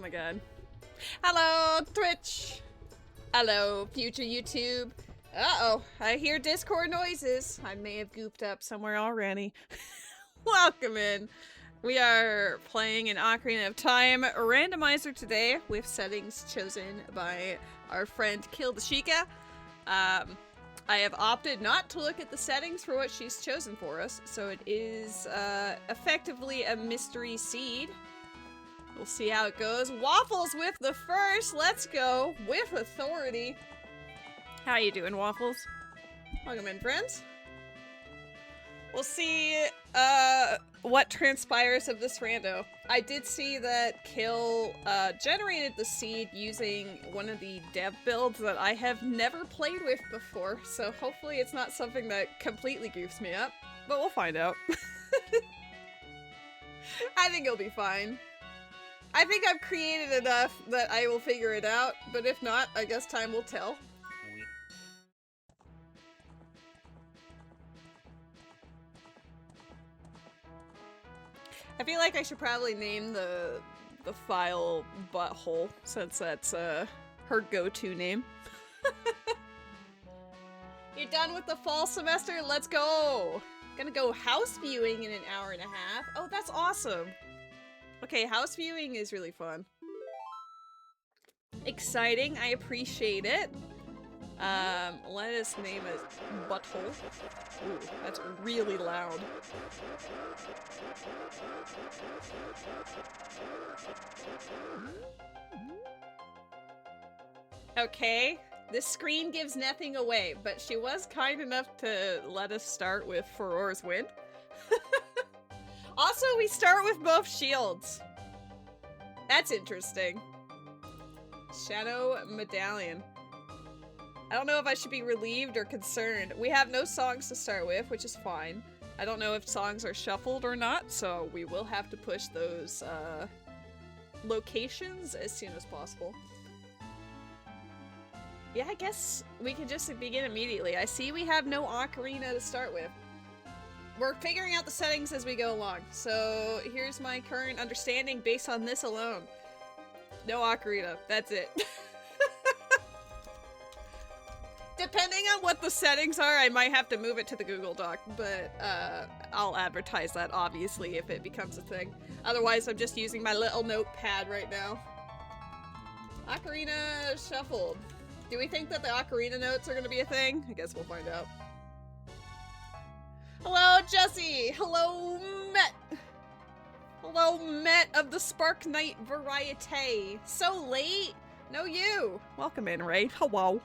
my god. Hello, Twitch! Hello, future YouTube. Uh-oh, I hear Discord noises. I may have gooped up somewhere already. Welcome in. We are playing an Ocarina of Time Randomizer today with settings chosen by our friend KylTheSheikah. I have opted not to look at the settings for what she's chosen for us, so it is effectively a mystery seed. We'll see how it goes. Waffles with the first. Let's go with authority. How you doing, Waffles? Welcome in, friends. We'll see what transpires of this rando. I did see that Kyl generated the seed using one of the dev builds that I have never played with before, so hopefully it's not something that completely goofs me up, but we'll find out. I think it'll be fine. I think I've created enough that I will figure it out, but if not, I guess time will tell. I feel like I should probably name the file Butthole, since that's her go-to name. You're done with the fall semester? Let's go! Gonna go house viewing in an hour and a half. Oh, that's awesome! Okay, house viewing is really fun. Exciting, I appreciate it. Let us name it Butthole. Ooh, that's really loud. Okay, this screen gives nothing away, but she was kind enough to let us start with Furore's Wind. Also, we start with both shields. That's interesting. Shadow Medallion. I don't know if I should be relieved or concerned. We have no songs to start with, which is fine. I don't know if songs are shuffled or not, so we will have to push those locations as soon as possible. Yeah, I guess we can just begin immediately. I see we have no ocarina to start with. We're figuring out the settings as we go along, so here's my current understanding based on this alone. No ocarina, that's it. Depending on what the settings are, I might have to move it to the Google Doc, but I'll advertise that, obviously, if it becomes a thing. Otherwise, I'm just using my little notepad right now. Ocarina shuffled. Do we think that the ocarina notes are going to be a thing? I guess we'll find out. Hello, Jesse! Hello, Met! Hello, Met of the Spark Knight variety. So late? No, you! Welcome in, Ray. Hello.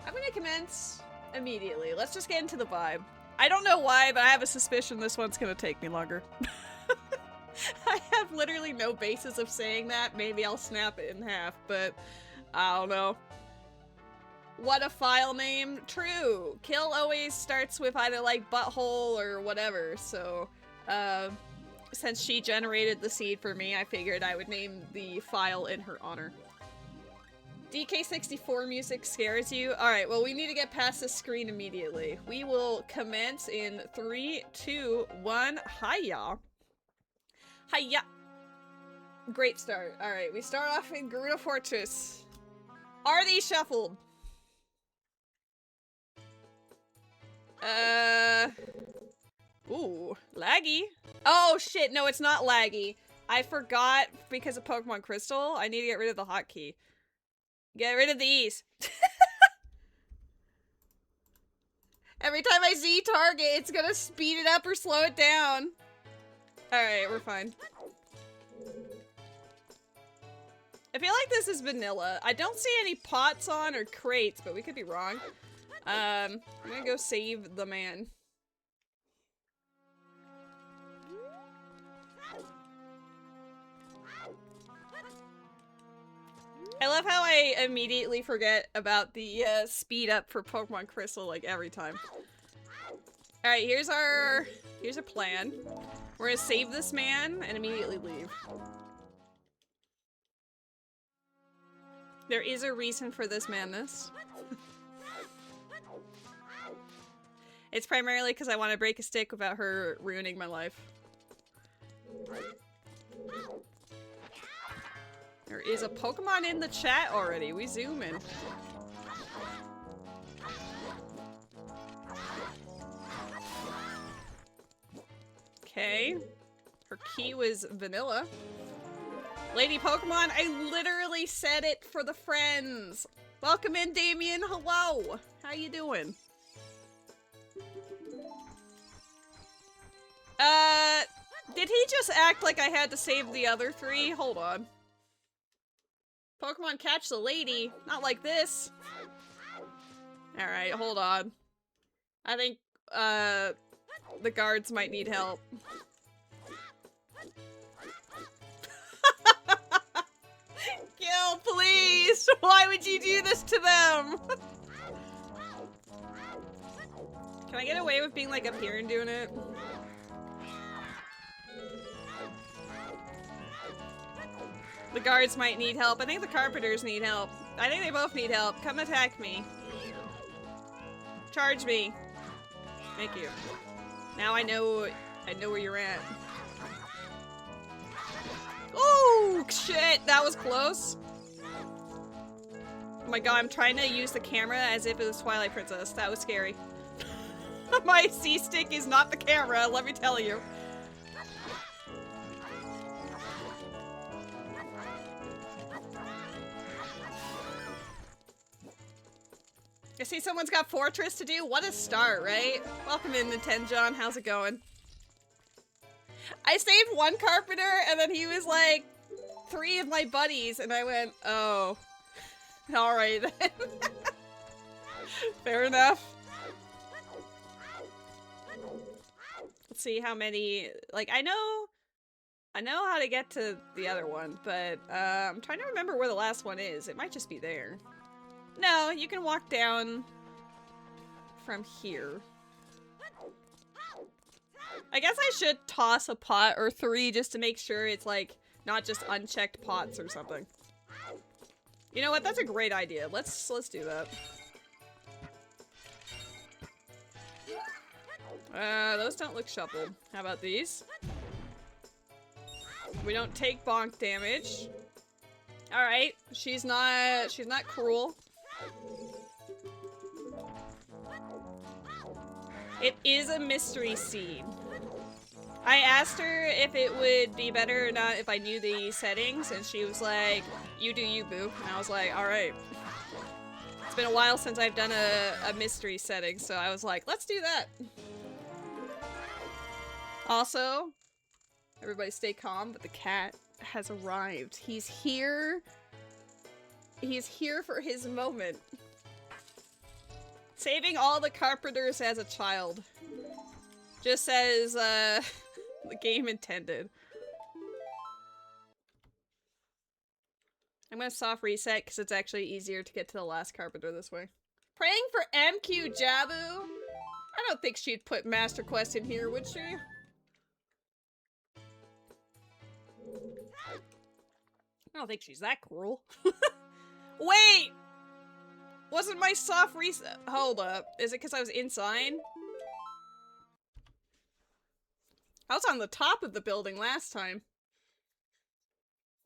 I'm gonna commence immediately. Let's just get into the vibe. I don't know why, but I have a suspicion this one's gonna take me longer. I have literally no basis of saying that. Maybe I'll snap it in half, but I don't know. What a file name. True. Kyl always starts with either like butthole or whatever, so since she generated the seed for me, I figured I would name the file in her honor. DK64 music scares you? Alright, well we need to get past this screen immediately. We will commence in 3, 2, 1, hiya! Hiya! Great start. Alright, we start off in Gerudo Fortress. Are these shuffled? Ooh, laggy. Oh shit, no it's not laggy. I forgot because of Pokemon Crystal, I need to get rid of the hotkey. Get rid of these. Every time I Z target, it's gonna speed it up or slow it down. Alright, we're fine. I feel like this is vanilla. I don't see any pots on or crates, but we could be wrong. I'm gonna go save the man. I love how I immediately forget about the speed up for Pokemon Crystal like every time. Alright, here's our plan. We're gonna save this man and immediately leave. There is a reason for this madness. It's primarily because I want to break a stick without her ruining my life. There is a Pokemon in the chat already. We zoom in. Okay. Her key was vanilla. Lady Pokemon, I literally said it for the friends. Welcome in, Damien. Hello. How you doing? Did he just act like I had to save the other three? Hold on. Pokemon catch the lady. Not like this. Alright, hold on. I think, the guards might need help. Gil, please! Why would you do this to them? Can I get away with being, like, up here and doing it? The guards might need help. I think the carpenters need help. I think they both need help. Come attack me. Charge me. Thank you. Now I know where you're at. Oh, shit. That was close. Oh my god, I'm trying to use the camera as if it was Twilight Princess. That was scary. My C-stick is not the camera, let me tell you. I see someone's got Fortress to do. What a start, right? Welcome in, Nintenjon. How's it going? I saved one carpenter, and then he was like, 3 of my buddies, and I went, oh. Alright then. Fair enough. Let's see how many, like, I know how to get to the other one, but, I'm trying to remember where the last one is. It might just be there. No, you can walk down from here. I guess I should toss a pot or 3 just to make sure it's like not just unchecked pots or something. You know what? That's a great idea. Let's do that. Those don't look shuffled. How about these? We don't take bonk damage. Alright, she's not cruel. It is a mystery seed. I asked her if it would be better or not if I knew the settings, and she was like, you do you, boo. And I was like, alright. It's been a while since I've done a mystery setting, so I was like, let's do that. Also, everybody stay calm, but the cat has arrived. He's here. He's here for his moment. Saving all the carpenters as a child. Just as, the game intended. I'm gonna soft reset because it's actually easier to get to the last carpenter this way. Praying for MQ Jabu? I don't think she'd put Master Quest in here, would she? I don't think she's that cruel. Wait! Wasn't my soft reset? Hold up. Is it because I was inside? I was on the top of the building last time.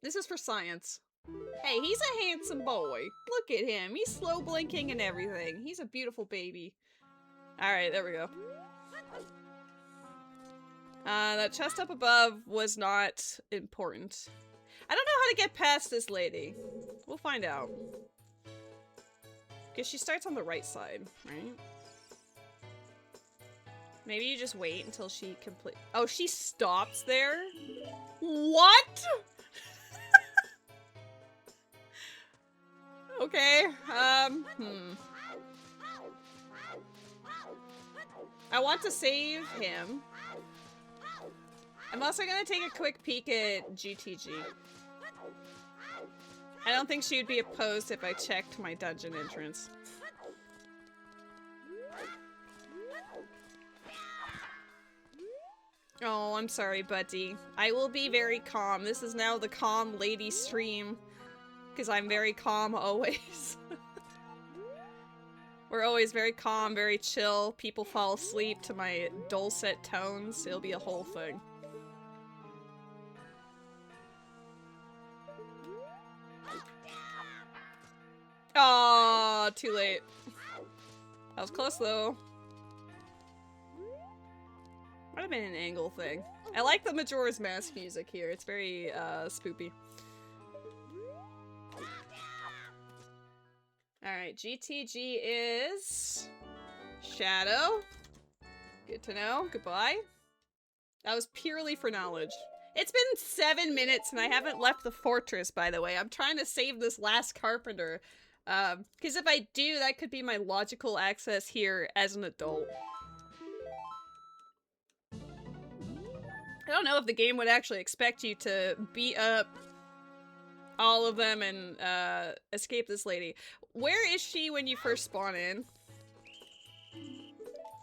This is for science. Hey, he's a handsome boy. Look at him. He's slow blinking and everything. He's a beautiful baby. Alright, there we go. That chest up above was not important. I don't know how to get past this lady. We'll find out. Because she starts on the right side, right? Maybe you just wait until she complete. Oh, she stops there? What? Okay, I want to save him. I'm also gonna take a quick peek at GTG. I don't think she would be opposed if I checked my dungeon entrance. Oh, I'm sorry, buddy. I will be very calm. This is now the calm lady stream. Because I'm very calm always. We're always very calm, very chill. People fall asleep to my dulcet tones. It'll be a whole thing. Aw, too late. That was close though. Might have been an angle thing. I like the Majora's Mask music here. It's very spoopy. Alright, GTG is Shadow. Good to know. Goodbye. That was purely for knowledge. It's been 7 minutes and I haven't left the fortress, by the way. I'm trying to save this last carpenter. Because if I do, that could be my logical access here as an adult. I don't know if the game would actually expect you to beat up all of them and escape this lady. Where is she when you first spawn in?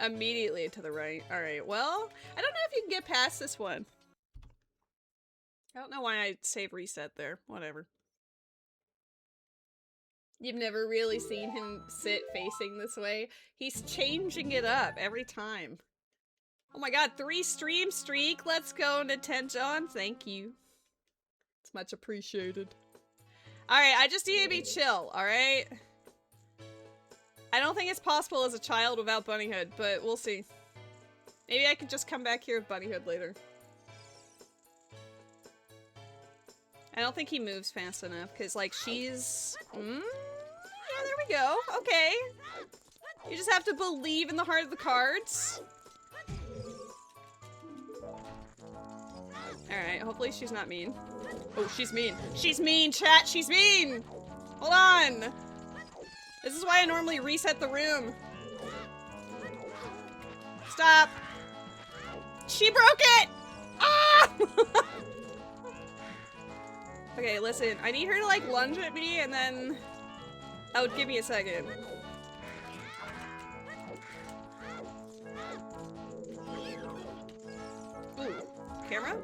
Immediately to the right. Alright, well, I don't know if you can get past this one. I don't know why I save reset there. Whatever. You've never really seen him sit facing this way. He's changing it up every time. Oh my god, 3 stream streak. Let's go, Nintendo. Thank you. It's much appreciated. Alright, I just need to be chill, alright? I don't think it's possible as a child without bunnyhood, but we'll see. Maybe I could just come back here with bunnyhood later. I don't think he moves fast enough, because, like, she's... yeah, there we go. Okay. You just have to believe in the heart of the cards. Alright, hopefully she's not mean. Oh, she's mean. She's mean, chat! She's mean! Hold on! This is why I normally reset the room. Stop! She broke it! Ah! Okay, listen. I need her to, like, lunge at me, and then... Oh, give me a second. Ooh. Camera?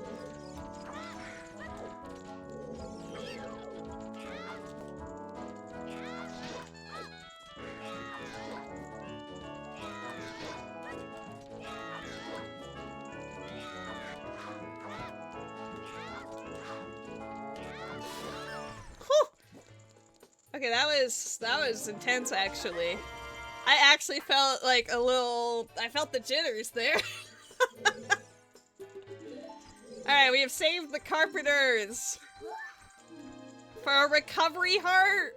Okay, that was intense, actually. I actually felt like a little... I felt the jitters there. Alright, we have saved the carpenters. For a recovery heart.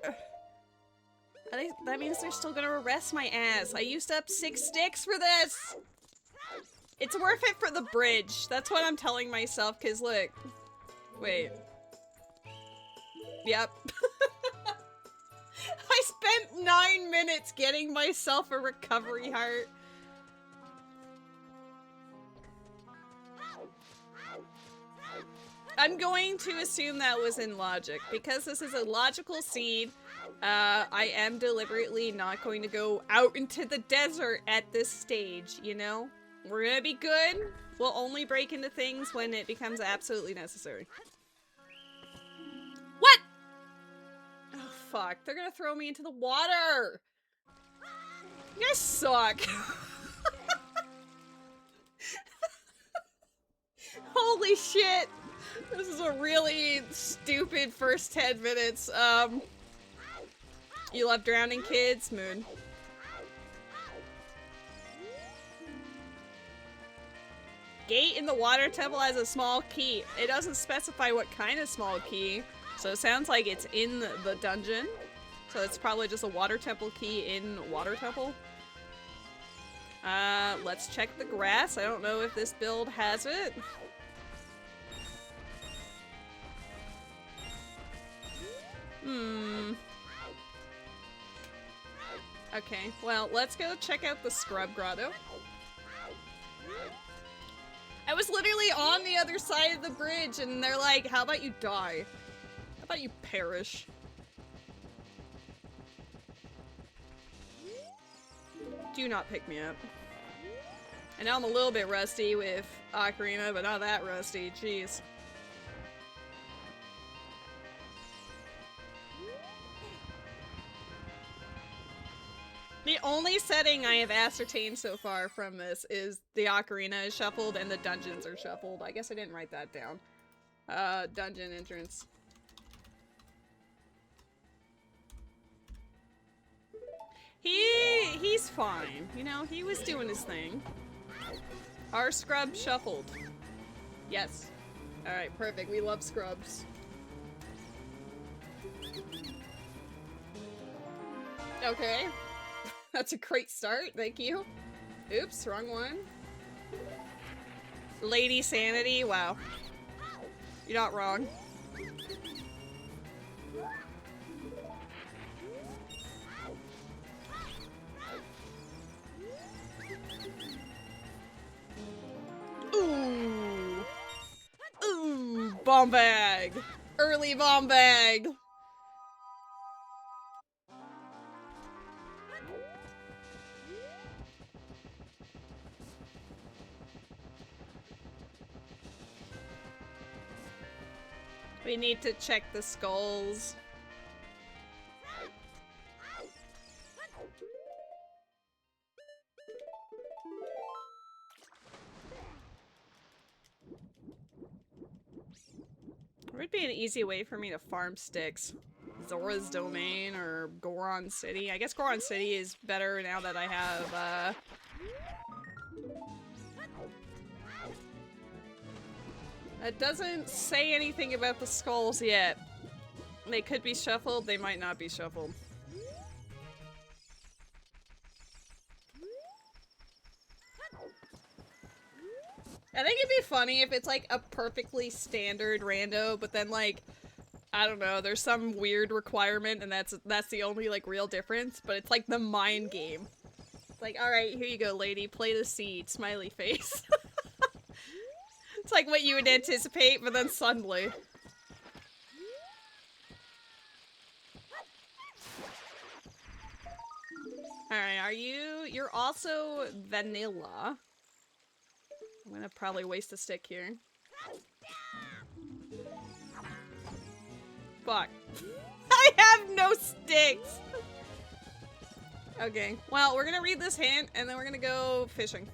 That means they're still gonna arrest my ass. I used up 6 sticks for this. It's worth it for the bridge. That's what I'm telling myself, because look. Wait. Yep. I spent 9 minutes getting myself a recovery heart. I'm going to assume that was in logic. Because this is a logical seed, I am deliberately not going to go out into the desert at this stage, you know? We're gonna be good. We'll only break into things when it becomes absolutely necessary. What? Oh, fuck. They're gonna throw me into the water! You guys suck. Holy shit! This is a really stupid first 10 minutes. You love drowning kids? Moon. Gate in the water temple has a small key. It doesn't specify what kind of small key, so it sounds like it's in the dungeon. So it's probably just a water temple key in water temple. Let's check the grass. I don't know if this build has it. Okay, well, let's go check out the Scrub Grotto. I was literally on the other side of the bridge and they're like, how about you die? How about you perish? Do not pick me up. I know I'm a little bit rusty with Ocarina, but not that rusty, jeez. The only setting I have ascertained so far from this is the Ocarina is shuffled and the dungeons are shuffled. I guess I didn't write that down. Dungeon entrance. He's fine. You know, he was doing his thing. Our scrub shuffled. Yes. Alright, perfect. We love scrubs. Okay. That's a great start. Thank you. Oops, wrong one. Lady Sanity. Wow. You're not wrong. Ooh. Ooh. Bomb bag. Early bomb bag. We need to check the skulls. There would be an easy way for me to farm sticks. Zora's Domain or Goron City. I guess Goron City is better now that I have, It doesn't say anything about the skulls yet. They could be shuffled, they might not be shuffled. I think it'd be funny if it's like a perfectly standard rando, but then like, I don't know, there's some weird requirement and that's the only like real difference, but it's like the mind game. It's like, alright, here you go lady, play the seed, smiley face. It's like what you would anticipate, but then suddenly. Alright, you're also vanilla. I'm gonna probably waste a stick here. Fuck. I have no sticks! Okay, well, we're gonna read this hint, and then we're gonna go fishing.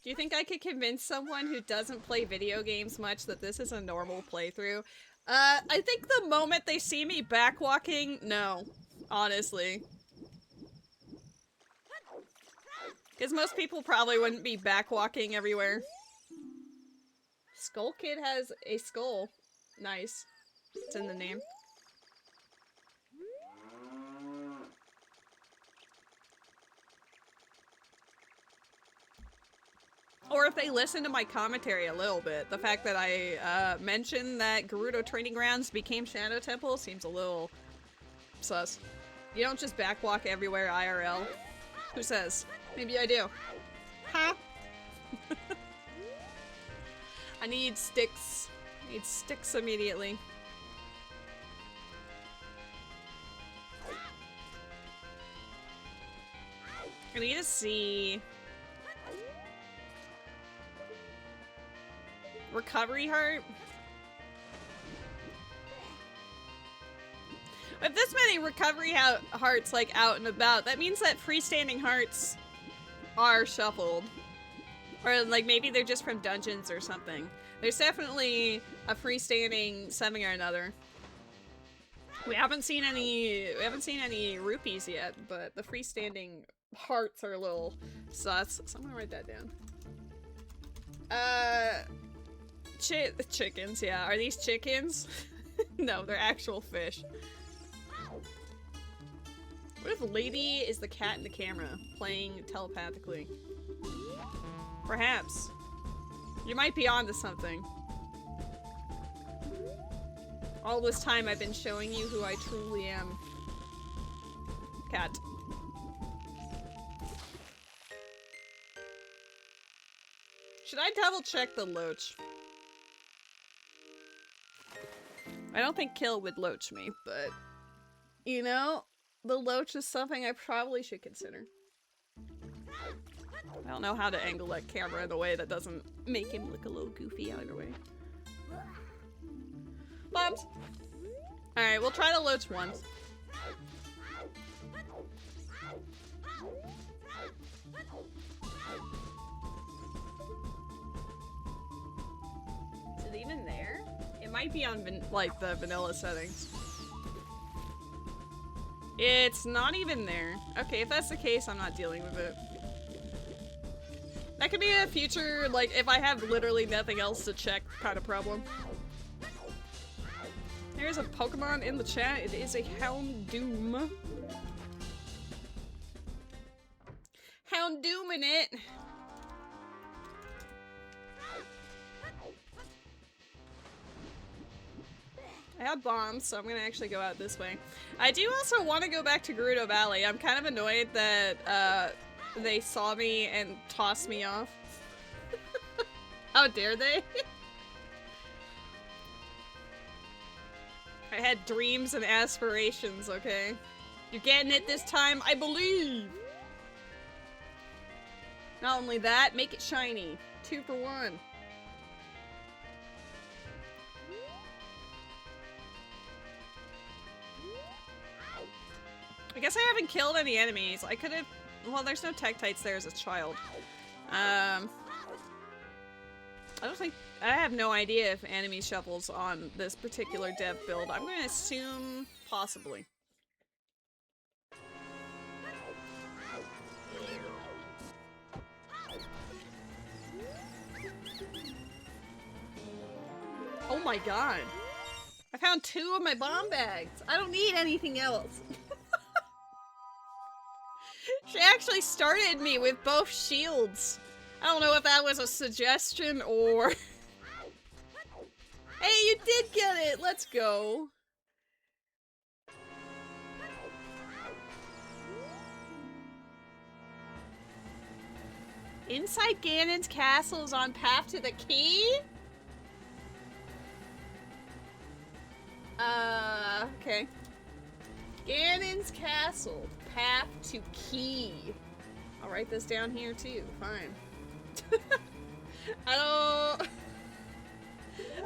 Do you think I could convince someone who doesn't play video games much that this is a normal playthrough? I think the moment they see me backwalking, no. Honestly. Because most people probably wouldn't be backwalking everywhere. Skull Kid has a skull. Nice. It's in the name. Or if they listen to my commentary a little bit, the fact that I mentioned that Gerudo Training Grounds became Shadow Temple seems a little sus. You don't just backwalk everywhere IRL. Who says? Maybe I do. Huh? I need sticks. I need sticks immediately. I need to see... Recovery heart? If this many recovery hearts like out and about, that means that freestanding hearts are shuffled. Or like maybe they're just from dungeons or something. There's definitely a freestanding something or another. We haven't seen any rupees yet, but the freestanding hearts are a little sus. So I'm gonna write that down. Chickens, yeah. Are these chickens? No, they're actual fish. What if Lady is the cat in the camera, playing telepathically? Perhaps. You might be onto something. All this time I've been showing you who I truly am. Cat. Should I double check the loach? I don't think Kill would loach me, but you know, the loach is something I probably should consider. I don't know how to angle that camera in a way that doesn't make him look a little goofy either way. Bummed. Alright, we'll try the loach once. Is it even there? It might be on like the vanilla settings. It's not even there. Okay, if that's the case, I'm not dealing with it. That could be a future, like, if I have literally nothing else to check kind of problem. There's a Pokemon in the chat. It is a Houndoom. Houndoom in it. I have bombs, so I'm gonna actually go out this way. I do also want to go back to Gerudo Valley. I'm kind of annoyed that they saw me and tossed me off. How dare they? I had dreams and aspirations, okay? You're getting it this time, I believe! Not only that, make it shiny. 2 for 1. I guess I haven't killed any enemies. I could have... Well, there's no Tektites there as a child. I don't think... I have no idea if enemy shuffles on this particular dev build. I'm going to assume possibly. Oh my god. I found 2 of my bomb bags. I don't need anything else. She actually started me with both shields. I don't know if that was a suggestion or... Hey, you did get it! Let's go. Inside Ganon's castle is on path to the key? Okay. Ganon's castle, path to key. I'll write this down here too, fine.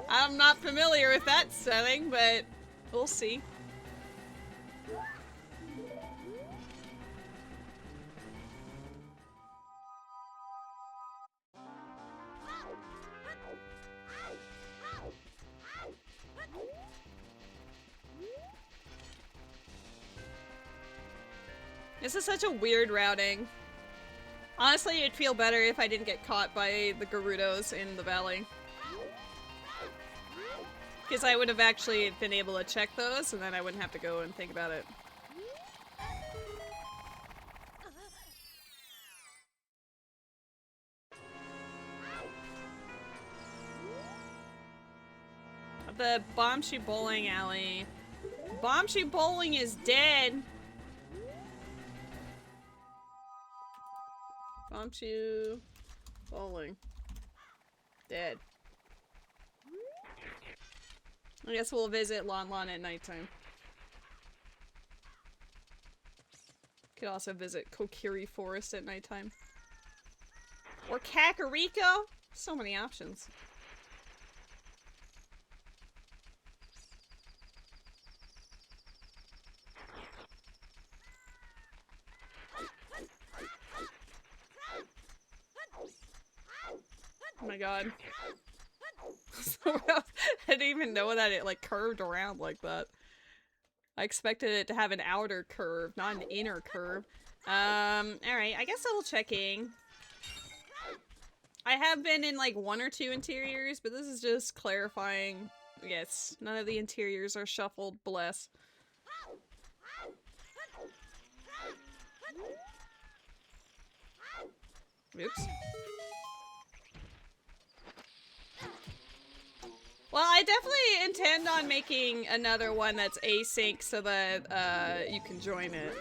I'm not familiar with that setting, but we'll see. This is such a weird routing. Honestly, it'd feel better if I didn't get caught by the Gerudos in the valley. Because I would have actually been able to check those, and then I wouldn't have to go and think about it. The Bombshoe Bowling Alley. Bombshoe Bowling is dead! Bombshoe Bowling. Dead. I guess we'll visit Lon Lon at nighttime. Could also visit Kokiri Forest at nighttime. Or Kakariko? So many options. Oh my god. I didn't even know that it like curved around like that. I expected it to have an outer curve, not an inner curve. Alright, I guess double checking. I have been in like 1 or 2 interiors, but this is just clarifying. Yes, none of the interiors are shuffled, bless. Oops. Well, I definitely intend on making another one that's async so that you can join it.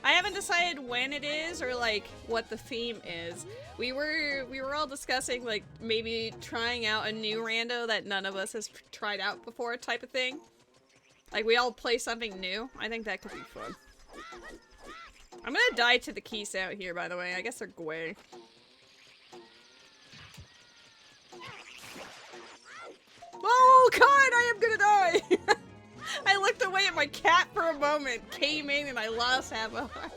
I haven't decided when it is or like what the theme is. We were all discussing like maybe trying out a new rando that none of us has tried out before type of thing. Like we all play something new. I think that could be fun. I'm gonna die to the keys out here, by the way. I guess they're Gwei. Oh god, I am gonna die! I looked away at my cat for a moment, came in, and I lost half a heart.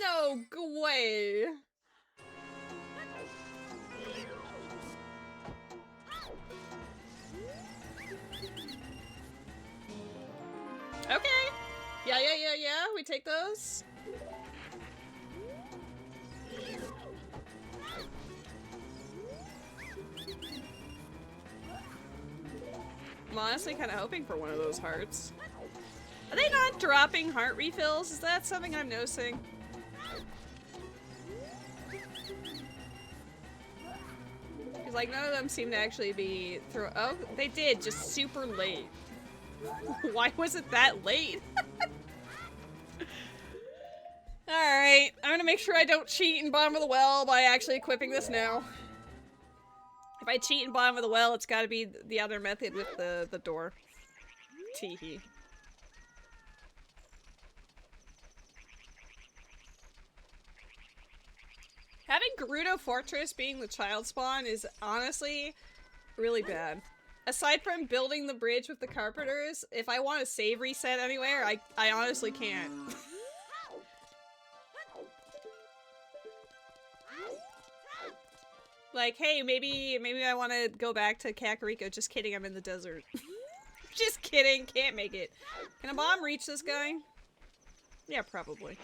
No, Gwei. Okay. Yeah. We take those. I'm honestly kind of hoping for one of those hearts. Are they not dropping heart refills? Is that something I'm noticing? Because, like, none of them seem to actually be through. Oh, they did, just super late. Why was it that late? Alright, I'm gonna make sure I don't cheat in bottom of the well by actually equipping this now. If I cheat in bottom of the well, it's gotta be the other method with the door. Teehee. Having Gerudo Fortress being the child spawn is honestly really bad. Aside from building the bridge with the carpenters, if I want to save reset anywhere, I honestly can't. Like, hey, maybe I want to go back to Kakariko. Just kidding, I'm in the desert. Just kidding, can't make it. Can a bomb reach this guy? Yeah, probably.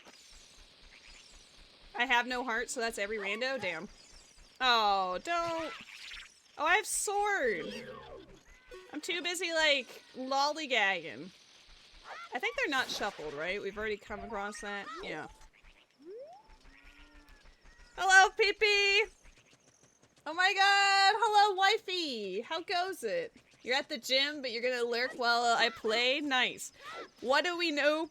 I have no heart, so that's every rando? Damn. Oh, don't. Oh, I have sword. I'm too busy, like, lollygagging. I think they're not shuffled, right? We've already come across that. Yeah. Hello, Pee-Pee! Oh my god! Hello, wifey! How goes it? You're at the gym, but you're gonna lurk while I play? Nice. What do we know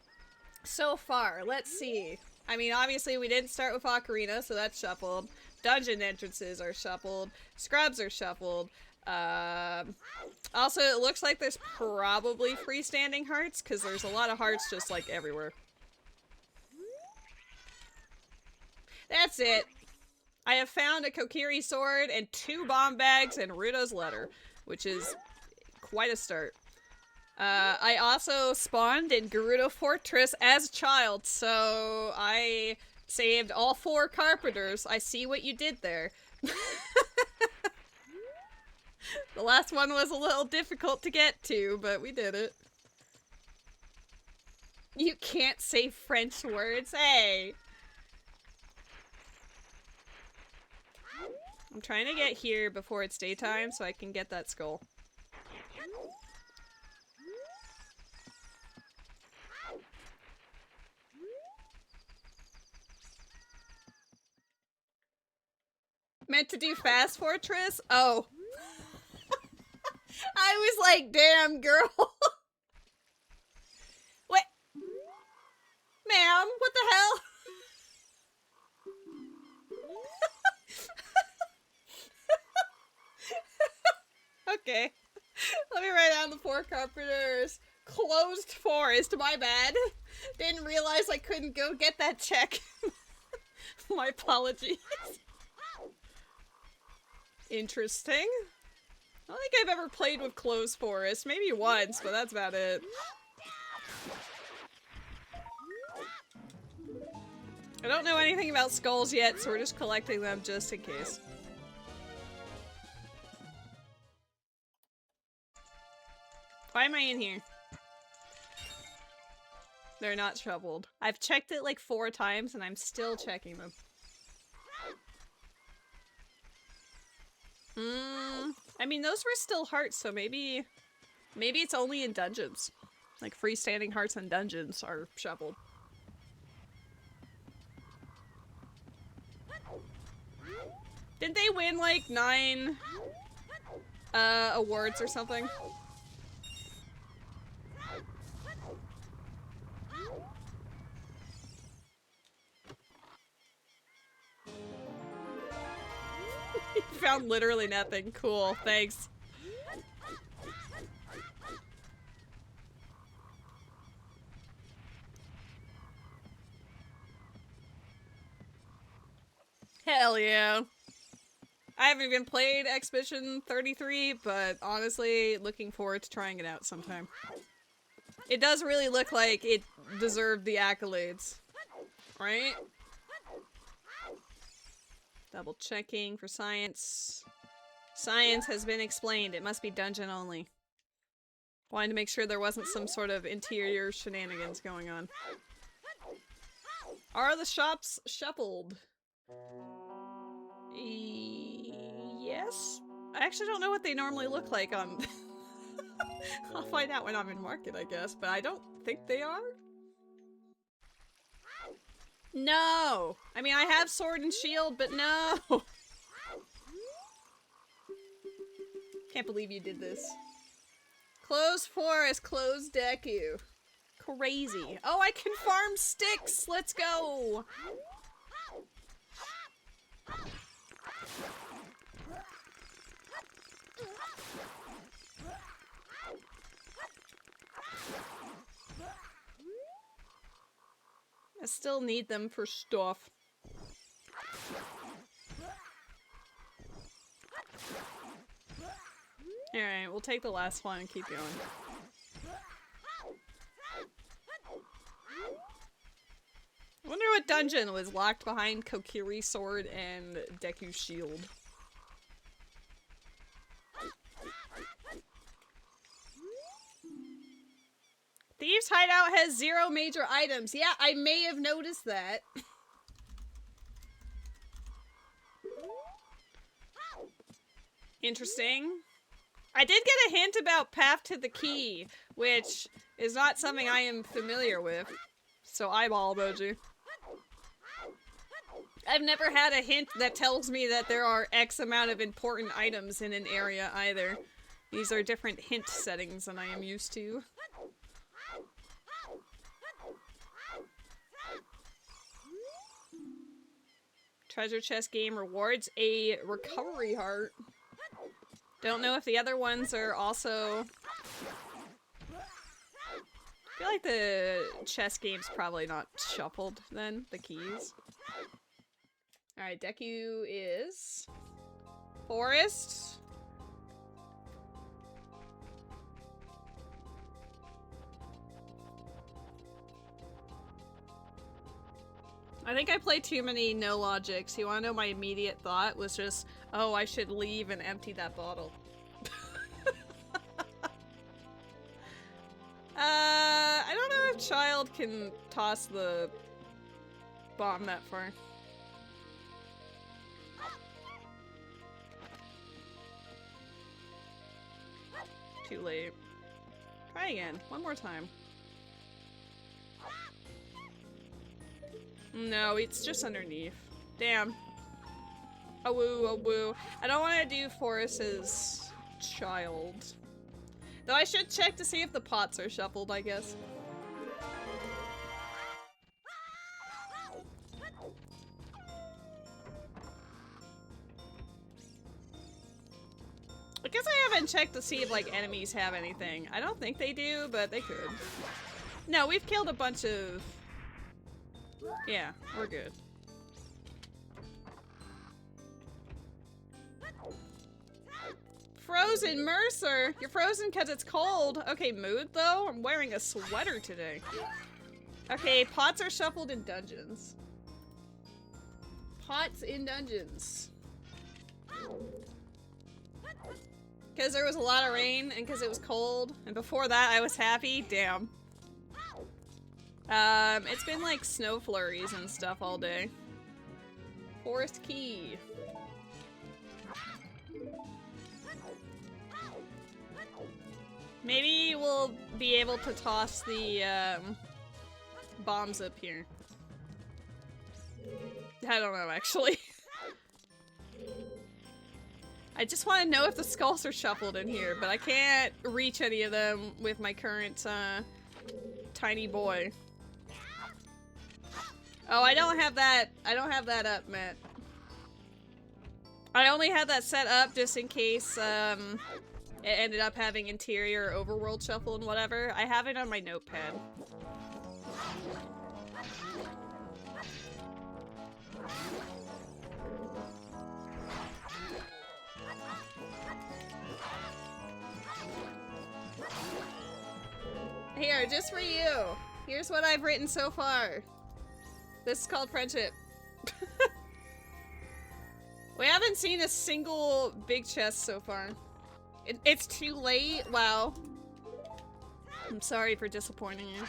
so far? Let's see. I mean, obviously we didn't start with Ocarina, so that's shuffled. Dungeon entrances are shuffled. Scrubs are shuffled. Also, it looks like there's probably freestanding hearts, because there's a lot of hearts just, like, everywhere. That's it. I have found a Kokiri sword and 2 bomb bags and Ruto's letter, which is quite a start. I also spawned in Gerudo Fortress as a child, so I saved all 4 carpenters. I see what you did there. The last one was a little difficult to get to, but we did it. You can't say French words, hey! I'm trying to get here before it's daytime so I can get that skull. Meant to do Fast Fortress? Oh. I was like, damn, girl. What? Ma'am, what the hell? Okay. Let me write down the 4 carpenters. Closed forest, my bad. Didn't realize I couldn't go get that check. My apologies. Interesting. I don't think I've ever played with closed forest. Maybe once, but that's about it. I don't know anything about skulls yet, so we're just collecting them just in case. Why am I in here? They're not shoveled. I've checked it like 4 times and I'm still checking them. I mean, those were still hearts, so maybe it's only in dungeons. Like, freestanding hearts in dungeons are shoveled. Didn't they win, like, 9 awards or something? You found literally nothing. Cool, thanks. Hell yeah. I haven't even played Expedition 33, but honestly, looking forward to trying it out sometime. It does really look like it deserved the accolades. Right? Double checking for science. Science has been explained. It must be dungeon only. Wanted to make sure there wasn't some sort of interior shenanigans going on. Are the shops shuffled? Yes? I actually don't know what they normally look like on... I'll find out when I'm in market, I guess, but I don't think they are. No! I mean, I have sword and shield, but no! Can't believe you did this. Closed forest, closed Deku. Crazy. Oh, I can farm sticks! Let's go! I still need them for stuff. Alright, we'll take the last one and keep going. I wonder what dungeon was locked behind Kokiri's sword and Deku's shield. Thieves' Hideout has 0 major items. Yeah, I may have noticed that. Interesting. I did get a hint about Path to the Key, which is not something I am familiar with. So eyeball emoji. I've never had a hint that tells me that there are X amount of important items in an area either. These are different hint settings than I am used to. Treasure chest game rewards a recovery heart. Don't know if the other ones are also... I feel like the chess game's probably not shuffled then, the keys. Alright, Deku is... Forest. I think I played too many no logics. You wanna know my immediate thought was just, oh, I should leave and empty that bottle. I don't know if Child can toss the bomb that far. Too late. Try again. One more time. No, it's just underneath. Damn. Oh woo, oh woo. I don't want to do Forrest's Child. Though I should check to see if the pots are shuffled, I guess. I guess I haven't checked to see if, like, enemies have anything. I don't think they do, but they could. No, we've killed a bunch of... Yeah, we're good. Frozen Mercer! You're frozen because it's cold. Okay, mood though? I'm wearing a sweater today. Okay, pots are shuffled in dungeons. Pots in dungeons. Because there was a lot of rain and because it was cold. And before that I was happy. Damn. It's been like snow flurries and stuff all day. Forest Key. Maybe we'll be able to toss the, bombs up here. I don't know, actually. I just want to know if the skulls are shuffled in here, but I can't reach any of them with my current, tiny boy. Oh, I don't have that up, Matt. I only had that set up just in case, it ended up having interior overworld shuffle and whatever. I have it on my notepad. Here, just for you. Here's what I've written so far. This is called friendship. We haven't seen a single big chest so far. It's too late. Wow. I'm sorry for disappointing you.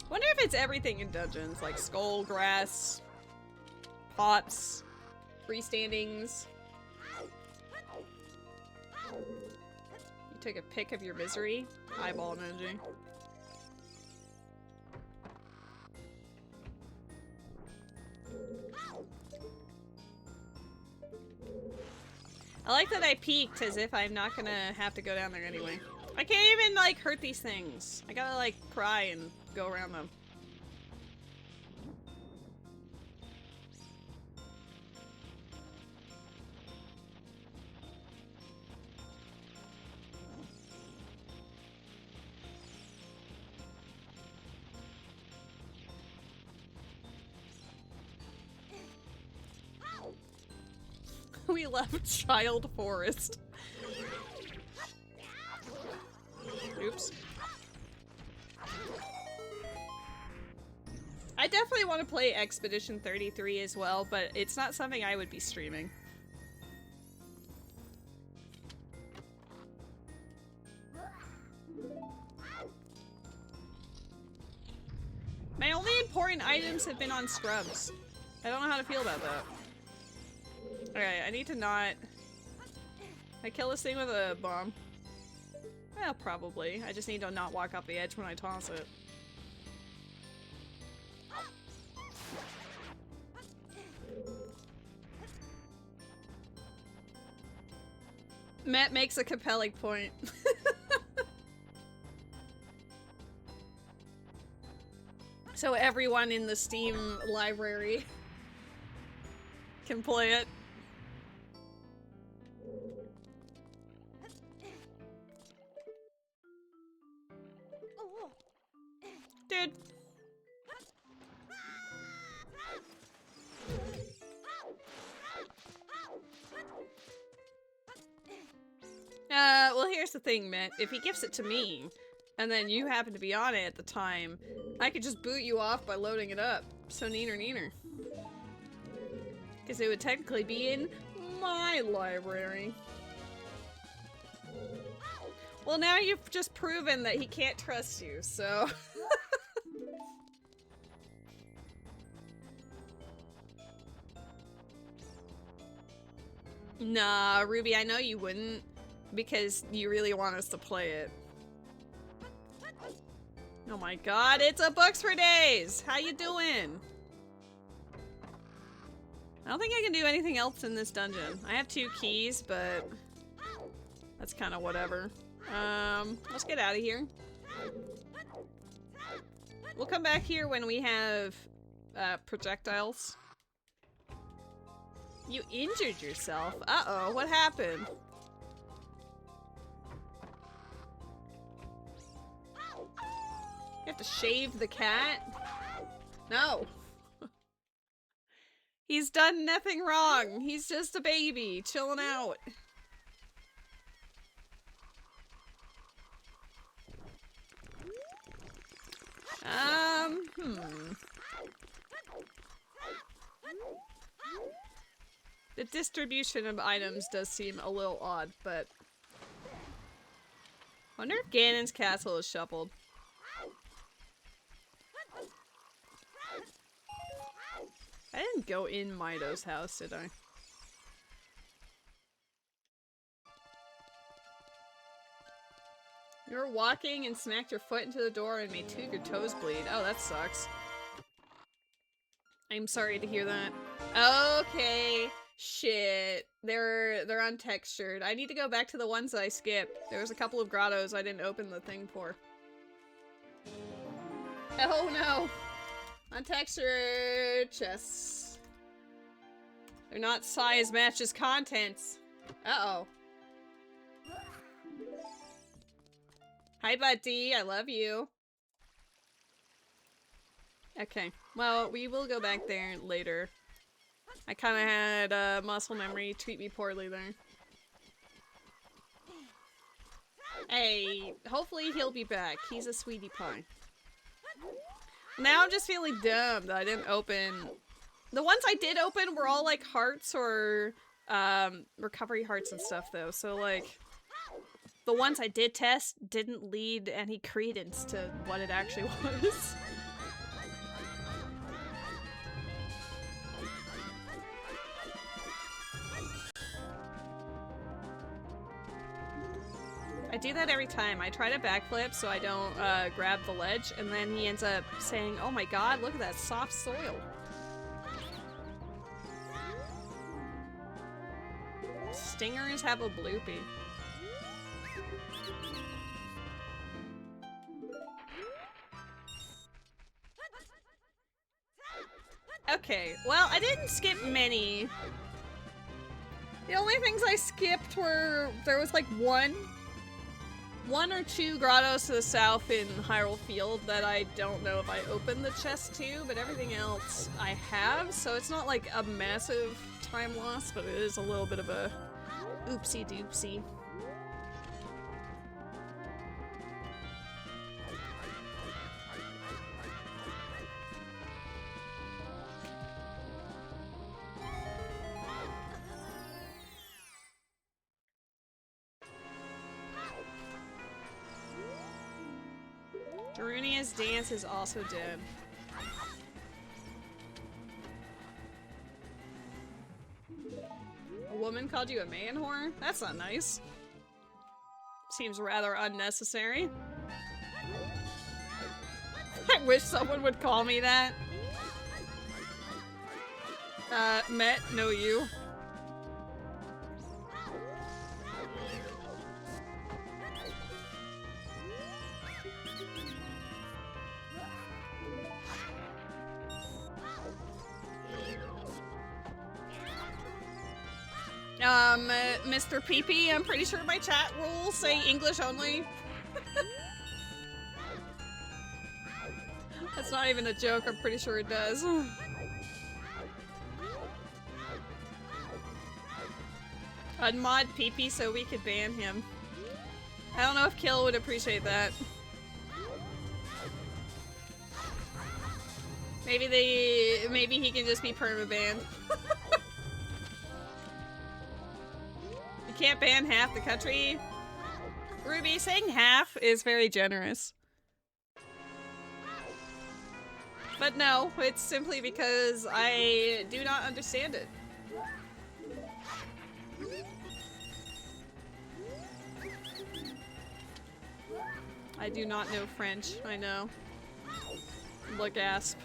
Wonder if it's everything in dungeons, like skull, grass, pots, freestandings. You took a pick of your misery? Eyeball emoji. I like that I peeked as if I'm not gonna have to go down there anyway. I can't even, like, hurt these things. I gotta, like, cry and go around them. We left Child Forest. Oops. I definitely want to play Expedition 33 as well, but it's not something I would be streaming. My only important items have been on scrubs. I don't know how to feel about that. Okay, I need to not... I kill this thing with a bomb? Well, probably. I just need to not walk off the edge when I toss it. Matt makes a compelling point. So everyone in the Steam library can play it. Dude. Well, here's the thing, Matt. If he gives it to me, and then you happen to be on it at the time, I could just boot you off by loading it up. So neener neener. Because it would technically be in my library. Well, now you've just proven that he can't trust you, so... Nah, Ruby, I know you wouldn't, because you really want us to play it. Oh my god, it's a Books for Days! How you doing? I don't think I can do anything else in this dungeon. I have 2 keys, but that's kind of whatever. Let's get out of here. We'll come back here when we have projectiles. You injured yourself? Uh-oh, what happened? You have to shave the cat? No. He's done nothing wrong. He's just a baby, chilling out. The distribution of items does seem a little odd, but... I wonder if Ganon's castle is shuffled. I didn't go in Mido's house, did I? You were walking and smacked your foot into the door and made 2 of your toes bleed. Oh, that sucks. I'm sorry to hear that. Okay. Shit. They're untextured. I need to go back to the ones that I skipped. There was a couple of grottos I didn't open the thing for. Oh no. Untextured chests. They're not size matches contents. Uh-oh. Hi, buddy. I love you. Okay. Well, we will go back there later. I kind of had muscle memory treat me poorly there. Hey, hopefully he'll be back. He's a sweetie pie. Now I'm just feeling dumb that I didn't open... The ones I did open were all like hearts or recovery hearts and stuff, though. So, like, the ones I did test didn't lead any credence to what it actually was. I do that every time. I try to backflip so I don't grab the ledge, and then he ends up saying, "Oh my god, look at that soft soil." Stingers have a bloopy. Okay, well, I didn't skip many. The only things I skipped were, there was like one or two grottos to the south in Hyrule Field that I don't know if I opened the chest to, but everything else I have, so it's not like a massive time loss, but it is a little bit of a oopsie doopsie. Darunia's dance is also dead. A woman called you a man whore? That's not nice. Seems rather unnecessary. I wish someone would call me that. Met, know you. Mr. PP, I'm pretty sure my chat rules say English only. That's not even a joke, I'm pretty sure it does. Unmod PP so we could ban him. I don't know if Kill would appreciate that. Maybe he can just be perma-banned. Can't ban half the country. Ruby, saying half is very generous. But no, it's simply because I do not understand it. I do not know French, I know. Le gasp.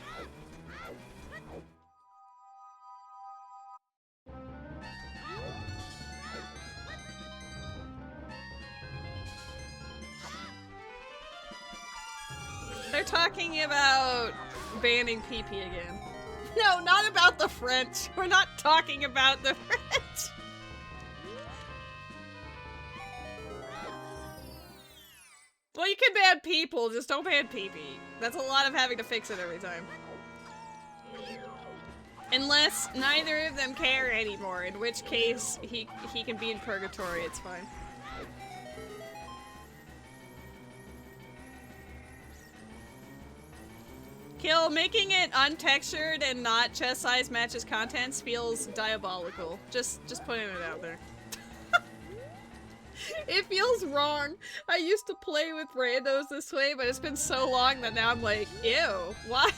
They're talking about banning PP again. No, not about the French. We're not talking about the French. Well, you can ban people, just don't ban PP. That's a lot of having to fix it every time. Unless neither of them care anymore, in which case he can be in purgatory, it's fine. Kill, making it untextured and not chest size matches contents feels diabolical. Just putting it out there. It feels wrong. I used to play with randos this way, but it's been so long that now I'm like, ew, why?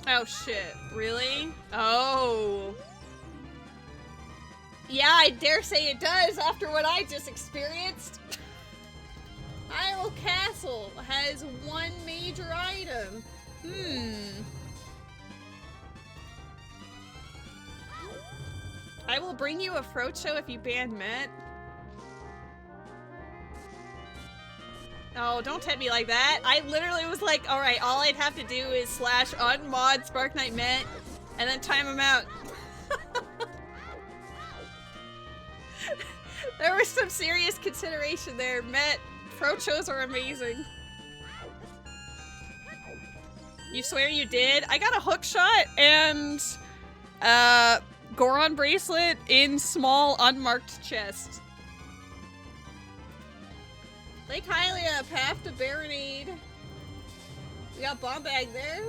Oh shit, really? Oh. Yeah, I dare say it does after what I just experienced. Hyrule Castle has one major item. I will bring you a Frocho if you ban Met. Oh, don't tempt me like that. I literally was like, alright, all I'd have to do is /unmod Spark Knight Met and then time him out. There was some serious consideration there. Met, Frochos are amazing. You swear you did? I got a hook shot and Goron bracelet in small unmarked chest. Lake Hylia, path to Baronade. We got bomb bag there.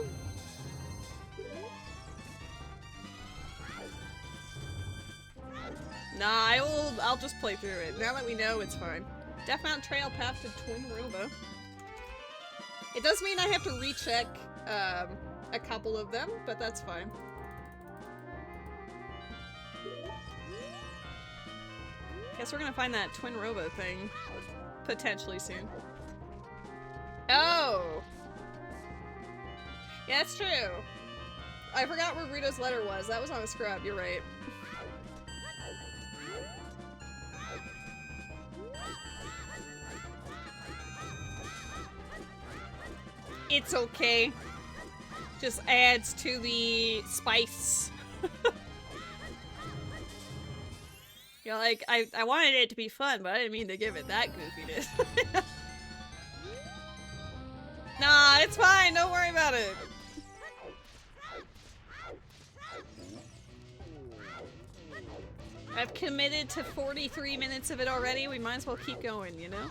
Nah, I'll just play through it. Now that we know, it's fine. Death Mountain Trail, path to Twin Roba. It does mean I have to recheck a couple of them, but that's fine. Guess we're gonna find that Twin Robo thing potentially soon. Oh! Yeah, that's true. I forgot where Rito's letter was. That was on a scrub, you're right. It's okay. Just adds to the spice. You're like, I wanted it to be fun, but I didn't mean to give it that goofiness. Nah, it's fine. Don't worry about it. I've committed to 43 minutes of it already. We might as well keep going, you know?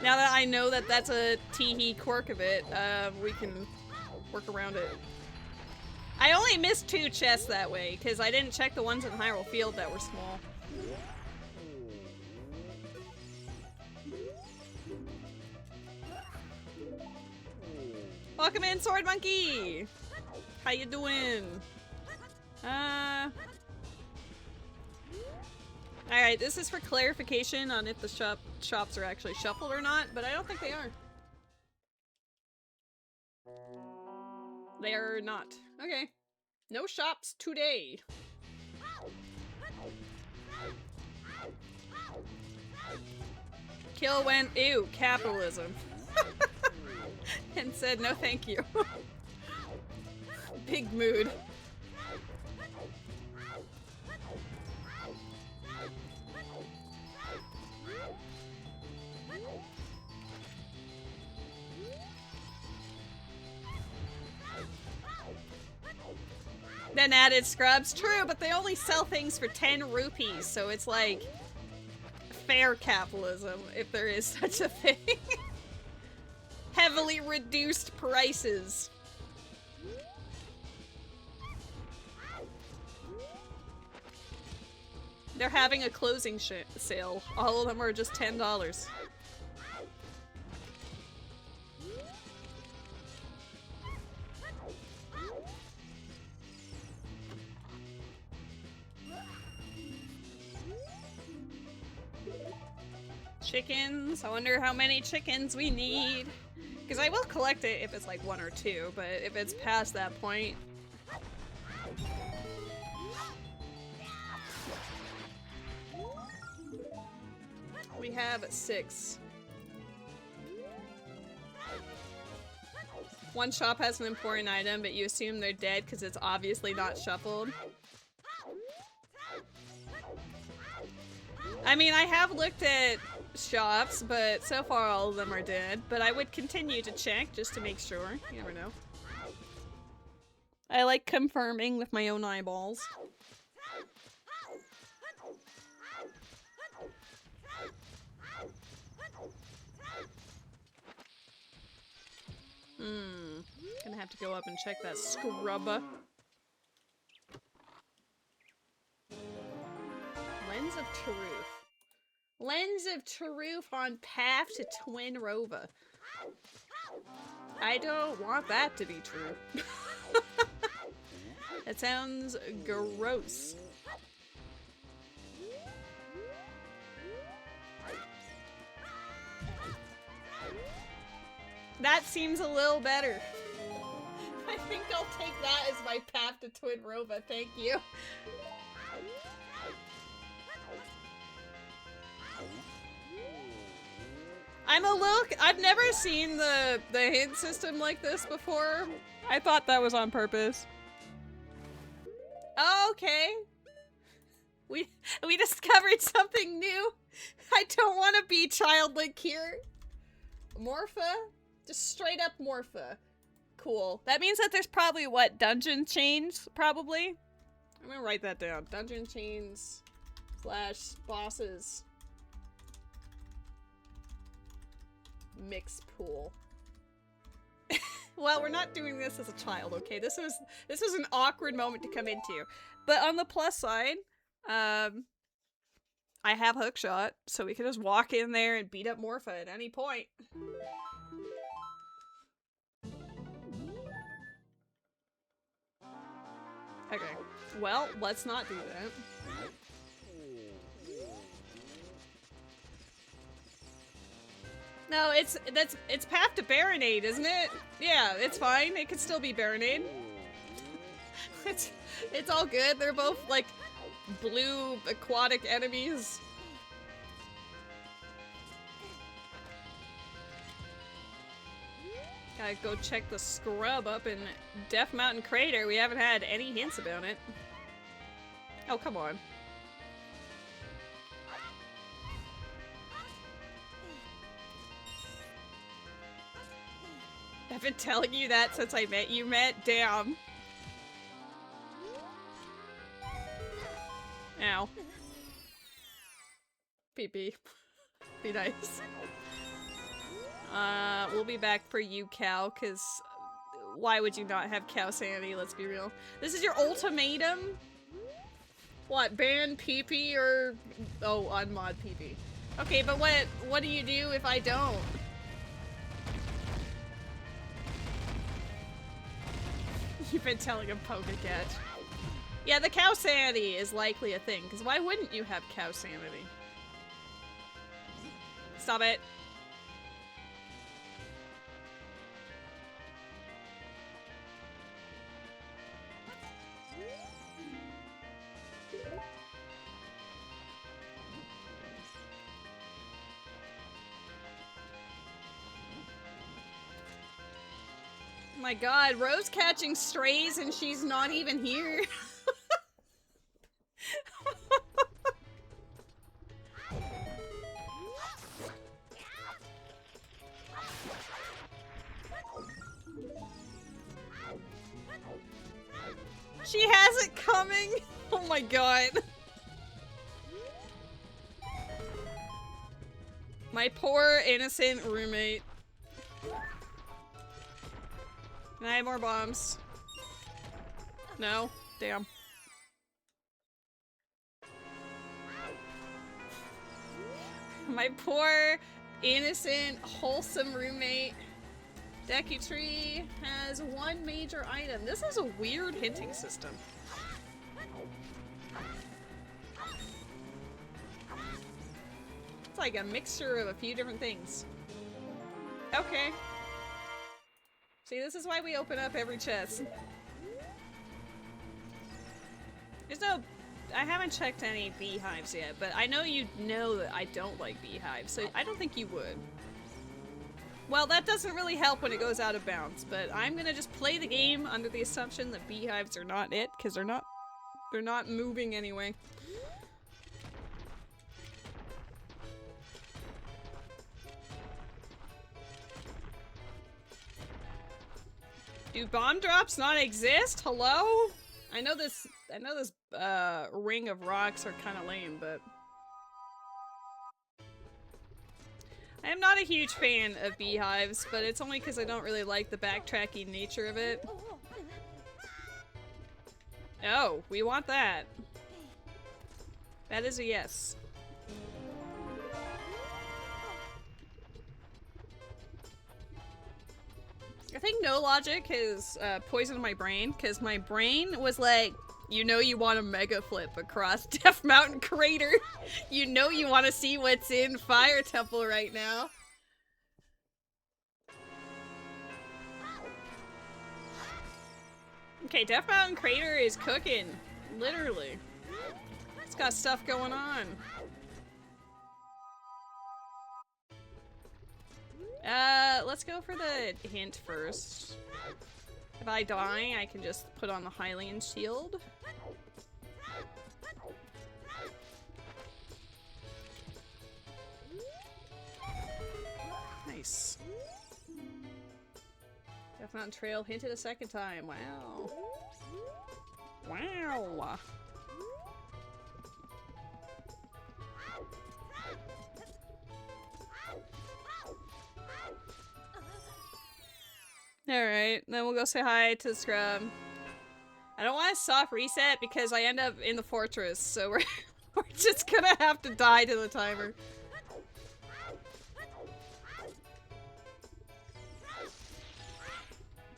Now that I know that that's a teehee quirk of it, we can work around it. I only missed 2 chests that way, because I didn't check the ones in Hyrule Field that were small. Welcome in, Sword Monkey! How you doing? Alright, this is for clarification on if the shops are actually shuffled or not, but I don't think they are. They are not. Okay. No shops today. Kill went, ew, capitalism. And said no thank you. Big mood. Then added scrubs. True, but they only sell things for 10 rupees, so it's like fair capitalism, if there is such a thing. Heavily reduced prices. They're having a closing sale. All of them are just $10. Chickens. I wonder how many chickens we need. Because I will collect it if it's like 1 or 2, but if it's past that point... We have 6. One shop has an important item, but you assume they're dead because it's obviously not shuffled. I mean, I have looked at shops, but so far all of them are dead. But I would continue to check just to make sure. You never know. I like confirming with my own eyeballs. Gonna have to go up and check that scrubba. Lens of Taruf. Lens of Taruf on path to Twin Rova. I don't want that to be true. That sounds gross. That seems a little better. I think I'll take that as my path to Twin Rova, thank you. I've never seen the hint system like this before. I thought that was on purpose. Oh, okay. We discovered something new. I don't want to be childlike here. Morpha? Just straight up Morpha. Cool. That means that there's probably, what, dungeon chains, probably? I'm gonna write that down. Dungeon chains / bosses. Mix pool. Well, we're not doing this as a child, okay? This was an awkward moment to come into. But on the plus side, I have hookshot, so we can just walk in there and beat up Morpha at any point. Okay. Well, let's not do that. No, it's path to Baronade, isn't it? Yeah, it's fine. It could still be Baronade. It's all good. They're both like blue aquatic enemies. Gotta go check the scrub up in Death Mountain Crater. We haven't had any hints about it. Oh, come on. I've been telling you that since I met you, Matt. Damn. Ow. PP. Be nice. We'll be back for you, Cow, because why would you not have cow sanity? Let's be real. This is your ultimatum? What, ban PP or... Oh, unmod PP. Okay, but what do you do if I don't? You've been telling him Pokecat. Yeah, the cow sanity is likely a thing, because why wouldn't you have cow sanity? Stop it. My god, Rose catching strays and she's not even here. She has it coming! Oh my god. My poor innocent roommate. Can I have more bombs? No? Damn. My poor, innocent, wholesome roommate. Deku Tree has one major item. This is a weird hinting system. It's like a mixture of a few different things. Okay. See, this is why we open up every chest. There's no... I haven't checked any beehives yet, but I know you know that I don't like beehives, so I don't think you would. Well, that doesn't really help when it goes out of bounds, but I'm gonna just play the game under the assumption that beehives are not it, because they're not moving anyway. Do bomb drops not exist? Hello? I know this ring of rocks are kind of lame, but I am not a huge fan of beehives, but it's only because I don't really like the backtracking nature of it. Oh, we want that. That is a yes. I think no logic has poisoned my brain, because my brain was like, you know you want a mega flip across Death Mountain Crater. You know you want to see what's in Fire Temple right now. Okay, Death Mountain Crater is cooking. Literally. It's got stuff going on. Let's go for the hint first. If I die, I can just put on the Hylian shield. Half Mountain Trail hinted a second time. Wow. Wow. Alright, then we'll go say hi to the scrub. I don't want a soft reset because I end up in the fortress, so we're just gonna have to die to the timer.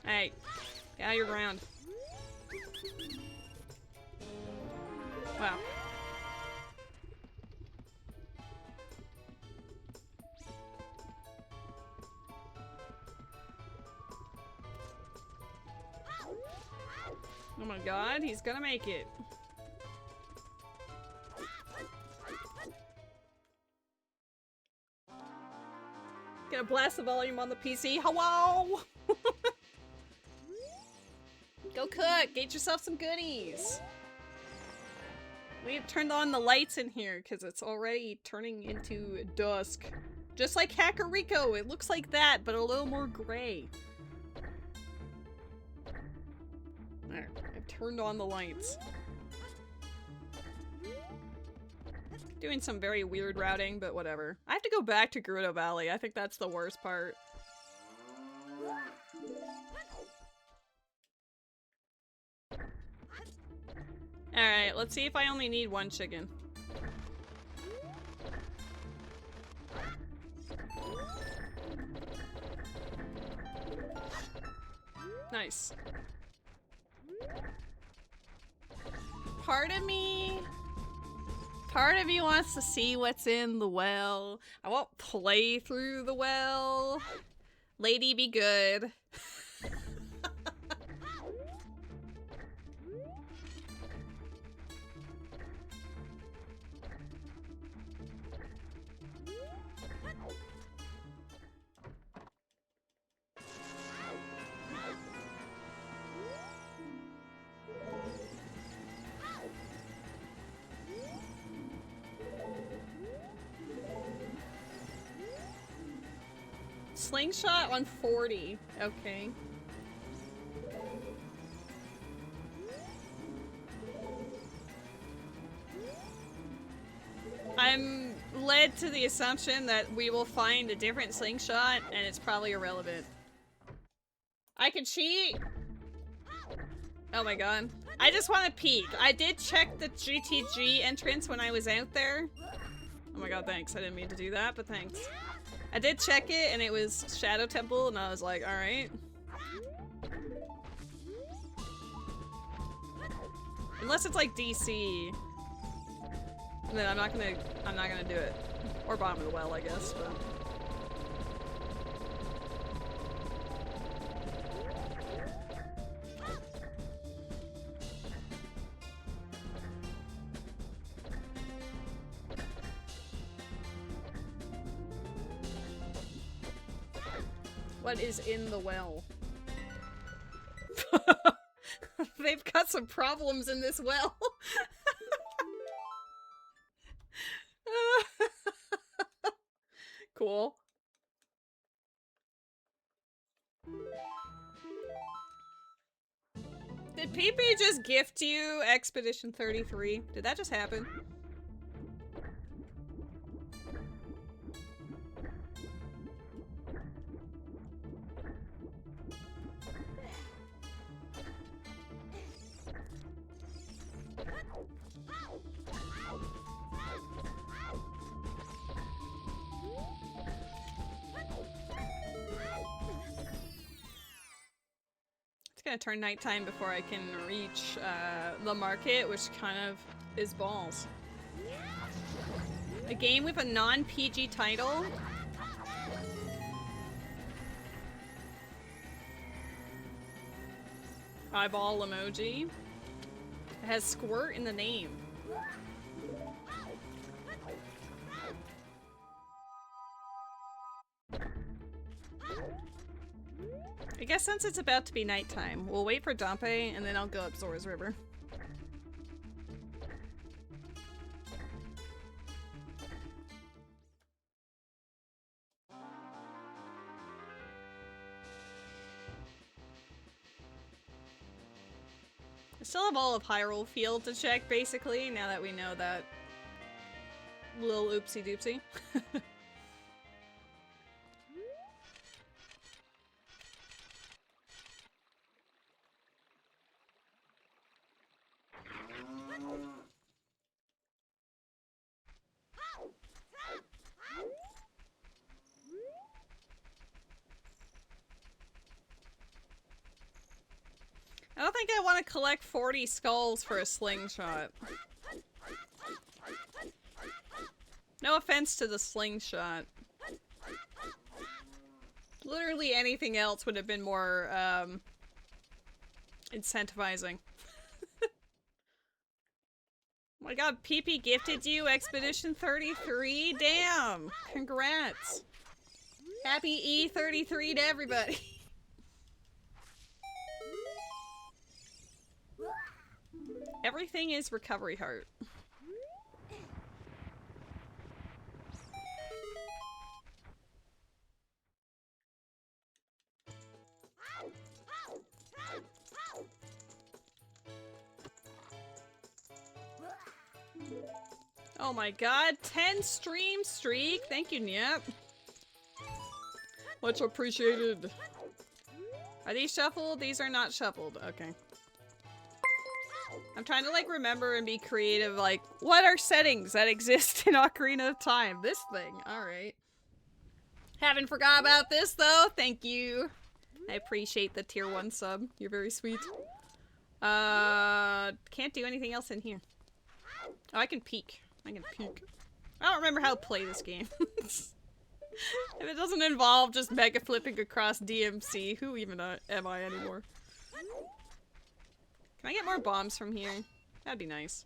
Hey, get out of your ground. Wow. Oh my god, he's gonna make it. Gonna blast the volume on the PC. Hello! Go cook! Get yourself some goodies! We have turned on the lights in here because it's already turning into dusk. Just like Kakariko, it looks like that, but a little more gray. There, I've turned on the lights. Doing some very weird routing, but whatever. I have to go back to Gerudo Valley. I think that's the worst part. Alright, let's see if I only need one chicken. Nice. Part of me wants to see what's in the well. I won't play through the well. Lady, be good. Slingshot on 40. Okay. I'm led to the assumption that we will find a different slingshot and it's probably irrelevant. I can cheat! Oh my god. I just want to peek. I did check the GTG entrance when I was out there. Oh my god, thanks. I didn't mean to do that, but thanks. I did check it and it was Shadow Temple and I was like, alright. Unless it's like DC. And then I'm not gonna do it. Or bottom of the well, I guess, but. What is in the well? They've got some problems in this well. Cool. Did PP just gift you Expedition 33? Did that just happen? It's gonna turn nighttime before I can reach the market, which kind of is balls. A game with a non-PG title? Eyeball emoji. It has squirt in the name. I guess since it's about to be nighttime, we'll wait for Dompe and then I'll go up Zora's River. Still have all of Hyrule Field to check, basically, now that we know that little oopsie doopsie. I don't think I want to collect 40 skulls for a slingshot. No offense to the slingshot. Literally anything else would have been more, incentivizing. Oh my god, PP gifted you Expedition 33? Damn! Congrats! Happy E33 to everybody! Everything is recovery heart. Oh my god, 10 stream streak! Thank you, Nyep. Much appreciated. Are these shuffled? These are not shuffled. Okay. I'm trying to, like, remember and be creative, like, what are settings that exist in Ocarina of Time? This thing. Alright. Haven't forgot about this, though. Thank you. I appreciate the tier 1 sub. You're very sweet. Can't do anything else in here. Oh, I can peek. I can peek. I don't remember how to play this game. If it doesn't involve just mega flipping across DMC, who even am I anymore? Can I get more bombs from here? That'd be nice.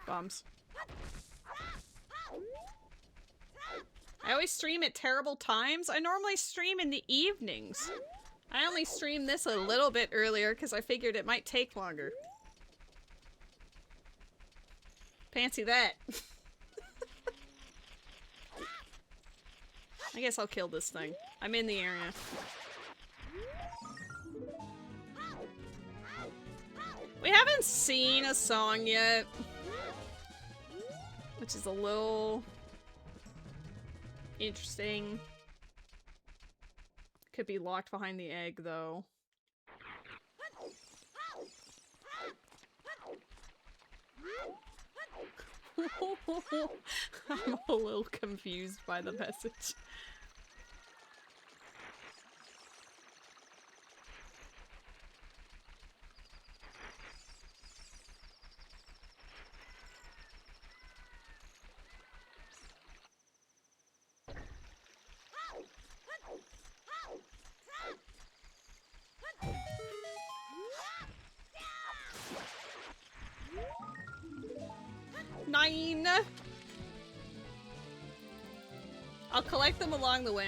Bombs. I always stream at terrible times. I normally stream in the evenings. I only streamed this a little bit earlier because I figured it might take longer. Fancy that. I guess I'll kill this thing. I'm in the area. We haven't seen a song yet, which is a little interesting. Could be locked behind the egg, though. I'm a little confused by the message. Nine! I'll collect them along the way.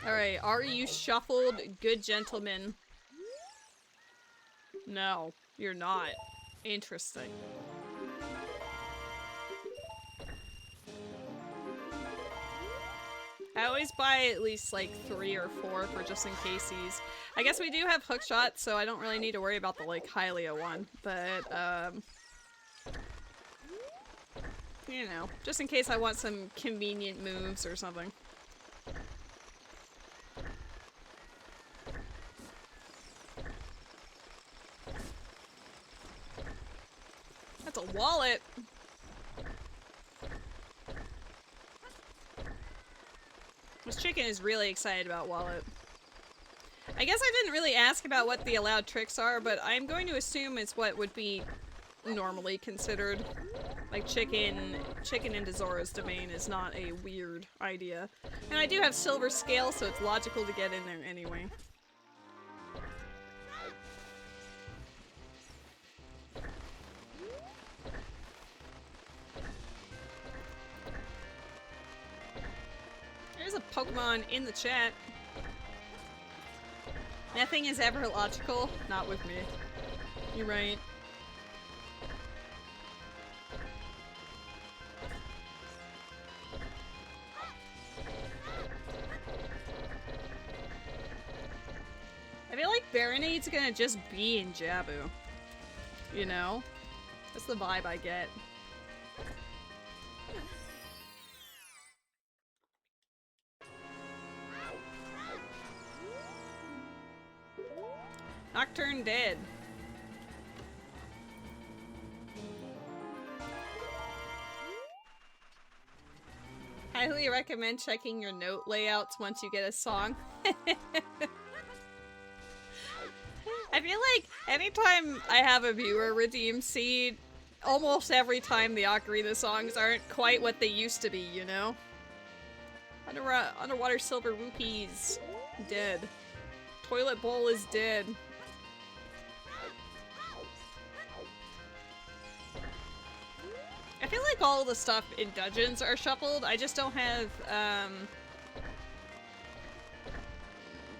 Alright, are you shuffled, good gentleman? No, you're not. Interesting. I always buy at least like 3 or 4 for just in cases. I guess we do have hook shots, so I don't really need to worry about the like Hylia one, but you know, just in case I want some convenient moves or something. That's a wallet. This chicken is really excited about wallet. I guess I didn't really ask about what the allowed tricks are, but I'm going to assume it's what would be normally considered. Like chicken into Zora's domain is not a weird idea. And I do have silver scale, so it's logical to get in there anyway. There's a Pokemon in the chat. Nothing is ever logical. Not with me. You're right. Baronade's gonna just be in Jabu. You know? That's the vibe I get. Nocturne dead. Highly recommend checking your note layouts once you get a song. I feel like anytime I have a viewer redeem seed, almost every time the Ocarina songs aren't quite what they used to be, you know? Underwater silver rupees. Dead. Toilet bowl is dead. I feel like all the stuff in dungeons are shuffled. I just don't have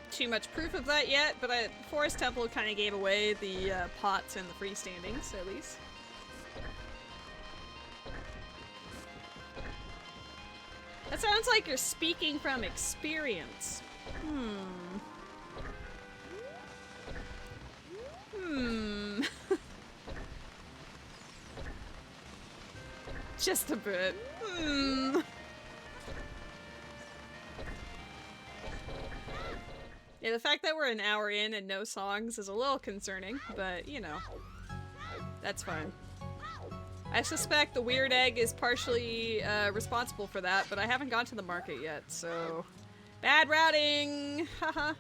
too much proof of that yet, but Forest Temple kind of gave away the pots and the freestandings, at least. That sounds like you're speaking from experience. Just a bit. Yeah, the fact that we're an hour in and no songs is a little concerning, but, you know, that's fine. I suspect the weird egg is partially responsible for that, but I haven't gone to the market yet, so... Bad routing! Haha.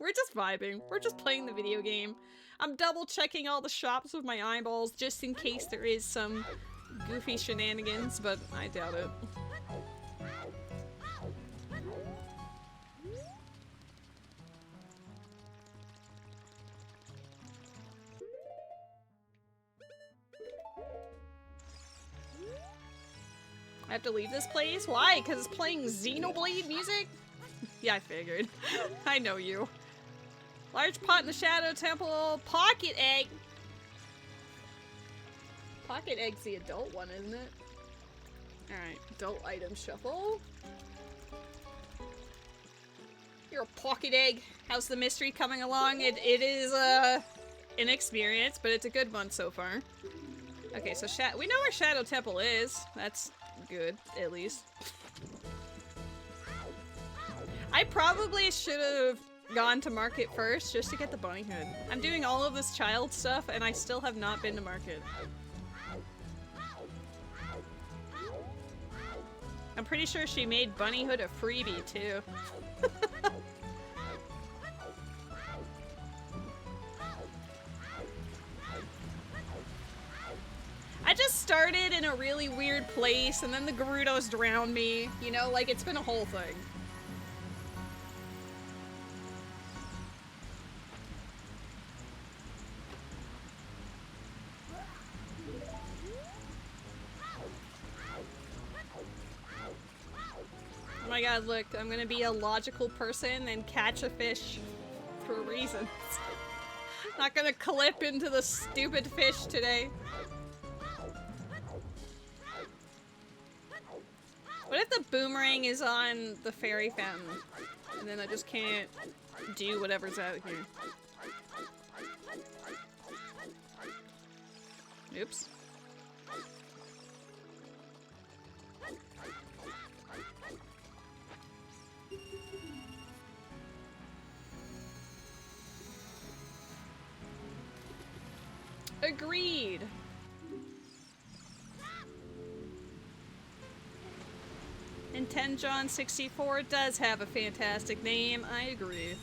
We're just vibing. We're just playing the video game. I'm double checking all the shops with my eyeballs just in case there is some goofy shenanigans, but I doubt it. I have to leave this place? Why? Because it's playing Xenoblade music? Yeah, I figured. I know you. Large pot in the Shadow Temple. Pocket egg! Pocket egg's the adult one, isn't it? Alright, adult item shuffle. You're a pocket egg. How's the mystery coming along? It is, inexperienced, but it's a good one so far. Okay, so we know where Shadow Temple is. That's good, at least. I probably should have gone to market first just to get the bunny hood. I'm doing all of this child stuff and I still have not been to market. I'm pretty sure she made bunny hood a freebie too. I just started in a really weird place and then the Gerudos drowned me. You know, like it's been a whole thing. Oh my god, look, I'm gonna be a logical person and catch a fish for reasons. Not gonna clip into the stupid fish today. What if the boomerang is on the fairy fountain? And then I just can't do whatever's out here. Oops. Agreed. And 10 John 64 does have a fantastic name, I agree.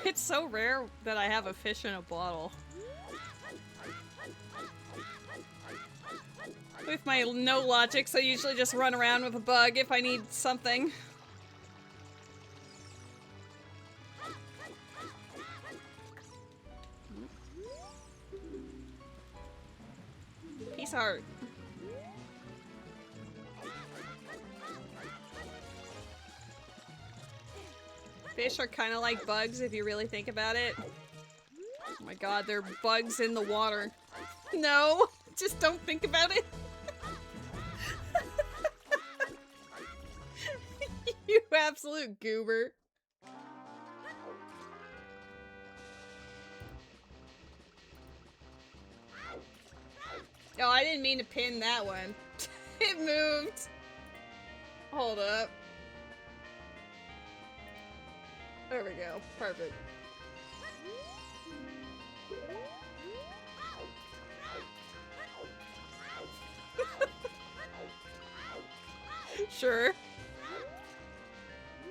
It's so rare that I have a fish in a bottle. With my no logics, I usually just run around with a bug if I need something. heart. Fish are kind of like bugs if you really think about it. Oh my god, they're bugs in the water. No, just don't think about it. You absolute goober. Oh, I didn't mean to pin that one. It moved. Hold up. There we go. Perfect. Sure.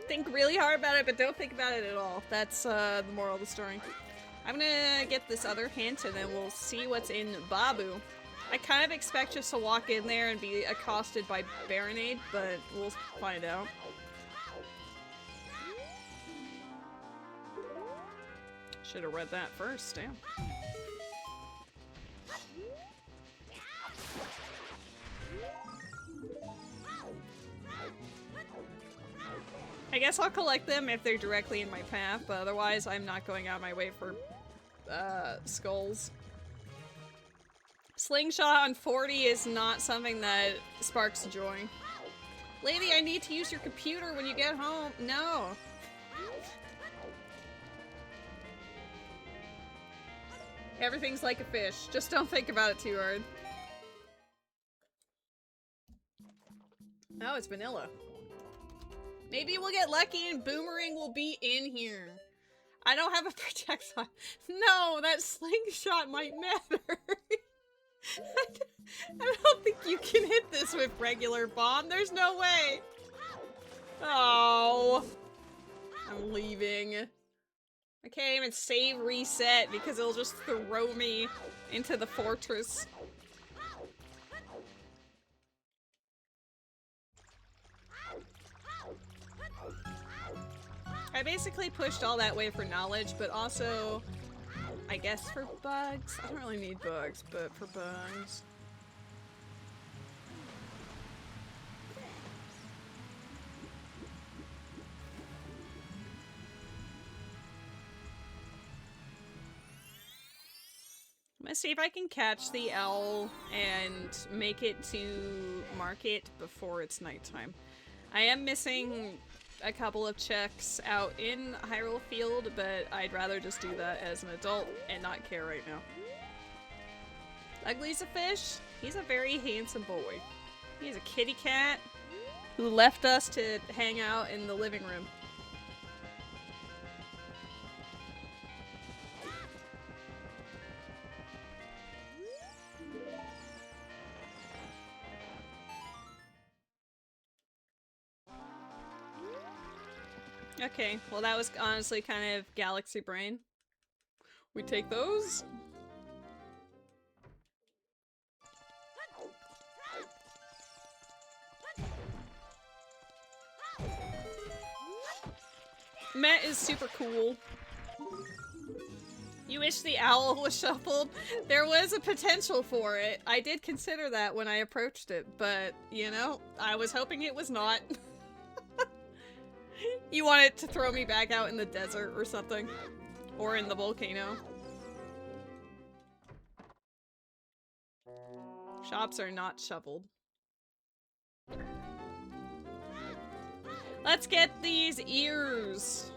Think really hard about it, but don't think about it at all. That's the moral of the story. I'm gonna get this other hint, and then we'll see what's in Babu. I kind of expect just to walk in there and be accosted by Baronade, but we'll find out. Should have read that first, damn. I guess I'll collect them if they're directly in my path, but otherwise I'm not going out my way for skulls. Slingshot on 40 is not something that sparks joy. Lady, I need to use your computer when you get home. No. Everything's like a fish. Just don't think about it too hard. Oh, it's vanilla. Maybe we'll get lucky and Boomerang will be in here. I don't have a projectile. No, that slingshot might matter. I don't think you can hit this with regular bomb. There's no way. Oh. I'm leaving. I can't even save reset because it'll just throw me into the fortress. I basically pushed all that way for knowledge, but also, I guess for bugs. I don't really need bugs, but for bugs. I'm gonna see if I can catch the owl and make it to market before it's nighttime. I am missing a couple of checks out in Hyrule Field, but I'd rather just do that as an adult and not care right now. Ugly's a fish. He's a very handsome boy. He's a kitty cat who left us to hang out in the living room. Okay, well that was honestly kind of galaxy brain. We take those? Met is super cool. You wish the owl was shuffled? There was a potential for it. I did consider that when I approached it, but, you know, I was hoping it was not. You want it to throw me back out in the desert or something. Or in the volcano. Shops are not shoveled. Let's get these ears.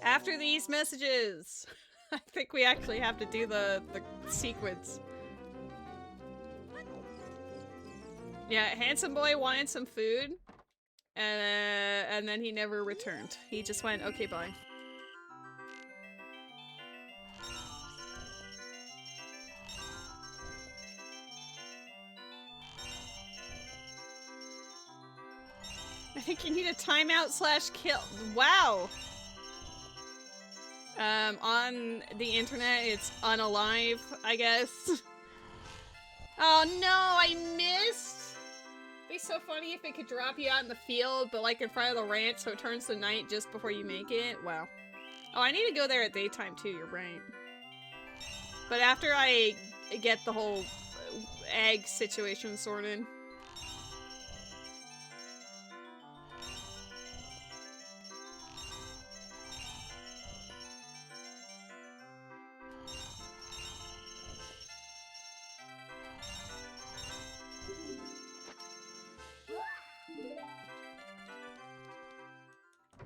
After these messages. I think we actually have to do the sequence. Yeah, handsome boy wanted some food, and then he never returned. He just went, okay, bye. I think you need a timeout / kill. Wow! On the internet, it's unalive, I guess. Oh no, I missed! It'd be so funny if it could drop you out in the field, but like in front of the ranch, so it turns to night just before you make it. Wow. Oh, I need to go there at daytime too, you're right. But after I get the whole egg situation sorted.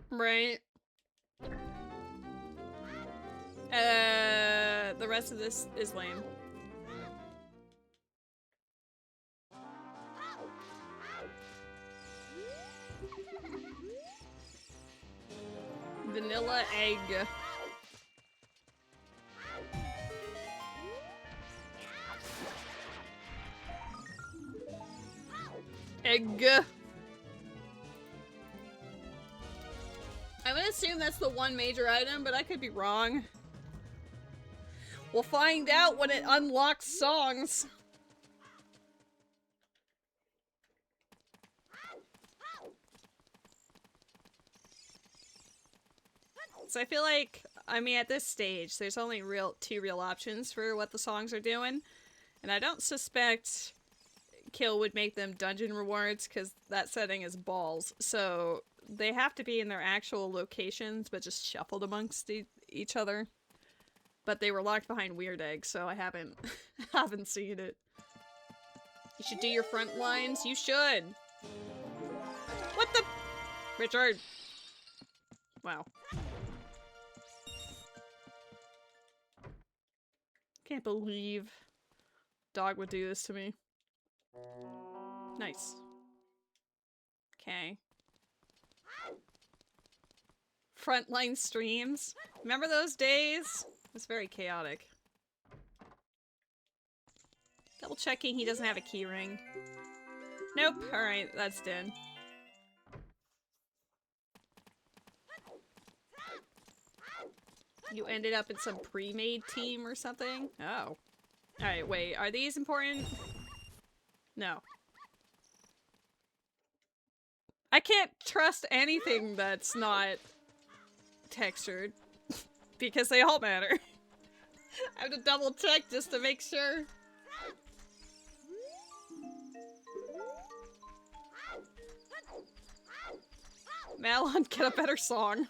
Right. The rest of this is lame. Vanilla egg. Egg. I'm gonna assume that's the one major item, but I could be wrong. We'll find out when it unlocks songs. So I feel like, I mean, at this stage, there's only two real options for what the songs are doing. And I don't suspect Kill would make them dungeon rewards, because that setting is balls. So they have to be in their actual locations, but just shuffled amongst each other. But they were locked behind weird eggs, so I haven't seen it. You should do your front lines. You should. What the? Richard. Wow. Can't believe dog would do this to me. Nice. Okay. Frontline streams. Remember those days? It was very chaotic. Double checking he doesn't have a key ring. Nope. Alright, that's dead. You ended up in some pre-made team or something? Oh. Alright, wait. Are these important? No. I can't trust anything that's not textured. Because they all matter. I have to double check just to make sure. Malon, get a better song.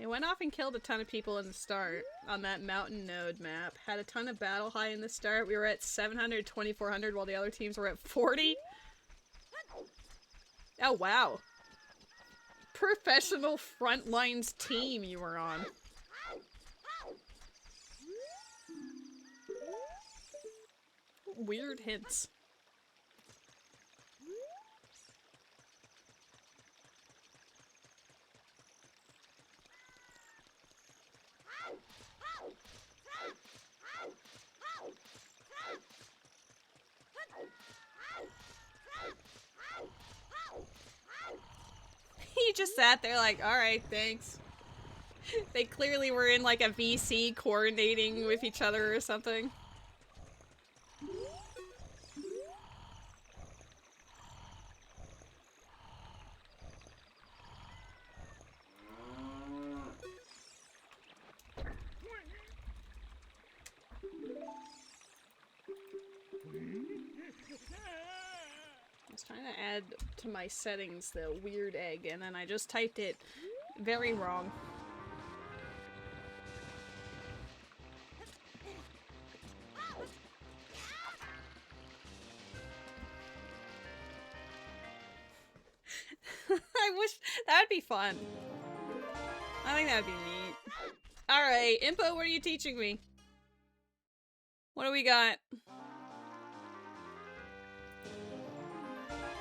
It went off and killed a ton of people in the start on that mountain node map. Had a ton of battle high in the start. We were at 700, 2400 while the other teams were at 40. Oh, wow. Professional frontlines team you were on. Weird hints. He just sat there like, alright, thanks. They clearly were in like a VC coordinating with each other or something. I was trying to add to my settings the weird egg, and then I just typed it very wrong. I wish that would be fun. I think that would be neat. Alright, Impo, what are you teaching me? What do we got?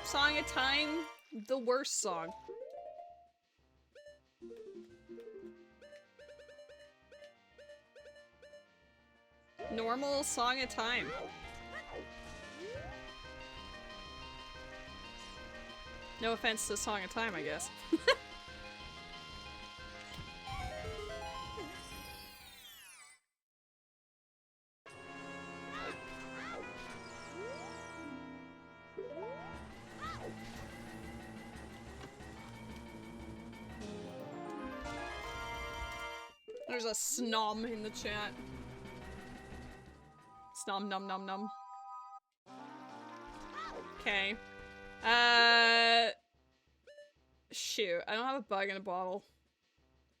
Song of Time, the worst song. Normal Song of Time. No offense to Song of Time, I guess. There's a snom in the chat. Snom num num num. Okay. Shoot. I don't have a bug in a bottle.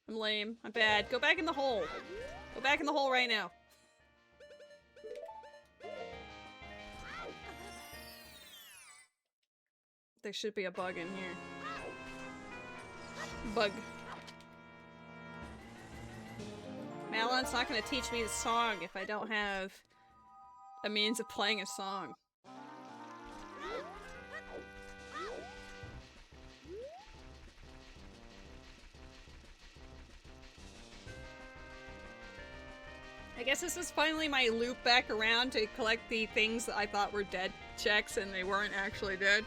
I'm lame. I'm bad. Go back in the hole. Go back in the hole right now. There should be a bug in here. Bug. Malon's not gonna teach me the song if I don't have a means of playing a song. I guess this is finally my loop back around to collect the things that I thought were dead checks and they weren't actually dead.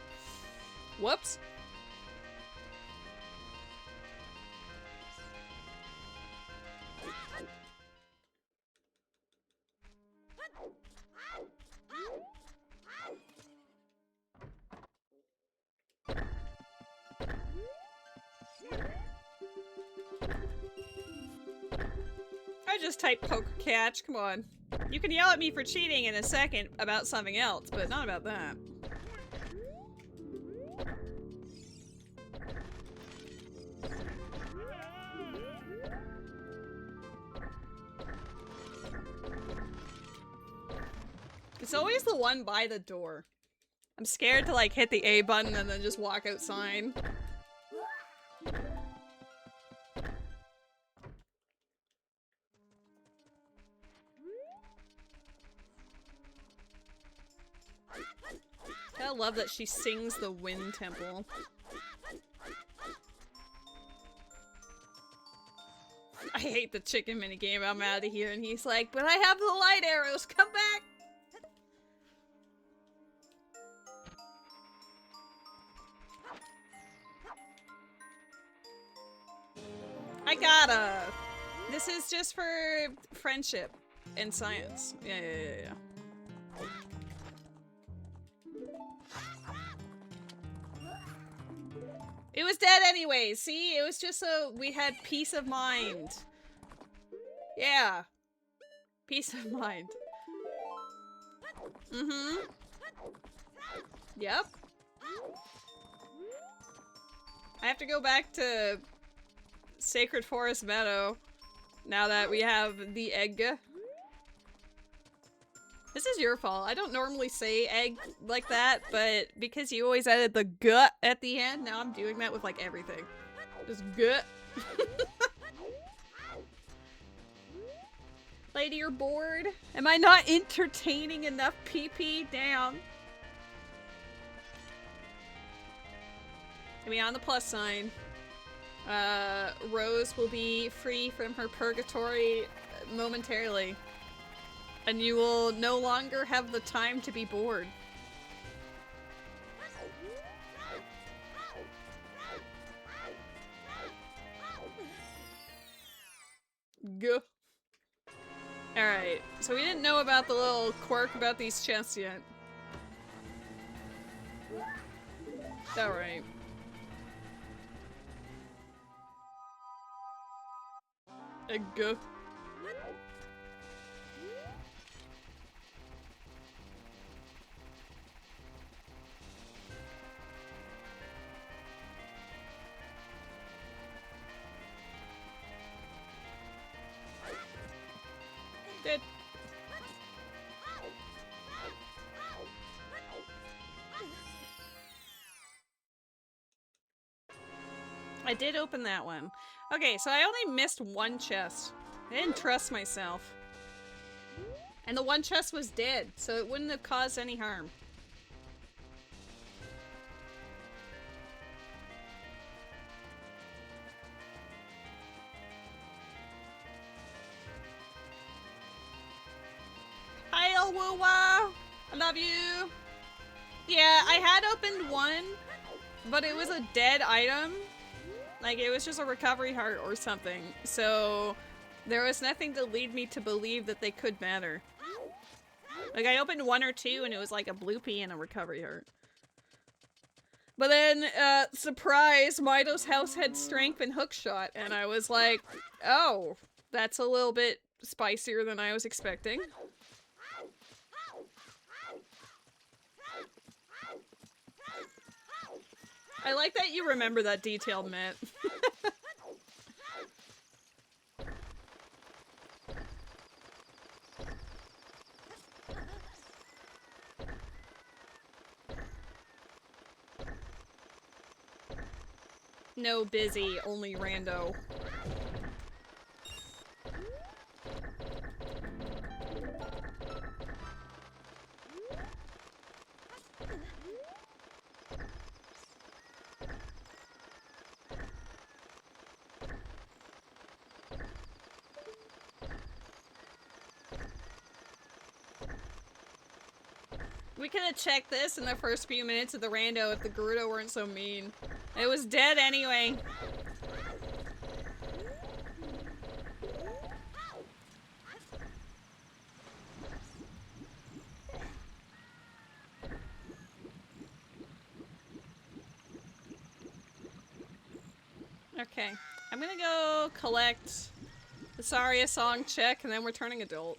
Whoops. I just typed poker catch, come on. You can yell at me for cheating in a second about something else, but not about that. It's always the one by the door. I'm scared to like hit the A button and then just walk outside. I love that she sings the Wind Temple. I hate the chicken minigame. I'm out of here. And he's like, but I have the light arrows. Come back. I gotta. This is just for friendship and science. Yeah. It was dead anyway, see? It was just so we had peace of mind. Yeah. Peace of mind. Mm-hmm. Yep. I have to go back to Sacred Forest Meadow now that we have the egg. This is your fault. I don't normally say egg like that, but because you always added the gut at the end, now I'm doing that with like everything. Just gut. Lady, you're bored? Am I not entertaining enough PP? Damn. I mean, on the plus sign, Rose will be free from her purgatory momentarily. And you will no longer have the time to be bored. Go. Alright, so we didn't know about the little quirk about these chests yet. Alright. Go. Dead. I did open that one. Okay, so I only missed one chest. I didn't trust myself. And the one chest was dead, so it wouldn't have caused any harm. Hi, Elwoo! I love you! Yeah, I had opened one, but it was a dead item. Like, it was just a recovery heart or something. So, there was nothing to lead me to believe that they could matter. Like, I opened one or two and it was like a bloopy and a recovery heart. But then, surprise, Mido's house had strength and hookshot. And I was like, oh, That's a little bit spicier than I was expecting. I like that you remember that detail, Matt. No busy, only rando. We could have checked this in the first few minutes of the rando if the Gerudo weren't so mean. It was dead anyway. Okay, I'm gonna go collect the Saria song check and then we're turning adult.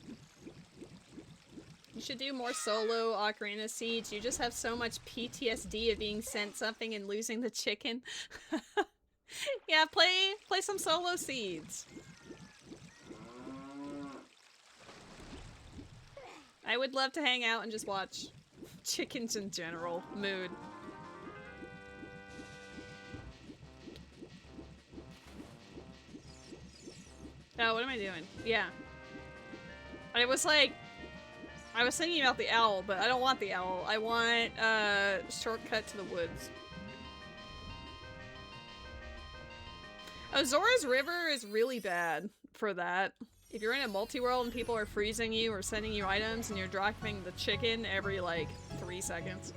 You should do more solo Ocarina Siege. You just have so much PTSD of being sent something and losing the chicken. Yeah, play some solo seeds. I would love to hang out and just watch chickens in general. Mood. Oh, what am I doing? Yeah. I was like, I was thinking about the owl, but I don't want the owl. I want a shortcut to the woods. Oh, Zora's River is really bad for that. If you're in a multi-world and people are freezing you or sending you items and you're dropping the chicken every, like, 3 seconds.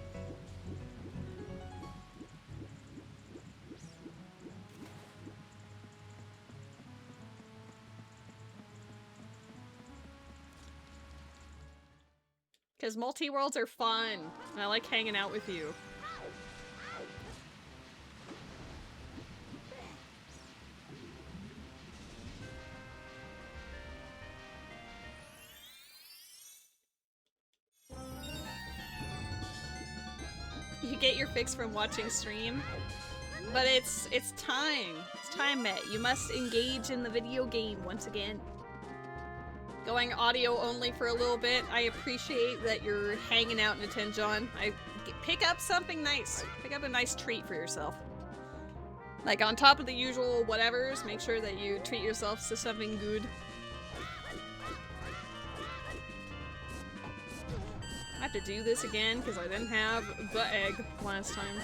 Because multi-worlds are fun, and I like hanging out with you. You get your fix from watching stream, but it's time. It's time, Matt. You must engage in the video game once again. Going audio only for a little bit. I appreciate that you're hanging out in Attenjon. Pick up something nice. Pick up a nice treat for yourself. Like on top of the usual whatevers, make sure that you treat yourself to something good. I have to do this again because I didn't have the egg last time.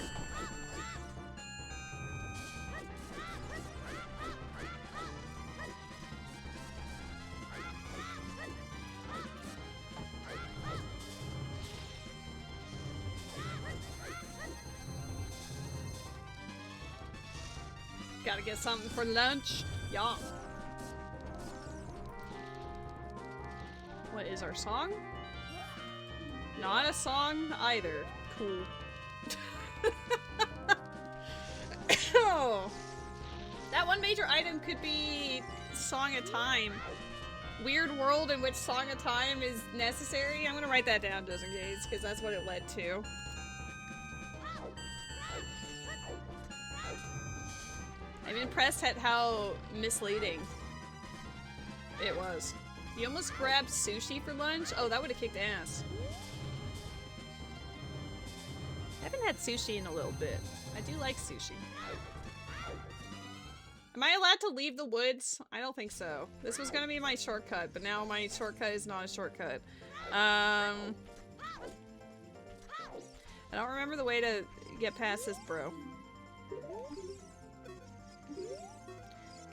Gotta get something for lunch. Yeah. What is our song? Not a song either. Cool. Oh. That one major item could be Song of Time. Weird world in which Song of Time is necessary. I'm gonna write that down just in case, because that's what it led to. I'm impressed at how misleading it was. You almost grabbed sushi for lunch? Oh, that would have kicked ass. I haven't had sushi in a little bit. I do like sushi. Am I allowed to leave the woods? I don't think so. This was gonna be my shortcut, but now my shortcut is not a shortcut. I don't remember the way to get past this, bro.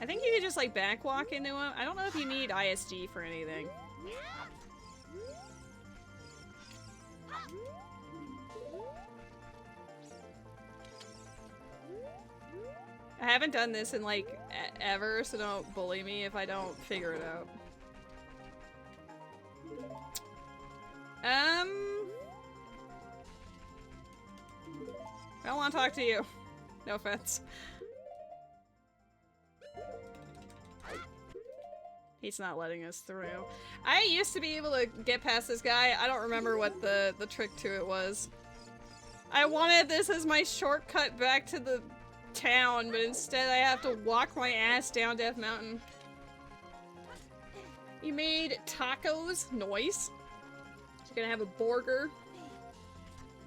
I think you could just like backwalk into him. I don't know if you need ISG for anything. I haven't done this in like ever, so don't bully me if I don't figure it out. I don't want to talk to you. No offense. He's not letting us through. I used to be able to get past this guy. I don't remember what the trick to it was. I wanted this as my shortcut back to the town, but instead I have to walk my ass down Death Mountain. You made tacos? Nice. You're gonna have a burger.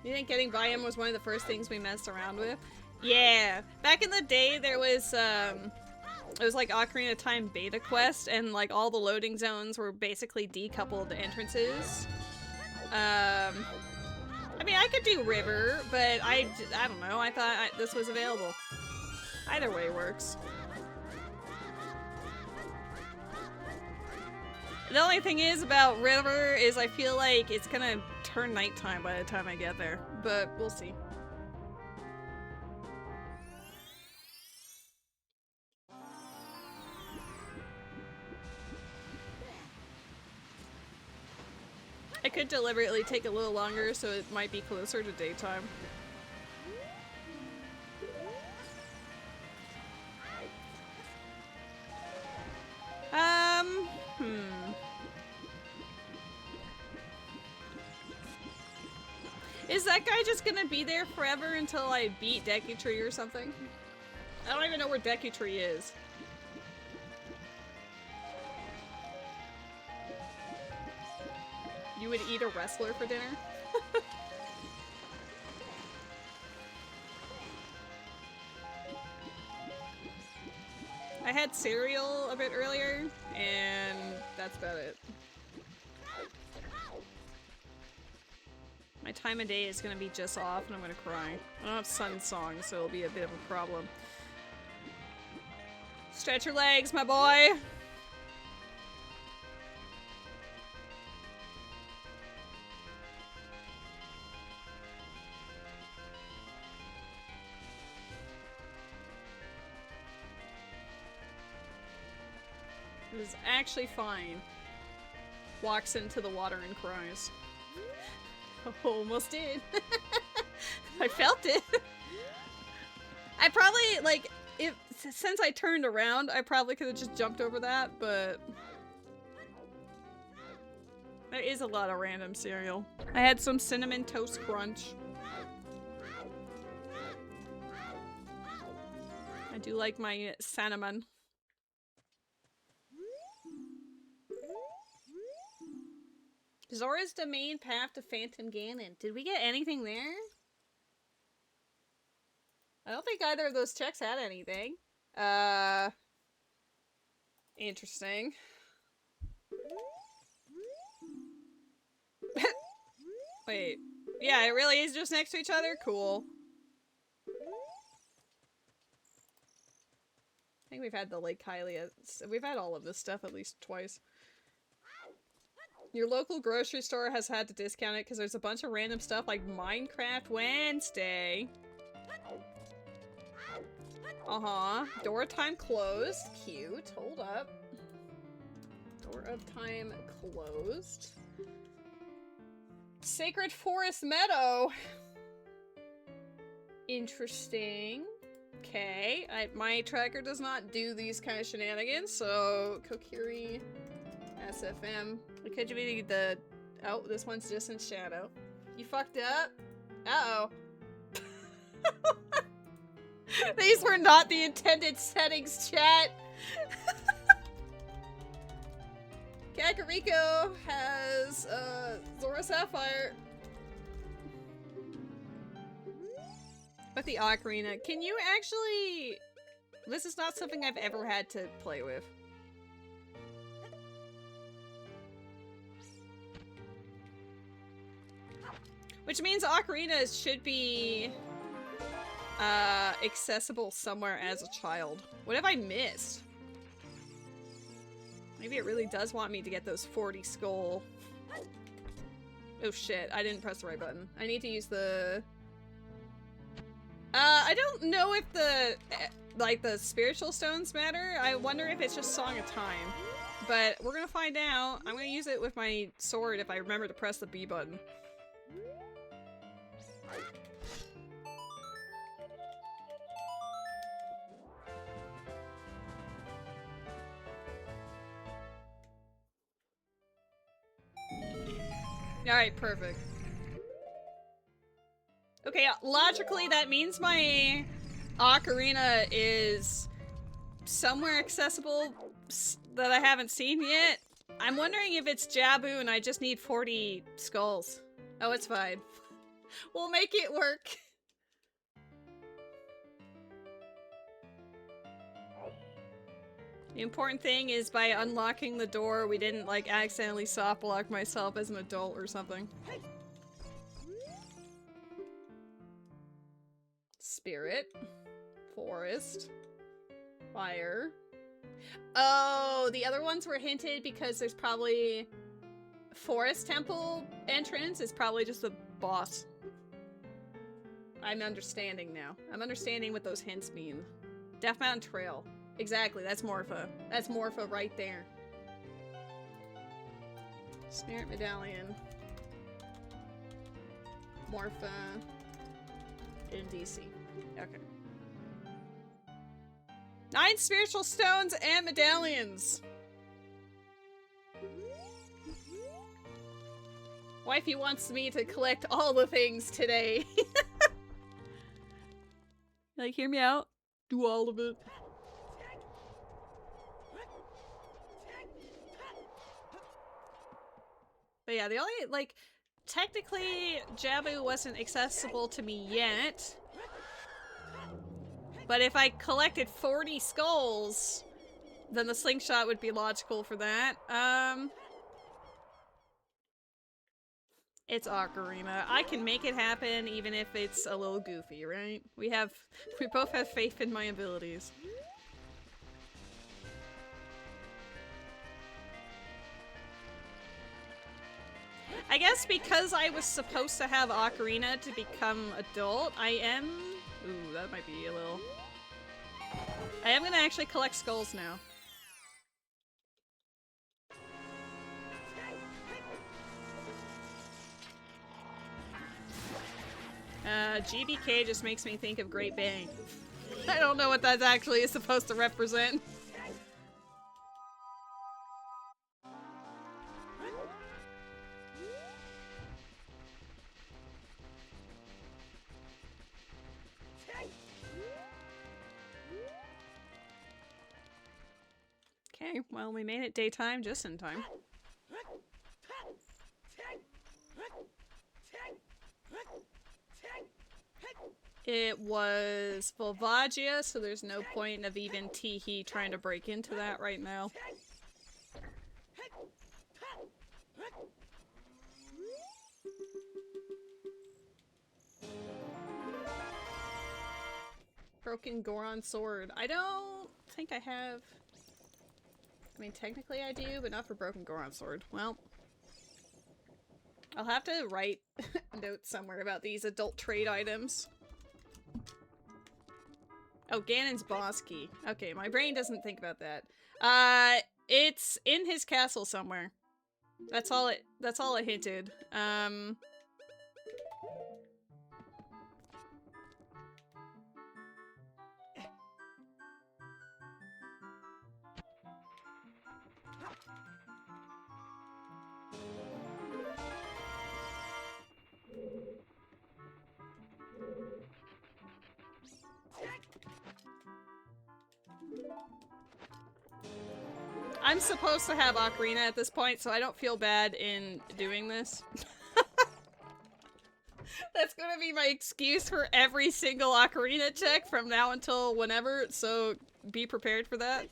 You think getting by him was one of the first things we messed around with? Yeah. Back in the day, there was, it was like Ocarina of Time beta quest, and like all the loading zones were basically decoupled entrances. I mean, I could do river, but I don't know. I thought this was available. Either way works. The only thing is about river is I feel like it's gonna turn nighttime by the time I get there, but we'll see. I could deliberately take a little longer so it might be closer to daytime. Is that guy just gonna be there forever until I beat Deku Tree or something? I don't even know where Deku Tree is. You would eat a wrestler for dinner? I had cereal a bit earlier, and that's about it. My time of day is gonna be just off, and I'm gonna cry. I don't have Sun Song, so it'll be a bit of a problem. Stretch your legs, my boy! It is actually fine. Walks into the water and cries. Almost did. I felt it. I probably, like, since I turned around, I probably could have just jumped over that, but there is a lot of random cereal. I had some Cinnamon Toast Crunch. I do like my cinnamon. Zora's Domain Path to Phantom Ganon. Did we get anything there? I don't think either of those checks had anything. Interesting. Wait. Yeah, it really is just next to each other? Cool. I think we've had the Lake Hylia. We've had all of this stuff at least twice. Your local grocery store has had to discount it because there's a bunch of random stuff like Minecraft Wednesday. Door of Time closed. Cute. Hold up. Door of Time closed. Sacred Forest Meadow. Interesting. Okay. My tracker does not do these kind of shenanigans, so Kokiri SFM. It could be the... Oh, this one's Distant Shadow. You fucked up? Uh-oh. These were not the intended settings, chat! Kakariko has, Zora Sapphire. But the Ocarina, can you actually... This is not something I've ever had to play with. Which means Ocarinas should be accessible somewhere as a child. What have I missed? Maybe it really does want me to get those 40 skull. Oh shit, I didn't press the right button. I need to use the... I don't know if the, like, the spiritual stones matter. I wonder if it's just Song of Time. But we're gonna find out. I'm gonna use it with my sword if I remember to press the B button. Alright, perfect. Okay, logically that means my ocarina is somewhere accessible that I haven't seen yet. I'm wondering if it's Jabu and I just need 40 skulls. Oh, it's fine. We'll make it work. The important thing is by unlocking the door, we didn't like accidentally soft block myself as an adult or something. Spirit. Forest. Fire. Oh, the other ones were hinted because there's probably Forest Temple entrance is probably just the boss. I'm understanding now. I'm understanding what those hints mean. Death Mountain Trail. Exactly, that's Morpha. That's Morpha right there. Spirit Medallion. Morpha. In DC. Okay. 9 spiritual stones and medallions! Wifey wants me to collect all the things today. Like, hear me out? Do all of it. But yeah, the only, like, technically, Jabu wasn't accessible to me yet. But if I collected 40 skulls, then the slingshot would be logical for that. It's Ocarina. I can make it happen even if it's a little goofy, right? We both have faith in my abilities. I guess because I was supposed to have Ocarina to become adult, I am... Ooh, that might be a little... I am gonna actually collect skulls now. GBK just makes me think of Great Bang. I don't know what that actually is supposed to represent. Okay, well, we made it daytime just in time. It was Volvagia, so there's no point of even Teehee trying to break into that right now. Broken Goron Sword. I don't think I have... I mean, technically I do, but not for Broken Goron Sword. Well, I'll have to write a note somewhere about these adult trade items. Oh, Ganon's boss key. Okay, my brain doesn't think about that. It's in his castle somewhere. That's all it hinted. I'm supposed to have Ocarina at this point, so I don't feel bad in doing this. That's gonna be my excuse for every single Ocarina check from now until whenever, so be prepared for that.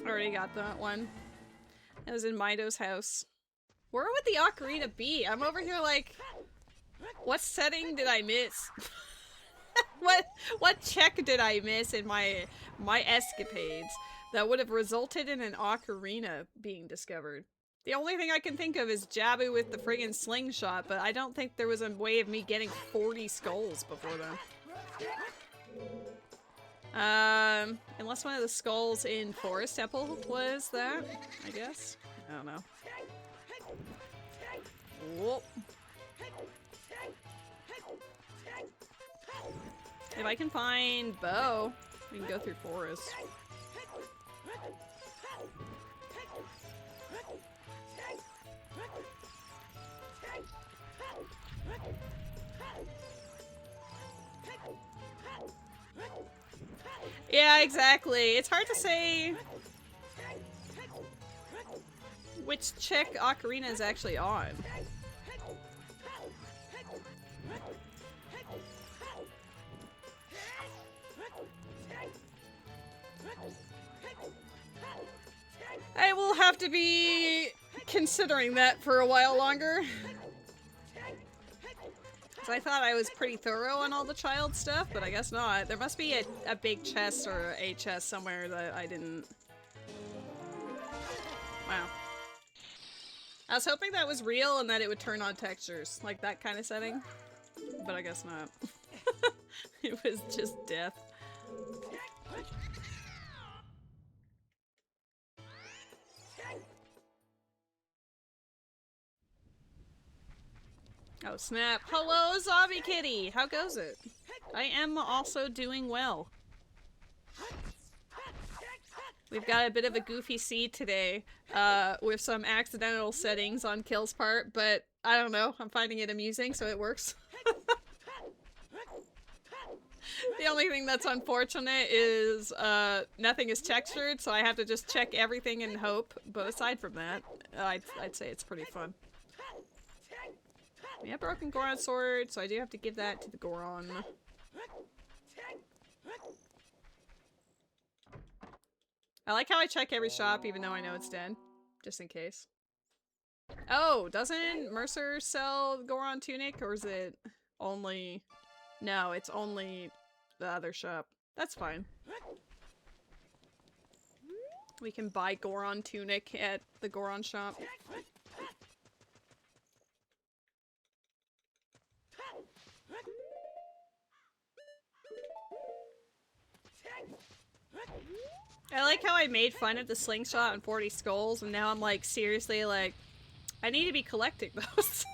Already got that one. That was in Mido's house. Where would the Ocarina be? I'm over here like, what setting did I miss? What check did I miss in my escapades that would have resulted in an Ocarina being discovered? The only thing I can think of is Jabu with the friggin' slingshot, but I don't think there was a way of me getting 40 skulls before then. Unless one of the skulls in Forest Temple was that, I guess. I don't know. Whoop. If I can find Bo, we can go through forest. Yeah, exactly. It's hard to say which chick Ocarina is actually on. I will have to be considering that for a while longer. So I thought I was pretty thorough on all the child stuff, but I guess not. There must be a big chest or a chest somewhere that I didn't... Wow. I was hoping that was real and that it would turn on textures, like that kind of setting. But I guess not. It was just death. Oh snap. Hello, Zombie Kitty! How goes it? I am also doing well. We've got a bit of a goofy seed today, with some accidental settings on Kill's part, but I don't know, I'm finding it amusing, so it works. The only thing that's unfortunate is, nothing is textured, so I have to just check everything and hope, but aside from that, I'd say it's pretty fun. We have broken Goron sword, so I do have to give that to the Goron. I like how I check every shop even though I know it's dead. Just in case. Oh, doesn't Mercer sell Goron tunic, or is it only... No, it's only the other shop. That's fine. We can buy Goron tunic at the Goron shop. I like how I made fun of the slingshot and 40 skulls, and now I'm like, seriously, like, I need to be collecting those.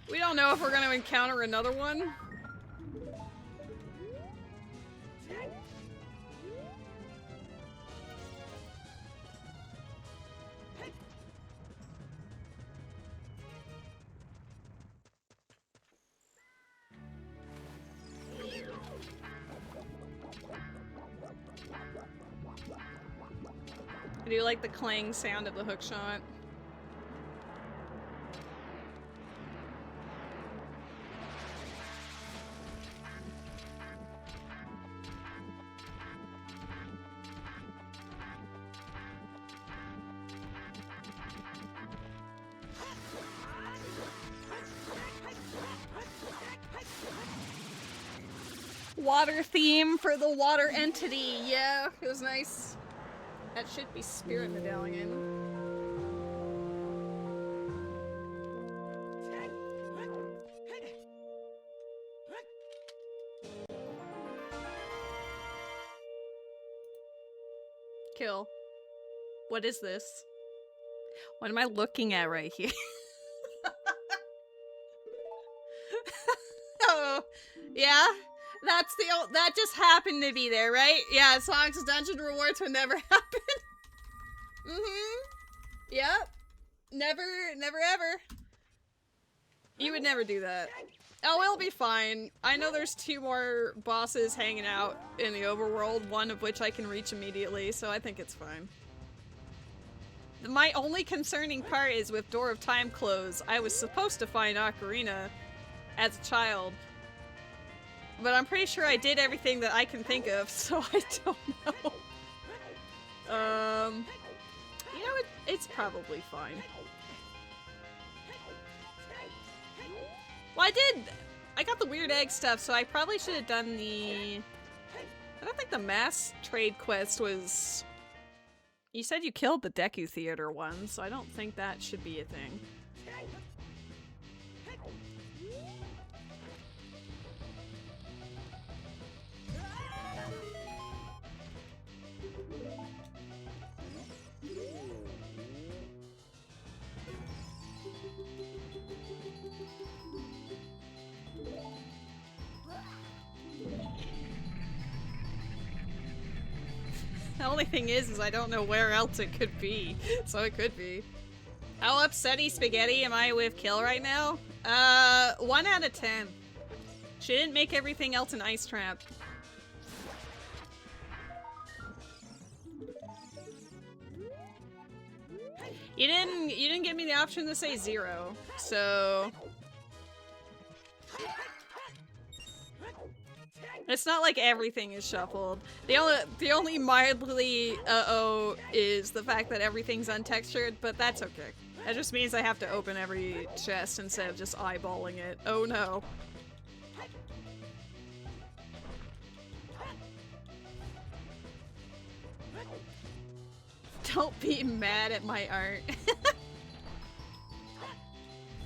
We don't know if we're gonna encounter another one. I do like the clang sound of the hookshot. Water theme for the water entity. Yeah, it was nice. That should be Spirit Medallion. Kill. What is this? What am I looking at right here? Oh, yeah? That's the old, that just happened to be there, right? Yeah, Sonic's dungeon rewards would never happen. Yep. Never ever. You would never do that. Oh, it'll be fine. I know there's 2 more bosses hanging out in the overworld, one of which I can reach immediately, so I think it's fine. My only concerning part is with Door of Time closed, I was supposed to find Ocarina as a child. But I'm pretty sure I did everything that I can think of, so I don't know. You know, it's probably fine. Well, I got the weird egg stuff, so I probably should have done the... I don't think the mass trade quest was... You said you killed the Deku Theater one, so I don't think that should be a thing. The only thing is I don't know where else it could be. So it could be. How upsetty spaghetti am I with Kill right now? 1 out of 10. She didn't make everything else an ice trap. You didn't give me the option to say 0, so it's not like everything is shuffled. The only mildly uh-oh is the fact that everything's untextured, but that's okay. That just means I have to open every chest instead of just eyeballing it. Oh no. Don't be mad at my art.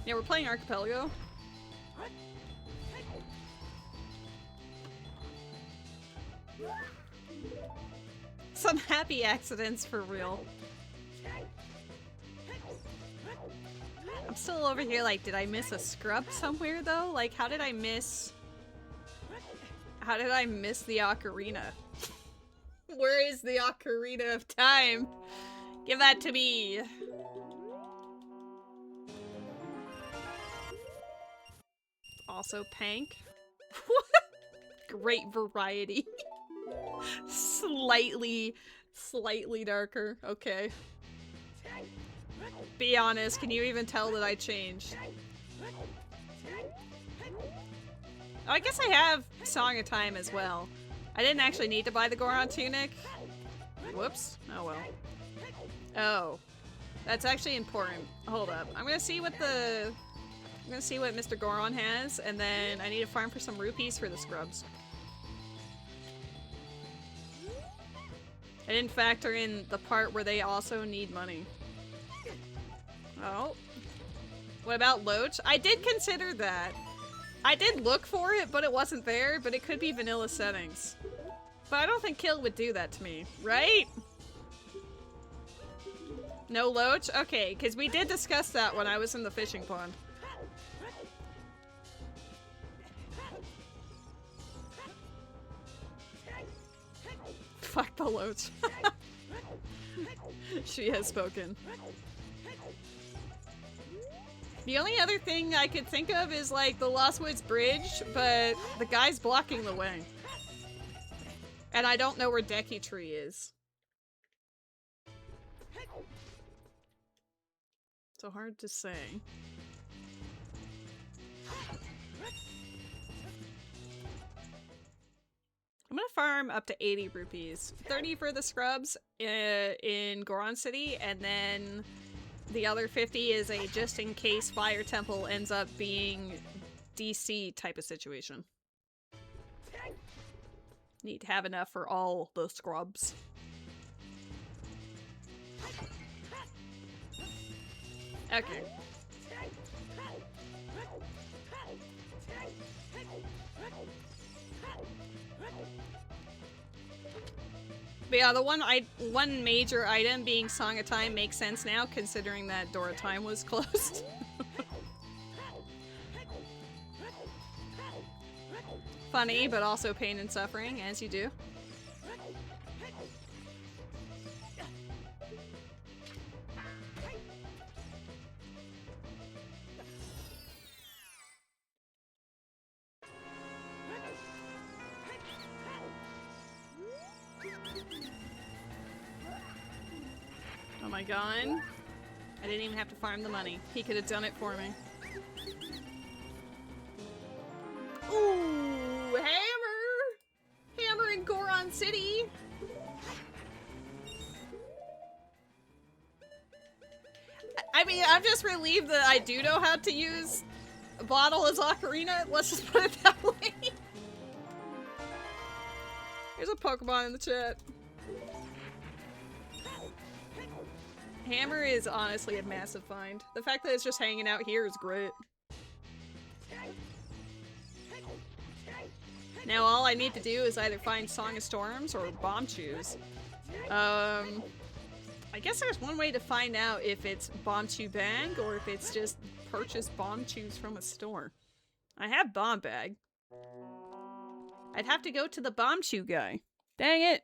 Yeah, we're playing Archipelago. Some happy accidents for real. I'm still over here like, did I miss a scrub somewhere though? Like, how did I miss the ocarina? Where is the Ocarina of Time? Give that to me. Also Pank. Great variety. Slightly darker. Okay. Be honest, can you even tell that I changed? Oh, I guess I have Song of Time as well. I didn't actually need to buy the Goron tunic. Whoops. Oh well. Oh. That's actually important. Hold up. I'm gonna see what Mr. Goron has, and then I need to farm for some rupees for the scrubs. I didn't factor in the part where they also need money. Oh. What about Loach? I did consider that. I did look for it, but it wasn't there, but it could be vanilla settings. But I don't think Kill would do that to me, right? No Loach? Okay, because we did discuss that when I was in the fishing pond. Fuck the Loach. She has spoken. The only other thing I could think of is like the Lost Woods Bridge, but the guy's blocking the way. And I don't know where Decky Tree is. So hard to say. I'm gonna farm up to 80 rupees. 30 for the scrubs in Goron City, and then the other 50 is a just in case Fire Temple ends up being DC type of situation. Need to have enough for all the scrubs. Okay. But yeah, the one major item being Song of Time makes sense now, considering that Door of Time was closed. Funny, but also pain and suffering, as you do. Oh my god. I didn't even have to farm the money. He could have done it for me. Ooh, Hammer! Hammer in Goron City! I mean, I'm just relieved that I do know how to use a bottle as Ocarina. Let's just put it that way. There's a Pokemon in the chat. Hammer is honestly a massive find. The fact that it's just hanging out here is great. Now all I need to do is either find Song of Storms or Bomb Chews. I guess there's one way to find out if it's Bomb Chew Bag or if it's just purchase Bomb Chews from a store. I have Bomb Bag. I'd have to go to the Bomb Chew guy. Dang it!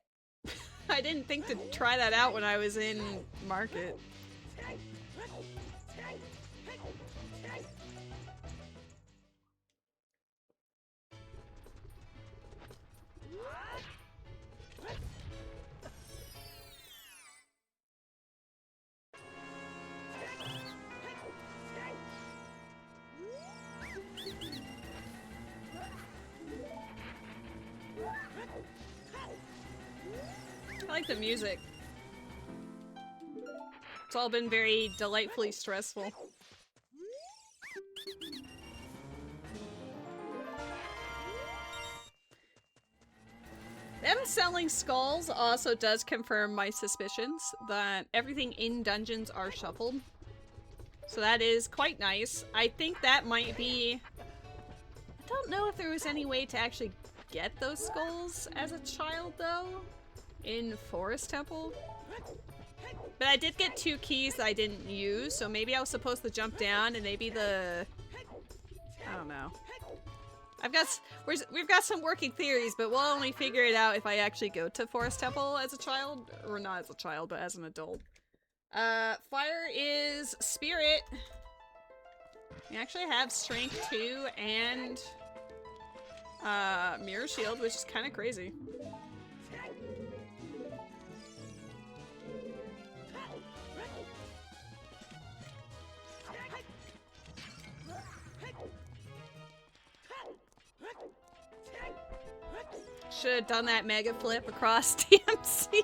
I didn't think to try that out when I was in market. I like the music. It's all been very delightfully stressful. Them selling skulls also does confirm my suspicions that everything in dungeons are shuffled. So that is quite nice. I think that might be... I don't know if there was any way to actually get those skulls as a child, though, in Forest Temple. But I did get 2 keys that I didn't use, so maybe I was supposed to jump down and maybe the... I don't know. We've got some working theories, but we'll only figure it out if I actually go to Forest Temple as a child. Or not as a child, but as an adult. Fire is Spirit. We actually have Strength 2 and Mirror Shield, which is kind of crazy. Should have done that mega flip across DMC.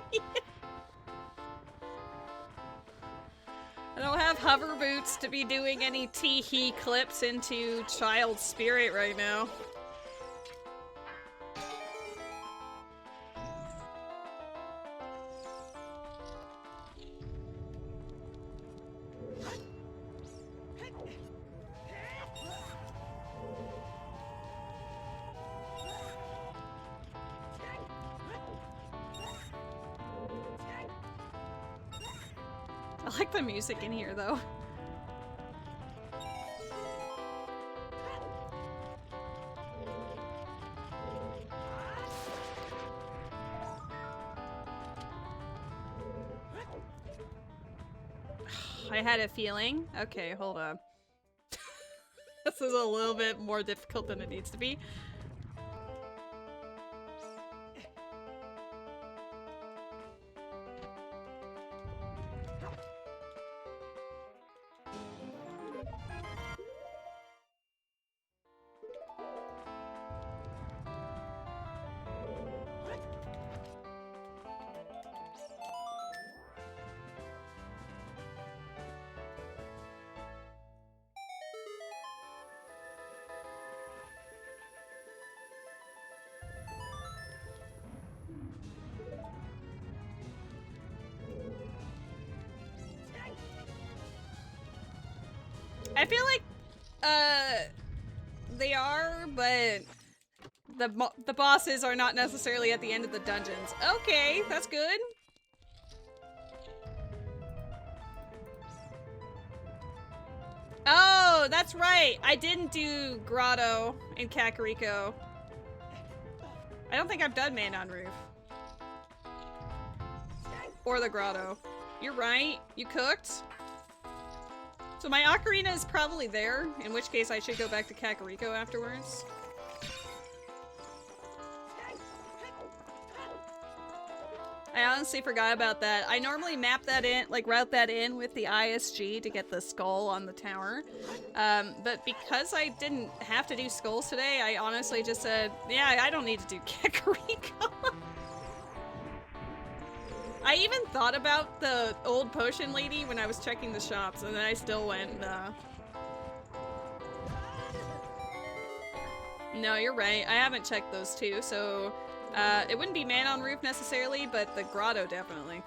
I don't have hover boots to be doing any tee-hee clips into Child Spirit right now. I like the music in here, though. I had a feeling. Okay, hold on. This is a little bit more difficult than it needs to be. I feel like, they are, but the bosses are not necessarily at the end of the dungeons. Okay, that's good. Oh, that's right. I didn't do Grotto in Kakariko. I don't think I've done Man on Roof. Or the Grotto. You're right. You cooked. So my ocarina is probably there, in which case I should go back to Kakariko afterwards. I honestly forgot about that. I normally map that in, like route that in with the ISG to get the skull on the tower. But because I didn't have to do skulls today, I honestly just said, yeah, I don't need to do Kakariko. I even thought about the old potion lady when I was checking the shops, and then I still went, No, you're right. I haven't checked those two, so it wouldn't be Man on Roof necessarily, but the grotto definitely.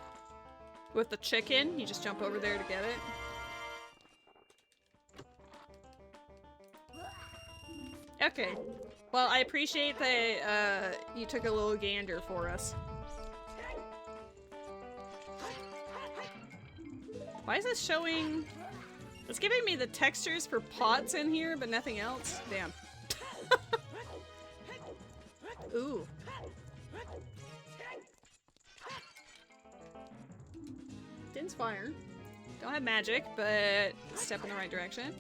With the chicken, you just jump over there to get it. Okay. Well, I appreciate that you took a little gander for us. Why is this showing... It's giving me the textures for pots in here, but nothing else? Damn. Ooh. Spins fire. Don't have magic, but step in the right direction.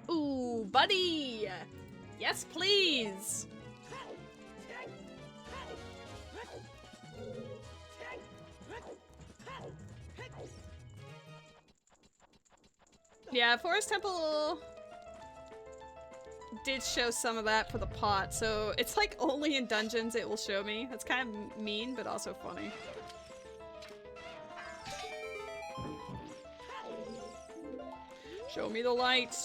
Ooh, buddy! Yes, please! Yeah, Forest Temple did show some of that for the pot, so it's like only in dungeons it will show me. That's kind of mean, but also funny. Show me the light.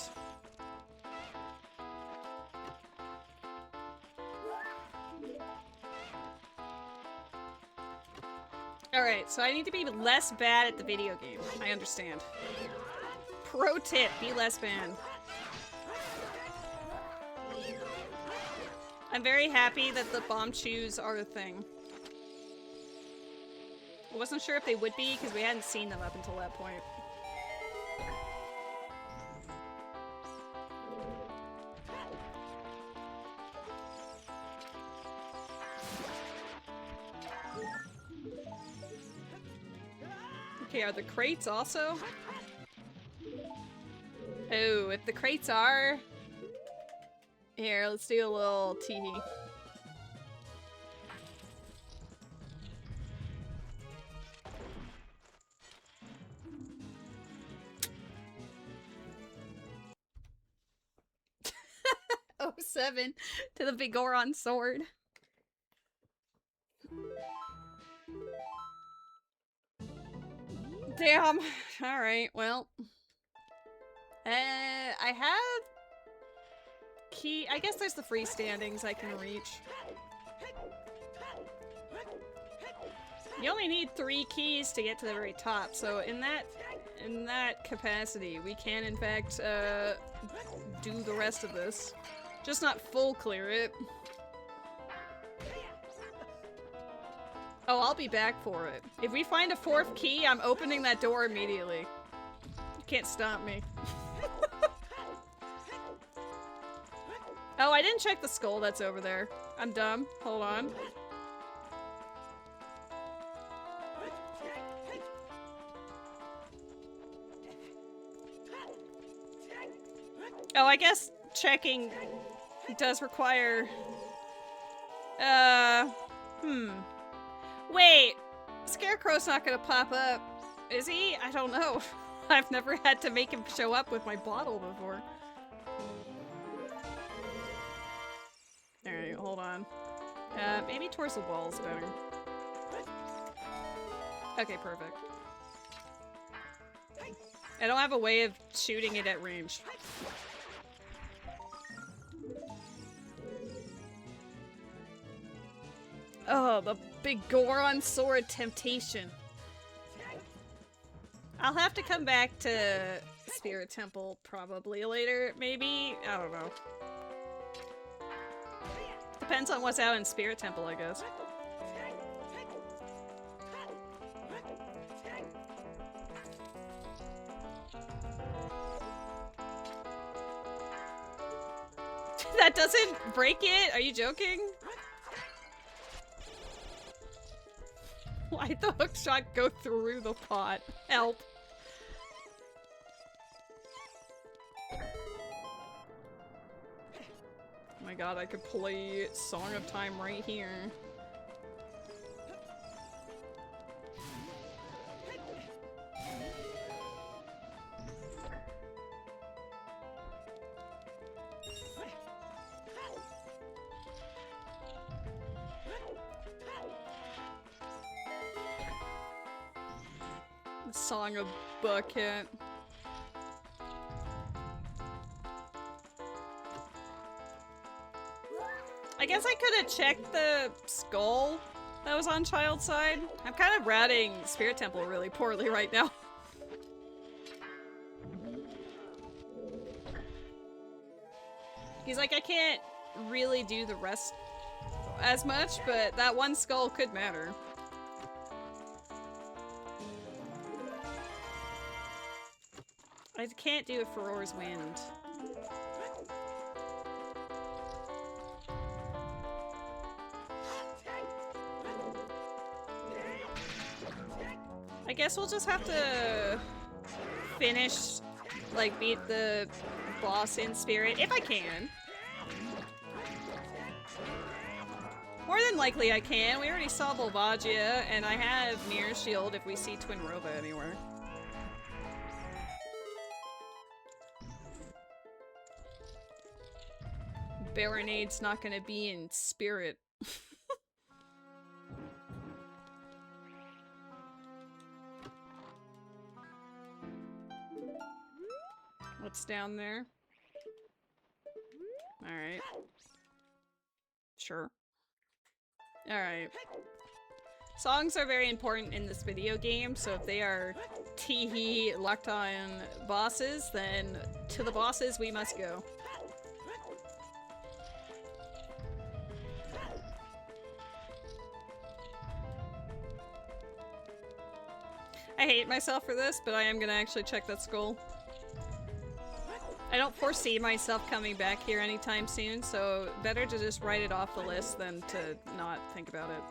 Alright, so I need to be less bad at the video game. I understand. Pro tip, be less bad. I'm very happy that the bomb chews are a thing. I wasn't sure if they would be, because we hadn't seen them up until that point. Okay, are the crates also? Oh, if the crates are... Here, let's do a little teehee. Oh, 7 to the big Goron sword. Damn. Alright, well. I have... key... I guess there's the freestandings I can reach. You only need 3 keys to get to the very top, so in that capacity, we can in fact, do the rest of this. Just not full clear it. Oh, I'll be back for it. If we find a 4th key, I'm opening that door immediately. You can't stop me. Oh, I didn't check the skull that's over there. I'm dumb. Hold on. Oh, I guess checking does require... Wait! Scarecrow's not gonna pop up, is he? I don't know. I've never had to make him show up with my bottle before. Alright, hold on. Maybe towards the walls better. Okay, perfect. I don't have a way of shooting it at range. Oh, the big Goron sword temptation. I'll have to come back to Spirit Temple probably later, maybe? I don't know. Depends on what's out in Spirit Temple, I guess. That doesn't break it? Are you joking? Why'd the hook shot go through the pot? Help. Oh my god, I could play Song of Time right here. The Song of Bucket. I guess I could have checked the skull that was on Child's side. I'm kind of routing Spirit Temple really poorly right now. He's like, I can't really do the rest as much, but that one skull could matter. I can't do a Furor's Wind. I guess we'll just have to finish, like, beat the boss in spirit, if I can. More than likely I can. We already saw Volvagia, and I have Mirror Shield if we see Twin Rova anywhere. Baronade's not gonna be in spirit. What's down there? Alright. Sure. Alright. Songs are very important in this video game, so if they are teehee locked on bosses, then to the bosses we must go. I hate myself for this, but I am gonna actually check that skull. I don't foresee myself coming back here anytime soon, so better to just write it off the list than to not think about it.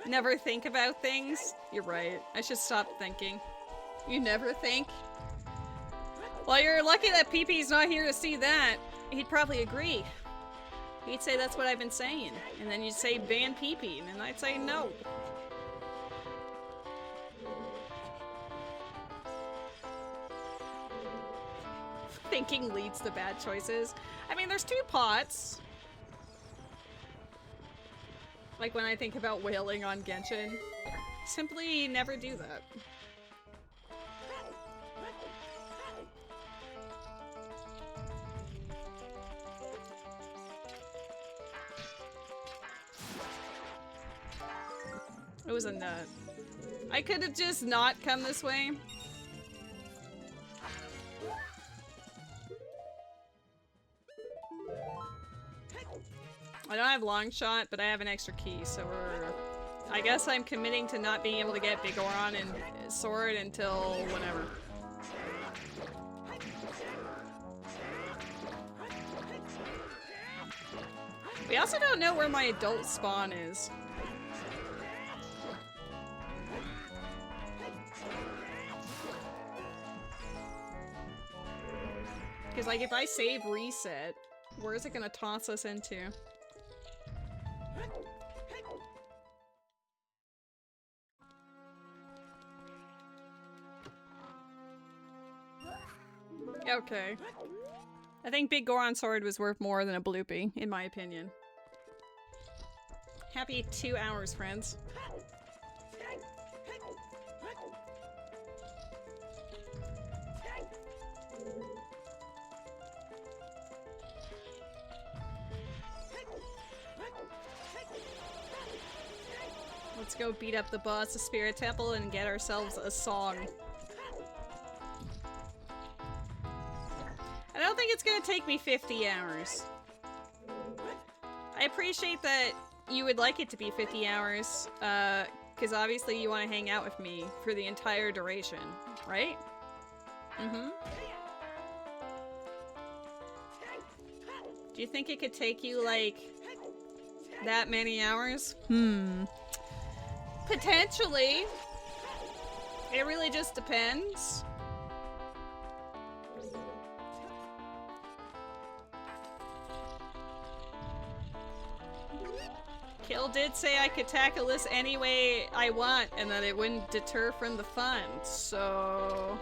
Never think about things? You're right. I should stop thinking. You never think? Well, you're lucky that PP not here to see that. He'd probably agree. He'd say that's what I've been saying. And then you'd say ban PP, and then I'd say no. Thinking leads to bad choices. I mean, there's 2 pots. Like when I think about wailing on Genshin. Simply never do that. It was a nut. I could have just not come this way. I don't have long shot, but I have an extra key, so we're... I guess I'm committing to not being able to get Big Oron and Sword until whenever. We also don't know where my adult spawn is. Because, like, if I save reset, where is it gonna toss us into? Okay. I think Big Goron Sword was worth more than a bloopy, in my opinion. Happy 2 hours, friends. Let's go beat up the boss of Spirit Temple and get ourselves a song. I don't think it's gonna take me 50 hours. I appreciate that you would like it to be 50 hours, because obviously you want to hang out with me for the entire duration, right? Mm-hmm. Do you think it could take you, like, that many hours? Potentially. It really just depends. Kill did say I could tackle this any way I want and that it wouldn't deter from the fun, so...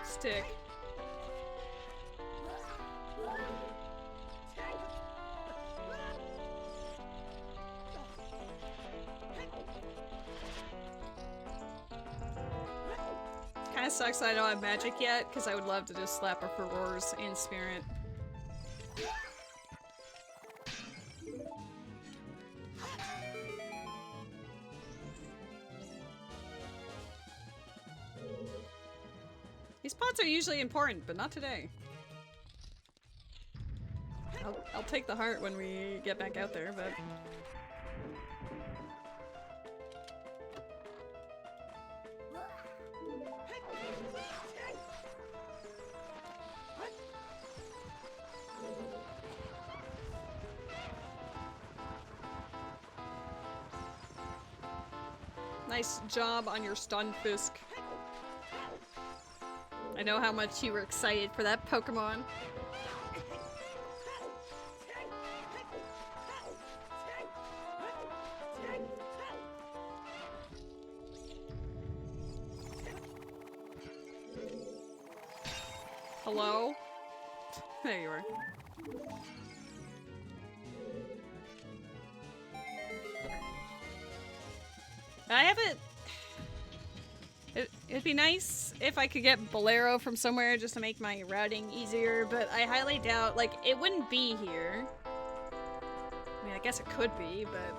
Stick. Kinda sucks that I don't have magic yet, because I would love to just slap her for roars in spirit. These pots are usually important, but not today. I'll take the heart when we get back out there, but... Nice job on your stun Fisk. I know how much you were excited for that Pokemon. Hello? There you are. I haven't... It'd be nice if I could get Bolero from somewhere just to make my routing easier, but I highly doubt, like, it wouldn't be here. I mean, I guess it could be, but...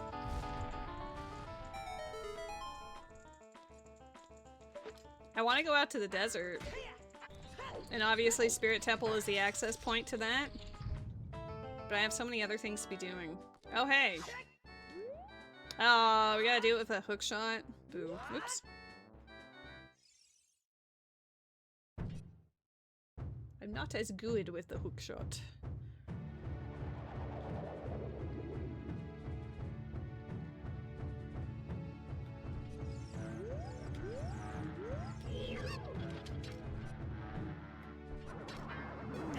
I want to go out to the desert. And obviously Spirit Temple is the access point to that. But I have so many other things to be doing. Oh, hey! Oh, we gotta do it with a hook shot. Boo. Oops. I'm not as good with the hook shot.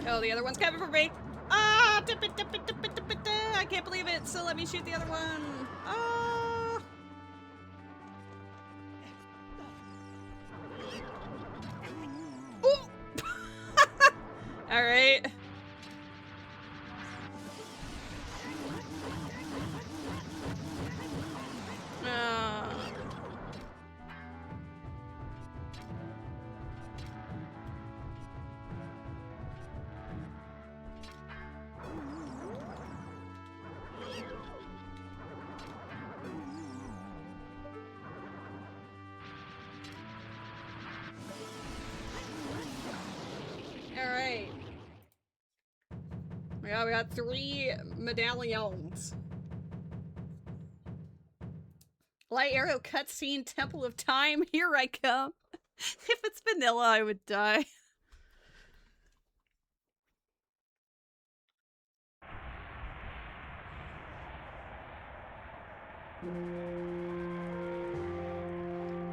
Oh, the other one's coming for me! Ah! Dip it, dip it, dip it, dip it, I can't believe it! So let me shoot the other one! Ah! Ooh! Alright. Alright. Yeah, we got 3 medallions. Light Arrow cutscene, Temple of Time, here I come. If it's vanilla, I would die.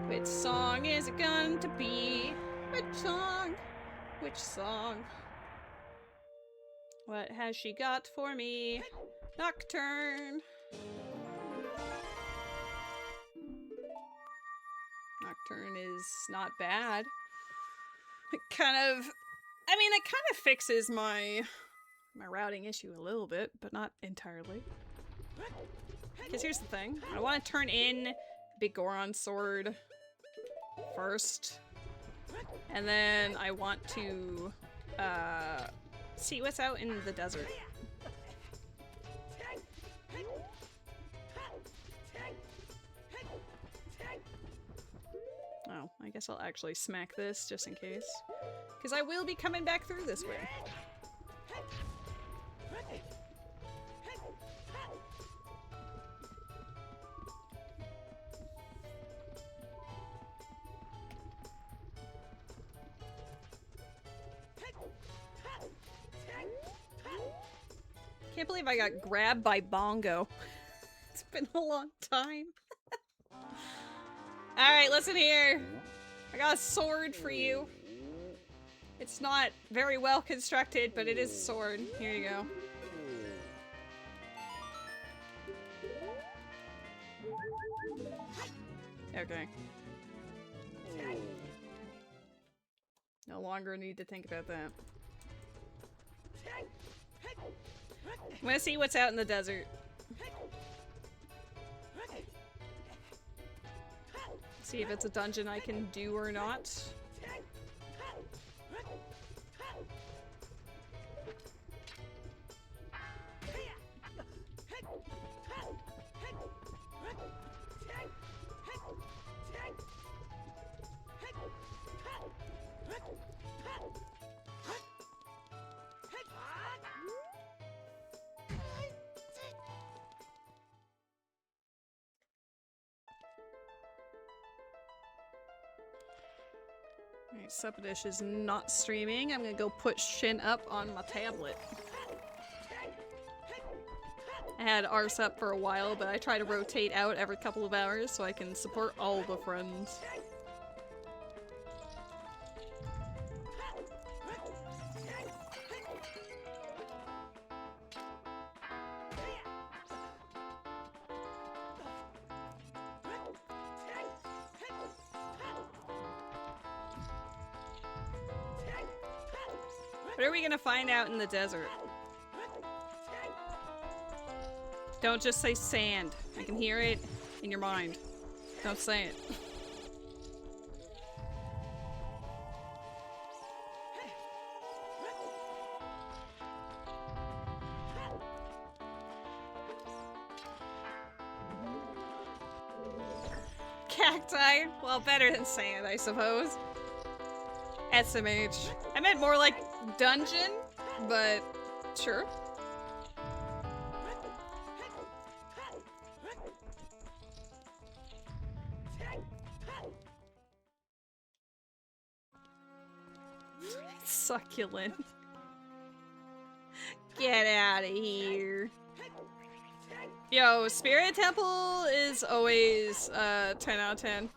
Which song is it going to be? Which song? Which song? What has she got for me? Nocturne. Nocturne is not bad. It kind of... I mean, it kind of fixes my routing issue a little bit, but not entirely. Because here's the thing. I want to turn in Big Goron Sword first. And then I want to see what's out in the desert. Oh, I guess I'll actually smack this just in case. Because I will be coming back through this way. Can't believe I got grabbed by Bongo. It's been a long time. Alright, listen here. I got a sword for you. It's not very well constructed, but it is a sword. Here you go. Okay. No longer need to think about that. I'm gonna see what's out in the desert. See if it's a dungeon I can do or not. Alright, Supadish is not streaming. I'm gonna go put Shin up on my tablet. I had ours up for a while, but I try to rotate out every couple of hours so I can support all the friends. What are we gonna find out in the desert? Don't just say sand. I can hear it in your mind. Don't say it. Cacti? Well, better than sand, I suppose. SMH. I meant more like dungeon, but sure. Succulent. Get out of here. Yo, Spirit Temple is always 10 out of 10.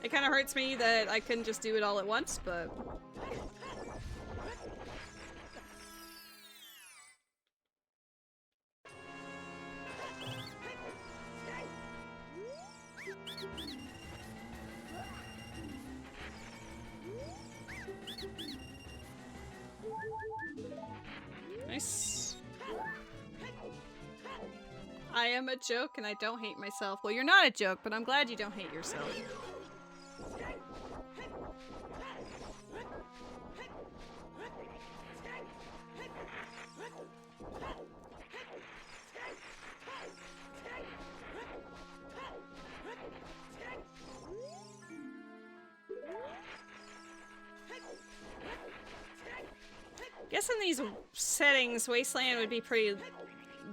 It kind of hurts me that I couldn't just do it all at once, but... Nice. I am a joke and I don't hate myself. Well, you're not a joke, but I'm glad you don't hate yourself. Guess in these settings, Wasteland would be pretty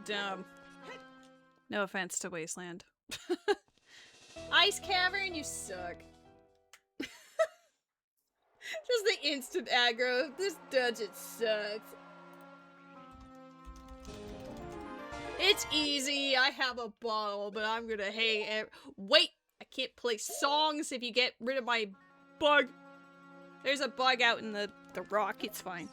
dumb. No offense to Wasteland. Ice Cavern, you suck. Just the instant aggro. This dungeon sucks. It's easy. I have a bottle, but I'm gonna hate it. Wait! I can't play songs if you get rid of my bug. There's a bug out in the rock. It's fine.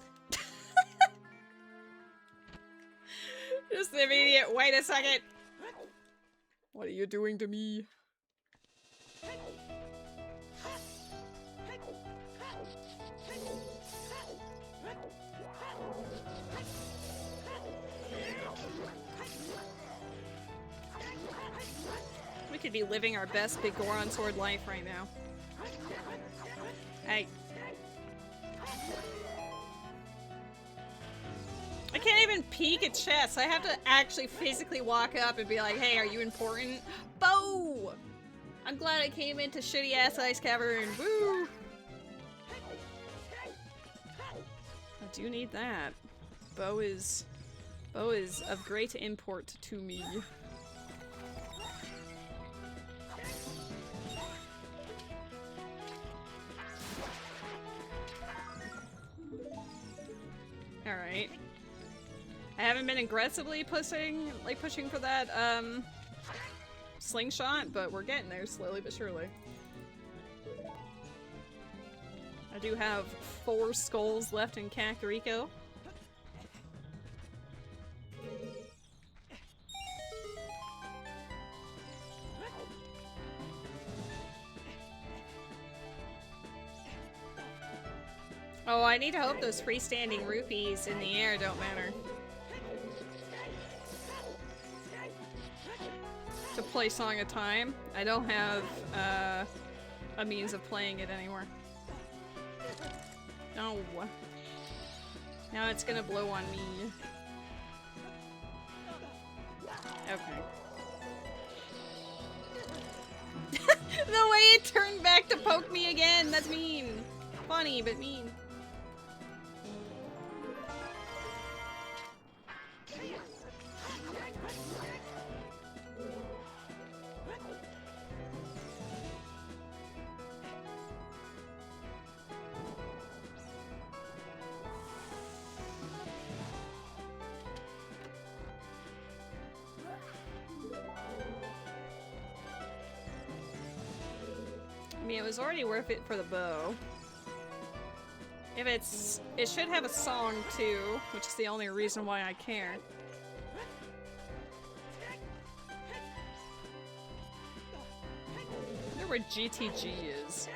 Just immediate. Wait a second. What are you doing to me? We could be living our best Big Goron Sword life right now. Hey. I can't even peek at chests. I have to actually physically walk up and be like, hey, are you important? Bo! I'm glad I came into shitty ass Ice Cavern. Woo! I do need that. Bo is of great import to me. Alright. I haven't been aggressively pushing for that, slingshot, but we're getting there slowly but surely. I do have 4 skulls left in Kakariko. Oh, I need to hope those freestanding rupees in the air don't matter. To play Song of Time, I don't have a means of playing it anymore. No. Now it's gonna blow on me. Okay. The way it turned back to poke me again, that's mean. Funny, but mean. mean, it was already worth it for the bow. If it's... It should have a song, too, which is the only reason why I care. I wonder where GTG is.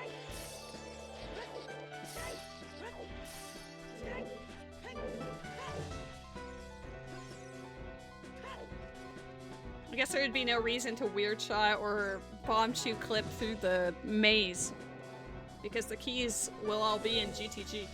I guess there would be no reason to weird shot or bomb shoot clip through the maze, because the keys will all be in GTG.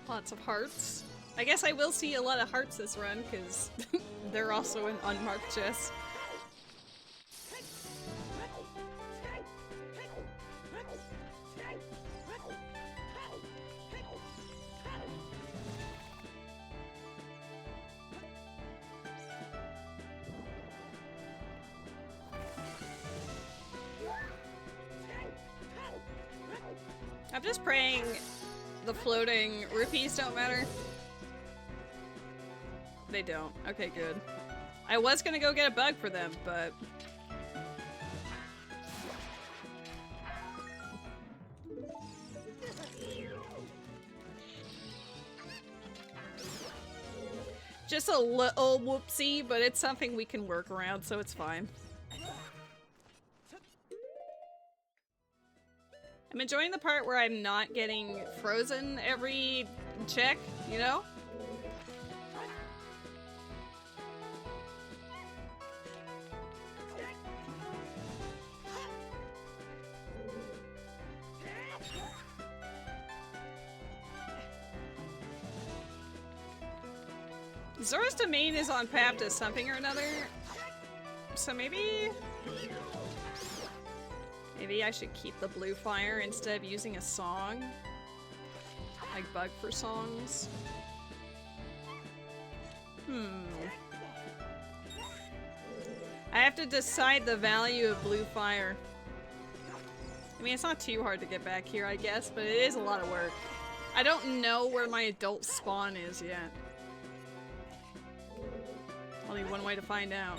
Lots of hearts. I guess I will see a lot of hearts this run, because they're also an unmarked chest. I'm just praying the floating rupees don't matter. They don't. Okay, good. I was gonna go get a bug for them, but... Just a little whoopsie, but it's something we can work around, so it's fine. I'm enjoying the part where I'm not getting frozen every check, you know? Zora's domain is on path to something or another, so maybe I should keep the blue fire instead of using a song. Like bug for songs. I have to decide the value of blue fire. I mean, it's not too hard to get back here, I guess, but it is a lot of work. I don't know where my adult spawn is yet. Only one way to find out.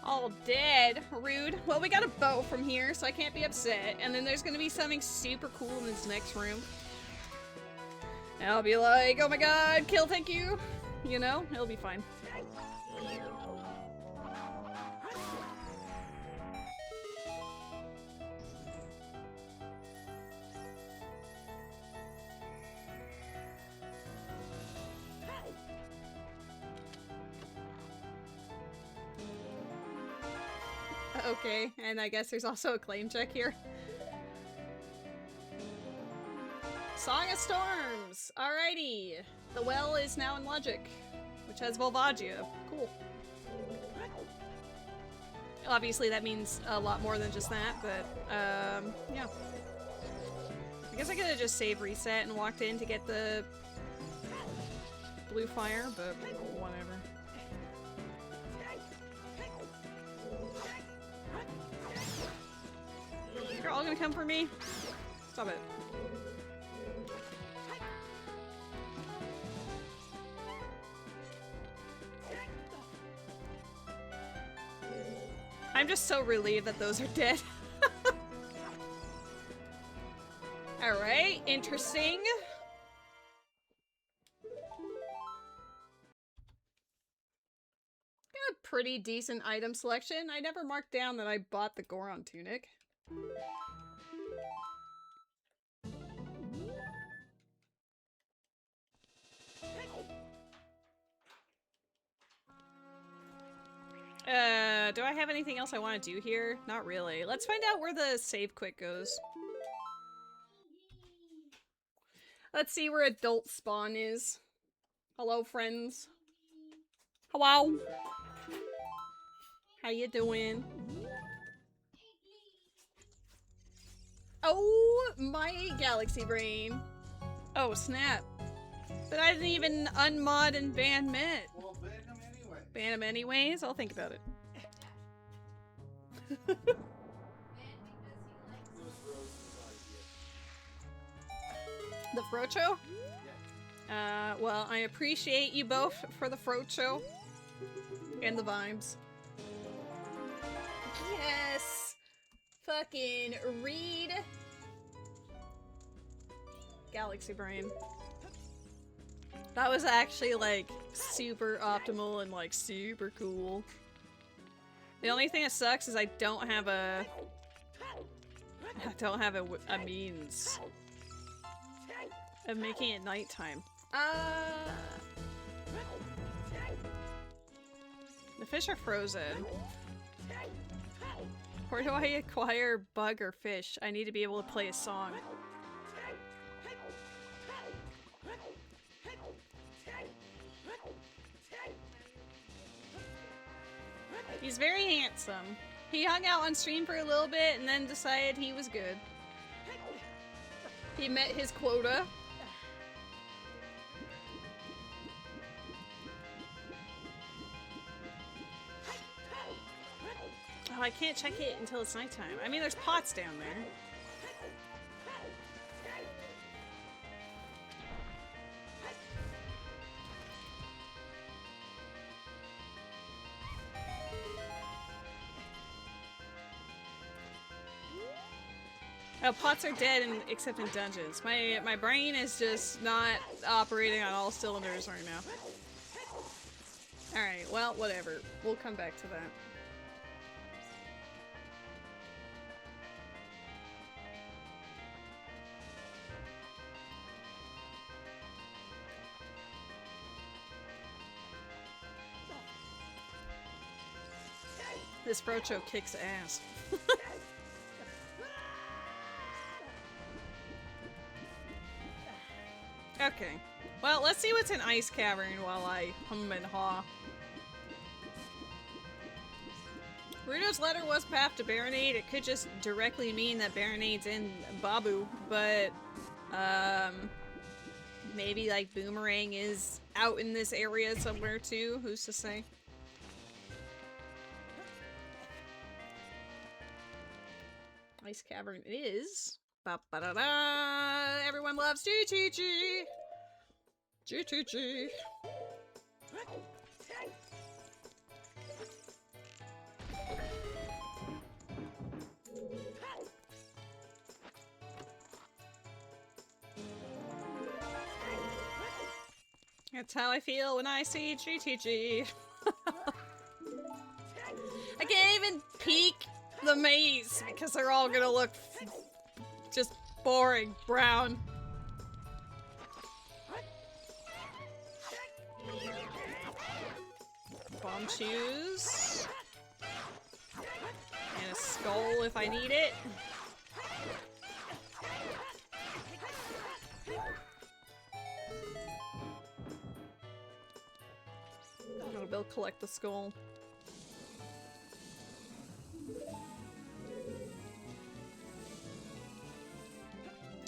All dead. Rude. Well, we got a bow from here, so I can't be upset. And then there's gonna be something super cool in this next room. And I'll be like, oh my god, kill, thank you. You know, it'll be fine. Okay, and I guess there's also a claim check here. Song of Storms! Alrighty. The well is now in Logic, which has Volvagia. Cool. Obviously that means a lot more than just that, but, yeah. I guess I could have just saved reset and walked in to get the blue fire, but whatever. You're all gonna come for me? Stop it. I'm just so relieved that those are dead. Alright, interesting. Got a pretty decent item selection. I never marked down that I bought the Goron tunic. Do I have anything else I want to do here? Not really. Let's find out where the save quick goes. Let's see where adult spawn is. Hello, friends. Hello. How you doing? Oh, my galaxy brain. Oh, snap. But I didn't even unmod and ban Mint. Well, ban them anyway. Ban him anyways? I'll think about it. The Frocho? Yeah. Well, I appreciate you both for the Frocho. And the vibes. Yes! Fucking read. Galaxy Brain. That was actually, like, super optimal and, like, super cool. The only thing that sucks is I don't have a means of making it nighttime. The fish are frozen. Where do I acquire bug or fish? I need to be able to play a song. He's very handsome. He hung out on stream for a little bit and then decided he was good. He met his quota. Oh, I can't check it until it's nighttime. I mean, there's pots down there. Oh, pots are dead except in dungeons. My brain is just not operating on all cylinders right now. Alright, well, whatever. We'll come back to that. This Frocho kicks ass. Okay. Well, let's see what's in Ice Cavern while I hum and haw. Rudo's letter was path to Baronade. It could just directly mean that Baronade's in Babu, but maybe like Boomerang is out in this area somewhere too. Who's to say? Ice Cavern is. Ba-ba-da-da! Everyone loves GTG! GTG! That's how I feel when I see GTG. I can't even peek the maze because they're all gonna look just boring brown. Bomb shoes. And a skull if I need it. I'm gonna build collect the skull.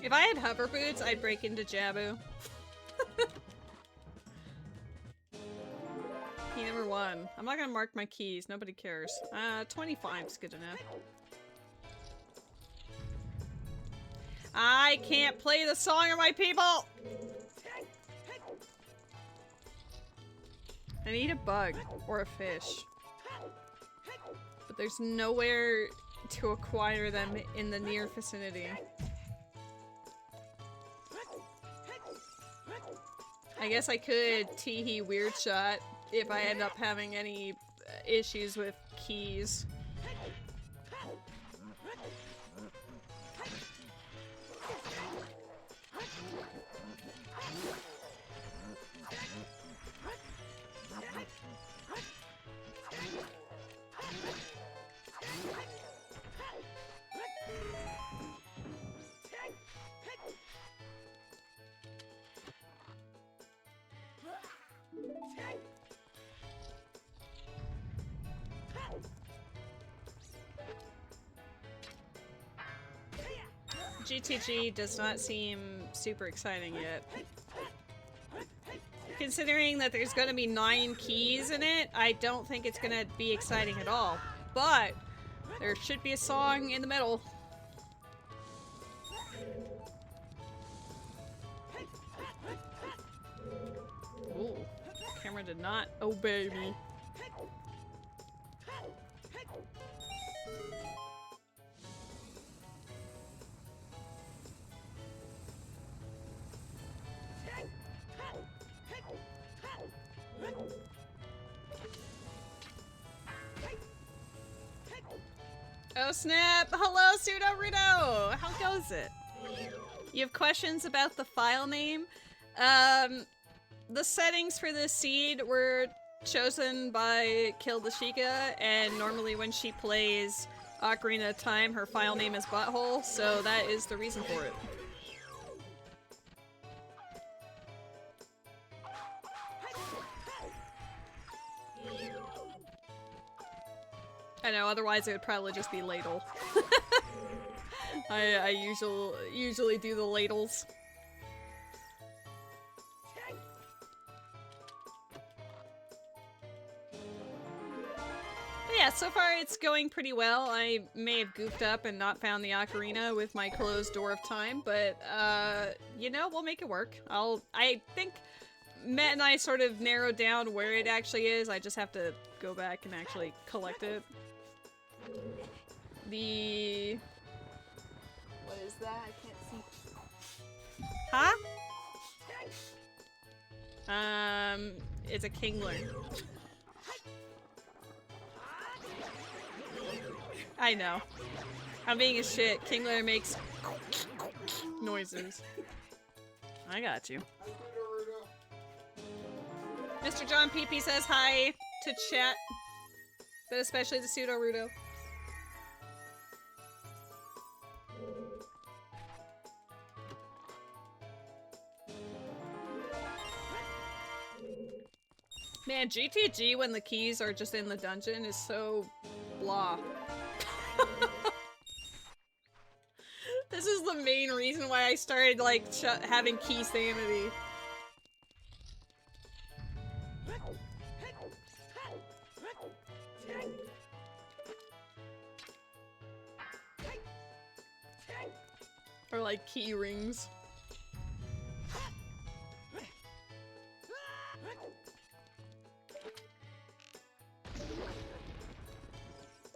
If I had hover boots, I'd break into Jabu. Key number 1. I'm not gonna mark my keys. Nobody cares. 25 is good enough. I can't play the song of my people! I need a bug or a fish. But there's nowhere to acquire them in the near vicinity. I guess I could Teehee Weird Shot if I end up having any issues with keys. GTG does not seem super exciting yet. Considering that there's gonna be 9 keys in it, I don't think it's gonna be exciting at all. But there should be a song in the middle. Ooh, camera did not obey me. Oh snap! Hello, Pseudo-Rudo! How goes it? You have questions about the file name? The settings for this seed were chosen by KylTheSheikah, and normally when she plays Ocarina of Time, her file name is Butthole, so that is the reason for it. I know, otherwise it would probably just be ladle. I usually do the ladles. But yeah, so far it's going pretty well. I may have goofed up and not found the ocarina with my closed door of time, but you know, we'll make it work. I think Matt and I sort of narrowed down where it actually is. I just have to go back and actually collect it. What is that? I can't see. Huh? It's a kingler. I know. I'm being a shit. Kingler makes noises. I got you. Mr. John PP says hi to chat, but especially to Pseudo-Rudo. Man, GTG when the keys are just in the dungeon is so blah. This is the main reason why I started, like, having key sanity. Or, like, key rings.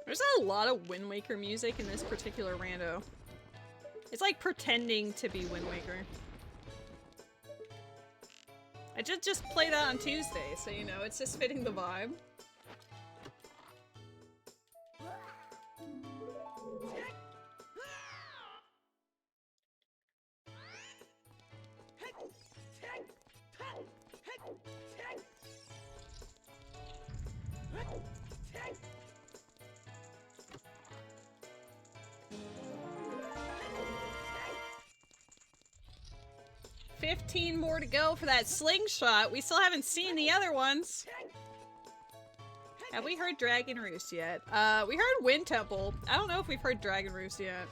There's a lot of Wind Waker music in this particular rando. It's like pretending to be Wind Waker. I just played that on Tuesday, so you know, it's just fitting the vibe. $15 more to go for that slingshot. We still haven't seen the other ones. Have we heard Dragon Roost yet? We heard Wind Temple. I don't know if we've heard Dragon Roost yet.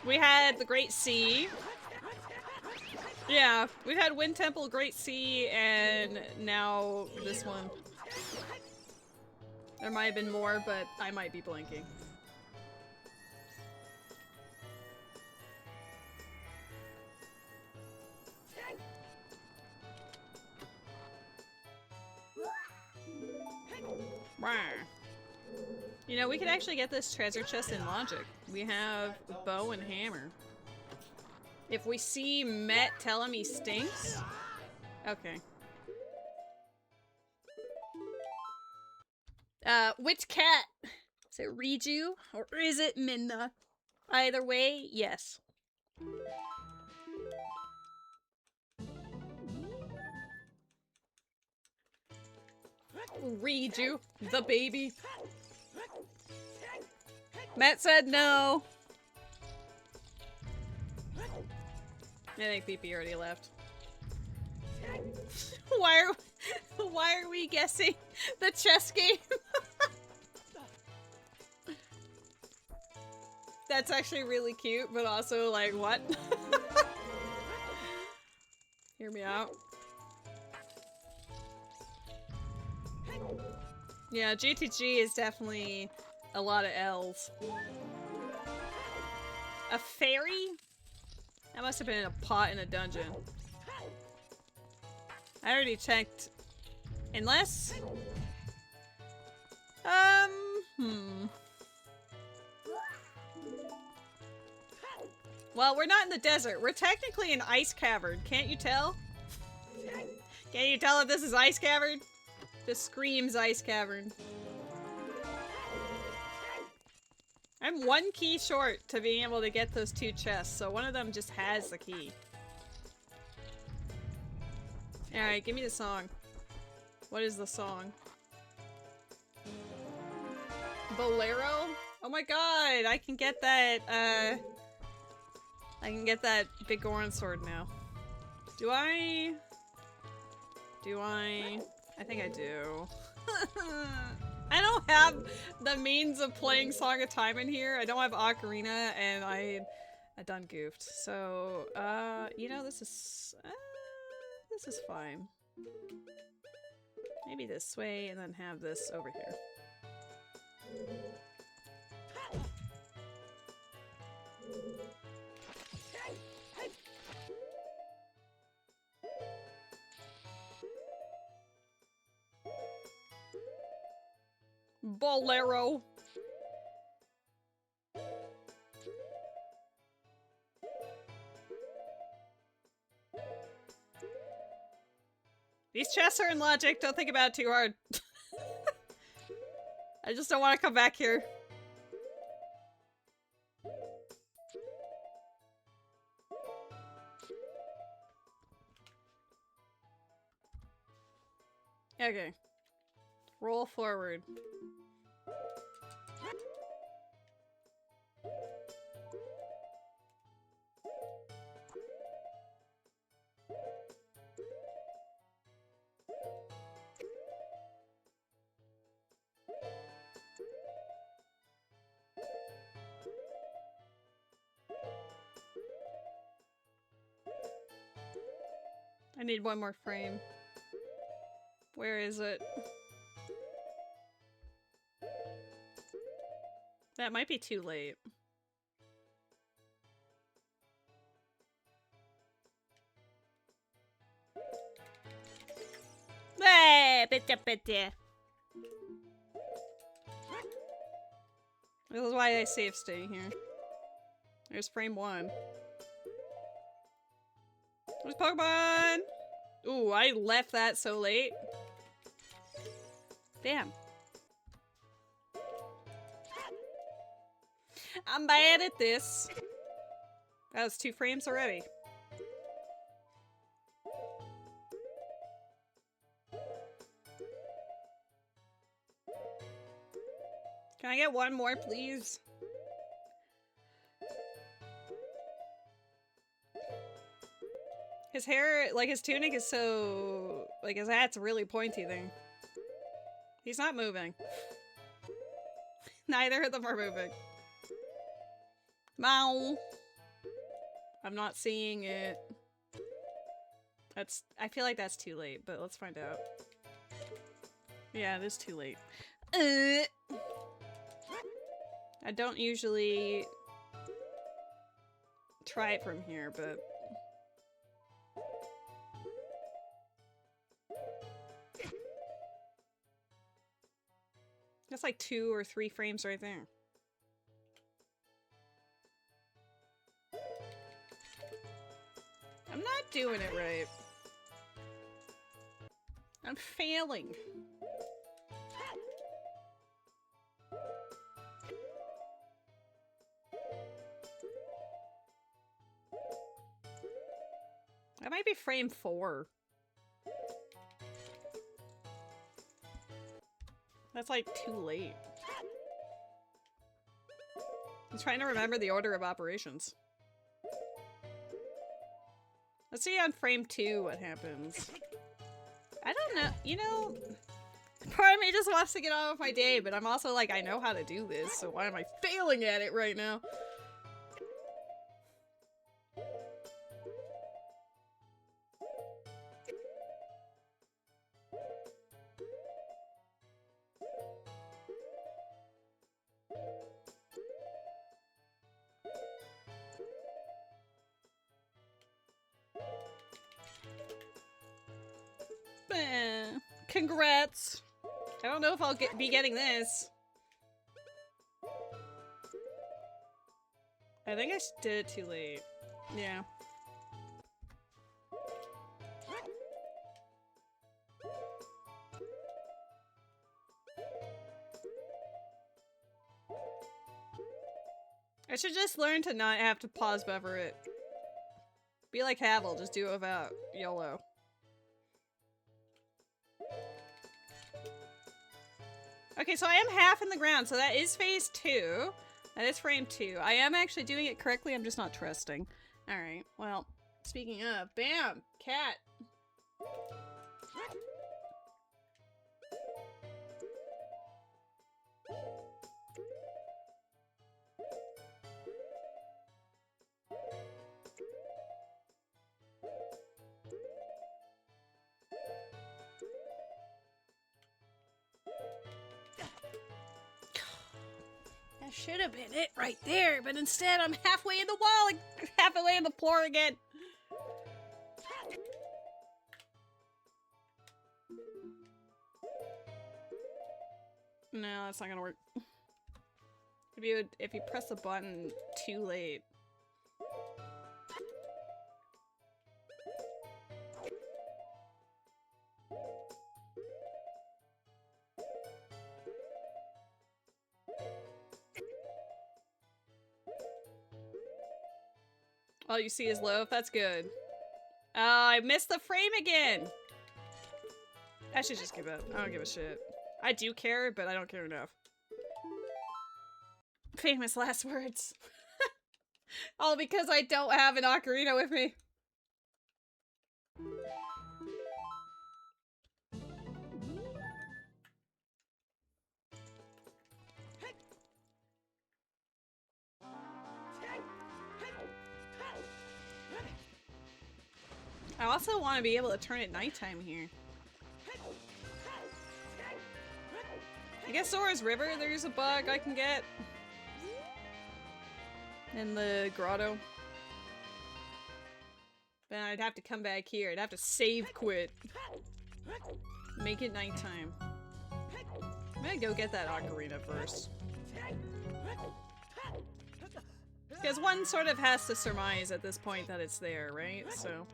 We had the Great Sea. Yeah, we've had Wind Temple, Great Sea, and now this one. There might have been more, but I might be blanking. You know, we could actually get this treasure chest in Logic. We have bow and hammer. If we see Met tell him he stinks... Okay. Which cat? Is it Riju or is it Minna? Either way, yes. Riju, the baby. Matt said no. I think PP already left. Why Why are we guessing the chess game? That's actually really cute, but also like, what? Hear me out. Yeah, GTG is definitely a lot of L's. A fairy? That must have been a pot in a dungeon. I already checked. Unless... Well, we're not in the desert. We're technically an ice cavern. Can't you tell? Can't you tell if this is ice cavern? Just screams ice cavern. I'm one key short to being able to get those two chests, so one of them just has the key. Alright, give me the song. What is the song? Bolero? Oh my god, I can get that, I can get that big Goron sword now. Do I? I think I do. I don't have the means of playing Song of Time in here. I don't have Ocarina, and I done goofed. So, you know, this is fine. Maybe this way, and then have this over here. Bolero. These chests are in logic, don't think about it too hard. I just don't want to come back here. Okay. Roll forward. I need one more frame. Where is it? That might be too late. This is why I save stay here. There's frame 1. There's Pokemon! Ooh, I left that so late. Damn. I'm bad at this. That was 2 frames already. Can I get one more, please? His hair, like his tunic is so... like his hat's really pointy thing. He's not moving. Neither of them are moving. Mow. I'm not seeing it. I feel like that's too late, but let's find out. Yeah, it is too late. I don't usually try it from here, but... that's like 2 or 3 frames right there. I'm not doing it right. I'm failing. That might be frame 4. That's like too late. I'm trying to remember the order of operations. Let's see on frame 2 what happens. I don't know, you know, part of me just wants to get on with my day, but I'm also like, I know how to do this, so why am I failing at it right now? Congrats. I don't know if I'll be getting this. I think I did it too late. Yeah. I should just learn to not have to pause buffer it. Be like Havel, just do it without YOLO. Okay, so I am half in the ground, so that is phase 2. That is frame 2. I am actually doing it correctly, I'm just not trusting. Alright, well, speaking of, bam! Cat! That should have been it right there, but instead I'm halfway in the wall and halfway in the floor again. No, that's not gonna work. If you press the button too late. All you see is loaf. That's good. Oh, I missed the frame again! I should just give up. I don't give a shit. I do care, but I don't care enough. Famous last words. All because I don't have an ocarina with me. I also want to be able to turn it nighttime here. I guess Sora's River, there's a bug I can get. In the grotto. Then I'd have to come back here. I'd have to save quit. Make it nighttime. I'm gonna go get that ocarina first. Because one sort of has to surmise at this point that it's there, right? So...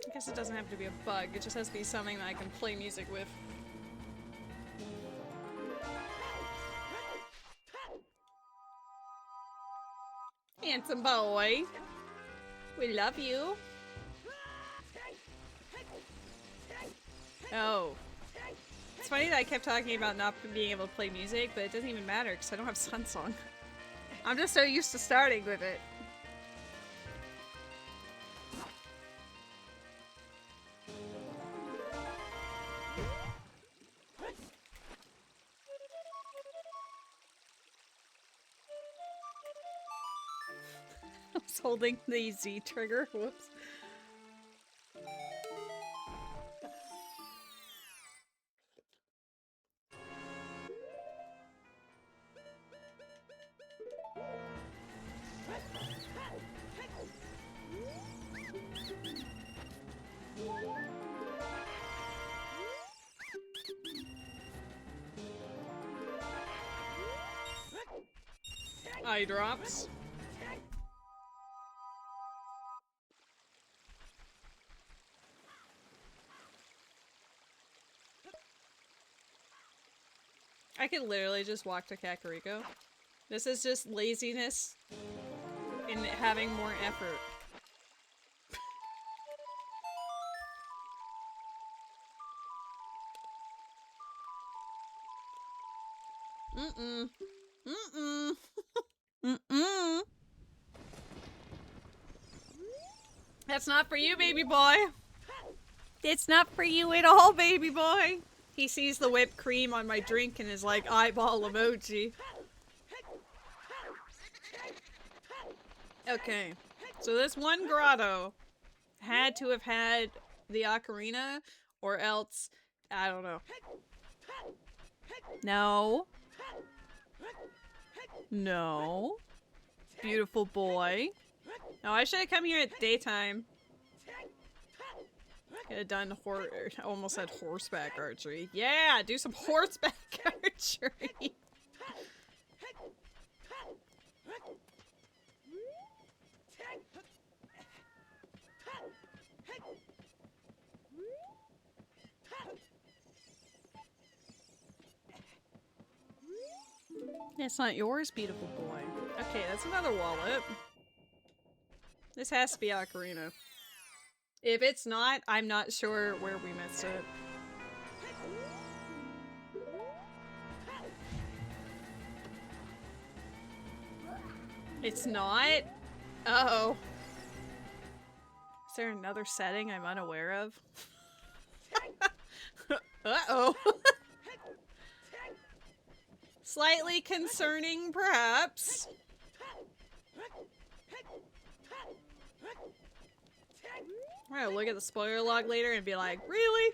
I guess it doesn't have to be a bug, it just has to be something that I can play music with. Handsome boy! We love you! Oh. It's funny that I kept talking about not being able to play music, but it doesn't even matter because I don't have Sun Song. I'm just so used to starting with it. I was holding the Z trigger. Whoops. Eye drops. I could literally just walk to Kakariko. This is just laziness in having more effort. Mm-mm. Mm-mm. Mm-mm. That's not for you, baby boy. It's not for you at all, baby boy. He sees the whipped cream on my drink and is like, eyeball emoji. Okay, so this one grotto had to have had the ocarina, or else, I don't know. No. No. Beautiful boy. No, I should have come here at daytime. Could have done I almost said horseback archery. Yeah, do some horseback archery. It's not yours, beautiful boy. Okay, that's another wallet. This has to be Ocarina. If it's not, I'm not sure where we missed it. It's not? Uh-oh. Is there another setting I'm unaware of? Uh-oh. Slightly concerning, perhaps. I'm gonna look at the spoiler log later and be like, really?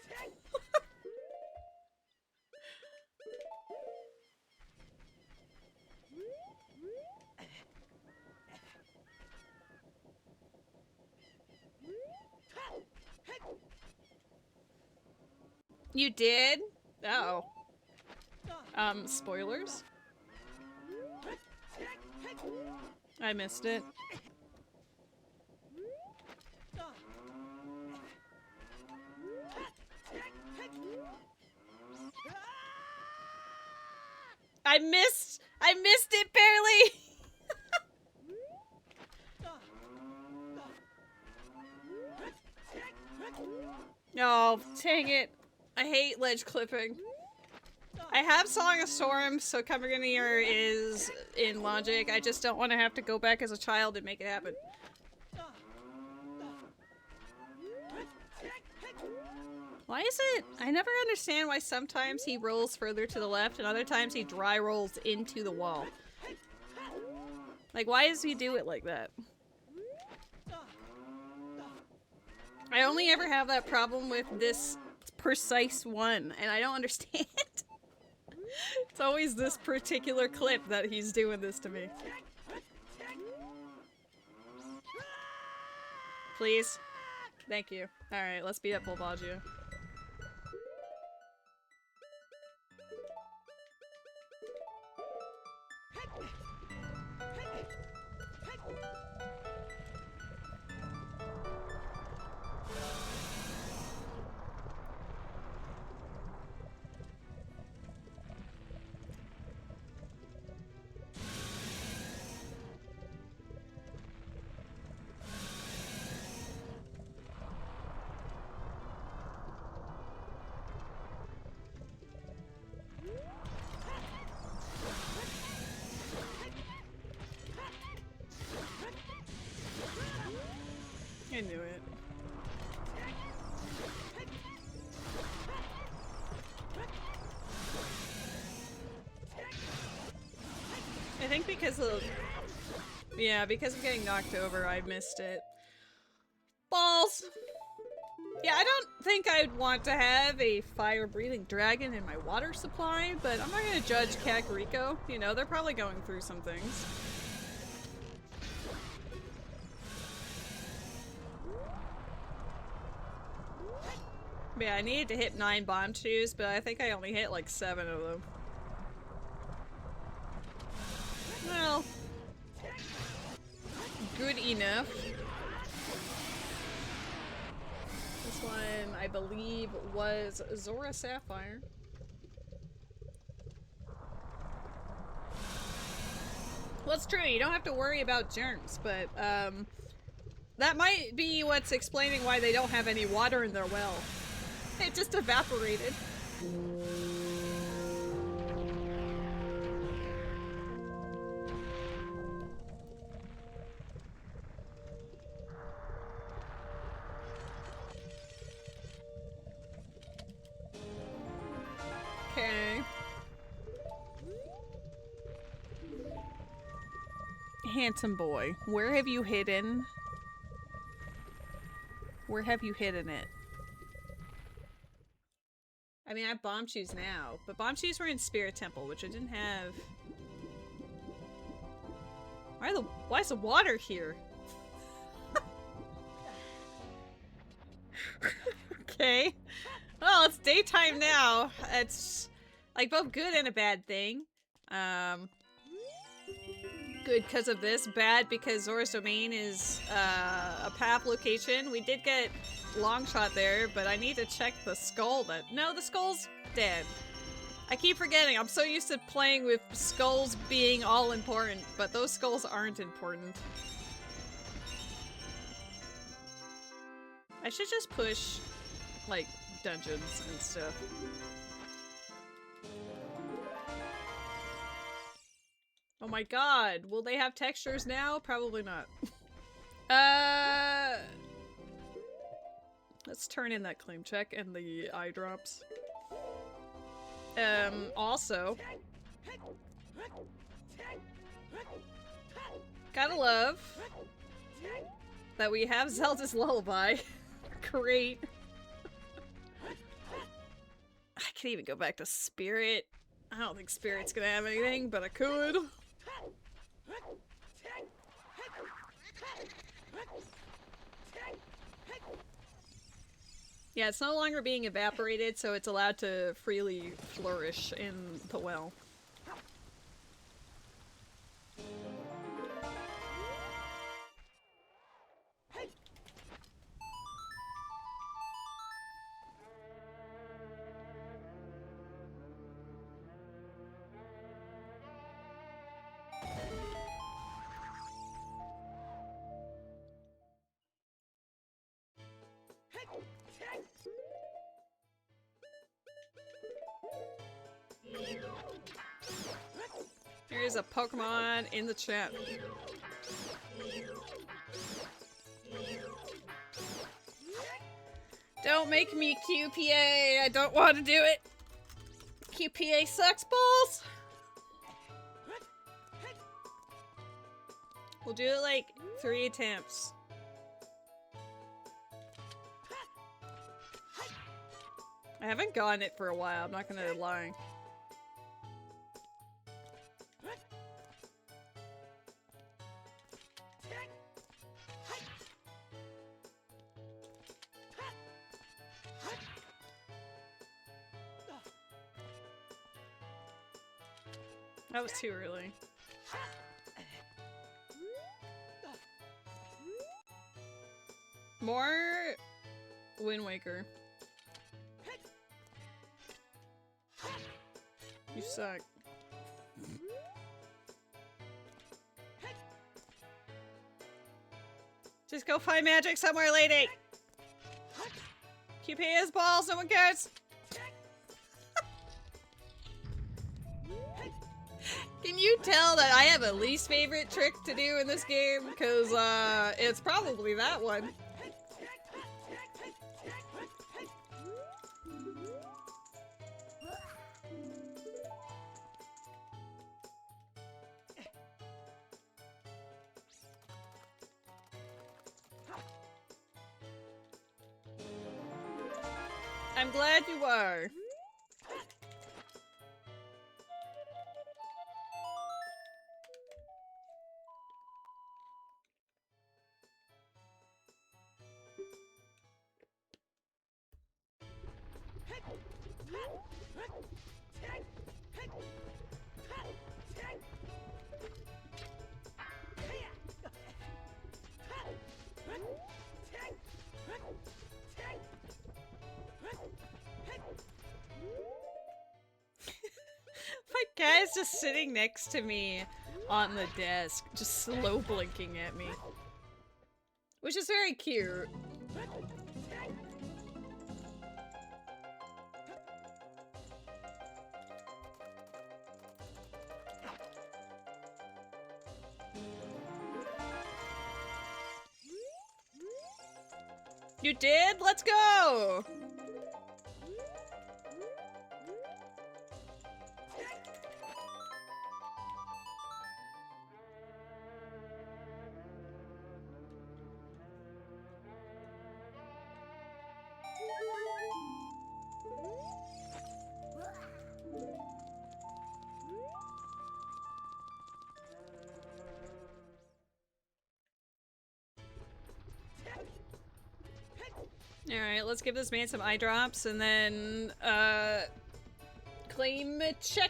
You did? Uh oh. Spoilers? I missed it. I missed it barely! Oh, dang it. I hate ledge clipping. I have Song of Storms, so coming in here is in logic. I just don't want to have to go back as a child and make it happen. Why is it? I never understand why sometimes he rolls further to the left and other times he dry rolls into the wall. Like, why does he do it like that? I only ever have that problem with this precise one, and I don't understand. It's always this particular clip that he's doing this to me. Please. Thank you. Alright, let's beat up Volvaggio. I knew it. I think because of... yeah, because of getting knocked over, I missed it. Balls! Yeah, I don't think I'd want to have a fire-breathing dragon in my water supply, but I'm not gonna judge Kakariko. You know, they're probably going through some things. But yeah, I needed to hit 9 bomb chews, but I think I only hit like 7 of them. Well, good enough. This one, I believe, was Zora Sapphire. Well, it's true, you don't have to worry about germs, but, that might be what's explaining why they don't have any water in their well. It just evaporated. Okay. Handsome boy, where have you hidden? Where have you hidden it? I mean, I have bomb shoes now, but bomb shoes were in Spirit Temple, which I didn't have. Why is the water here? Okay. Well, it's daytime now. It's like both good and a bad thing. Good because of this, bad because Zora's Domain is a path location. We did get long shot there, but I need to check the skull that— no, the skull's dead. I keep forgetting. I'm so used to playing with skulls being all important, but those skulls aren't important. I should just push, like, dungeons and stuff. Oh my god, will they have textures now? Probably not. Let's turn in that claim check and the eye drops. Also, gotta love that we have Zelda's Lullaby. Great. I could even go back to Spirit. I don't think Spirit's gonna have anything, but I could. Yeah, it's no longer being evaporated, so it's allowed to freely flourish in the well. There's a Pokemon in the chat. Don't make me QPA. I don't want to do it. QPA sucks balls. We'll do it like 3 attempts. I haven't gotten it for a while, I'm not gonna lie. That was too early. More Wind Waker. You suck. Just go find magic somewhere, lady! QP is balls, no one cares! Can you tell that I have a least favorite trick to do in this game? Cause, it's probably that one. I'm glad you are. Guy's just sitting next to me on the desk, just slow blinking at me. Which is very cute. You did? Let's go! Alright, let's give this man some eye drops and then, KylTheSheikah?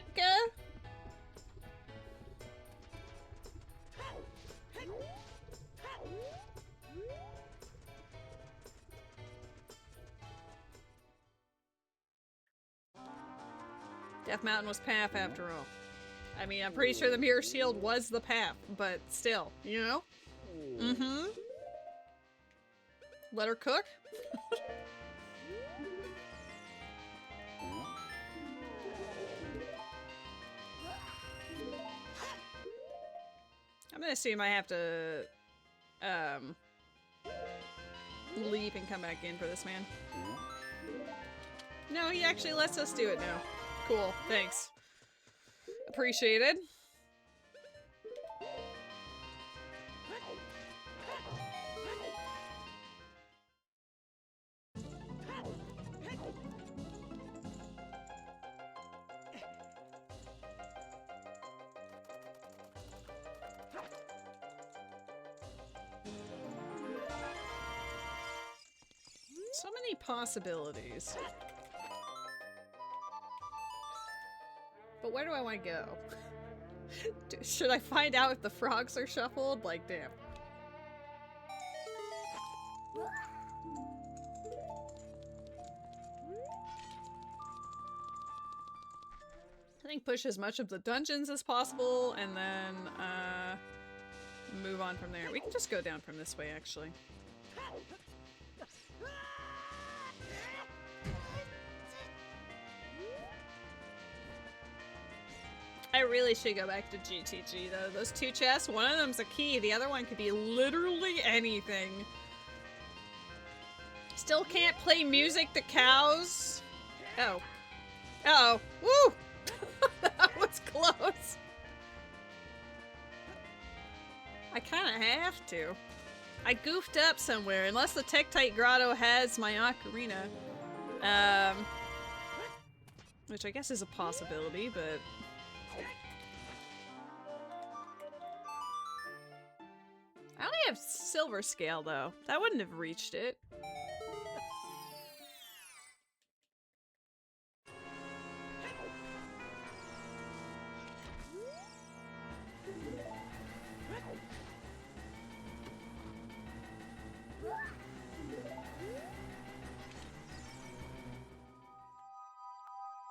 Death Mountain was path after all. I mean, I'm pretty sure the Mirror Shield was the path, but still, you know? Mm-hmm. Let her cook? I'm gonna assume I have to, leave and come back in for this man. No, he actually lets us do it now. Cool, thanks. Appreciated. So many possibilities. But where do I want to go? Should I find out if the frogs are shuffled? Like, damn. I think push as much of the dungeons as possible and then move on from there. We can just go down from this way, actually. I really should go back to GTG though. Those two chests, one of them's a key, the other one could be literally anything. Still can't play music to cows. Oh. Uh-oh. Woo! That was close. I kinda have to. I goofed up somewhere, unless the Tektite Grotto has my ocarina. Which I guess is a possibility, but... I only have silver scale though. That wouldn't have reached it.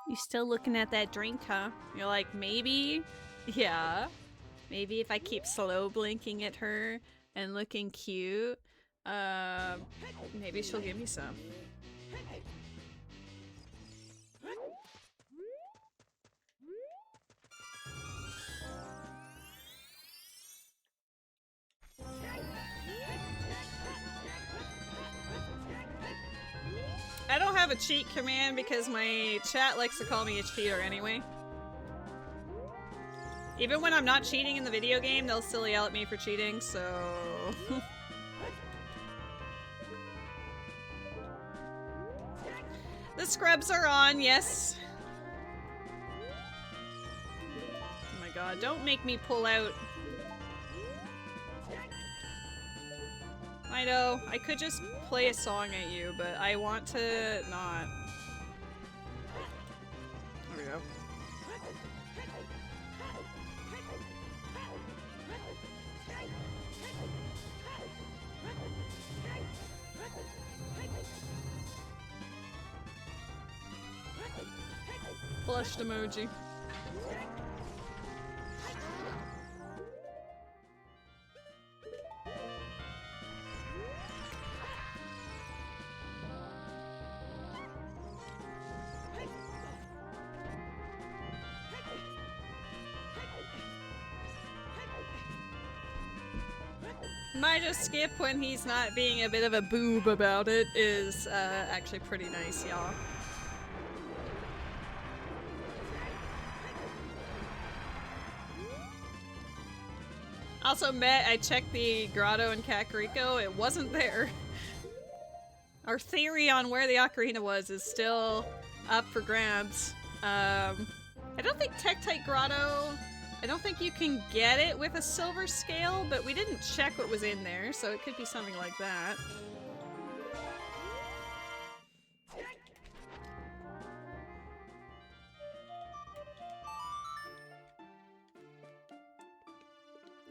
You still looking at that drink, huh? You're like, maybe? Yeah. Maybe if I keep slow blinking at her and looking cute, maybe she'll give me some. I don't have a cheat command because my chat likes to call me a cheater anyway. Even when I'm not cheating in the video game, they'll still yell at me for cheating, so... The scrubs are on, yes. Oh my god, don't make me pull out. I know, I could just play a song at you, but I want to not. There we go. Blushed emoji. Might just skip when he's not being a bit of a boob about it is actually pretty nice, y'all. Also, I checked the grotto in Kakariko. It wasn't there. Our theory on where the ocarina was is still up for grabs. I don't think Tektite Grotto... I don't think you can get it with a silver scale, but we didn't check what was in there, so it could be something like that.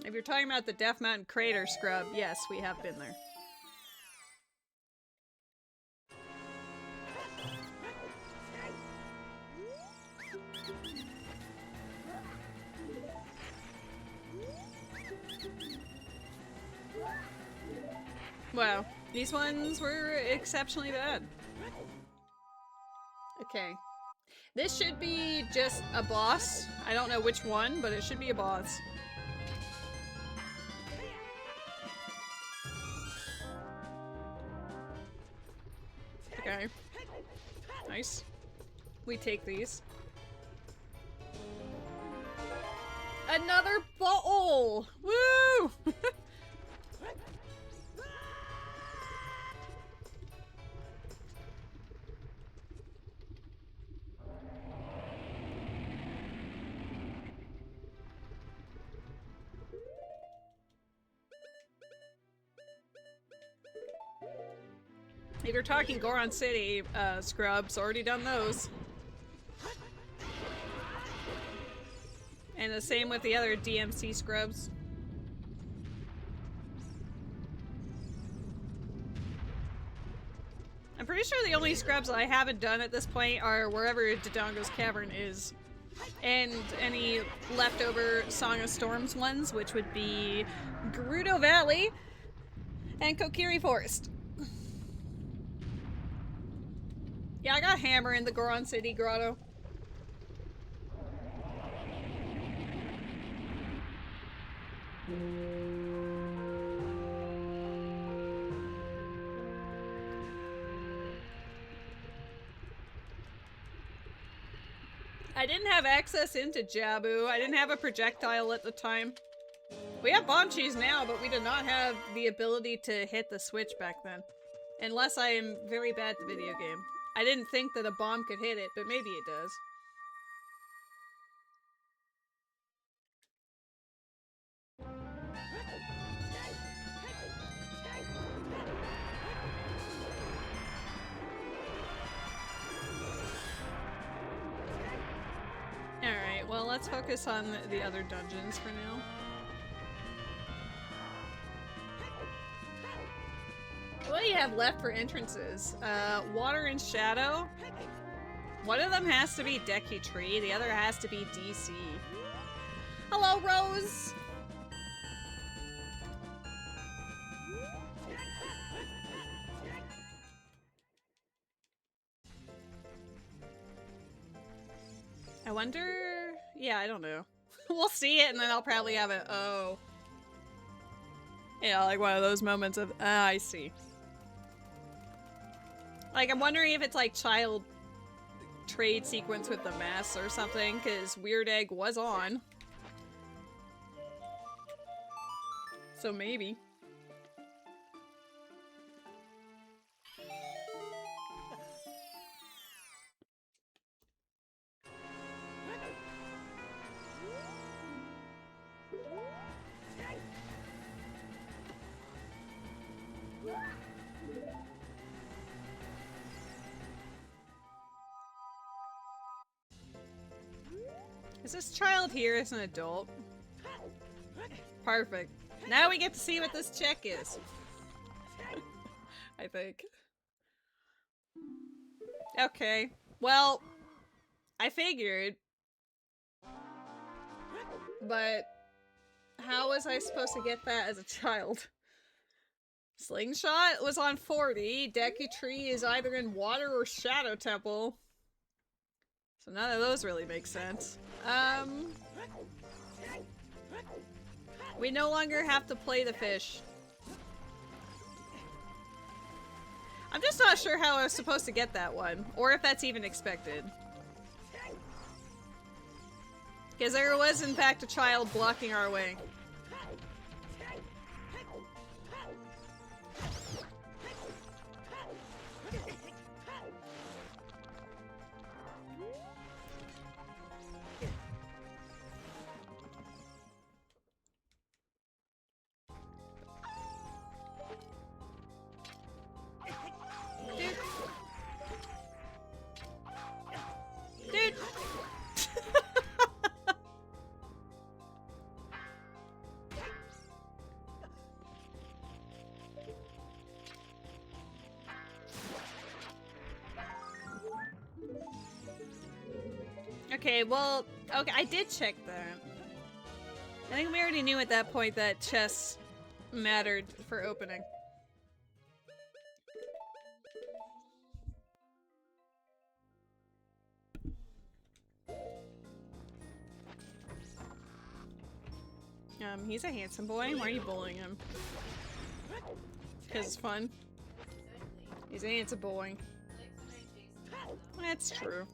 If you're talking about the Death Mountain Crater Scrub, yes, we have been there. Wow, these ones were exceptionally bad. Okay. This should be just a boss. I don't know which one, but it should be a boss. Okay. Nice. We take these. Another bowl! Woo! If you're talking Goron City, scrubs, already done those. And the same with the other DMC scrubs. I'm pretty sure the only scrubs I haven't done at this point are wherever Dodongo's Cavern is. And any leftover Song of Storms ones, which would be Gerudo Valley and Kokiri Forest. Yeah, I got Hammer in the Goron City Grotto. I didn't have access into Jabu. I didn't have a projectile at the time. We have bomb cheese now, but we did not have the ability to hit the switch back then. Unless I am very bad at the video game. I didn't think that a bomb could hit it, but maybe it does. Alright, well, let's focus on the other dungeons for now. What do you have left for entrances? Water and Shadow. One of them has to be Deku Tree, the other has to be DC. Hello, Rose! I wonder... Yeah, I don't know. We'll see it and then I'll probably have it. Oh. Yeah, like one of those moments of, I see. Like, I'm wondering if it's like child trade sequence with the mess or something, because Weird Egg was on. So maybe. Is this child here as an adult? Perfect. Now we get to see what this check is. I think. Okay. Well, I figured. But how was I supposed to get that as a child? Slingshot was on 40. Deku Tree is either in Water or Shadow Temple. So none of those really make sense. We no longer have to play the fish. I'm just not sure how I was supposed to get that one, or if that's even expected. Because there was, in fact, a child blocking our way. Dude. Okay, well, okay, I did check that. I think we already knew at that point that chess mattered for opening. He's a handsome boy. Why are you bullying him? Because it's fun. He's a handsome boy. That's true.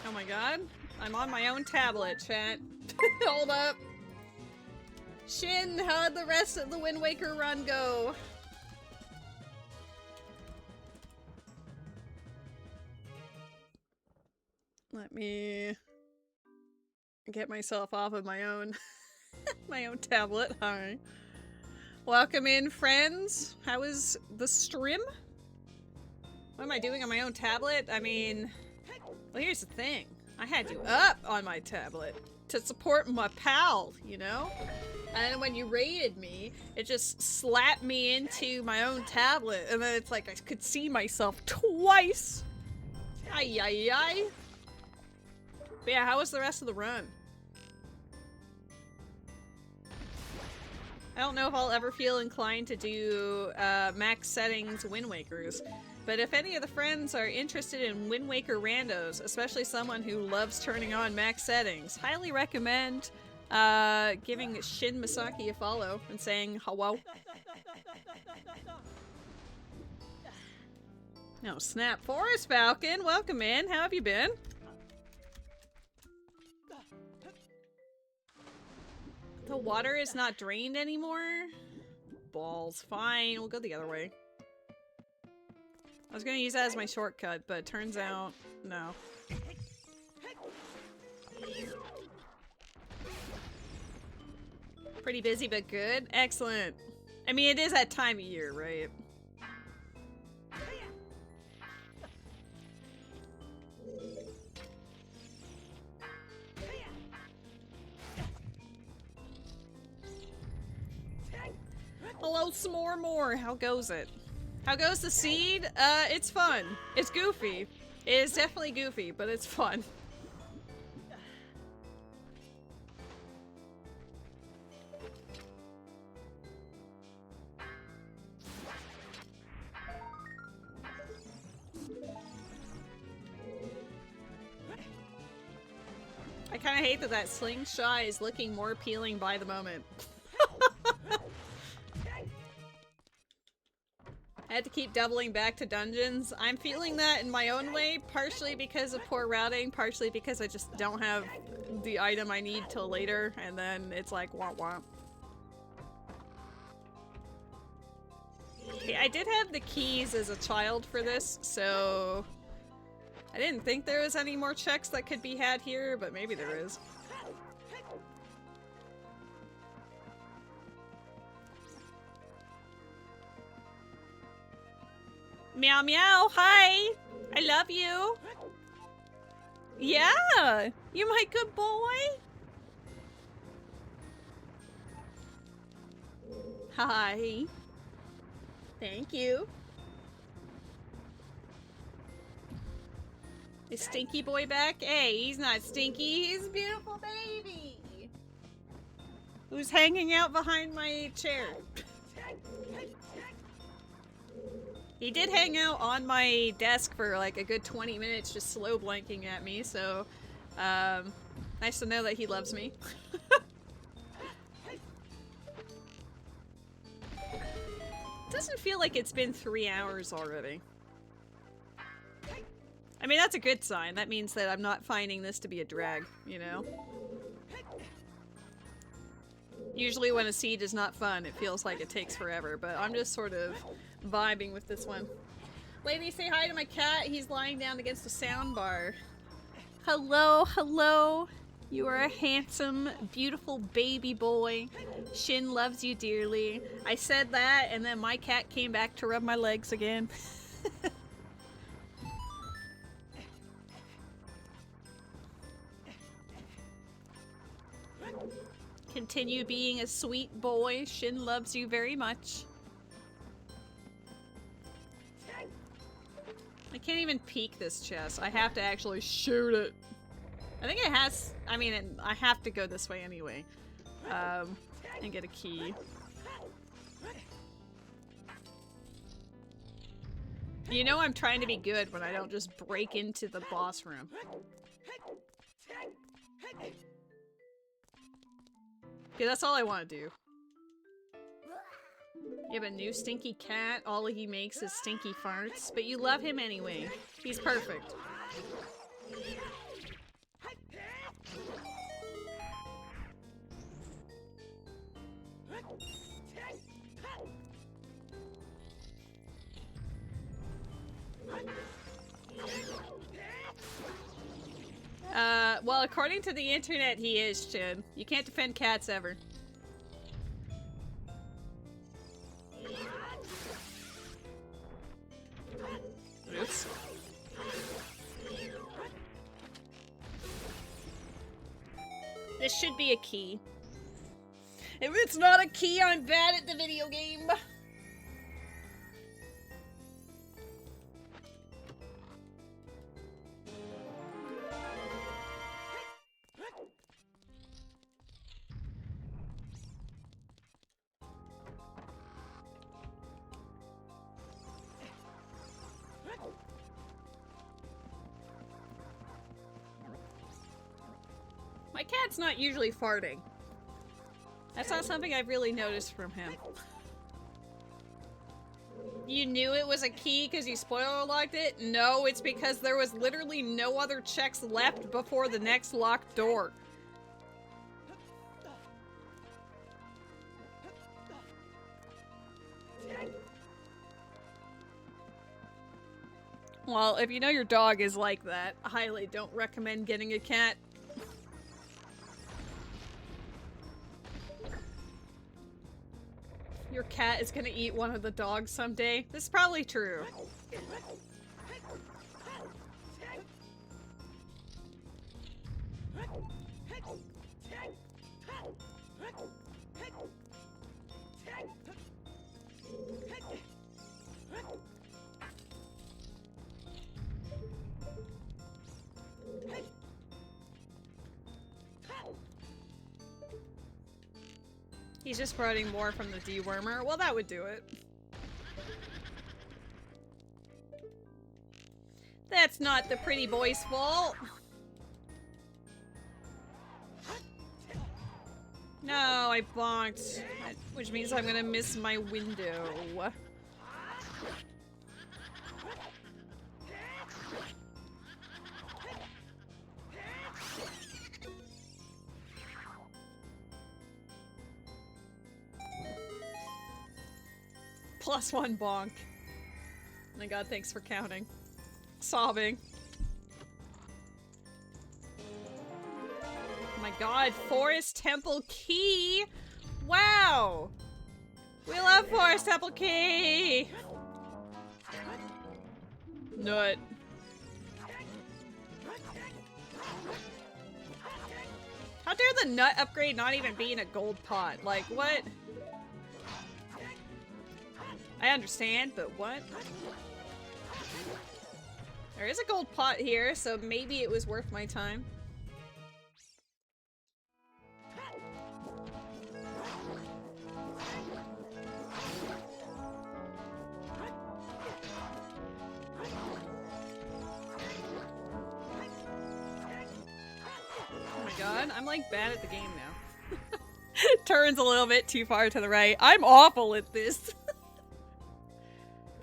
Oh my god. I'm on my own tablet, chat. Hold up. Shin, how'd the rest of the Wind Waker run go? Let me get myself off of my own my own tablet. Hi. Welcome in, friends. How is the stream? What am I doing on my own tablet? I mean, well, here's the thing. I had you up on my tablet to support my pal, you know? And then when you raided me, it just slapped me into my own tablet, and then it's like I could see myself twice. Ay, ay, ay. But yeah, how was the rest of the run? I don't know if I'll ever feel inclined to do max settings Wind Wakers, but if any of the friends are interested in Wind Waker randos, especially someone who loves turning on max settings, highly recommend giving Shin Misaki a follow and saying hello. No, snap. Forest Falcon, welcome in. How have you been? The water is not drained anymore? Balls. Fine, we'll go the other way. I was gonna use that as my shortcut, but it turns out, no. Pretty busy, but good? Excellent. I mean, it is that time of year, right? Hello, S'more. How goes it? How goes the seed? It's fun. It's goofy. It is definitely goofy, but it's fun. I kind of hate that that slingshot is looking more appealing by the moment. I had to keep doubling back to dungeons. I'm feeling that in my own way, partially because of poor routing, partially because I just don't have the item I need till later, and then it's like womp womp. Okay, I did have the keys as a child for this, so I didn't think there was any more checks that could be had here, but maybe there is. Meow meow, hi! I love you! Yeah! You my good boy! Hi. Thank you. Is Stinky Boy back? Hey, he's not stinky, he's a beautiful baby! Who's hanging out behind my chair. He did hang out on my desk for like a good 20 minutes just slow blanking at me, so Nice to know that he loves me. Doesn't feel like it's been 3 hours already. I mean, that's a good sign. That means that I'm not finding this to be a drag, you know? Usually when a siege is not fun, it feels like it takes forever, but I'm just sort of vibing with this one. Lady, say hi to my cat. He's lying down against the sound bar. Hello, hello. You are a handsome, beautiful baby boy. Shin loves you dearly. I said that, and then my cat came back to rub my legs again. Continue being a sweet boy. Shin loves you very much. I can't even peek this chest. I have to actually shoot it. I think it has... I mean, I have to go this way anyway. And get a key. You know I'm trying to be good when I don't just break into the boss room. Okay, that's all I want to do. You have a new stinky cat. All he makes is stinky farts, but you love him anyway. He's perfect. Well, according to the internet, he is, Shin. You can't defend cats ever. Oops. This should be a key. If it's not a key, I'm bad at the video game. My cat's not usually farting. That's not something I've really noticed from him. You knew it was a key because you spoiler locked it? No, it's because there was literally no other checks left before the next locked door. Well, if you know your dog is like that, I highly don't recommend getting a cat. Your cat is gonna eat one of the dogs someday. This is probably true. He's just sprouting more from the dewormer. Well, that would do it. That's not the pretty boy's fault. No, I bonked. Which means I'm gonna miss my window. +1 bonk. Oh my god, thanks for counting. Sobbing. Oh my god, Forest Temple Key! Wow! We love Forest Temple Key! Nut. How dare the nut upgrade not even be in a gold pot? Like, what? I understand, but what? There is a gold pot here, so maybe it was worth my time. god, I'm like bad at the game now. Turns a little bit too far to the right. I'm awful at this.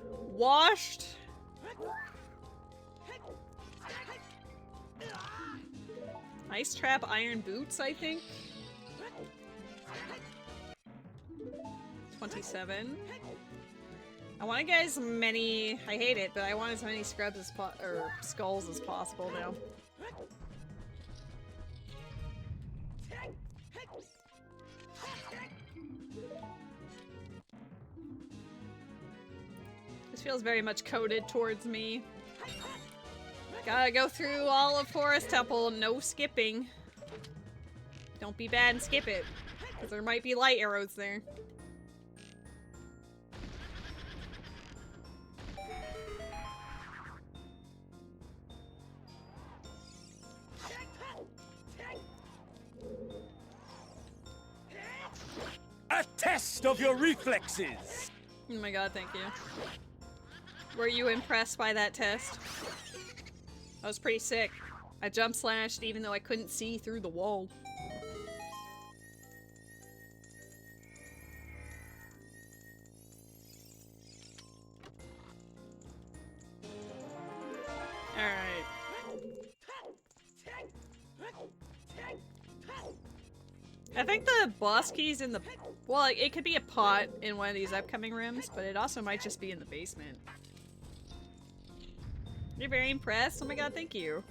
Washed. Ice trap, iron boots, I think. 27. I want to get as many. I hate it, but I want as many scrubs as or skulls as possible now. This feels very much coded towards me. Gotta go through all of Forest Temple, no skipping. Don't be bad and skip it, because there might be light arrows there. A test of your reflexes! Oh my god, thank you. Were you impressed by that test? That was pretty sick. I jump slashed even though I couldn't see through the wall. Alright. I think the boss key's in the... Well, it could be a pot in one of these upcoming rooms, but it also might just be in the basement. You're very impressed? Oh my god, thank you.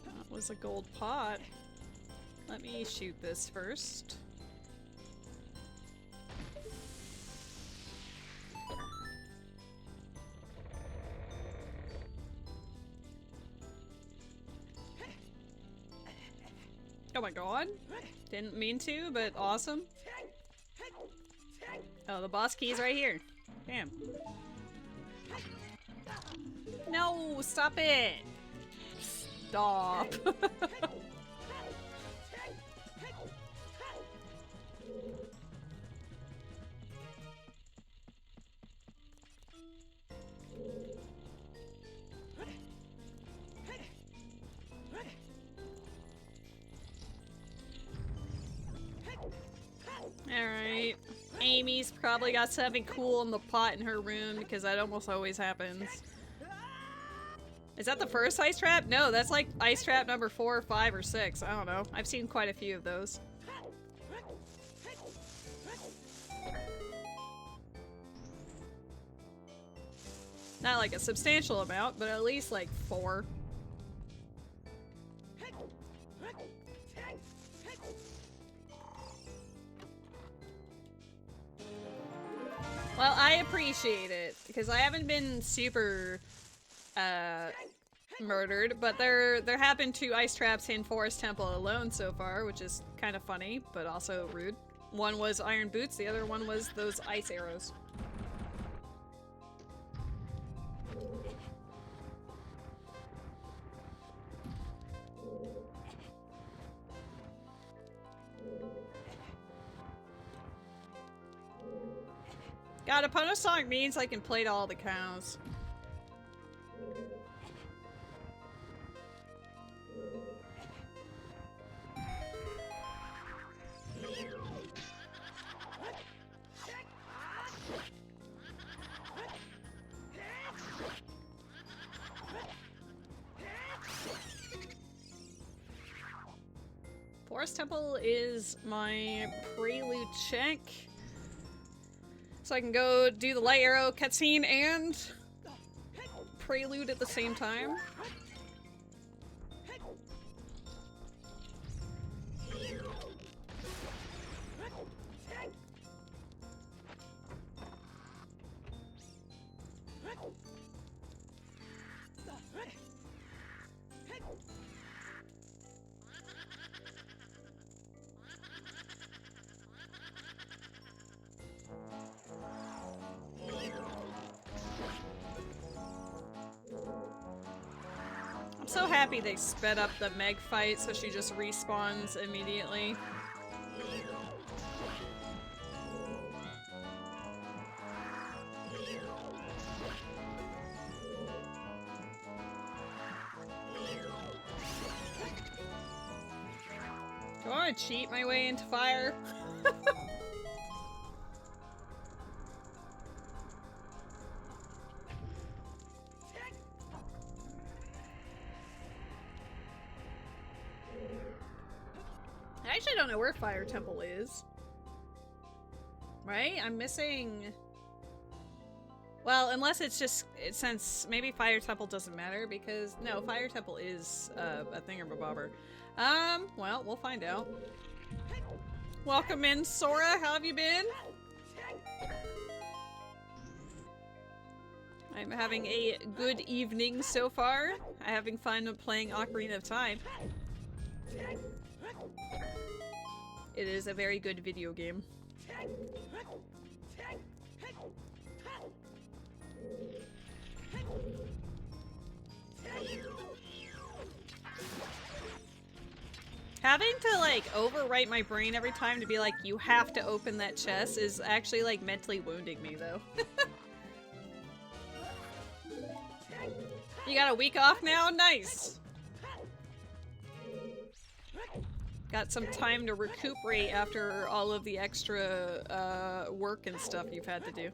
That was a gold pot. Let me shoot this first. Oh my god. Didn't mean to, but awesome. Oh, the boss key's right here. Damn. No, stop it! Stop. Alright. Amy's probably got something cool in the pot in her room because that almost always happens. Is that the first ice trap? No, that's like ice trap number 4 or 5 or 6. I don't know. I've seen quite a few of those. Not like a substantial amount, but at least like 4. Well, I appreciate it, because I haven't been super, murdered, but there have been 2 ice traps in Forest Temple alone so far, which is kind of funny, but also rude. One was iron boots, the other one was those ice arrows. God, a Pono song means I can play to all the cows. Forest Temple is my prelude check. So I can go do the light arrow cutscene and prelude at the same time. so happy they sped up the Meg fight so she just respawns immediately. Do I want to cheat my way into fire? I actually don't know where Fire Temple is. Right? I'm missing... Well, unless it's just... Since maybe Fire Temple doesn't matter, because... No, Fire Temple is a thingamabobber. Well, we'll find out. Welcome in, Sora. How have you been? I'm having a good evening so far. I'm having fun playing Ocarina of Time. It is a very good video game. Having to, like, overwrite my brain every time to be like, you have to open that chest is actually, like, mentally wounding me, though. You got a week off now? Nice! Got some time to recuperate after all of the extra, work and stuff you've had to do.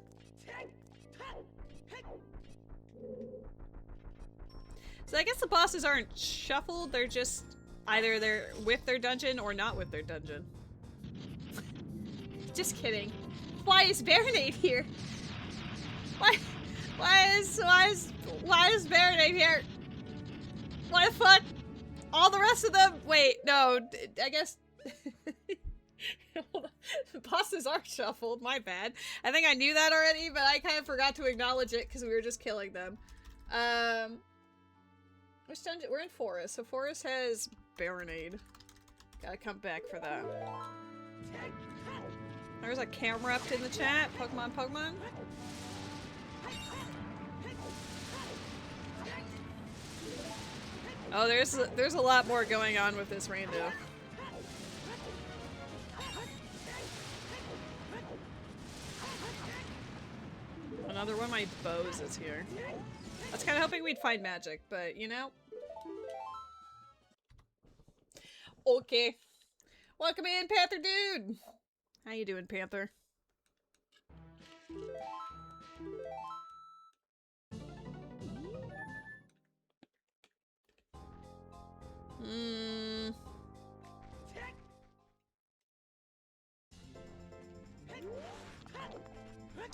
So I guess the bosses aren't shuffled, they're just... Either they're with their dungeon or not with their dungeon. Just kidding. Why is Baronade here? Why is Baronade here? What the fuck? All the rest of them? Wait, no, I guess... The bosses are shuffled, my bad. I think I knew that already, but I kind of forgot to acknowledge it because we were just killing them. Which dungeon? We're in Forest, so Forest has Baronade. Gotta come back for that. There's a camera up in the chat. Pokemon. Oh, there's a lot more going on with this rando. Another one of my bows is here. I was kind of hoping we'd find magic, but you know. Okay. Welcome in, Panther Dude! How you doing, Panther?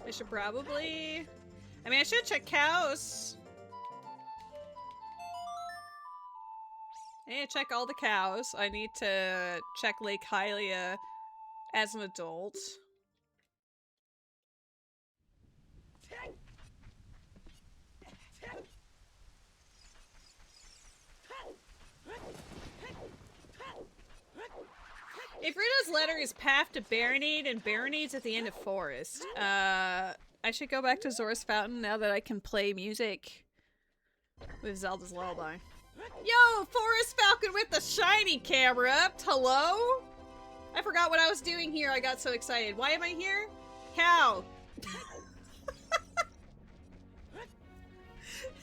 I should probably... I mean, I should check cows. I need to check all the cows. I need to check Lake Hylia as an adult. If Rita's letter is Path to Baronade, and Baronade's at the end of Forest, I should go back to Zora's Fountain now that I can play music with Zelda's Lullaby. Yo, Forest Falcon with the shiny camera up! Hello? I forgot what I was doing here, I got so excited. Why am I here? Cow!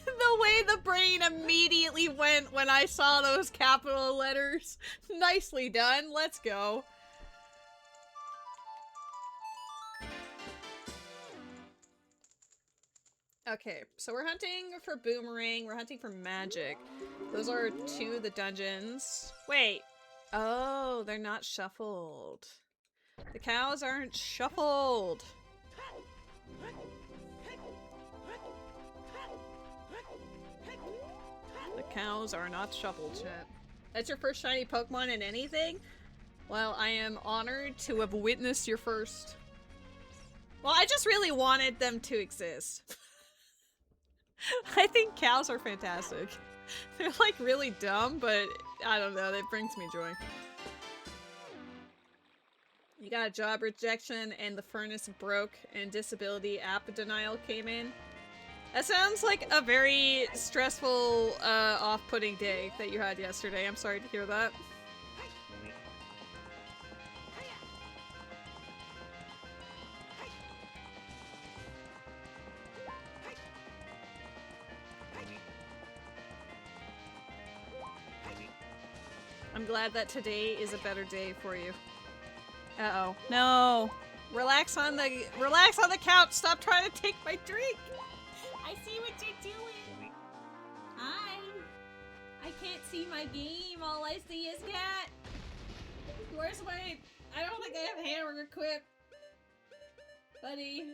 The way the brain immediately went when I saw those capital letters. Nicely done. Let's go. Okay, so we're hunting for Boomerang. We're hunting for magic. Those are two of the dungeons. Wait. Oh, they're not shuffled. The cows aren't shuffled. The cows are not shuffled, chat. That's your first shiny Pokemon in anything? Well, I am honored to have witnessed your first. Well, I just really wanted them to exist. I think cows are fantastic. They're like really dumb, but I don't know, that brings me joy. You got a job rejection and the furnace broke and disability app denial came in. That sounds like a very stressful, off-putting day that you had yesterday. I'm sorry to hear that. I'm glad that today is a better day for you. Uh-oh. No! Relax on the couch! Stop trying to take my drink! I see what you're doing! Hi! I can't see my game, all I see is cat! Where's my... I don't think I have hammer equipped. Buddy.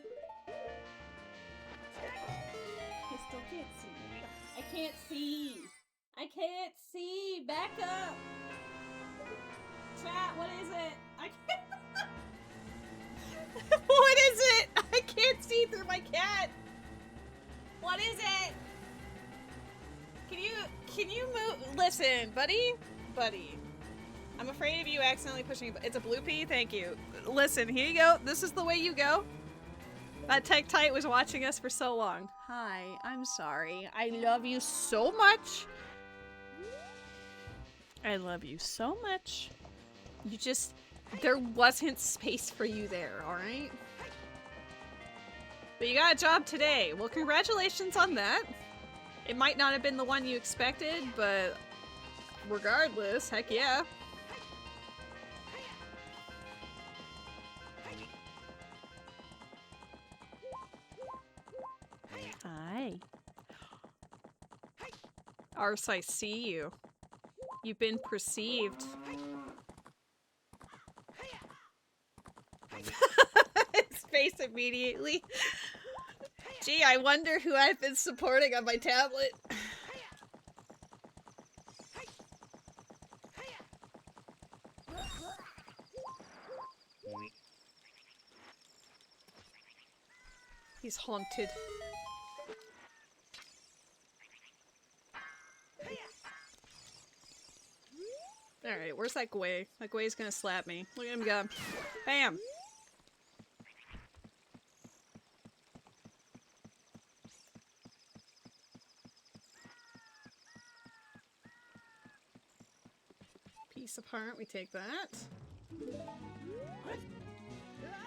I still can't see. I can't see! I can't see! Back up! Chat, what is it? I can't... What is it? I can't see through my cat! What is it? Can you move? Listen, buddy? Buddy. I'm afraid of you accidentally pushing it. It's a blue pea? Thank you. Listen, here you go. This is the way you go. That Tech Tite was watching us for so long. Hi, I'm sorry. I love you so much. I love you so much. You just... There wasn't space for you there, alright? But you got a job today. Well, congratulations on that. It might not have been the one you expected, but regardless, heck yeah. Hi. Arse, I see you. You've been perceived. His face immediately. Gee, I wonder who I've been supporting on my tablet. He's haunted. Alright, where's that Gwei? That Gwei's gonna slap me. Look at him go. Bam! Piece apart, we take that.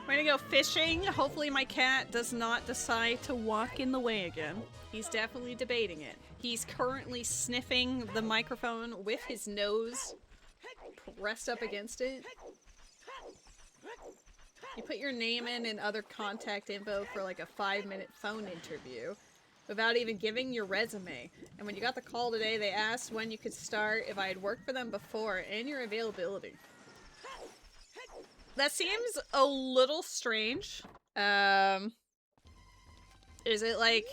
We're gonna go fishing. Hopefully my cat does not decide to walk in the way again. He's definitely debating it. He's currently sniffing the microphone with his nose pressed up against it. You put your name in and other contact info for like a 5-minute phone interview without even giving your resume. And when you got the call today, they asked when you could start, if I had worked for them before, and your availability. That seems a little strange. Is it like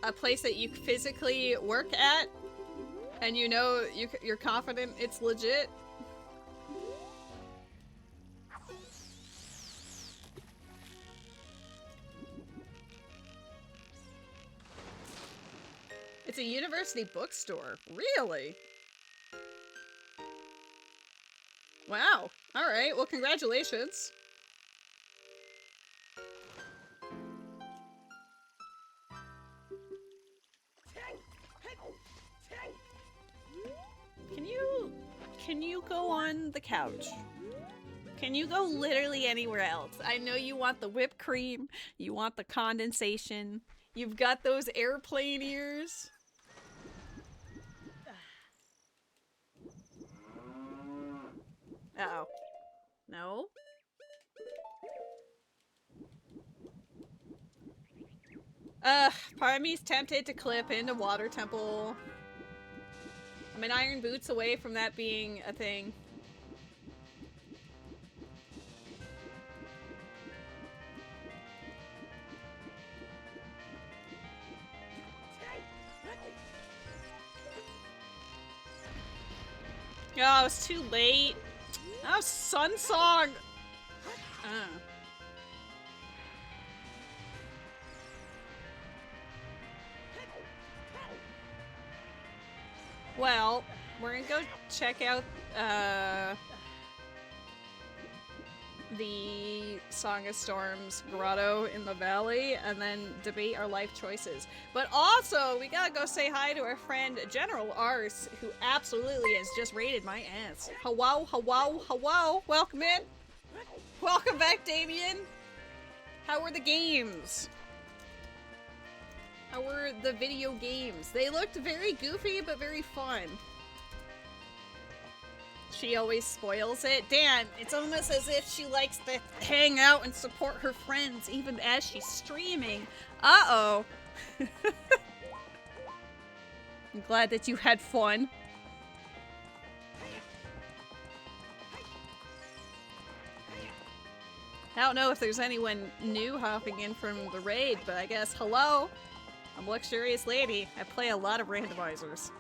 a place that you physically work at and you know you're confident it's legit? It's a university bookstore. Really? Wow. Alright, well congratulations. Can you go on the couch? Can you go literally anywhere else? I know you want the whipped cream, you want the condensation, you've got those airplane ears. Uh-oh. No? Part of me's tempted to clip into Water Temple. I'm an iron boots away from that being a thing. Oh, it's too late. Oh, Sun Song! Well, we're gonna go check out, the Song of Storms grotto in the valley and then debate our life choices. But also, we gotta go say hi to our friend General Ars, who absolutely has just raided my ass. Hello, hello, hello. Welcome in. Welcome back, Damien. How were the games? How were the video games? They looked very goofy, but very fun. She always spoils it. Dan, it's almost as if she likes to hang out and support her friends even as she's streaming. Uh-oh. I'm glad that you had fun. I don't know if there's anyone new hopping in from the raid, but I guess hello. I'm LuxuriousLady. I play a lot of randomizers.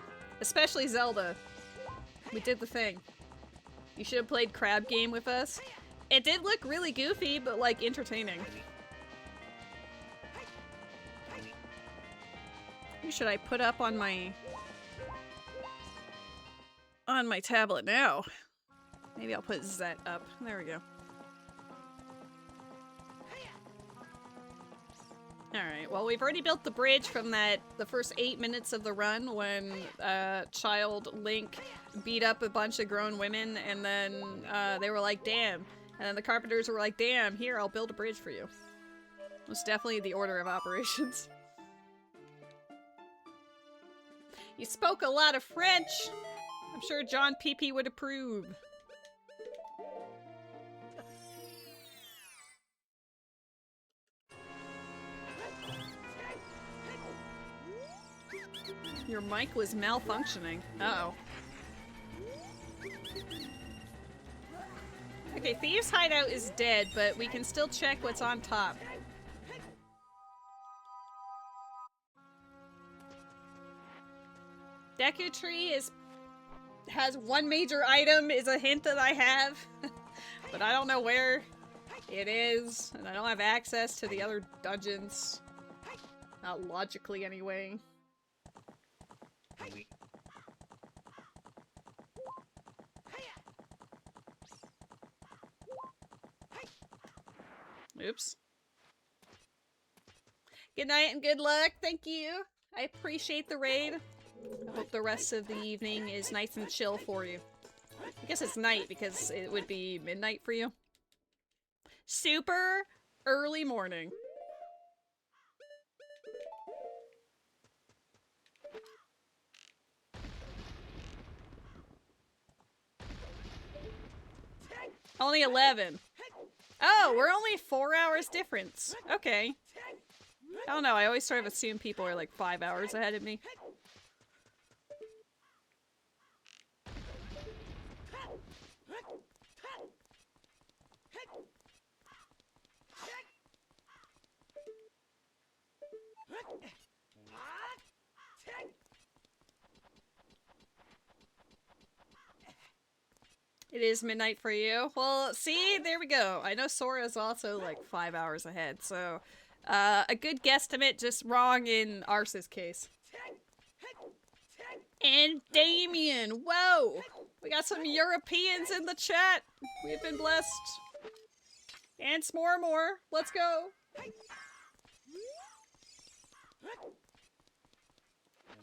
Especially Zelda. We did the thing. You should have played Crab Game with us. It did look really goofy, but like entertaining. Who should I put up on my tablet now? Maybe I'll put Zet up. There we go. Alright, well we've already built the bridge from the first 8 minutes of the run when child Link beat up a bunch of grown women and then they were like, damn. And then the carpenters were like, damn, here, I'll build a bridge for you. It was definitely the order of operations. You spoke a lot of French. I'm sure John Pee would approve. Your mic was malfunctioning. Uh-oh. Okay, Thieves' Hideout is dead, but we can still check what's on top. Deku Tree has one major item, is a hint that I have. But I don't know where it is, and I don't have access to the other dungeons. Not logically, anyway. Oops. Good night and good luck. Thank you. I appreciate the raid. I hope the rest of the evening is nice and chill for you. I guess it's night because it would be midnight for you. Super early morning. Only 11. Oh, we're only 4 hours difference. Okay. I don't know, I always sort of assume people are like 5 hours ahead of me. It is midnight for you. Well, see, there we go. I know Sora's also like 5 hours ahead, so a good guesstimate, just wrong in Ars's case. And Damien, whoa! We got some Europeans in the chat. We've been blessed. And more. Let's go.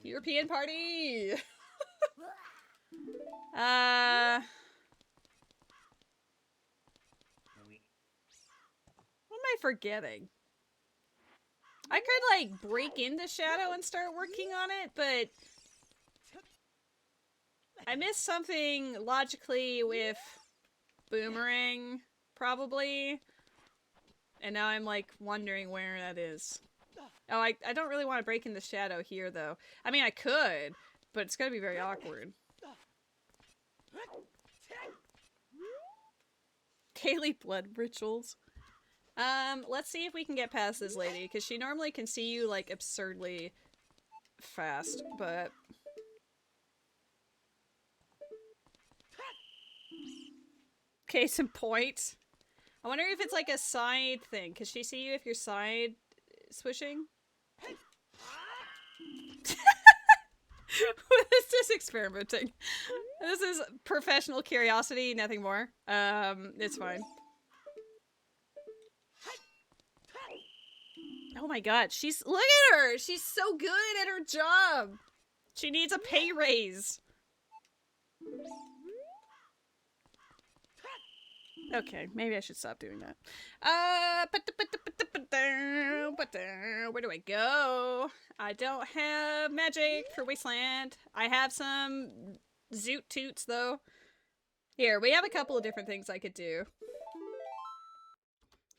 European party! What am I forgetting? I could, like, break into Shadow and start working on it, but I missed something logically with Boomerang, probably. And now I'm, like, wondering where that is. Oh, I don't really want to break into Shadow here, though. I mean, I could, but it's gonna be very awkward. Daily blood rituals. Let's see if we can get past this lady, because she normally can see you, like, absurdly fast, but... Case in point. I wonder if it's, like, a side thing. Can she see you if you're side swishing? It's just experimenting. This is professional curiosity, nothing more. It's fine. Oh my god, look at her! She's so good at her job! She needs a pay raise. Okay, maybe I should stop doing that. Where do I go? I don't have magic for Wasteland. I have some zoot toots though. Here, we have a couple of different things I could do.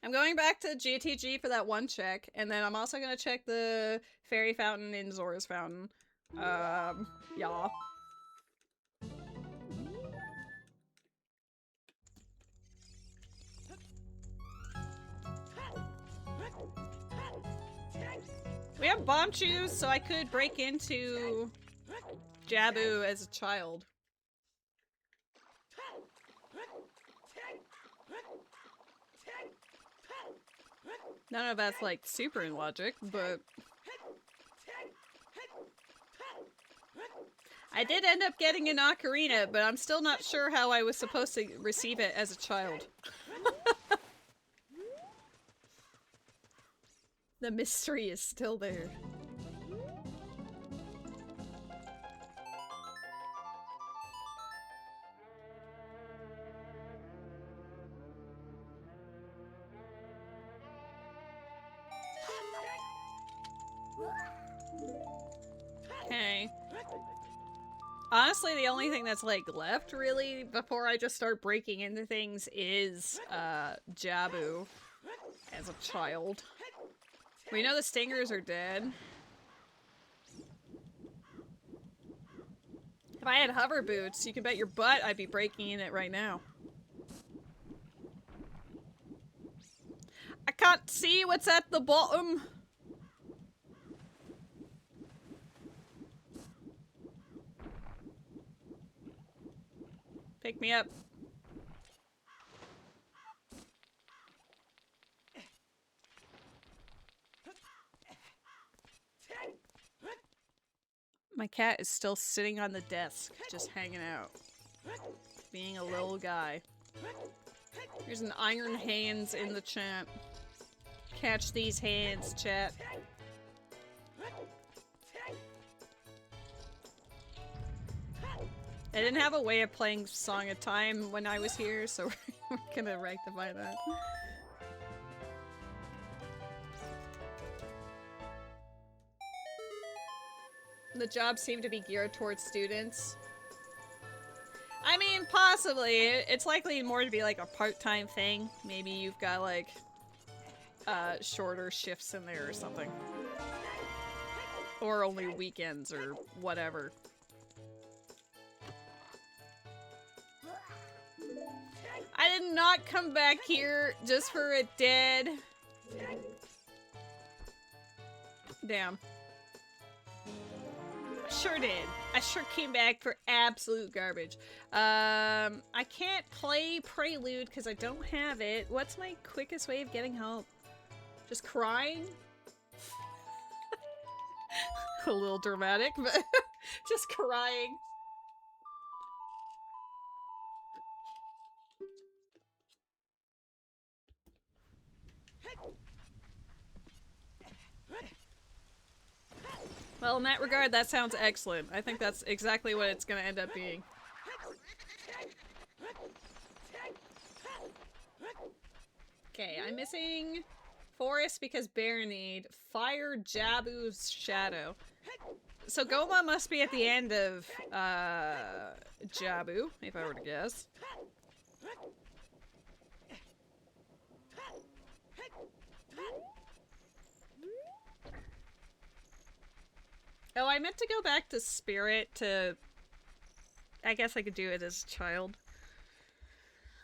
I'm going back to GTG for that one check, and then I'm also gonna check the fairy fountain in Zora's Fountain. Yeah. We have bomb shoes, so I could break into Jabu as a child. None of that's like super in logic, but I did end up getting an ocarina, but I'm still not sure how I was supposed to receive it as a child. The mystery is still there. Okay. Honestly, the only thing that's like left really before I just start breaking into things is Jabu as a child. We know the stingers are dead. If I had hover boots, you can bet your butt I'd be breaking in it right now. I can't see what's at the bottom. Pick me up. My cat is still sitting on the desk, just hanging out. Being a little guy. There's an iron hands in the chat. Catch these hands, chat. I didn't have a way of playing Song of Time when I was here, so we're gonna rectify that. The jobs seem to be geared towards students. I mean, possibly. It's likely more to be like a part-time thing. Maybe you've got like shorter shifts in there or something. Or only weekends or whatever. I did not come back here just for a dead. Damn. I sure did. I sure came back for absolute garbage. I can't play Prelude because I don't have it. What's my quickest way of getting home? Just crying? A little dramatic, but just crying. Well, in that regard, that sounds excellent. I think that's exactly what it's gonna end up being. Okay, I'm missing Forest because Bear need Fire Jabu's Shadow. So Goma must be at the end of Jabu, if I were to guess. Oh, I meant to go back to Spirit to... I guess I could do it as a child.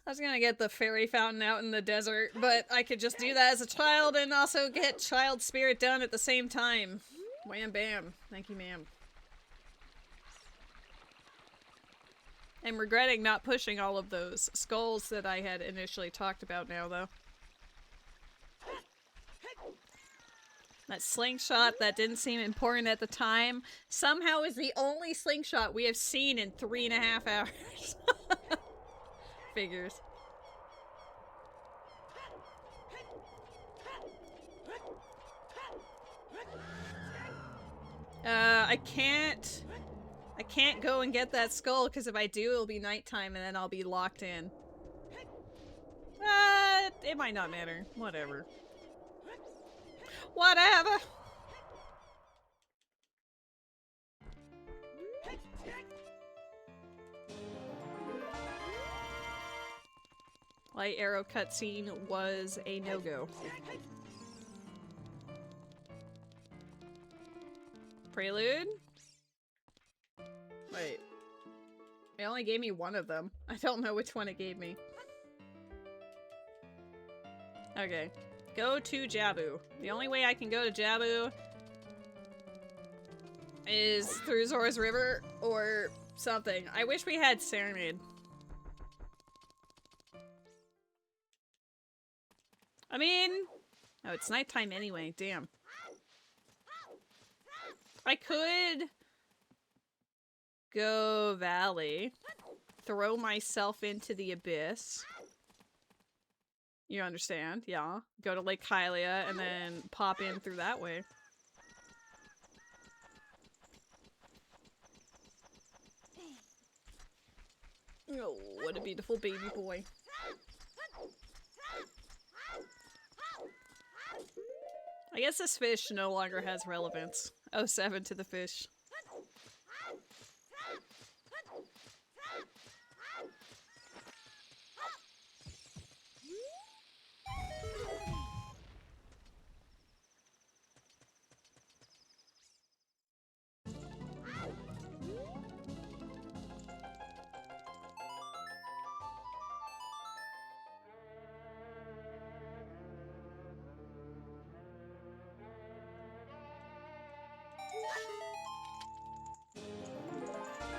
I was gonna get the fairy fountain out in the desert, but I could just do that as a child and also get Child Spirit done at the same time. Wham bam. Thank you, ma'am. I'm regretting not pushing all of those skulls that I had initially talked about now, though. That slingshot that didn't seem important at the time somehow is the only slingshot we have seen in 3.5 hours. Figures. I can't go and get that skull, because if I do, it'll be nighttime and then I'll be locked in. It might not matter. Whatever. Whatever! Light arrow cutscene was a no-go. Prelude? Wait. It only gave me one of them. I don't know which one it gave me. Okay. Go to Jabu. The only way I can go to Jabu is through Zora's River or something. I wish we had Serenade. I mean... Oh, it's nighttime anyway. Damn. I could go Valley, throw myself into the abyss. You understand? Yeah. Go to Lake Hylia and then pop in through that way. Oh, what a beautiful baby boy. I guess this fish no longer has relevance. 07 to the fish.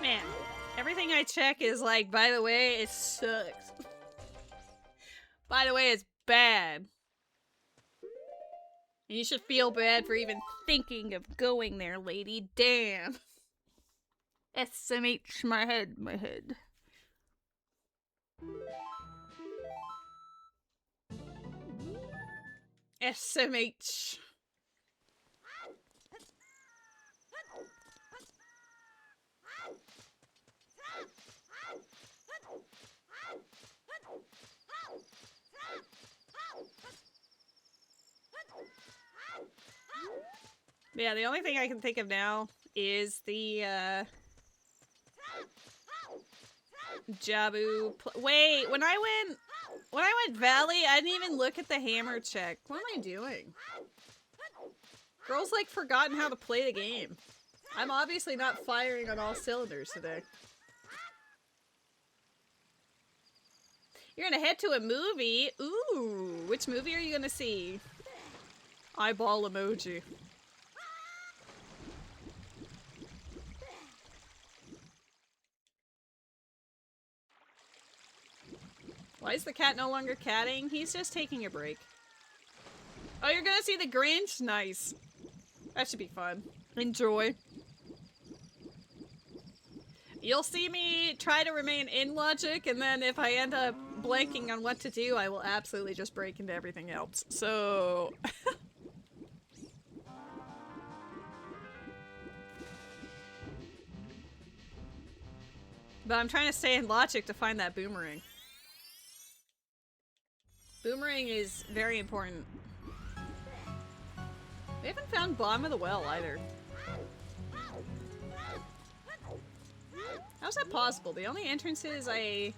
Man, everything I check is like, by the way, it sucks. By the way, it's bad. And you should feel bad for even thinking of going there, lady. Damn. SMH, my head, my head. SMH. Yeah, the only thing I can think of now is the, Jabu. Wait, when I went Valley, I didn't even look at the hammer check. What am I doing? Girl's like forgotten how to play the game. I'm obviously not firing on all cylinders today. You're gonna head to a movie? Ooh, which movie are you gonna see? Eyeball emoji. Why is the cat no longer catting? He's just taking a break. Oh, you're gonna see the Grinch? Nice. That should be fun. Enjoy. You'll see me try to remain in logic, and then if I end up blanking on what to do, I will absolutely just break into everything else. So... But I'm trying to stay in logic to find that boomerang. Boomerang is very important. We haven't found Bottom of the Well either. How's that possible? The only entrances that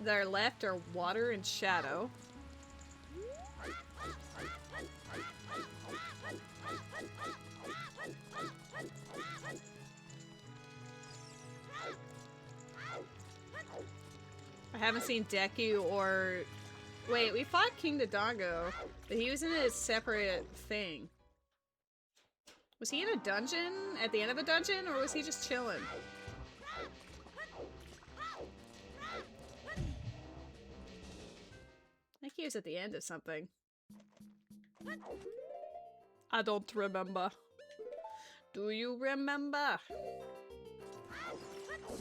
are left are water and shadow. I haven't seen Deku or... Wait, we fought King Dodongo, but he was in a separate thing. Was he in a dungeon? At the end of a dungeon? Or was he just chilling? I think he was at the end of something. I don't remember. Do you remember?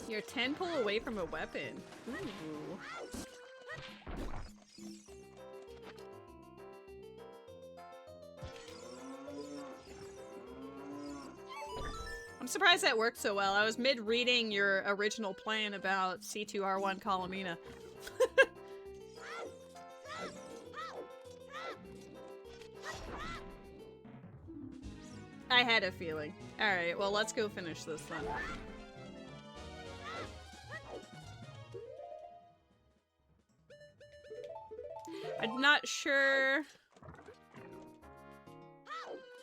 You're 10 pull away from a weapon. Ooh. surprised that worked so well. I was mid-reading your original plan about C2R1 Colomina. I had a feeling. Alright, well, let's go finish this then. I'm not sure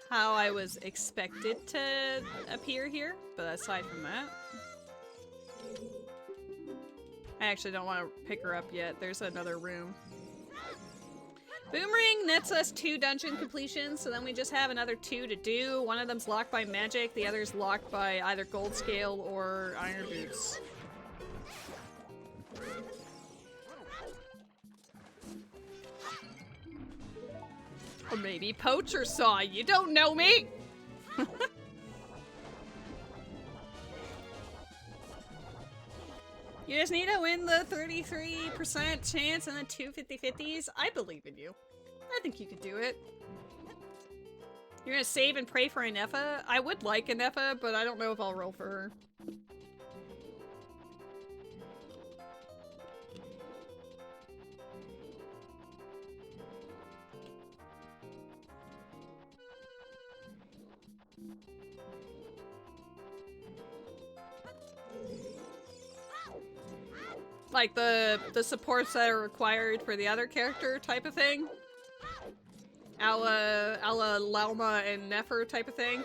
how I was expected to appear here, but aside from that, I actually don't want to pick her up yet. There's another room. Boomerang nets us 2 dungeon completions, so then we just have another 2 to do. One of them's locked by magic, the other's locked by either gold scale or iron boots. Or maybe Poacher saw you. Don't know me! You just need to win the 33% chance and the 2 50-50s. I believe in you. I think you could do it. You're gonna save and pray for Anefa? I would like Anefa, but I don't know if I'll roll for her. Like the supports that are required for the other character type of thing. A la Lauma and Nefer type of thing.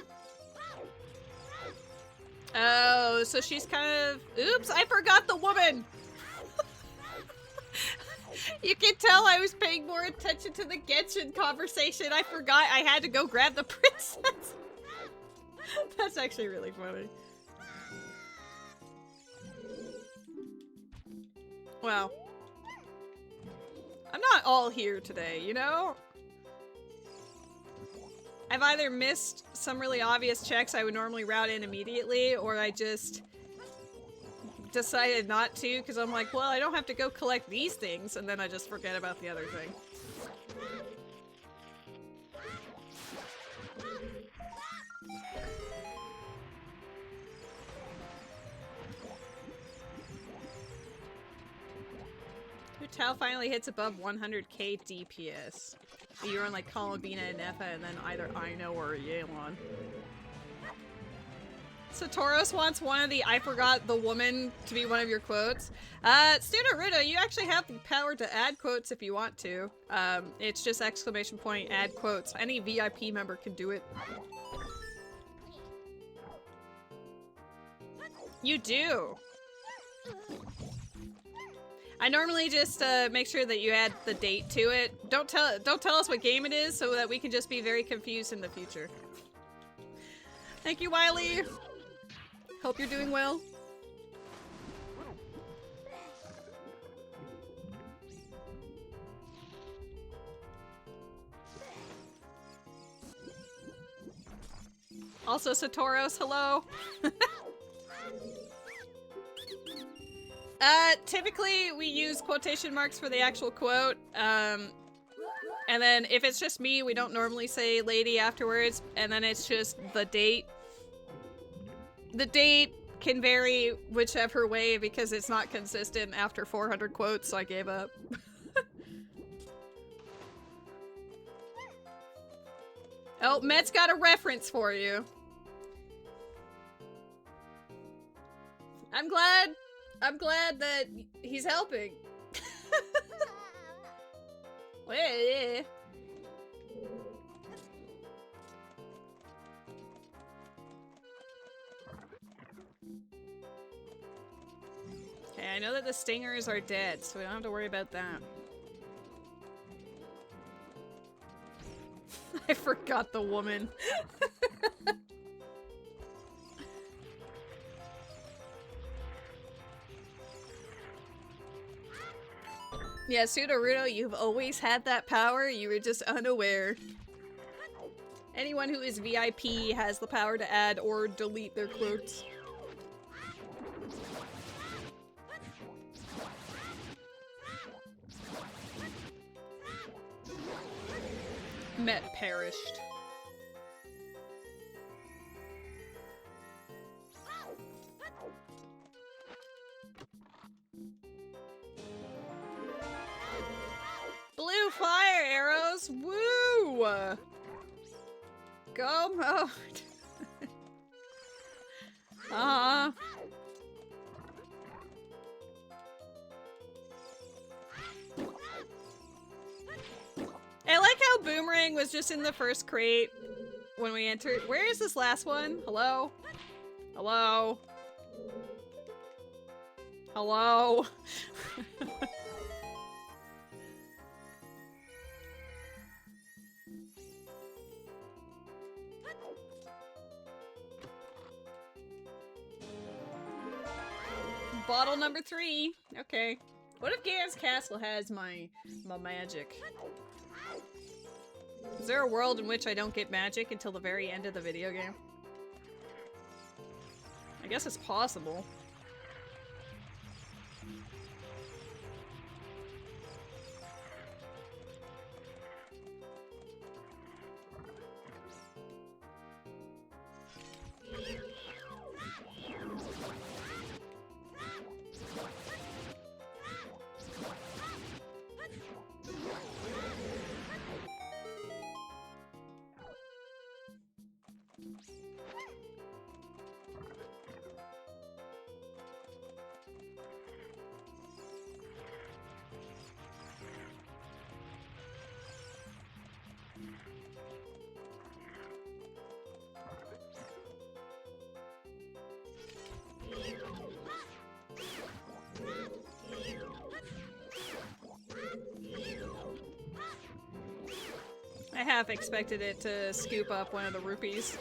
Oh, so she's kind of... Oops, I forgot the woman! You can tell I was paying more attention to the Genshin conversation. I forgot I had to go grab the princess. That's actually really funny. Well, I'm not all here today, you know? I've either missed some really obvious checks I would normally route in immediately, or I just decided not to because I'm like, well, I don't have to go collect these things, and then I just forget about the other thing. Tao finally hits above 100k DPS. You're on like Columbina and Nefa and then either Aino or Yelan. Satoros wants one of the I forgot the woman to be one of your quotes. Student Ruda, you actually have the power to add quotes if you want to. It's just exclamation point add quotes. Any VIP member can do it. You do. I normally just make sure that you add the date to it. Don't tell us what game it is so that we can just be very confused in the future. Thank you, Wiley. Hope you're doing well. Also, Satoros, hello. Typically we use quotation marks for the actual quote, and then if it's just me, we don't normally say lady afterwards, and then it's just the date. The date can vary whichever way because it's not consistent after 400 quotes, so I gave up. Oh, Met's got a reference for you. I'm glad that he's helping. Wait. Okay, I know that the stingers are dead, so we don't have to worry about that. I forgot the woman. Yeah, Sudowoodo, you've always had that power, you were just unaware. Anyone who is VIP has the power to add or delete their quotes. Met perished. Go! Go mode! I like how Boomerang was just in the first crate when we entered. Where is this last one? Hello? Hello? Hello? Bottle number 3. Okay. What if Garen's Castle has my magic? Is there a world in which I don't get magic until the very end of the video game? I guess it's possible. I half expected it to scoop up one of the rupees.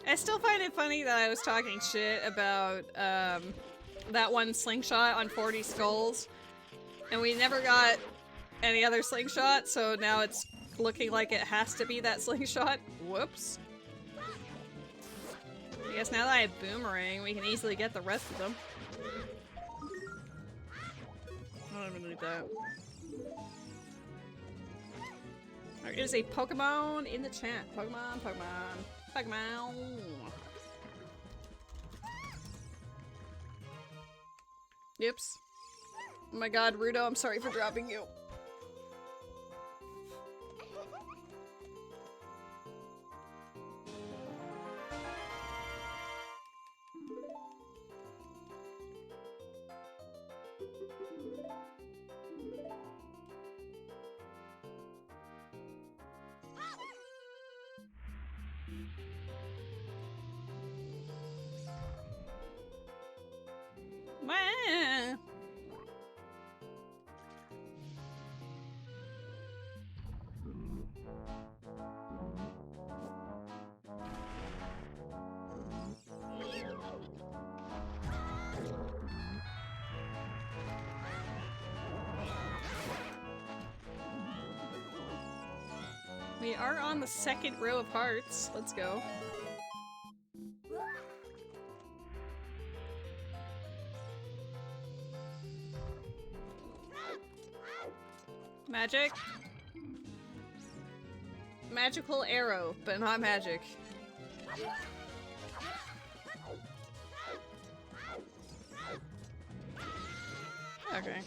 I still find it funny that I was talking shit about that one slingshot on 40 skulls, and we never got any other slingshot, so now it's looking like it has to be that slingshot. Whoops. I guess now that I have Boomerang, we can easily get the rest of them. I don't even need that. There is a Pokemon in the chat. Pokemon, Pokemon. Pokemon. Oops. Oh my god, Rudo, I'm sorry for dropping you. Wah. We are on the second row of hearts. Let's go. Magic? Magical arrow, but not magic. Okay.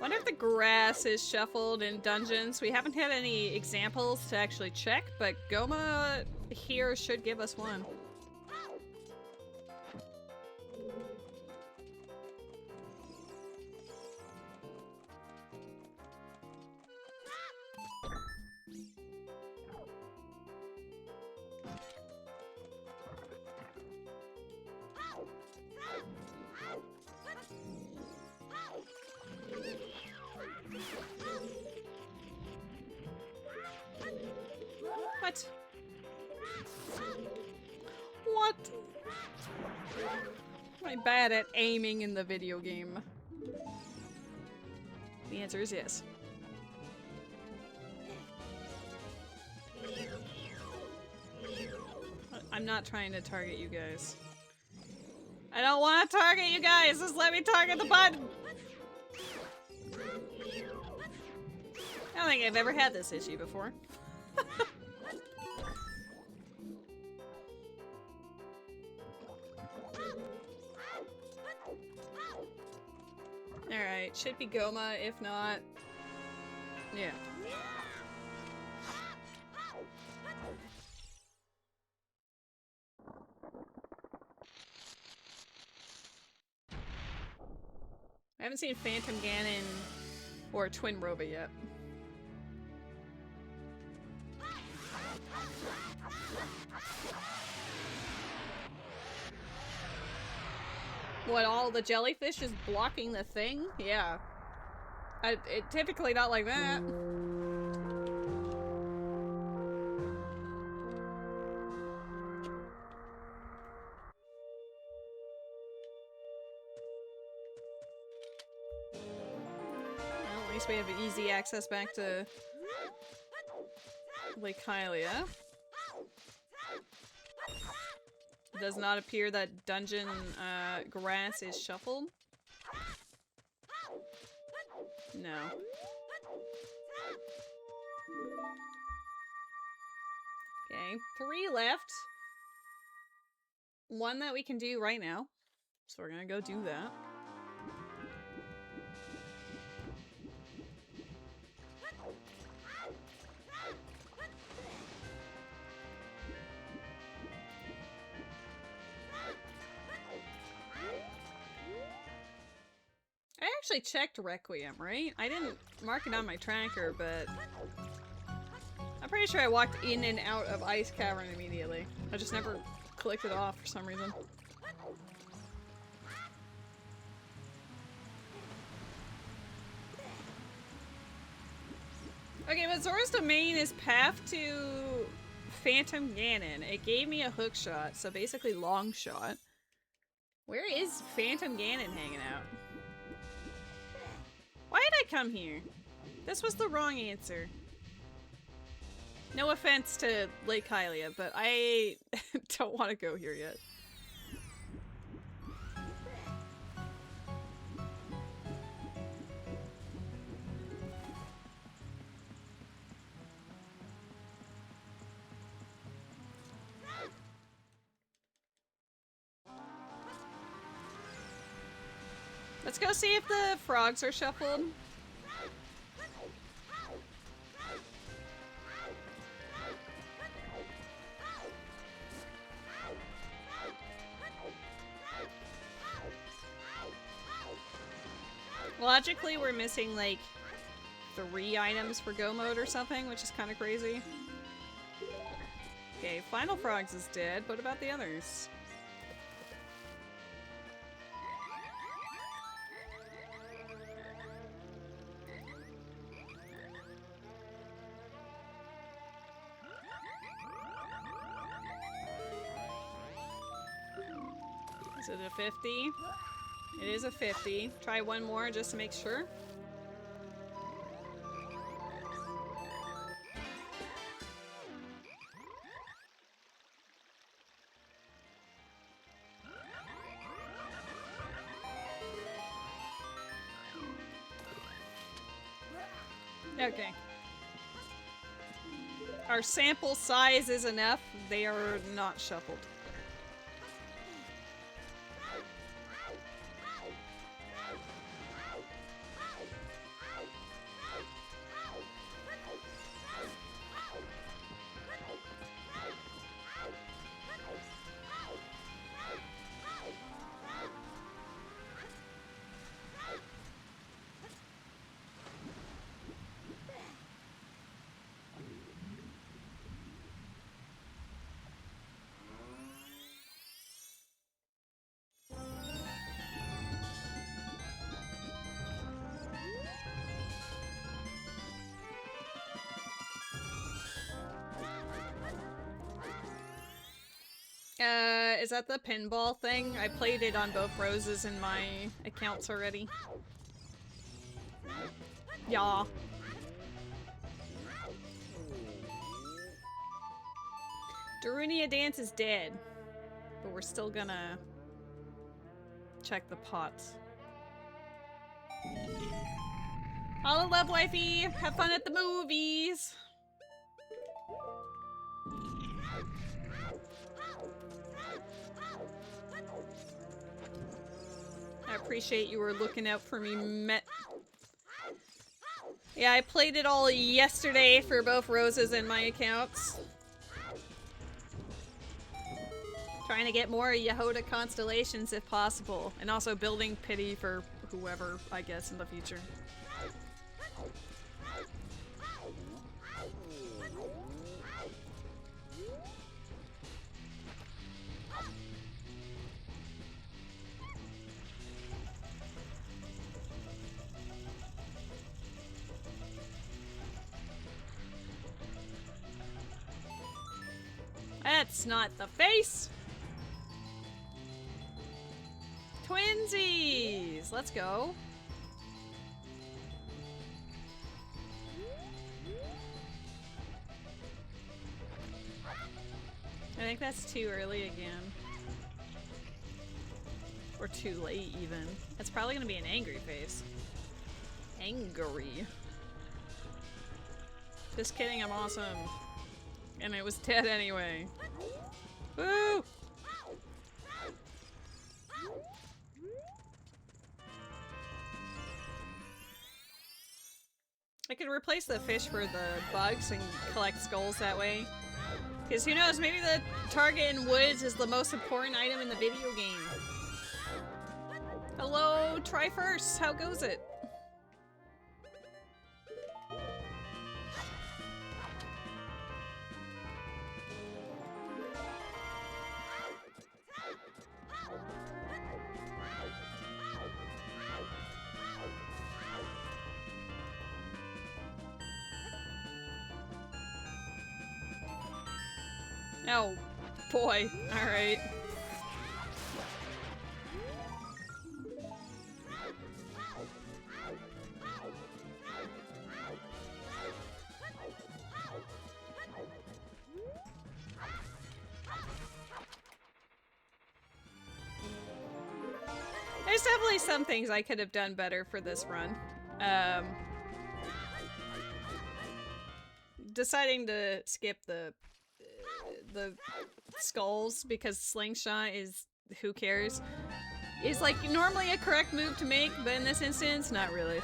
Wonder if the grass is shuffled in dungeons. We haven't had any examples to actually check, but Goma here should give us one. What? Am I bad at aiming in the video game? The answer is yes. I'm not trying to target you guys. I don't want to target you guys! Just let me target the button! I don't think I've ever had this issue before. Alright, should be Goma, if not... yeah. I haven't seen Phantom Ganon or Twin Rova yet. What, all the jellyfish is blocking the thing? Yeah. It typically not like that. Well, at least we have easy access back to Lake Hylia. It does not appear that dungeon grass is shuffled. No. Okay, 3 left. One that we can do right now. So we're gonna go do that. I actually checked Requiem, right? I didn't mark it on my tracker, but I'm pretty sure I walked in and out of Ice Cavern immediately. I just never clicked it off for some reason. Okay, but Zora's Domain is path to Phantom Ganon. It gave me a hook shot, so basically long shot. Where is Phantom Ganon hanging out? Why did I come here? This was the wrong answer. No offense to Lake Hylia, but I don't want to go here yet. Let's go see if the frogs are shuffled. Logically, we're missing like 3 items for Go mode or something, which is kind of crazy. Okay, Final Frogs is dead. What about the others? Is it a 50? It is a 50. Try one more just to make sure. Okay. Our sample size is enough. They are not shuffled. is that the pinball thing? I played it on both Roses in my accounts already. Yeah. Darunia Dance is dead, but we're still gonna check the pots. All love, wifey. Have fun at the movies. I appreciate you were looking out for me, Yeah, I played it all yesterday for both Roses and my accounts. Trying to get more Yehoda constellations if possible. And also building pity for whoever, I guess, in the future. That's not the face! Twinsies! Let's go. I think that's too early again. Or too late, even. It's probably gonna be an angry face. Angry. Just kidding, I'm awesome. And it was dead anyway. Woo! I could replace the fish for the bugs and collect skulls that way. Because who knows, maybe the target in woods is the most important item in the video game. Hello, try first. How goes it? Oh, boy. Alright. There's definitely some things I could have done better for this run. Deciding to skip the skulls because slingshot is who cares is like normally a correct move to make, but in this instance, not really.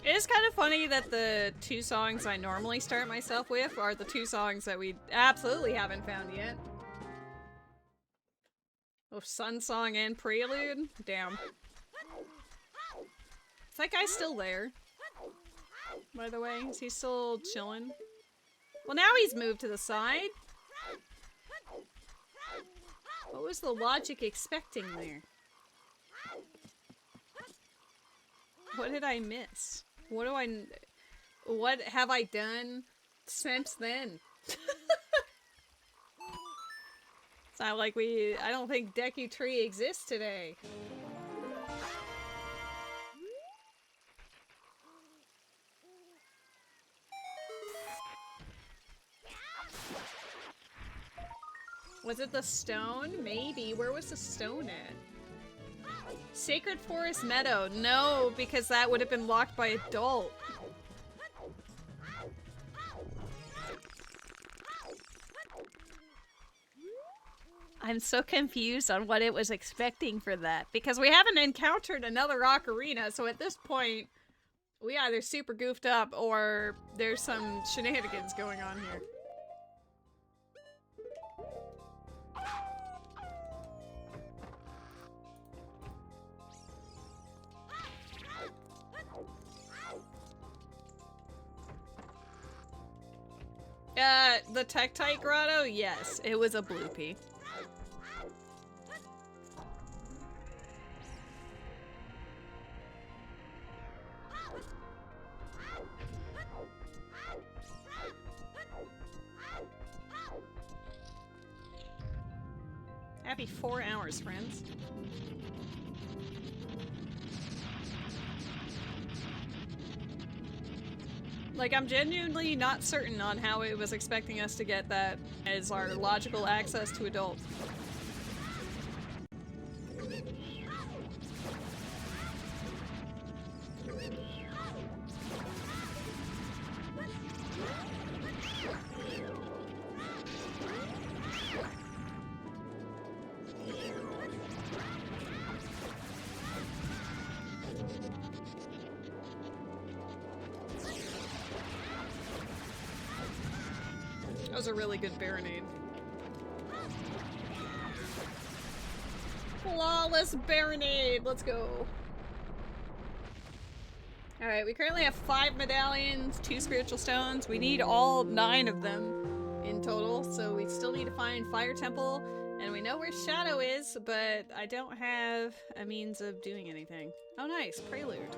It is kind of funny that the two songs I normally start myself with are the two songs that we absolutely haven't found yet. Oh, Sun Song and Prelude? Damn. Is that guy still there? By the way, is he still chilling? Well, now he's moved to the side. What was the logic expecting there? What did I miss? What have I done since then? It's not like I don't think Deku Tree exists today. Was it the stone? Maybe. Where was the stone at? Sacred Forest Meadow. No, because that would have been locked by adult. I'm so confused on what it was expecting for that, because we haven't encountered another ocarina, so at this point, we either super goofed up or there's some shenanigans going on here. The Tektite Grotto? Yes, it was a bloopy. Happy 4 hours, friends. Like, I'm genuinely not certain on how it was expecting us to get that as our logical access to adult. That was a really good Baronade. Flawless Baronade! Let's go. Alright, we currently have 5 medallions, 2 spiritual stones. We need all 9 of them in total, so we still need to find Fire Temple, and we know where Shadow is, but I don't have a means of doing anything. Oh nice, Prelude.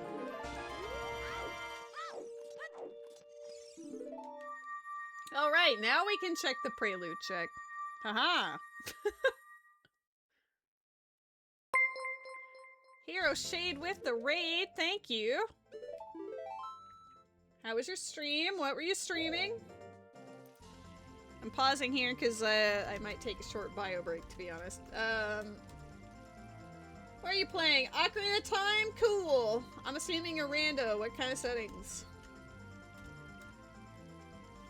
Alright, now we can check the Prelude check. Haha! Hero Shade with the raid, thank you! How was your stream? What were you streaming? I'm pausing here because I might take a short bio break, to be honest. What are you playing? Ocarina of Time? Cool! I'm assuming a rando. What kind of settings?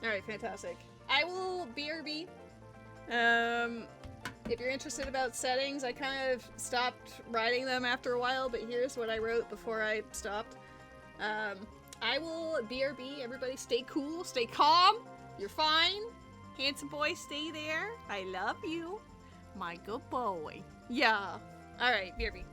Alright, fantastic. I will BRB. If you're interested about settings, I kind of stopped writing them after a while, but here's what I wrote before I stopped. I will BRB. Everybody stay cool, stay calm. You're fine. Handsome boy, stay there. I love you. My good boy. Yeah. Alright, BRB.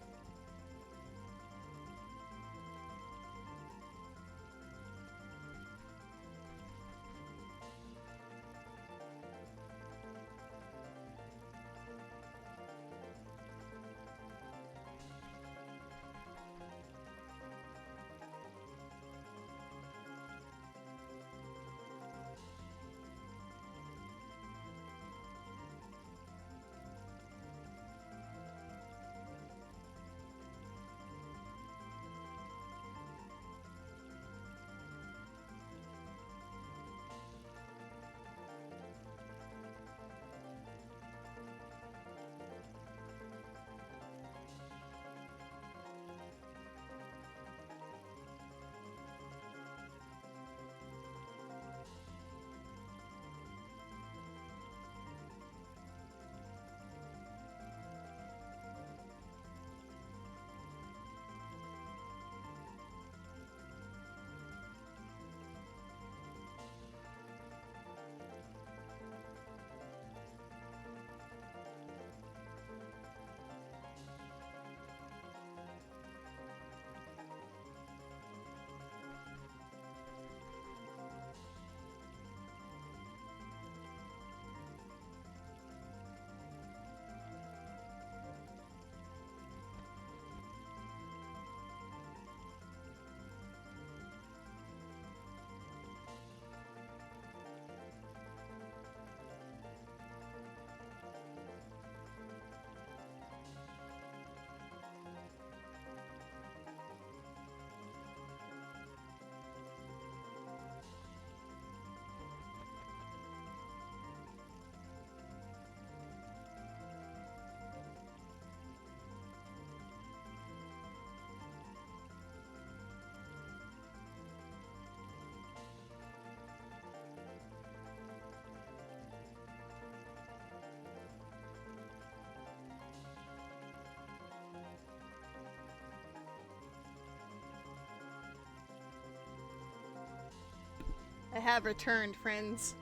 have returned, friends.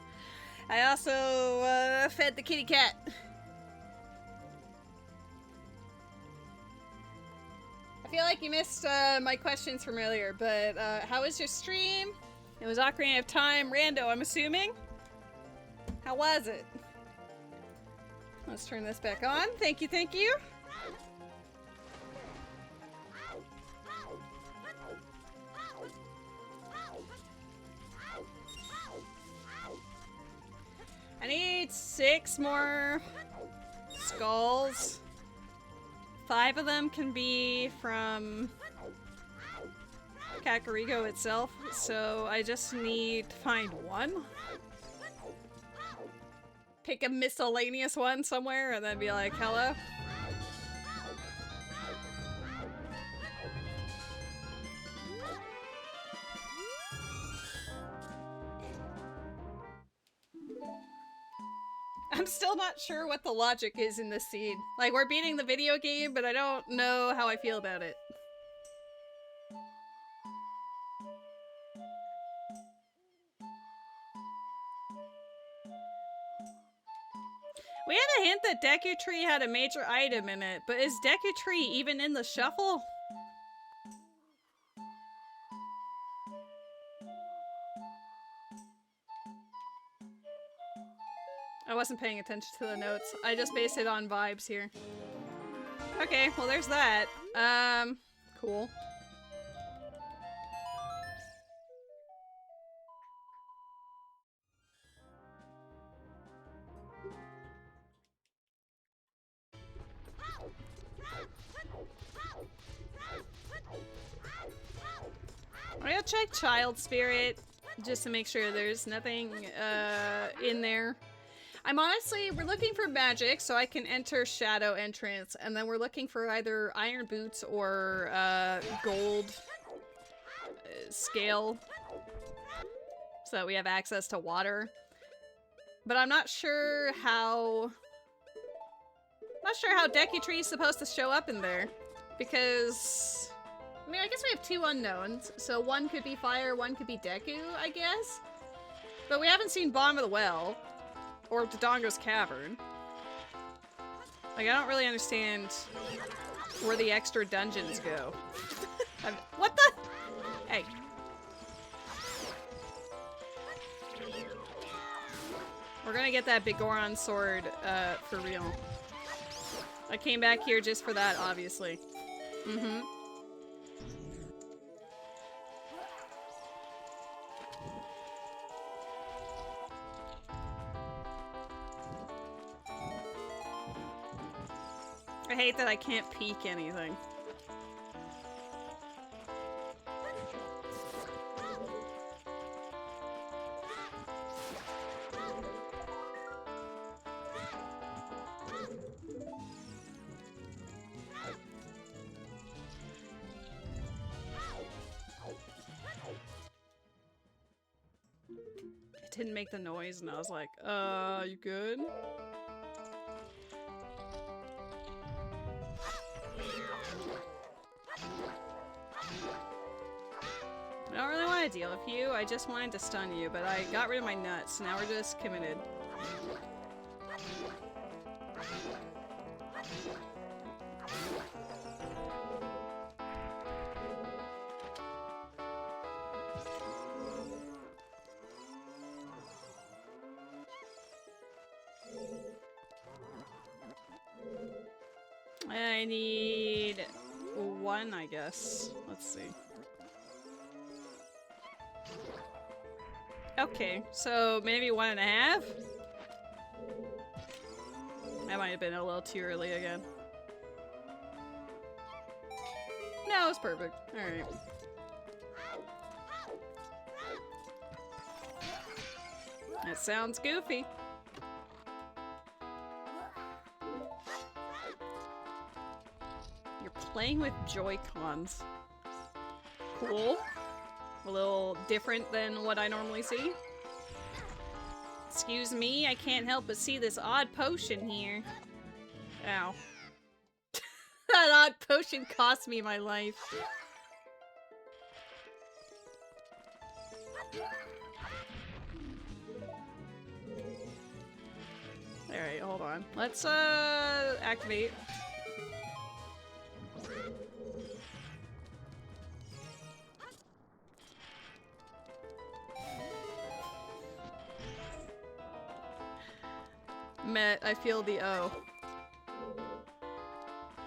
I also fed the kitty cat. I feel like you missed my questions from earlier, but how was your stream? It was Ocarina of Time Rando, I'm assuming? How was it? Let's turn this back on. Thank you, thank you. I need 6 more skulls. 5 of them can be from Kakariko itself, so I just need to find 1. Pick a miscellaneous one somewhere and then be like, hello? I'm still not sure what the logic is in this scene. Like, we're beating the video game, but I don't know how I feel about it. We had a hint that Deku Tree had a major item in it, but is Deku Tree even in the shuffle? I wasn't paying attention to the notes. I just based it on vibes here. Okay, well there's that. Cool. I'm gonna check Child Spirit just to make sure there's nothing in there. We're looking for magic so I can enter Shadow Entrance, and then we're looking for either Iron Boots or Gold Scale so that we have access to water. But I'm not sure how Deku Tree is supposed to show up in there, because I mean, I guess we have 2 unknowns, so 1 could be fire, 1 could be Deku, I guess. But we haven't seen Bottom of the Well or Dodongo's Cavern. Like, I don't really understand where the extra dungeons go. What the? Hey. We're gonna get that Bigoron sword, for real. I came back here just for that, obviously. Mm-hmm. I hate that I can't peek anything. It didn't make the noise and I was like, you good? I don't really want to deal with you, I just wanted to stun you, but I got rid of my nuts, now we're just committed. I need 1, I guess. Let's see. Okay, so maybe 1.5? That might have been a little too early again. No, it's perfect. Alright. That sounds goofy. You're playing with Joy-Cons. Cool. A little different than what I normally see. Excuse me, I can't help but see this odd potion here. Ow. That odd potion cost me my life. Alright, hold on. Let's, activate. Met, I feel the O.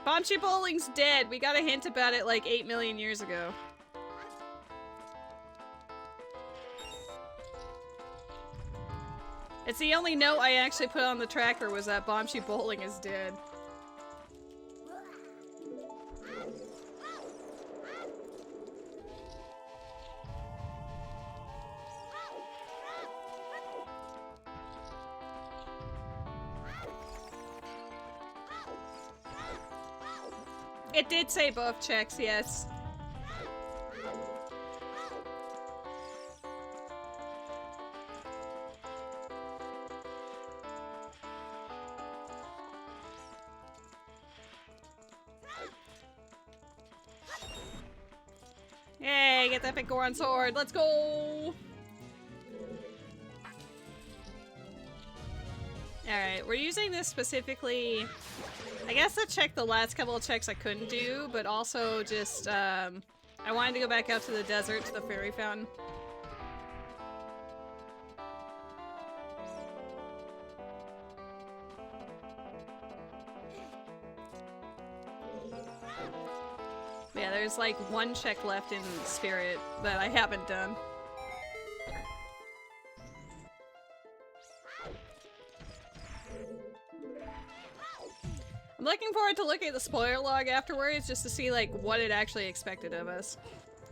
Bombshy Bowling's dead! We got a hint about it like 8 million years ago. It's the only note I actually put on the tracker was that Bombshy Bowling is dead. It did say both checks, yes. Yay, get that big Goron sword. Let's go! Alright, we're using this specifically, I guess, to check the last couple of checks I couldn't do, but also just, I wanted to go back out to the desert, to the fairy fountain. Yeah, there's like one check left in Spirit that I haven't done. I'm looking forward to looking at the spoiler log afterwards just to see like what it actually expected of us.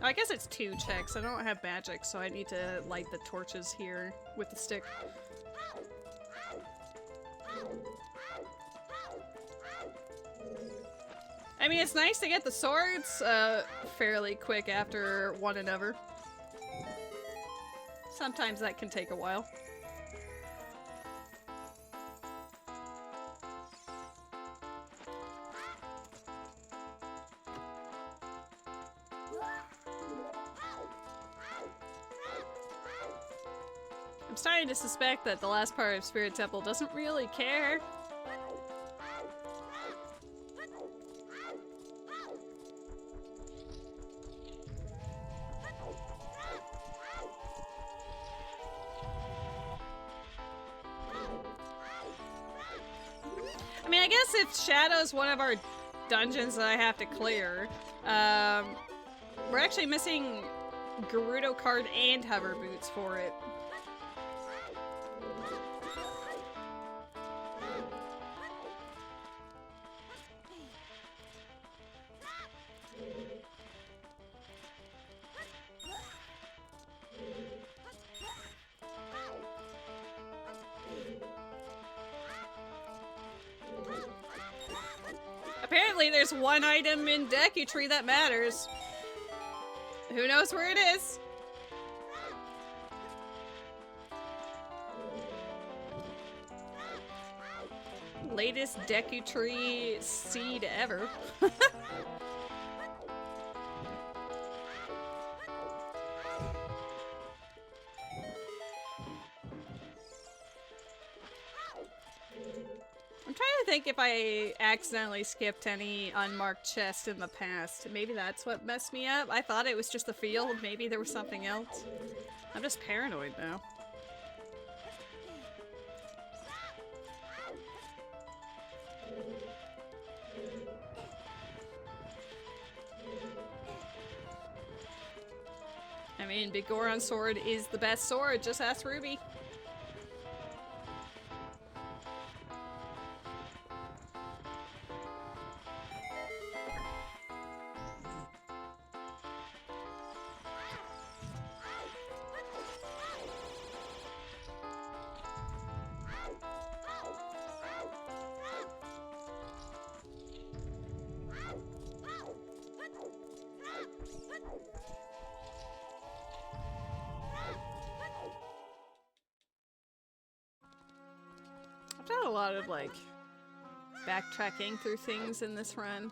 Oh, I guess it's 2 checks. I don't have magic, so I need to light the torches here with the stick. I mean, it's nice to get the swords fairly quick after one another. Sometimes that can take a while. I'm starting to suspect that the last part of Spirit Temple doesn't really care. I mean, I guess if Shadow's one of our dungeons that I have to clear, we're actually missing Gerudo card and hover boots for it. Apparently there's one item in Deku Tree that matters. Who knows where it is? Latest Deku Tree seed ever. I'm trying to think if I accidentally skipped any unmarked chest in the past. Maybe that's what messed me up. I thought it was just the field. Maybe there was something else. I'm just paranoid now. I mean, Big Goron sword is the best sword. Just ask Ruby. I've done a lot of, like, backtracking through things in this run.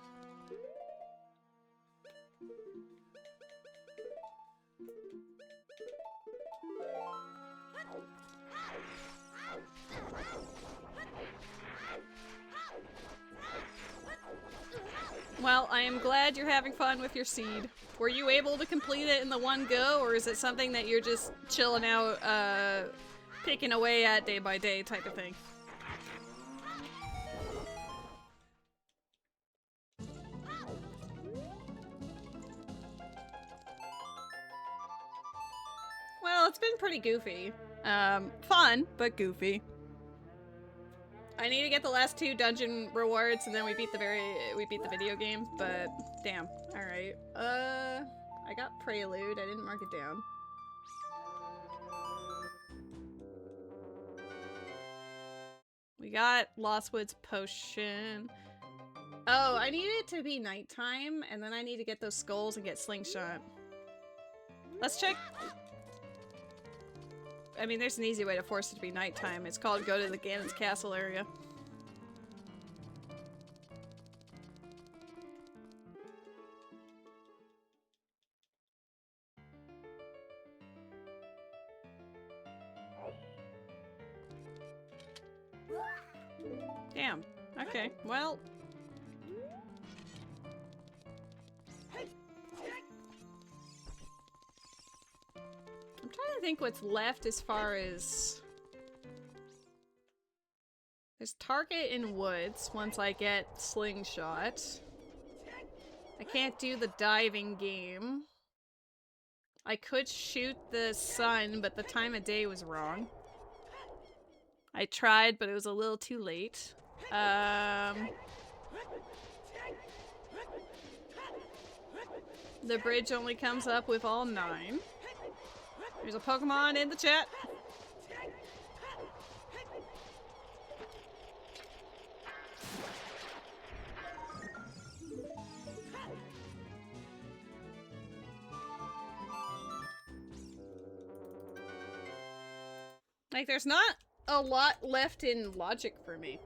Well, I am glad you're having fun with your seed. Were you able to complete it in the one go, or is it something that you're just chilling out, picking away at day by day type of thing? Well, it's been pretty goofy. Fun, but goofy. I need to get the last 2 dungeon rewards and then we beat the video game, but damn. Alright. I got Prelude. I didn't mark it down. We got Lost Woods Potion. Oh, I need it to be nighttime, and then I need to get those skulls and get Slingshot. Let's check. I mean, there's an easy way to force it to be nighttime. It's called go to the Ganon's Castle area. Damn. Okay, well. I'm trying to think what's left as far as... There's Target in Woods once I get Slingshot. I can't do the diving game. I could shoot the sun, but the time of day was wrong. I tried, but it was a little too late. The bridge only comes up with all 9. There's a Pokemon in the chat. Like, there's not a lot left in logic for me.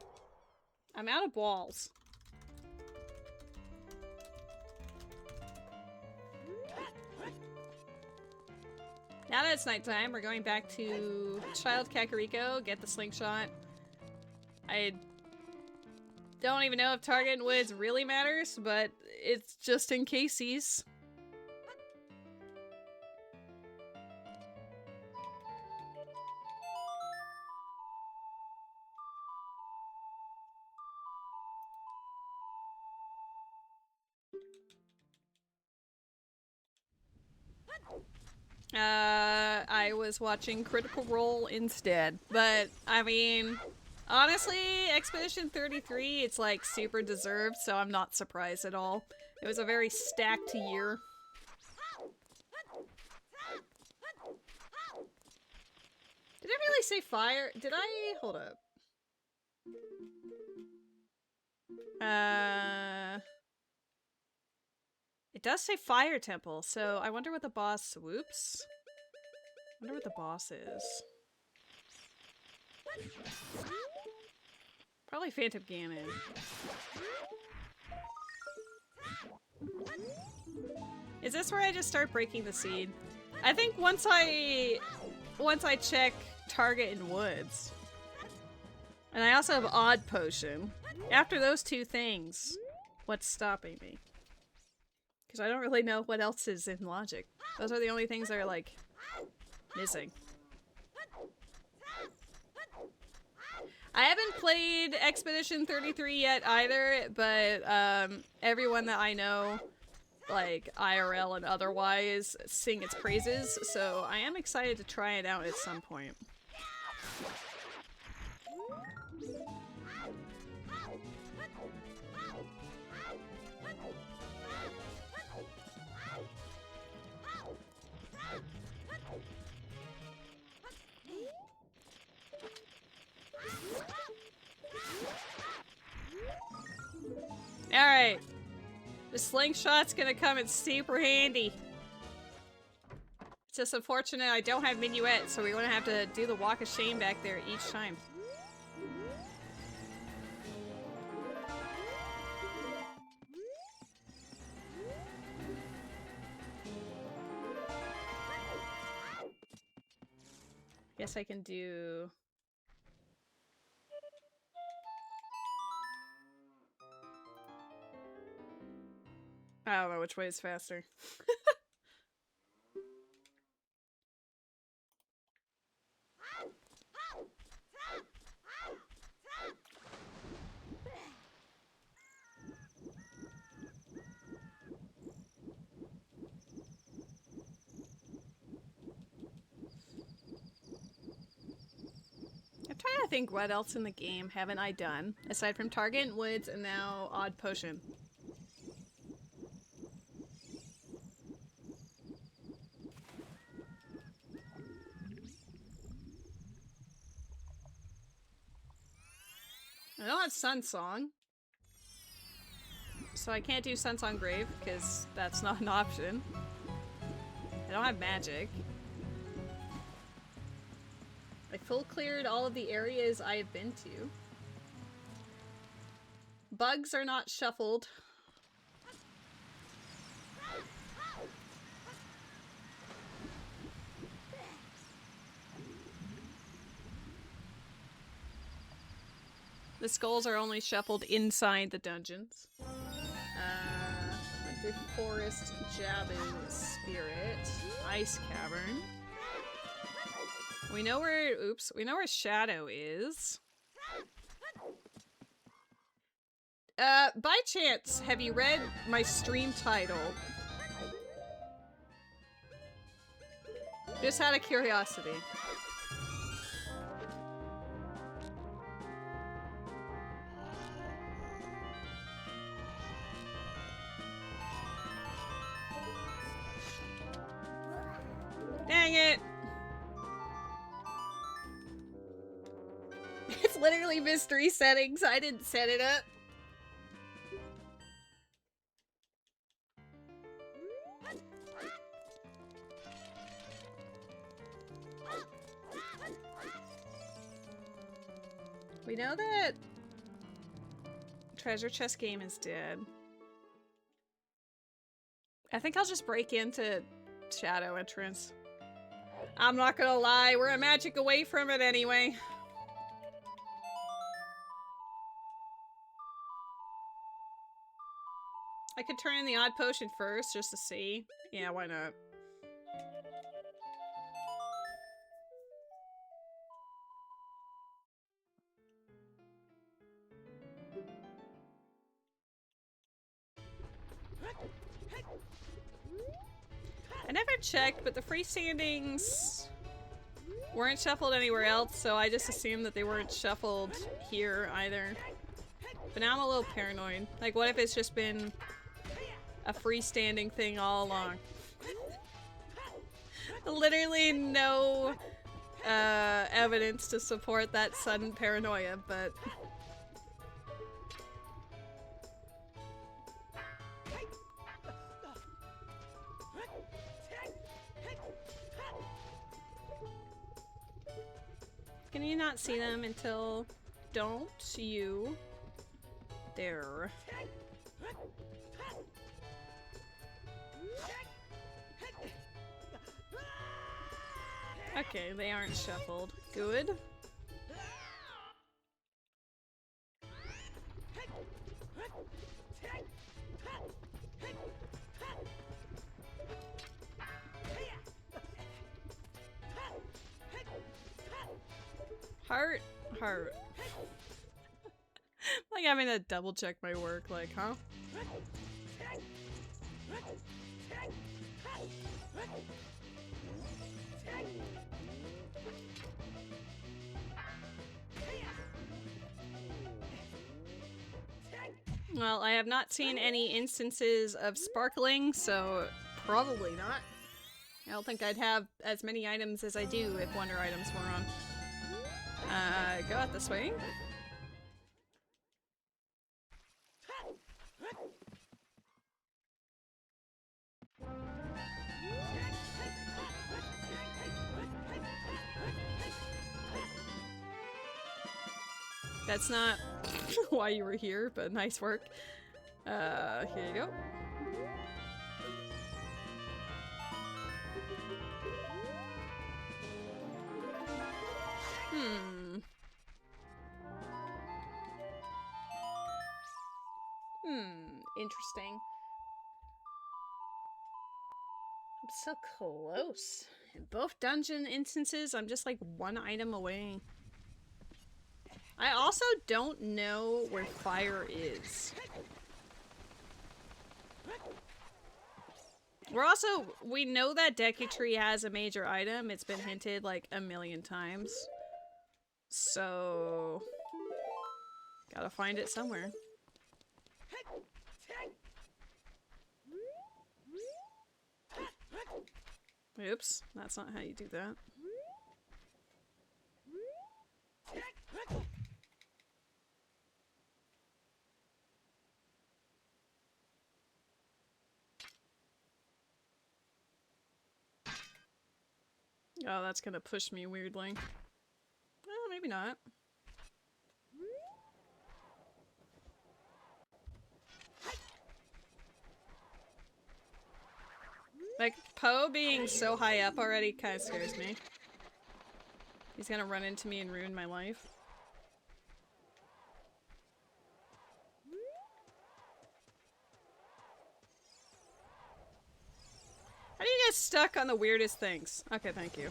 I'm out of balls. Now that it's nighttime, we're going back to Child Kakariko, get the Slingshot. I don't even know if Target in Woods really matters, but it's just in casesies. I was watching Critical Role instead, but I mean, honestly, Expedition 33, it's like super deserved, so I'm not surprised at all. It was a very stacked year. Did it really say fire? Did I? Hold up. It does say Fire Temple, so I wonder what the boss... Whoops. I wonder what the boss is. Probably Phantom Ganon. Is this where I just start breaking the seed? I think once I check Target in Woods. And I also have Odd Potion. After those 2 things, what's stopping me? Because I don't really know what else is in logic. Those are the only things that are, like, missing. I haven't played Expedition 33 yet either, but everyone that I know, like IRL and otherwise, sing its praises, so I am excited to try it out at some point. Alright. The Slingshot's gonna come in super handy. It's just unfortunate I don't have Minuet, so we're gonna have to do the Walk of Shame back there each time. Guess I can do... I don't know which way is faster. I'm trying to think what else in the game haven't I done, aside from Target and Woods and now Odd Potion. I don't have Sun Song, so I can't do Sun Song Grave because that's not an option. I don't have magic. I full cleared all of the areas I have been to. Bugs are not shuffled. The skulls are only shuffled inside the dungeons. Went through Forest, Jabu, Spirit, Ice Cavern. We know where, oops, we know where Shadow is. By chance, have you read my stream title? Just out of curiosity. Dang it! It's literally mystery settings. I didn't set it up. We know that Treasure Chest Game is dead. I think I'll just break into Shadow Entrance. I'm not gonna lie, we're a magic away from it anyway. I could turn in the Odd Potion first, just to see. Yeah, why not? I never checked, but the freestandings weren't shuffled anywhere else, so I just assumed that they weren't shuffled here either. But now I'm a little paranoid. Like, what if it's just been a freestanding thing all along? Literally no evidence to support that sudden paranoia, but... Can you not see them until... Don't you... There. Okay, they aren't shuffled. Good. Heart, heart. Like having to double check my work, like, huh? Well, I have not seen any instances of sparkling, so probably not. I don't think I'd have as many items as I do if wonder items were on. Go out this way. That's not why you were here, but nice work. Here you go. Interesting. I'm so close. In both dungeon instances, I'm just like one item away. I also don't know where fire is. We know that Deku Tree has a major item. It's been hinted like a million times. So, gotta find it somewhere. Oops, that's not how you do that. Oh, that's gonna push me weirdly. Well, maybe not. Like, Poe being so high up already kind of scares me. He's gonna run into me and ruin my life. How do you get stuck on the weirdest things? Okay, thank you.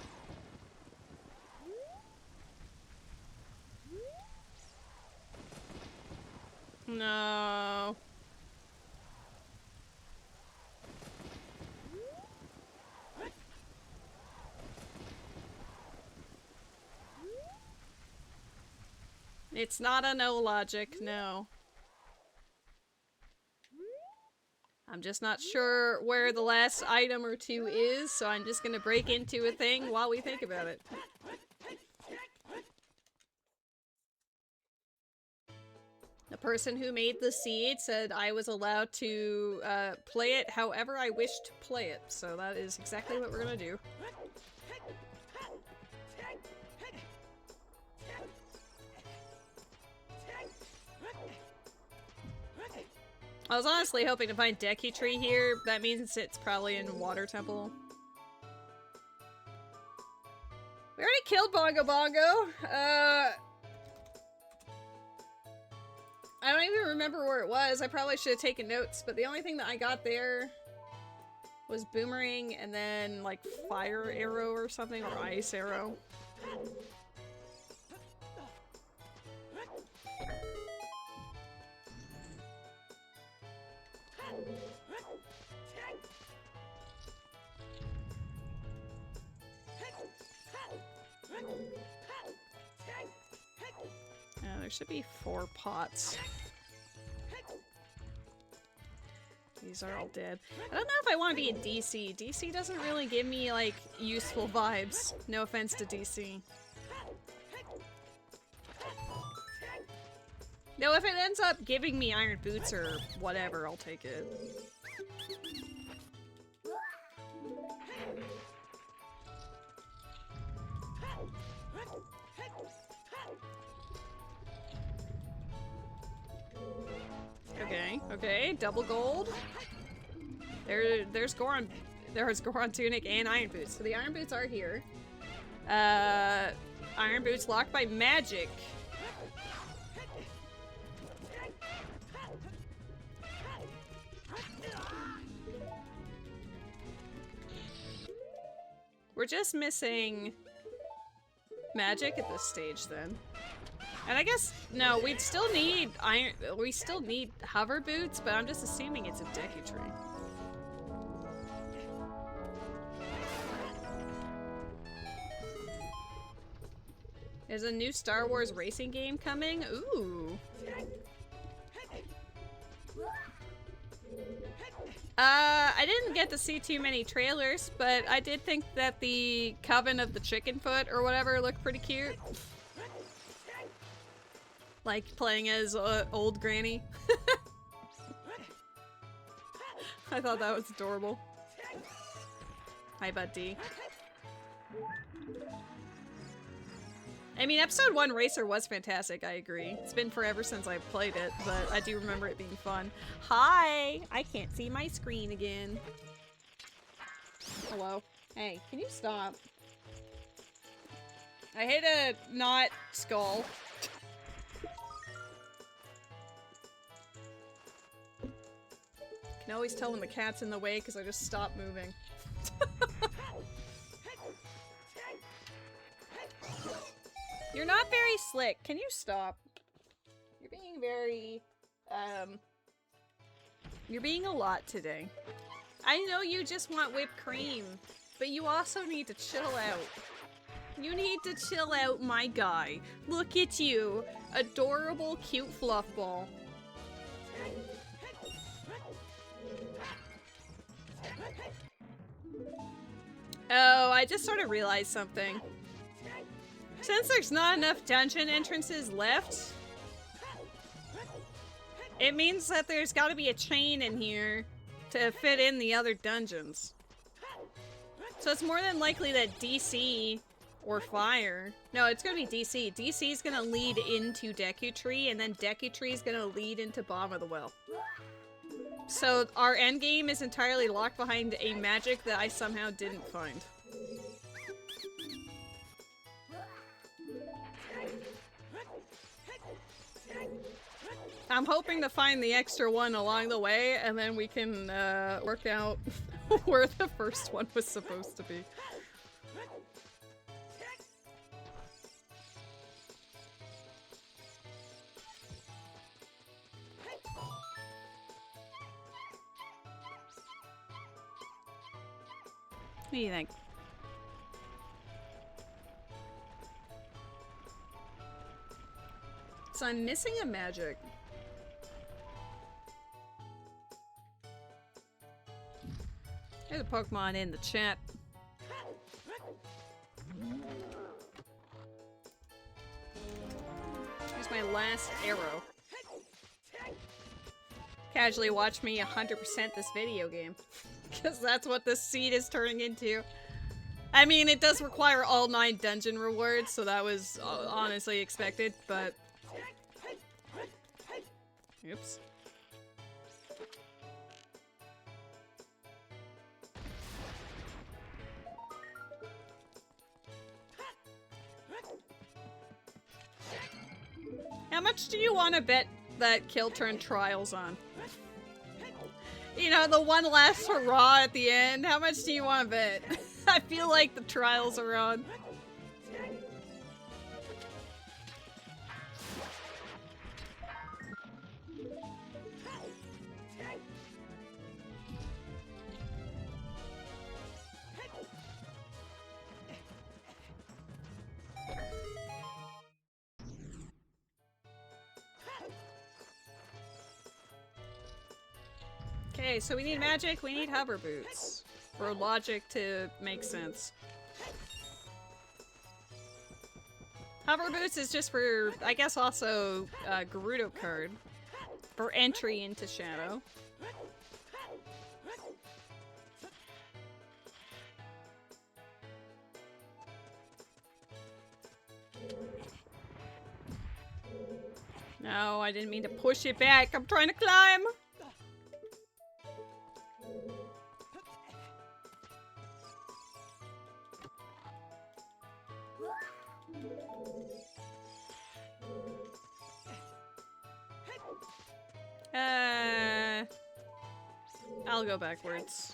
No. It's not a no logic, no. I'm just not sure where the last item or two is, so I'm just gonna break into a thing while we think about it. The person who made the seed said I was allowed to play it however I wish to play it, so that is exactly what we're gonna do. I was honestly hoping to find Deku Tree here. That means it's probably in Water Temple. We already killed Bongo Bongo. I don't even remember where it was. I probably should have taken notes, but the only thing that I got there was Boomerang and then like Fire Arrow or something, or Ice Arrow. There should be 4 pots. These are all dead. I don't know if I want to be in DC. DC doesn't really give me, like, useful vibes. No offense to DC. No, if it ends up giving me iron boots or whatever, I'll take it. Okay, okay, double gold. There's Goron tunic and iron boots. So the iron boots are here. Iron boots locked by magic. We're just missing magic at this stage then. And I guess, no, we still need hover boots, but I'm just assuming it's a Deku Tree. There's a new Star Wars racing game coming? Ooh. I didn't get to see too many trailers, but I did think that the Coven of the Chicken Foot or whatever looked pretty cute. Like playing as old granny. I thought that was adorable. Hi, Buddy. I mean, episode 1 Racer was fantastic, I agree. It's been forever since I played it, but I do remember it being fun. Hi! I can't see my screen again. Hello? Hey, can you stop? I hit a not skull. Can always tell when the cat's in the way because I just stop moving. You're not very slick. Can you stop? You're being very, you're being a lot today. I know you just want whipped cream, but you also need to chill out. You need to chill out, my guy. Look at you. Adorable, cute fluff ball. Oh, I just sort of realized something. Since there's not enough dungeon entrances left, it means that there's got to be a chain in here to fit in the other dungeons. So it's more than likely that DC or Fire... No, it's gonna be DC. DC is gonna lead into Deku Tree, and then Deku Tree is gonna lead into Bottom of the Well. So our endgame is entirely locked behind a magic that I somehow didn't find. I'm hoping to find the extra one along the way, and then we can work out where the first one was supposed to be. What do you think? So I'm missing a magic. There's a Pokemon in the chat. Here's my last arrow. Casually watch me 100% this video game. Because that's what this seed is turning into. I mean, it does require all 9 dungeon rewards, so that was honestly expected, but... Oops. How much do you want to bet that Kill turn trials on? You know, the one last hurrah at the end. How much do you want to bet? I feel like the trials are on. Okay, so we need magic, we need hover boots. For logic to make sense. Hover boots is just for, I guess also, Gerudo card. For entry into Shadow. No, I didn't mean to push it back. I'm trying to climb! I'll go backwards.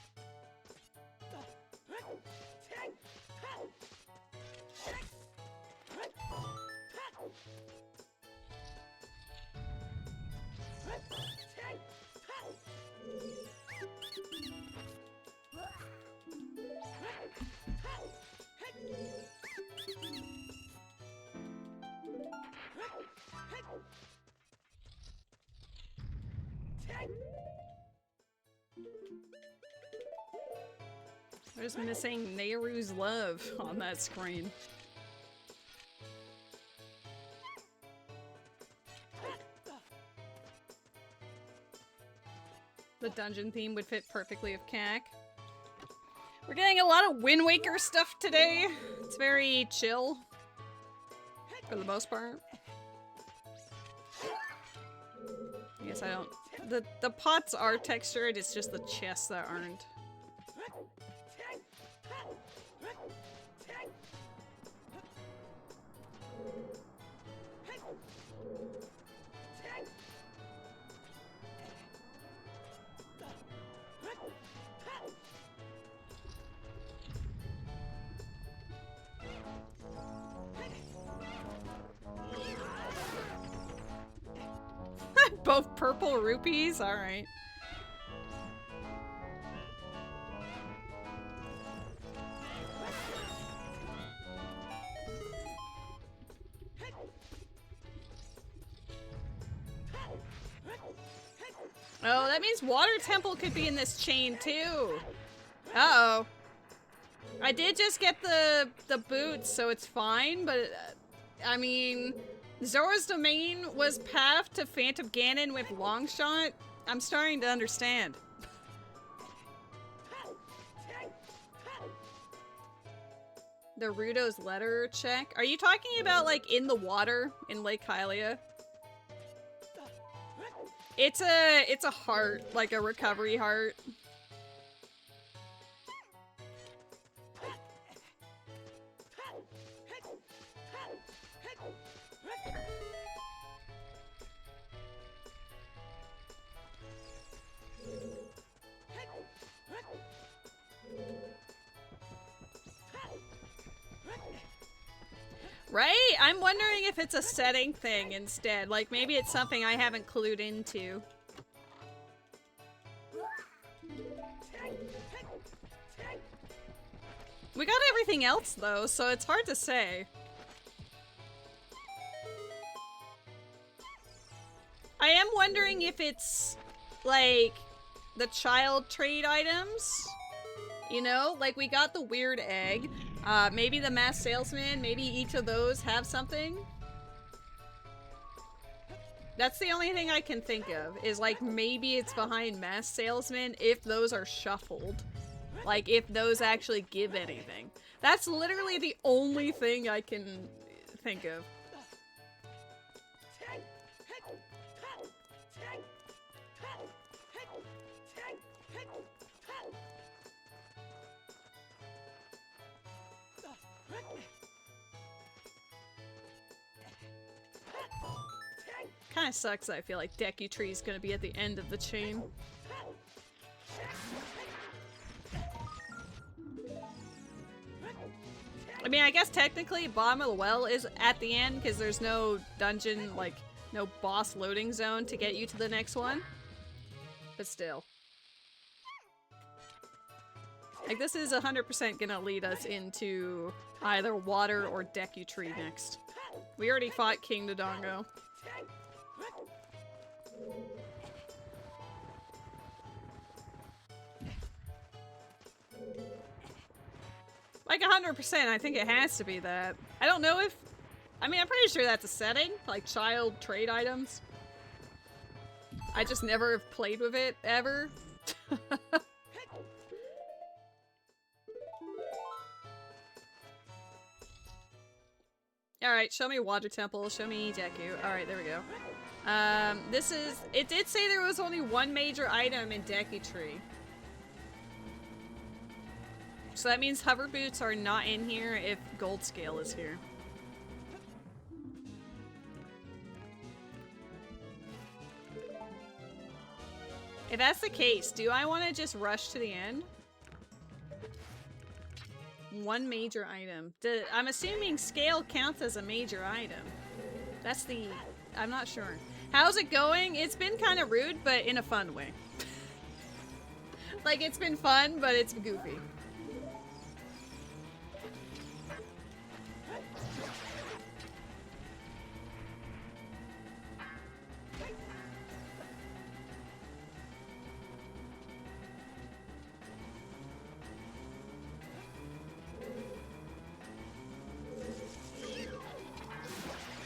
We're just missing Nehru's love on that screen. The dungeon theme would fit perfectly with CAC. We're getting a lot of Wind Waker stuff today. It's very chill. For the most part. I guess I don't... The pots are textured, it's just the chests that aren't. both purple rupees? Alright. Oh, that means Water Temple could be in this chain too. Uh-oh. I did just get the boots, so it's fine, but I mean, Zora's Domain was path to Phantom Ganon with Longshot. I'm starting to understand. The Rudo's letter check. Are you talking about like in the water in Lake Hylia? It's a heart, like a recovery heart. Right? I'm wondering if it's a setting thing instead. Like, maybe it's something I haven't clued into. We got everything else, though, so it's hard to say. I am wondering if it's, like, the child trade items. You know? Like, we got the weird egg. Maybe the masked salesman, maybe each of those have something. That's the only thing I can think of, is like maybe it's behind masked salesman if those are shuffled. Like if those actually give anything. That's literally the only thing I can think of. Kind of sucks that I feel like Deku Tree is going to be at the end of the chain. I mean, I guess technically bottom of the well is at the end because there's no dungeon, like, no boss loading zone to get you to the next one. But still. Like, this is 100% gonna lead us into either water or Deku Tree next. We already fought King Dodongo. Like 100%, I think it has to be that. I don't know if... I mean, I'm pretty sure that's a setting, like child trade items. I just never have played with it, ever. Alright, show me Water Temple, show me Deku. Alright, there we go. This is... It did say there was only one major item in Deku Tree. So that means hover boots are not in here if gold scale is here. If that's the case, do I want to just rush to the end? One major item. I'm assuming scale counts as a major item. That's the... I'm not sure. How's it going? It's been kind of rude, but in a fun way. Like, it's been fun, but it's goofy.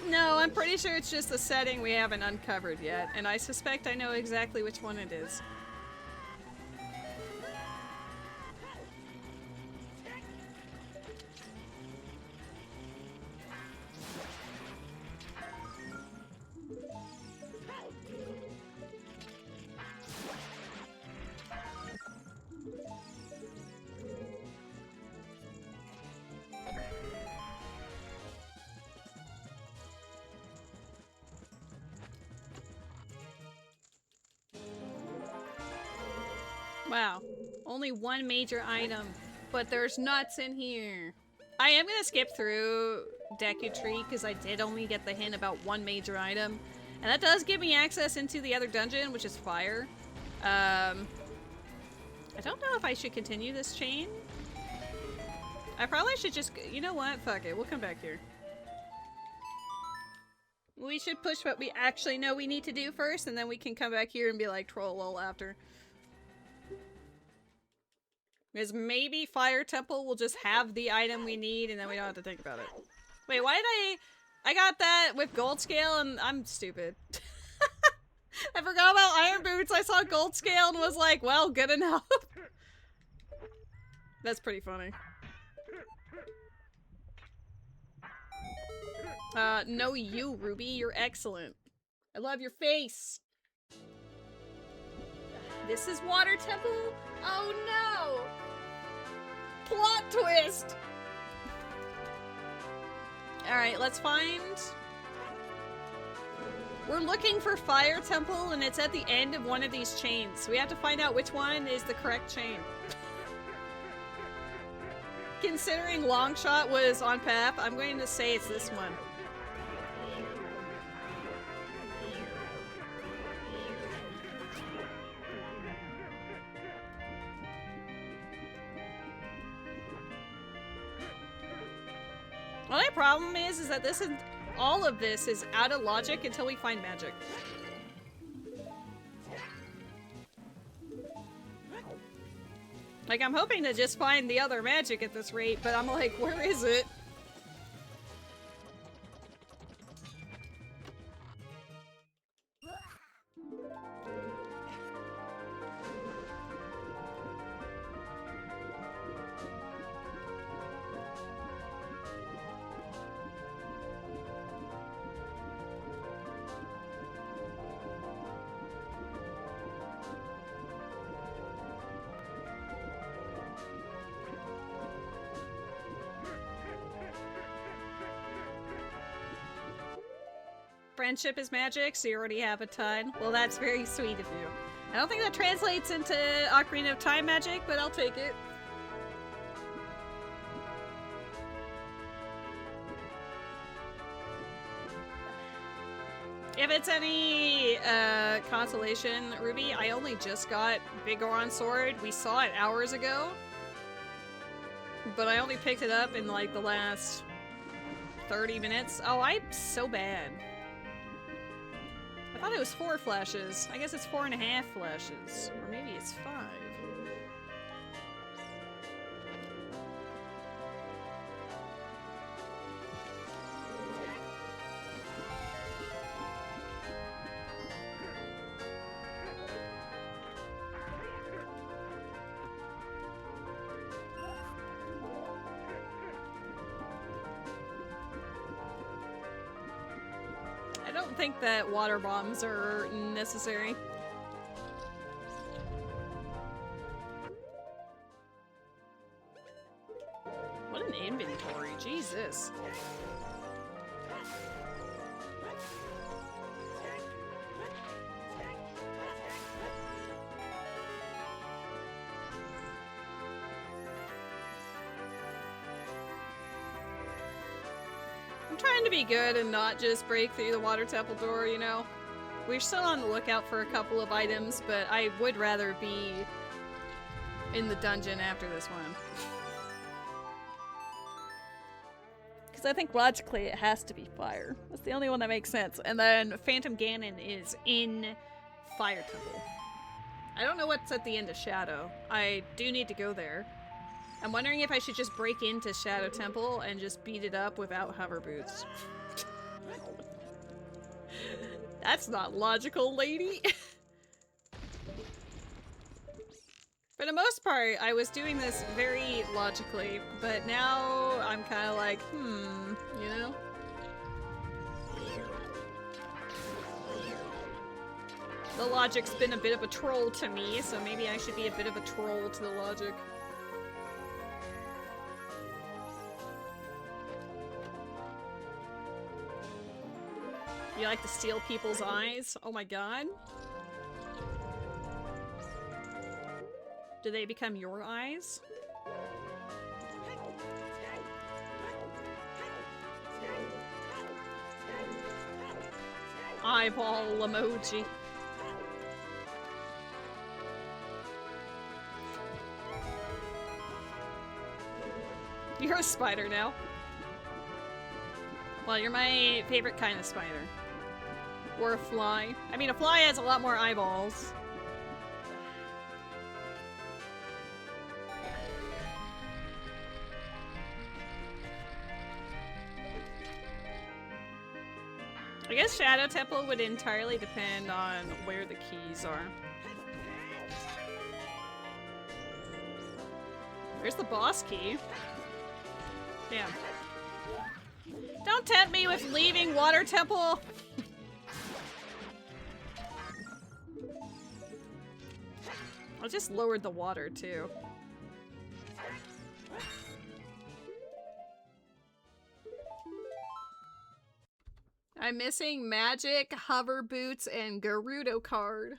No, I'm pretty sure it's just a setting we haven't uncovered yet, and I suspect I know exactly which one it is. Wow, only one major item, but there's nuts in here. I am gonna skip through Deku Tree because I did only get the hint about one major item. And that does give me access into the other dungeon, which is fire. I don't know if I should continue this chain. I probably should just, you know what? Fuck it, we'll come back here. We should push what we actually know we need to do first, and then we can come back here and be like troll lol after. Because maybe Fire Temple will just have the item we need, and then we don't have to think about it. Wait, why did I got that with gold scale, and I'm stupid. I forgot about iron boots. I saw gold scale and was like, well, good enough. That's pretty funny. No you, Ruby. You're excellent. I love your face. This is Water Temple? Oh no! Plot twist! Alright, let's find... We're looking for Fire Temple, and it's at the end of one of these chains. We have to find out which one is the correct chain. Considering Longshot was on path, I'm going to say it's this one. The only problem is that this is all of this is out of logic until we find magic. Like, I'm hoping to just find the other magic at this rate, but I'm like, where is it? Friendship is magic, so you already have a ton. Well, that's very sweet of you. I don't think that translates into Ocarina of Time magic, but I'll take it. If it's any consolation, Ruby, I only just got Big Goron Sword. We saw it hours ago. But I only picked it up in like the last 30 minutes. Oh, I'm so bad. I thought it was 4 flashes. I guess it's 4.5 flashes. Or maybe it's 5. I don't think that water bombs are necessary. What an inventory, Jesus. I'm trying to be good and not just break through the water temple door, you know? We're still on the lookout for a couple of items, but I would rather be in the dungeon after this one. Because I think logically it has to be fire. That's the only one that makes sense. And then Phantom Ganon is in Fire Temple. I don't know what's at the end of Shadow. I do need to go there. I'm wondering if I should just break into Shadow Temple and just beat it up without hover boots. That's not logical, lady. For the most part, I was doing this very logically, but now I'm kind of like, you know? The logic's been a bit of a troll to me, so maybe I should be a bit of a troll to the logic. You like to steal people's eyes? Oh my god. Do they become your eyes? eyeball emoji. You're a spider now. Well, you're my favorite kind of spider. Or a fly. I mean, a fly has a lot more eyeballs. I guess Shadow Temple would entirely depend on where the keys are. Where's the boss key? Damn. Don't tempt me with leaving Water Temple! I just lowered the water, too. I'm missing Magic, Hover Boots, and Gerudo card.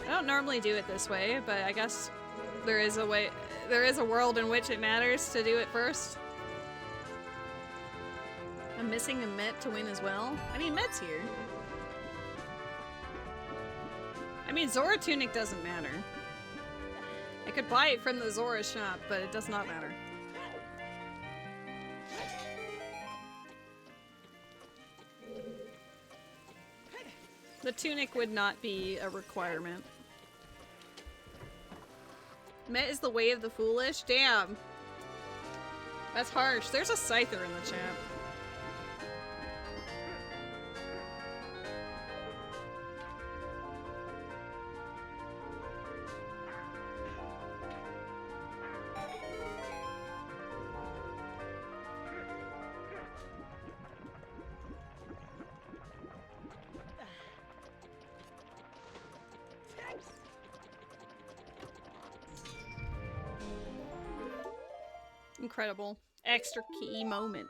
I don't normally do it this way, but I guess there is a way, there is a world in which it matters to do it first. I'm missing a Met to win as well. I mean, Met's here. I mean, Zora Tunic doesn't matter. I could buy it from the Zora shop, but it does not matter. The tunic would not be a requirement. Met is the way of the foolish? Damn. That's harsh. There's a Scyther in the chat. Incredible. Extra key moment.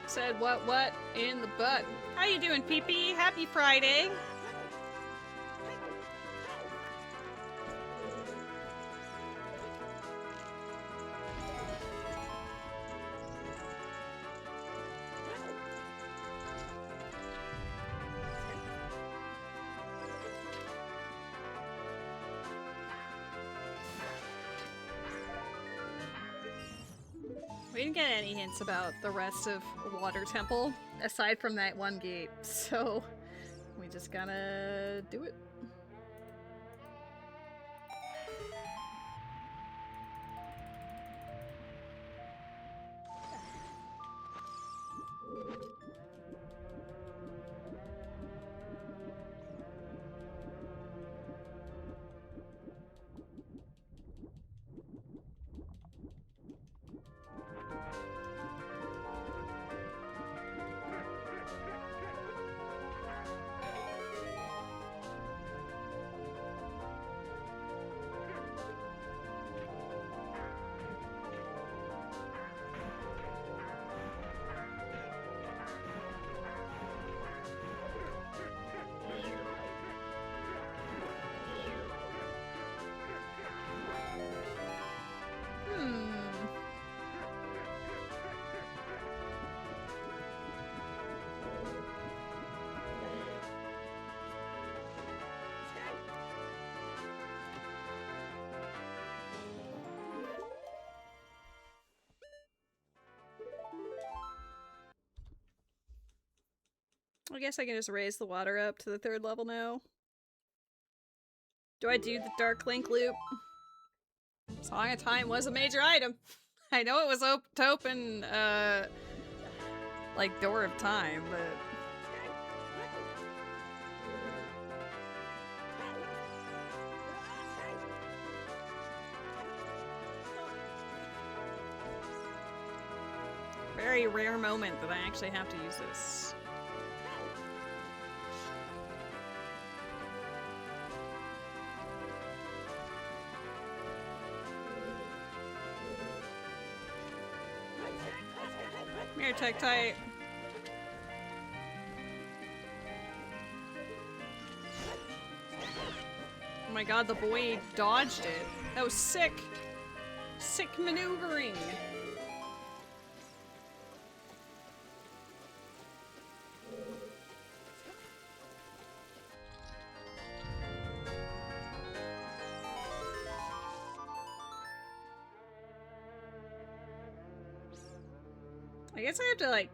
Said what in the butt. How you doing, PP? Happy Friday. We didn't get any hints about the rest of Water Temple, aside from that one gate, so we just gotta do it. I guess I can just raise the water up to the 3rd level now. Do I do the Dark Link loop? Song of Time was a major item. I know it was to open, like, Door of Time, but... very rare moment that I actually have to use this. Mirror tech tight. Oh my god, the boy dodged it. That was sick. Sick maneuvering. I guess I have to, like,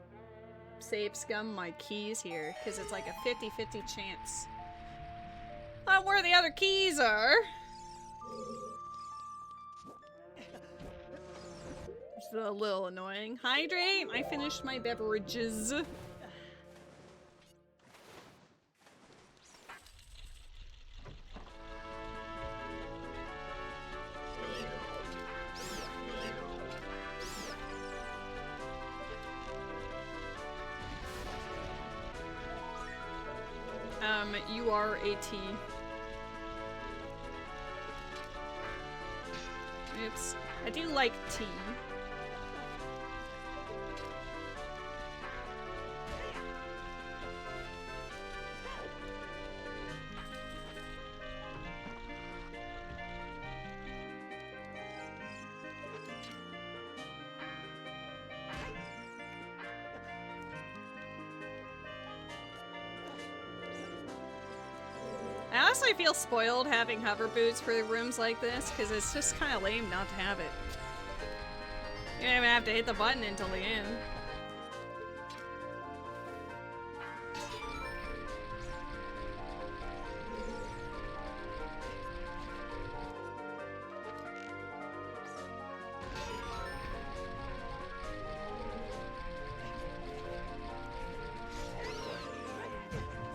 save scum my keys here, because it's like a 50-50 chance on where the other keys are. It's a little annoying. Hydrate! I finished my beverages. You are a T. Oops. I do like tea. I honestly feel spoiled having hover boots for rooms like this, because it's just kind of lame not to have it. You don't even have to hit the button until the end.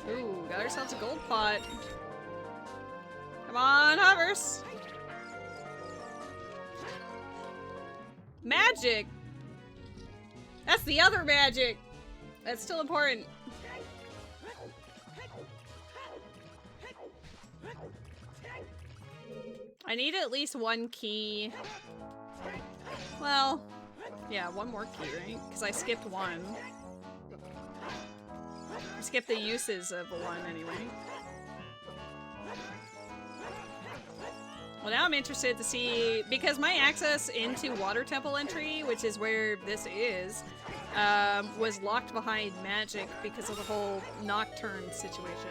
Ooh, got ourselves a gold pot. Come on, hovers! Magic! That's the other magic! That's still important. I need at least one key. Well, yeah, one more key, right? Because I skipped one. I skipped the uses of one anyway. Well, now I'm interested to see, because my access into Water Temple entry, which is where this is, was locked behind magic because of the whole Nocturne situation.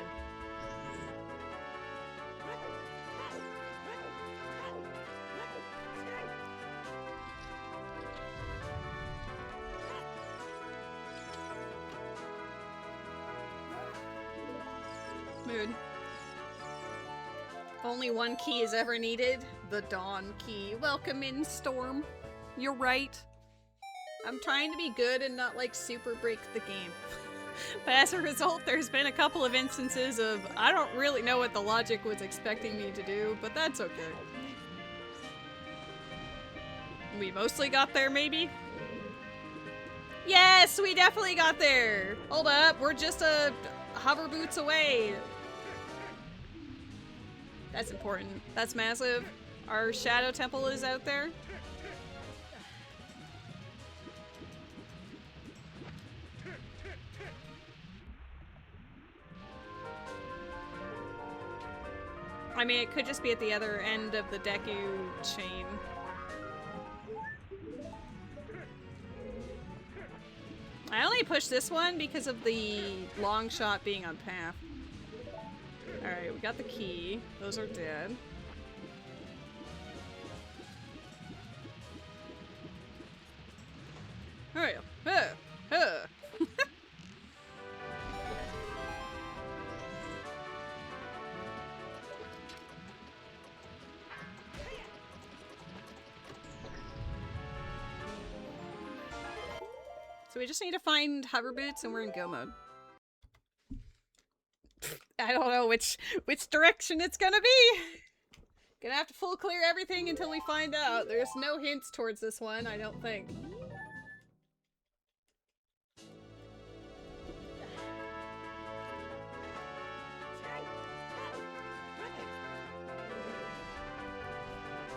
Mood. Only one key is ever needed. The Dawn key. Welcome in, Storm. You're right. I'm trying to be good and not, like, super break the game. But as a result, there's been a couple of instances of I don't really know what the logic was expecting me to do, but that's okay. We mostly got there, maybe? Yes, we definitely got there! Hold up, we're just a hover boots away. That's important. That's massive. Our Shadow Temple is out there. I mean, it could just be at the other end of the Deku chain. I only pushed this one because of the long shot being on path. Alright, we got the key. Those are dead. Hurry up. So we just need to find hover boots and we're in go mode. I don't know which direction it's gonna be. Gonna have to full clear everything until we find out. There's no hints towards this one, I don't think.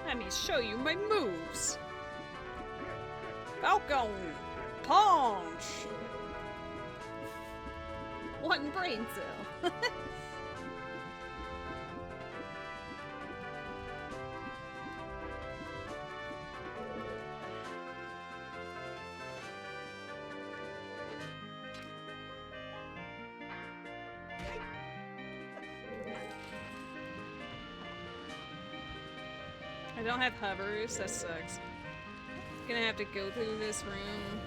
Let me show you my moves. Falcon! Punch! One brain cell. I don't have hovers, that sucks. Gonna have to go through this room.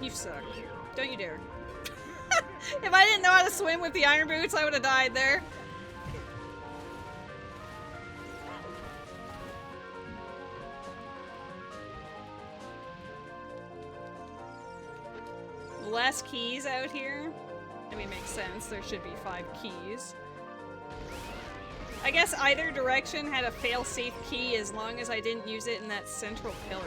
You suck. Don't you dare. If I didn't know how to swim with the iron boots, I would have died there. Less keys out here. I mean, makes sense. There should be 5 keys. I guess either direction had a fail-safe key as long as I didn't use it in that central pillar.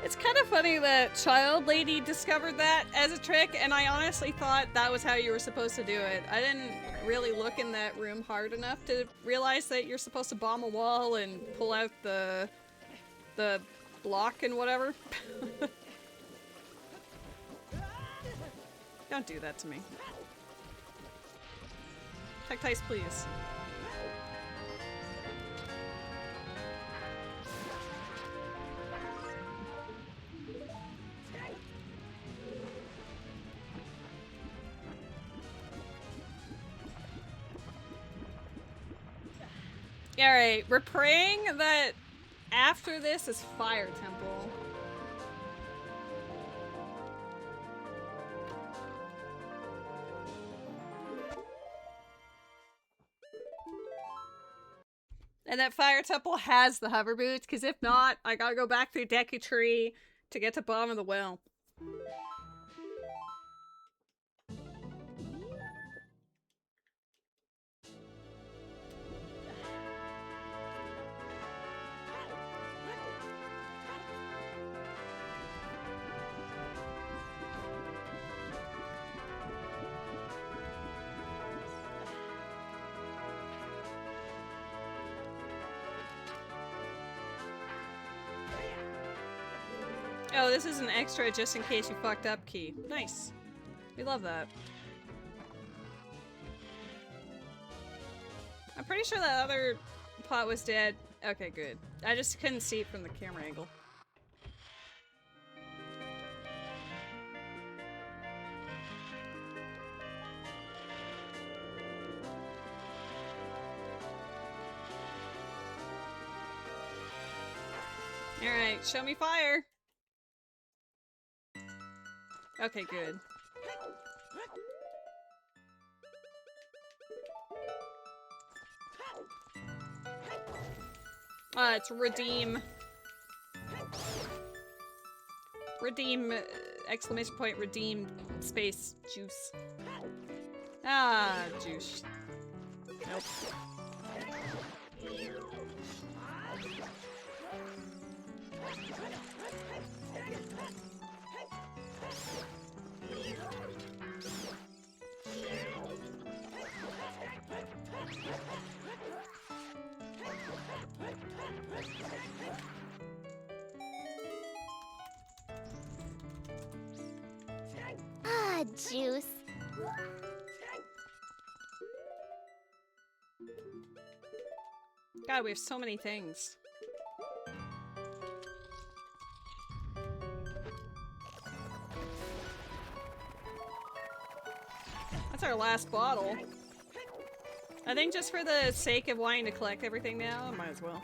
It's kind of funny that KylTheSheikah discovered that as a trick, and I honestly thought that was how you were supposed to do it. I didn't really look in that room hard enough to realize that you're supposed to bomb a wall and pull out the block and whatever. Don't do that to me. Tactice, please. Alright, we're praying that after this is Fire Temple. And that Fire Temple has the hover boots, because if not, I gotta go back through Deku Tree to get to bottom of the well. Oh, this is an extra just in case you fucked up key. Nice. We love that. I'm pretty sure that other pot was dead. Okay, good. I just couldn't see it from the camera angle. Alright, show me fire! Okay, good. It's redeem. Redeem, exclamation point, redeem, space, juice. Ah, juice. Nope. Ah, juice. God, we have so many things. That's our last bottle. I think just for the sake of wanting to collect everything now, I might as well.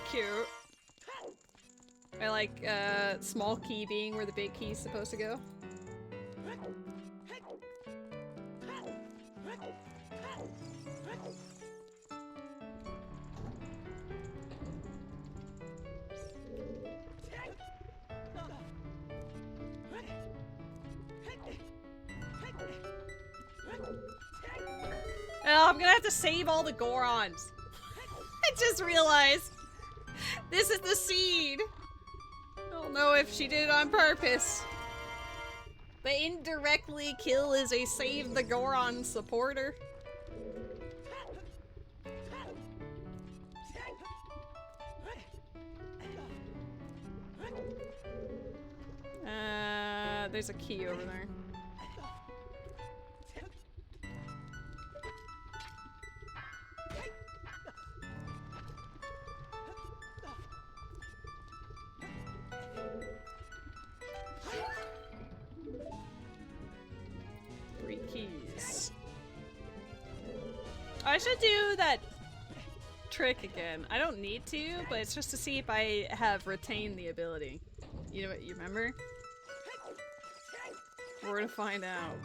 Cute. I like small key being where the big key is supposed to go. Oh, I'm gonna have to save all the Gorons. I just realized this is the seed. I don't know if she did it on purpose. But indirectly, Kill is a save the Goron supporter. There's a key over there. Three keys. I should do that trick again. I don't need to, but it's just to see if I have retained the ability. You know what, you remember? We're gonna find out.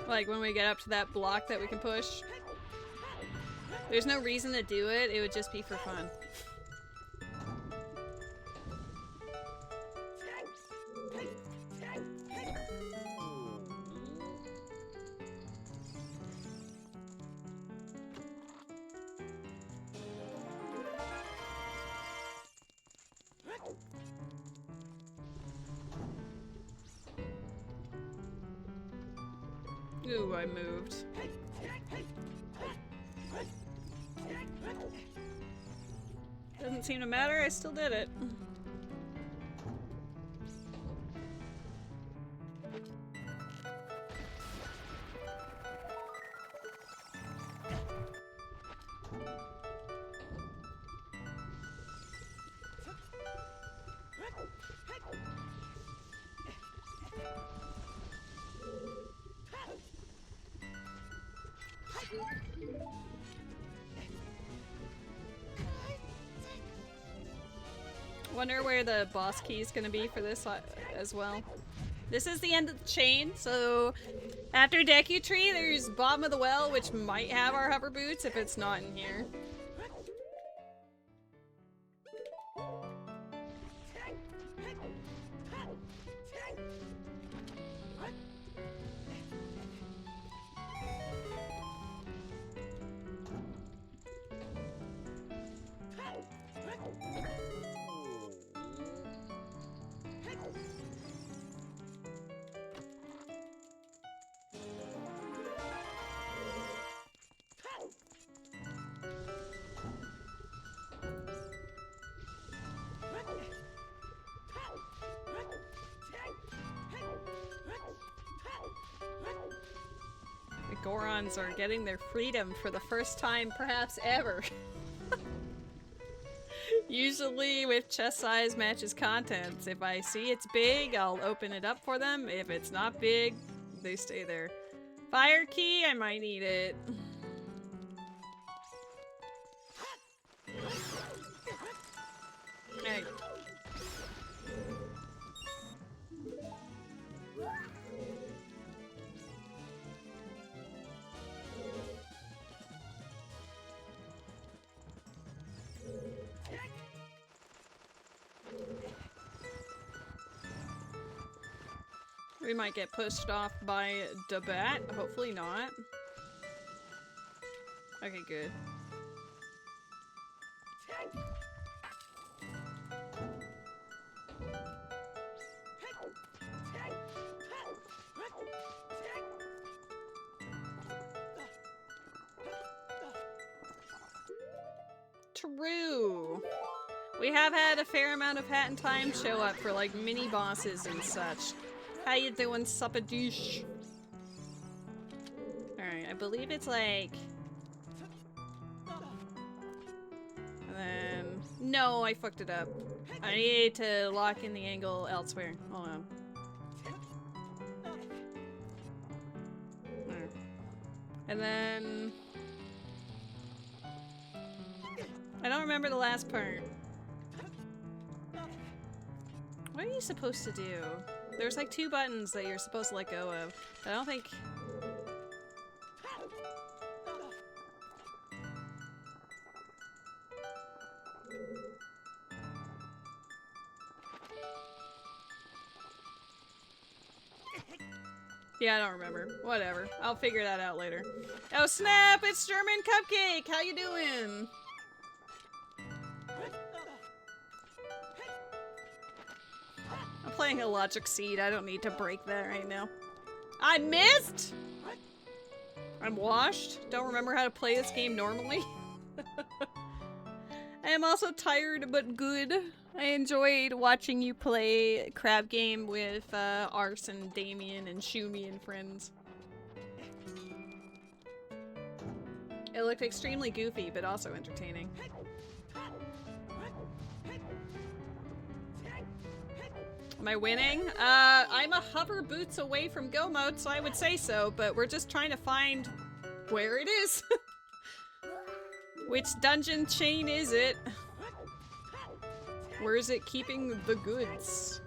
Like when we get up to that block that we can push. There's no reason to do it, it would just be for fun. Ooh, I moved. Doesn't seem to matter, I still did it. Wonder where the boss key is gonna be for this as well. This is the end of the chain, so after Deku Tree, there's Bottom of the Well, which might have our hover boots if it's not in here. The Gorons are getting their freedom for the first time, perhaps ever. Usually with chest size matches contents. If I see it's big, I'll open it up for them. If it's not big, they stay there. Fire key, I might need it. Hey. We might get pushed off by the bat. Hopefully not. Okay, good. True. We have had a fair amount of Hat in Time show up for like mini bosses and such. How you doing, Suppadoosh? Alright, I believe it's like... And then... No, I fucked it up. I need to lock in the angle elsewhere. Hold on. There. And then... I don't remember the last part. What are you supposed to do? There's like 2 buttons that you're supposed to let go of. I don't think... Yeah, I don't remember. Whatever. I'll figure that out later. Oh snap! It's German Cupcake! How you doing? I'm playing a Logic Seed. I don't need to break that right now. I missed! I'm washed. Don't remember how to play this game normally. I am also tired but good. I enjoyed watching you play Crab Game with Ars and Damien and Shumi and friends. It looked extremely goofy, but also entertaining. Am I winning? I'm a hover boots away from go mode, so I would say so, but we're just trying to find where it is. Which dungeon chain is it? Where is it keeping the goods?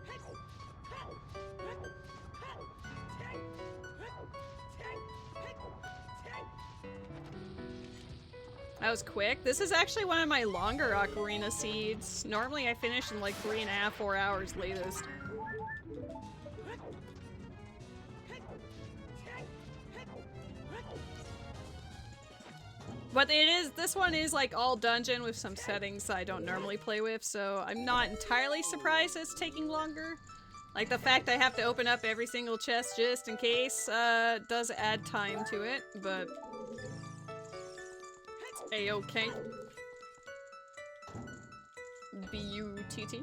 That was quick. This is actually one of my longer Ocarina seeds. Normally I finish in like 3.5, 4 hours latest. But it is, this one is like all dungeon with some settings I don't normally play with, so I'm not entirely surprised it's taking longer. Like the fact I have to open up every single chest just in case does add time to it, but it's a-okay. B-U-T-T.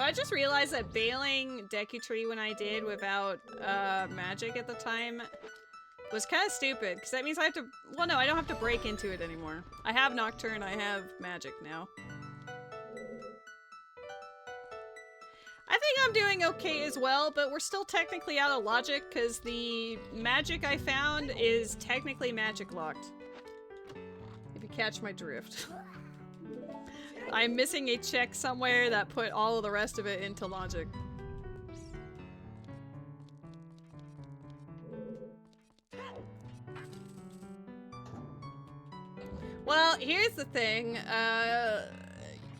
I just realized that bailing Deku Tree when I did without magic at the time was kind of stupid, because that means I have to- well no, I don't have to break into it anymore. I have Nocturne, I have magic now. I think I'm doing okay as well, but we're still technically out of logic, because the magic I found is technically magic locked. If you catch my drift. I'm missing a check somewhere that put all of the rest of it into logic. Well, here's the thing.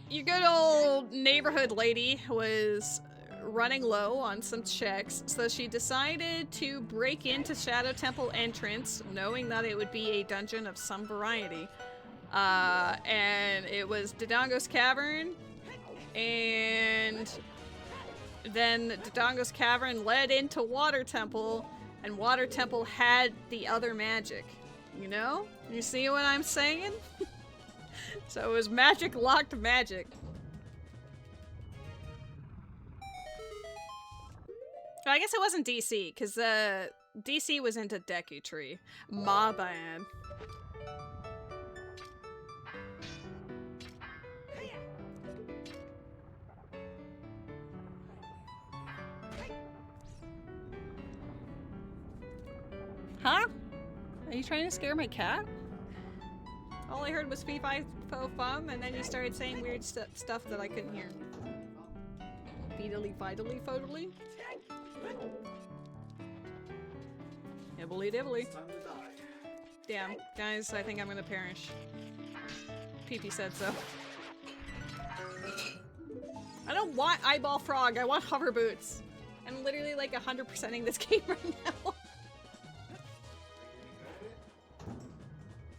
Your good old neighborhood lady was running low on some checks, so she decided to break into Shadow Temple entrance, knowing that it would be a dungeon of some variety. And it was Dodongo's Cavern, and then Dodongo's Cavern led into Water Temple, and Water Temple had the other magic. You know? You see what I'm saying? So it was magic locked magic. I guess it wasn't DC, because DC was into Deku Tree. My bad. Huh? Are you trying to scare my cat? All I heard was fee fi fo fum, and then you started saying weird stuff that I couldn't hear. Beedly fidly fodly. Ibbly dibbly. Damn, guys, I think I'm gonna perish. PP said so. I don't want Eyeball Frog, I want Hover Boots. I'm literally like 100%ing this game right now.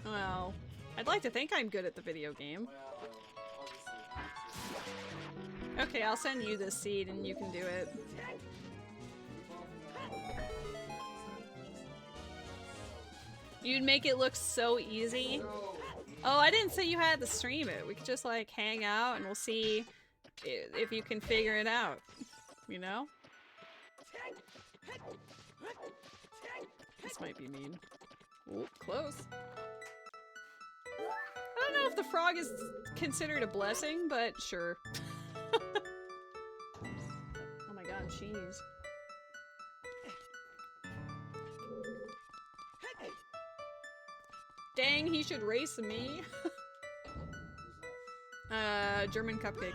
Well, I'd like to think I'm good at the video game. Okay, I'll send you this seed and you can do it. You'd make it look so easy. Oh, I didn't say you had to stream it. We could just like hang out and we'll see if you can figure it out, you know? This might be mean. Ooh, close. I don't know if the frog is considered a blessing, but sure. Oh my god, cheese. Dang, he should race me. German cupcake.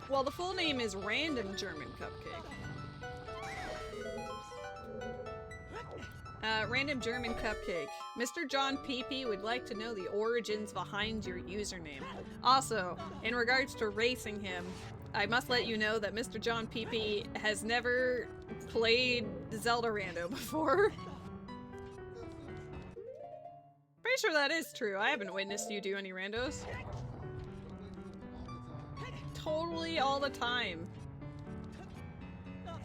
Well, the full name is Random German Cupcake. Random German Cupcake. Mr. John PP would like to know the origins behind your username. Also, in regards to racing him, I must let you know that Mr. John PP has never played Zelda Rando before. Pretty sure that is true. I haven't witnessed you do any randos. Totally all the time. Oh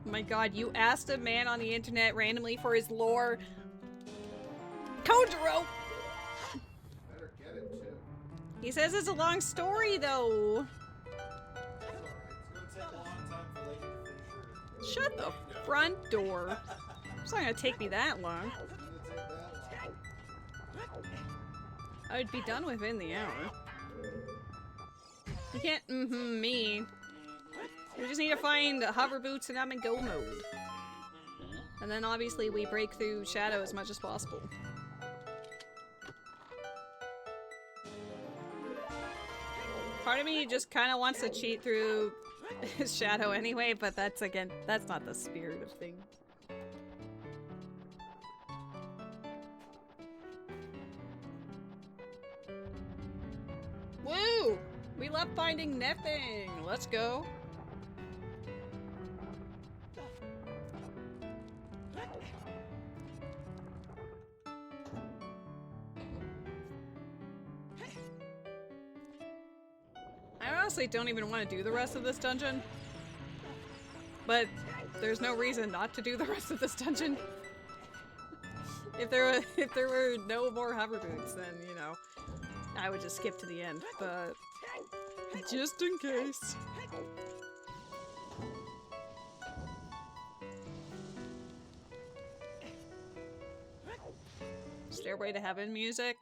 my god, you asked a man on the internet randomly for his lore. Kojiro! Better get it too. He says it's a long story though. It's gonna take a long time for Lady to finish her. Shut the front door. It's not gonna take me that long. It's gonna take that long. I would be done within the hour. You can't me. We just need to find hover boots and I'm in go mode. And then obviously we break through shadow as much as possible. Part of me just kind of wants to cheat through his shadow anyway, but that's again, that's not the spirit of things. Woo! We love finding nothing! Let's go. I honestly don't even want to do the rest of this dungeon. But there's no reason not to do the rest of this dungeon. If there were no more hover boots, then, you know, I would just skip to the end, but just in case. Stairway to Heaven music.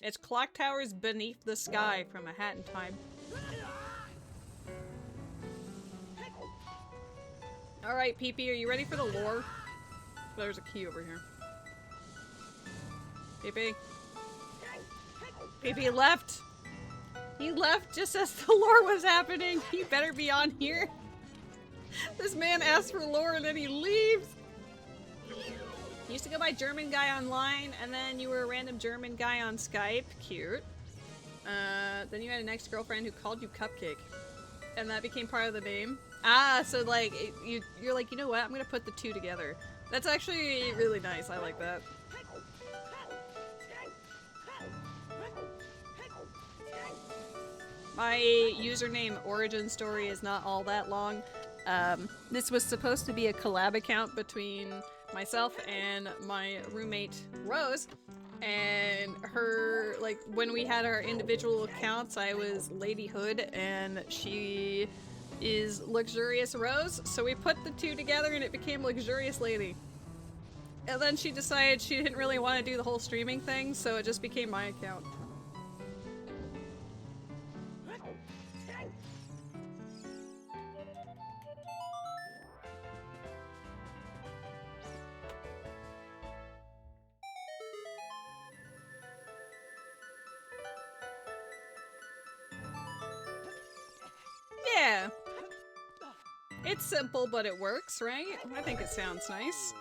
It's clock towers beneath the sky from A Hat in Time. Alright, PP, are you ready for the lore? There's a key over here. PP. PP left! He left just as the lore was happening! He better be on here! This man asked for lore and then he leaves! You used to go by German Guy Online, and then you were a random German guy on Skype. Cute. Then you had an ex-girlfriend who called you Cupcake. And that became part of the name. Ah, so like, you're like, you know what, I'm gonna put the two together. That's actually really nice, I like that. My username origin story is not all that long. This was supposed to be a collab account between myself and my roommate Rose, and her, like, when we had our individual accounts, I was Lady Hood and she is Luxurious Rose, so we put the two together and it became Luxurious Lady. And then she decided she didn't really want to do the whole streaming thing, so it just became my account. Yeah. It's simple, but it works, right? I think it sounds nice.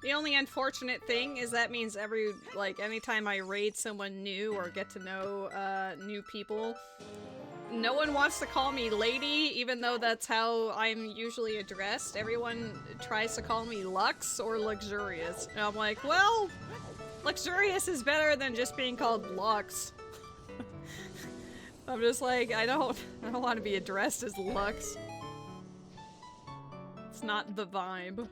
The only unfortunate thing is that means anytime I raid someone new or get to know, new people, no one wants to call me lady, even though that's how I'm usually addressed. Everyone tries to call me Lux or Luxurious. And I'm like, well, Luxurious is better than just being called Lux. I'm just like, I don't want to be addressed as Lux. It's not the vibe.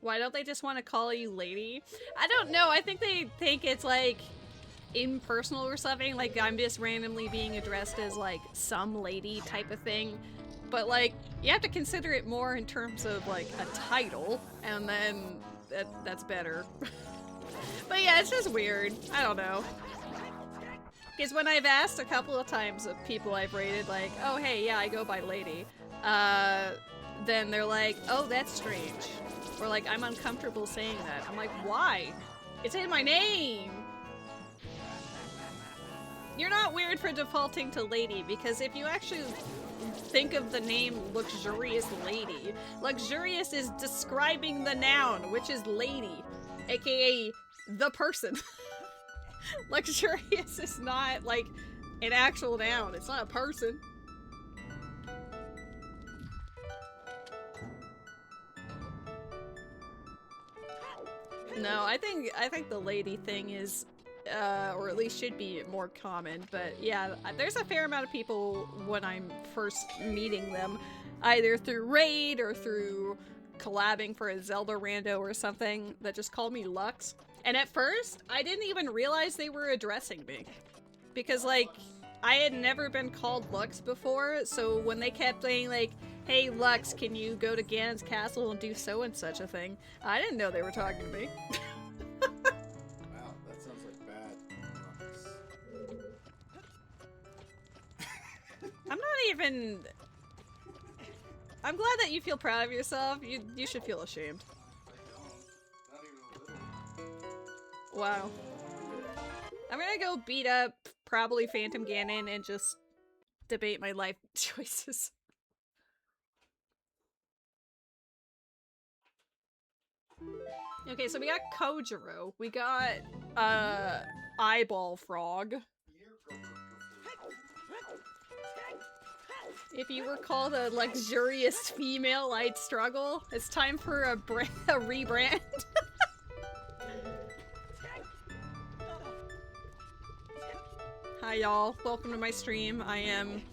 Why don't they just want to call you lady? I don't know. I think they think it's like impersonal or something. Like I'm just randomly being addressed as like some lady type of thing. But like you have to consider it more in terms of like a title, and then that's better. But yeah, it's just weird. I don't know. Because when I've asked a couple of times of people I've rated, like, oh hey, yeah, I go by lady, then they're like, oh, that's strange. Or like, I'm uncomfortable saying that. I'm like, why? It's in my name! You're not weird for defaulting to lady, because if you actually think of the name Luxurious Lady, luxurious is describing the noun, which is lady, aka the person. Luxurious is not like an actual noun, it's not a person. No, I think the lady thing is, or at least should be more common, but yeah, there's a fair amount of people when I'm first meeting them, either through raid or through collabing for a Zelda rando or something, that just call me Lux. And at first, I didn't even realize they were addressing me. Because like, I had never been called Lux before, so when they kept saying like, hey Lux, can you go to Ganon's castle and do so and such a thing? I didn't know they were talking to me. Wow, that sounds like bad. I'm not even... I'm glad that you feel proud of yourself. You should feel ashamed. Not even a little. Wow. I'm gonna go beat up probably Phantom Ganon and just debate my life choices. Okay, so we got Kojiro. We got, Eyeball Frog. If you were called a luxurious female, I'd struggle. It's time for a rebrand. Hi y'all, welcome to my stream. I am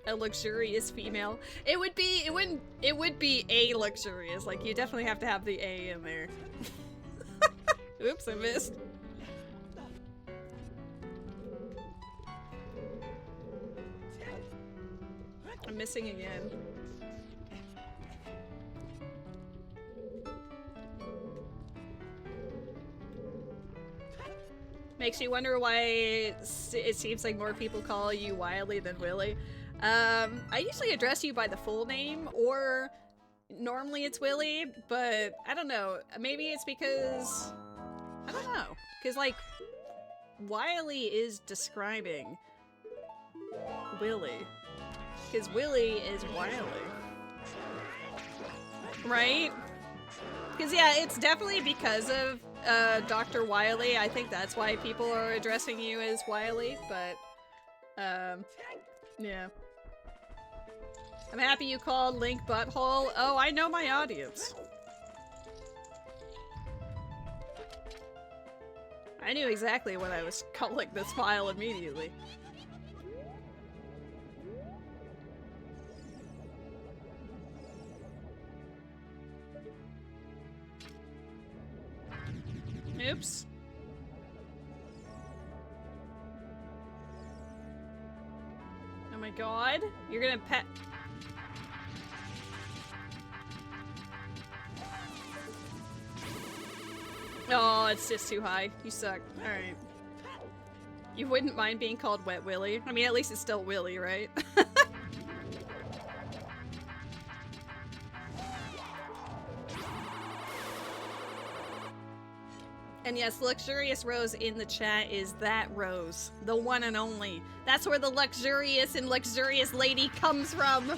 a luxurious female. It would be a luxurious, like you definitely have to have the A in there. Oops, I missed. I'm missing again. Makes you wonder why it seems like more people call you Wily than Willy. I usually address you by the full name, or normally it's Willy, but I don't know. Maybe it's because... I don't know. Because, like, Wily is describing Willy. Because Willy is Wily. Right? Because, yeah, it's definitely because of Dr. Wily. I think that's why people are addressing you as Wily, but, yeah. I'm happy you called Link Butthole. Oh, I know my audience. I knew exactly what I was calling this file immediately. Oops. Oh my god. You're gonna pet- Oh, it's just too high. You suck. Alright. You wouldn't mind being called Wet Willy? I mean, at least it's still Willy, right? And yes, Luxurious Rose in the chat is that Rose. The one and only. That's where the luxurious and luxurious lady comes from.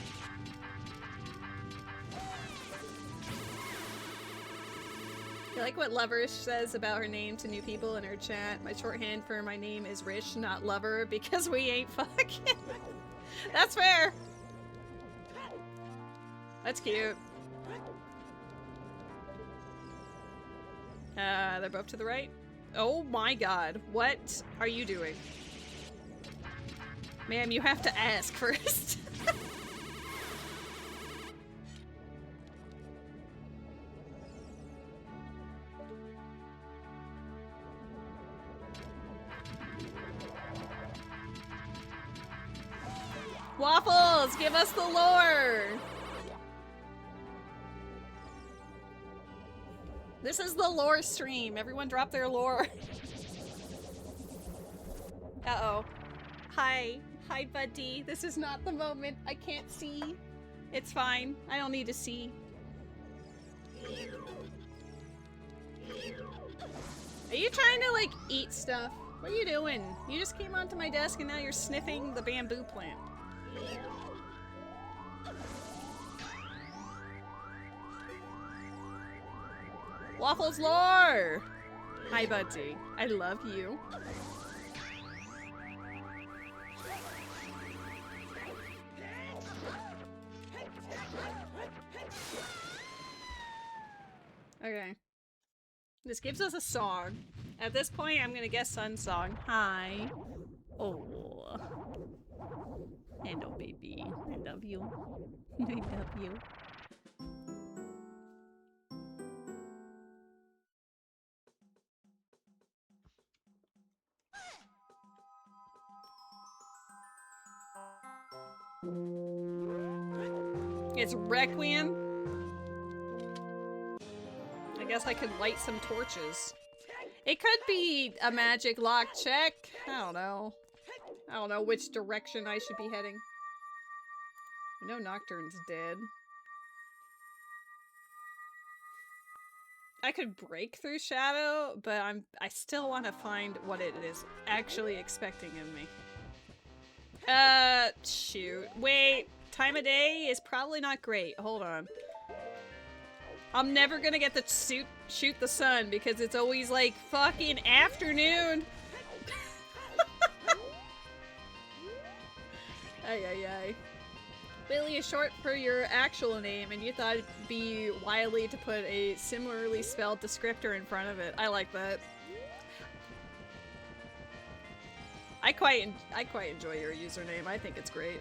I like what Loverish says about her name to new people in her chat. My shorthand for my name is Rish, not Lover, because we ain't fucking. That's fair. That's cute. They're both to the right. Oh my god. What are you doing? Ma'am, you have to ask first. Waffles, give us the lore! This is the lore stream. Everyone drop their lore. Uh-oh. Hi. Hi, buddy. This is not the moment. I can't see. It's fine. I don't need to see. Are you trying to, like, eat stuff? What are you doing? You just came onto my desk and now you're sniffing the bamboo plant. Waffles lore! Hi, buddy. I love you. Okay. This gives us a song. At this point, I'm gonna guess Sun's song. Hi. Oh. Hello, baby. I love you. I love you. It's Requiem. I guess I could light some torches. It could be a magic lock check. I don't know. I don't know which direction I should be heading. I know Nocturne's dead. I could break through Shadow, but I still want to find what it is actually expecting of me. Shoot. Wait, time of day is probably not great. Hold on. I'm never gonna get to shoot the sun because it's always like fucking afternoon. Ay ay ay. Billy is short for your actual name, and you thought it'd be wily to put a similarly spelled descriptor in front of it. I like that. I quite enjoy your username. I think it's great.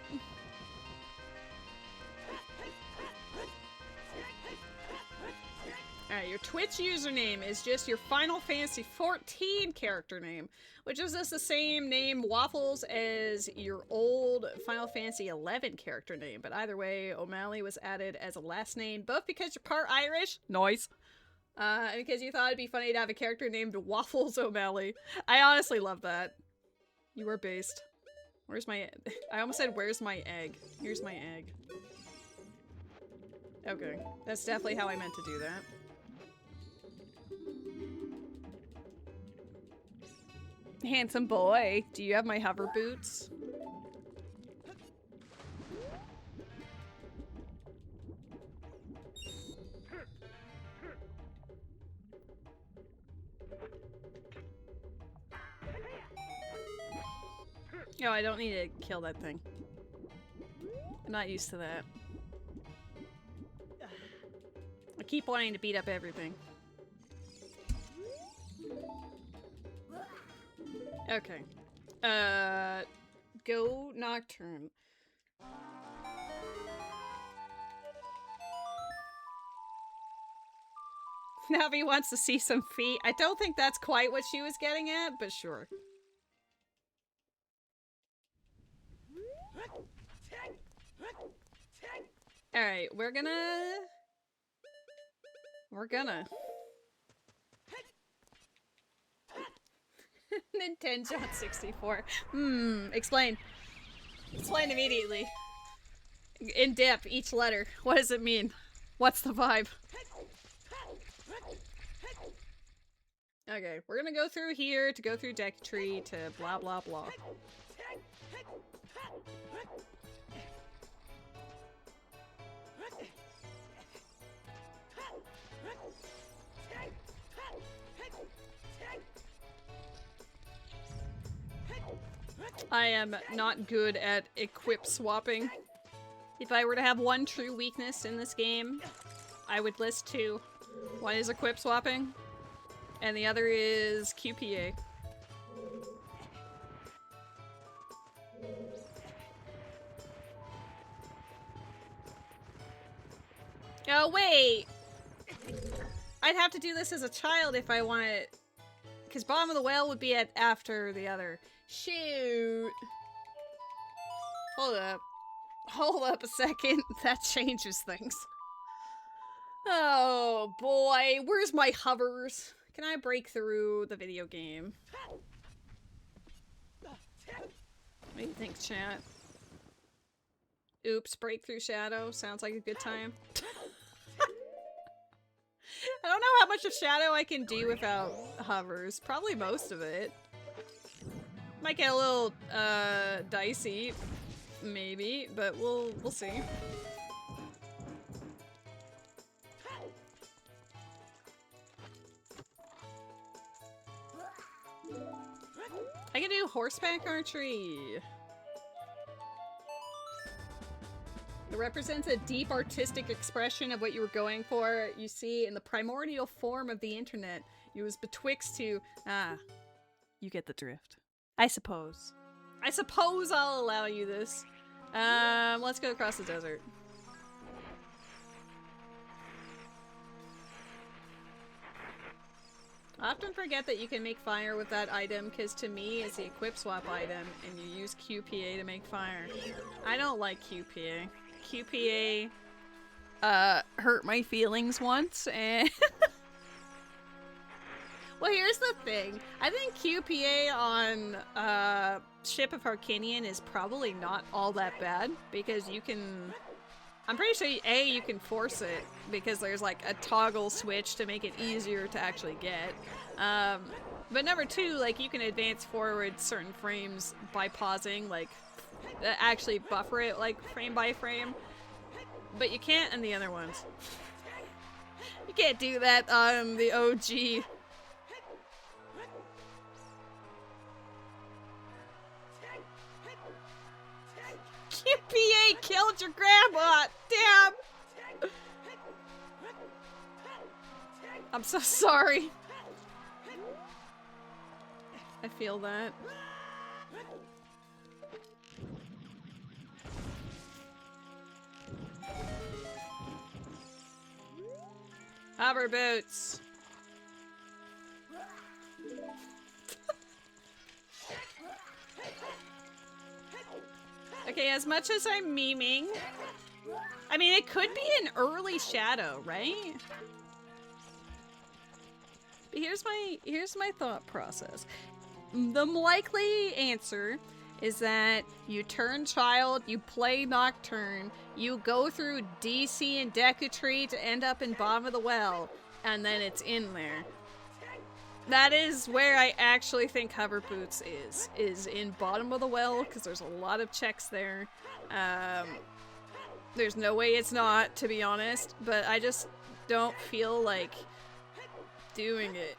Alright, your Twitch username is just your Final Fantasy XIV character name, which is just the same name, Waffles, as your old Final Fantasy XI character name. But either way, O'Malley was added as a last name, both because you're part Irish, nice, and because you thought it'd be funny to have a character named Waffles O'Malley. I honestly love that. You were based. Where's my... I almost said, where's my egg? Here's my egg. Okay, that's definitely how I meant to do that. Handsome boy, do you have my hover boots? No, I don't need to kill that thing. I'm not used to that. I keep wanting to beat up everything. Okay. Go Nocturne. Navi wants to see some feet. I don't think that's quite what she was getting at, but sure. Alright, we're gonna... Nintendo 64. Explain. Explain immediately. In depth, each letter. What does it mean? What's the vibe? Okay, we're gonna go through here to go through deck tree to blah blah blah. I am not good at equip swapping. If I were to have one true weakness in this game, I would list two. One is equip swapping, and the other is QPA. Oh, wait! I'd have to do this as a child if I want it. Because Bottom of the Whale would be after the other. Shoot! Hold up. Hold up a second. That changes things. Oh boy, where's my hovers? Can I break through the video game? What do you think, chat? Oops, breakthrough shadow. Sounds like a good time. I don't know how much of shadow I can do without hovers. Probably most of it. Might get a little, dicey. Maybe, but we'll see. I can do horseback archery. It represents a deep artistic expression of what you were going for. You see, in the primordial form of the internet, it was betwixt to... Ah, you get the drift. I suppose. I suppose I'll allow you this. Let's go across the desert. I often forget that you can make fire with that item, because to me, it's the equip swap item, and you use QPA to make fire. I don't like QPA. QPA, hurt my feelings once, and... Well, here's the thing. I think QPA on, Ship of Harkinian is probably not all that bad, because you can... I'm pretty sure, A, you can force it, because there's like a toggle switch to make it easier to actually get. But number two, like, you can advance forward certain frames by pausing, like, actually buffer it, like, frame by frame. But you can't in the other ones. You can't do that on the OG. QPA killed your grandma! Damn! I'm so sorry. I feel that. Hover boots. Okay, as much as I'm memeing, I mean, it could be an early shadow, right? But here's my thought process. The likely answer is that you turn child, you play Nocturne, you go through DC and Decatree to end up in bottom of the well, and then it's in there. That is where I actually think Hover Boots is in bottom of the well, because there's a lot of checks there. There's no way it's not, to be honest, but I just don't feel like doing it.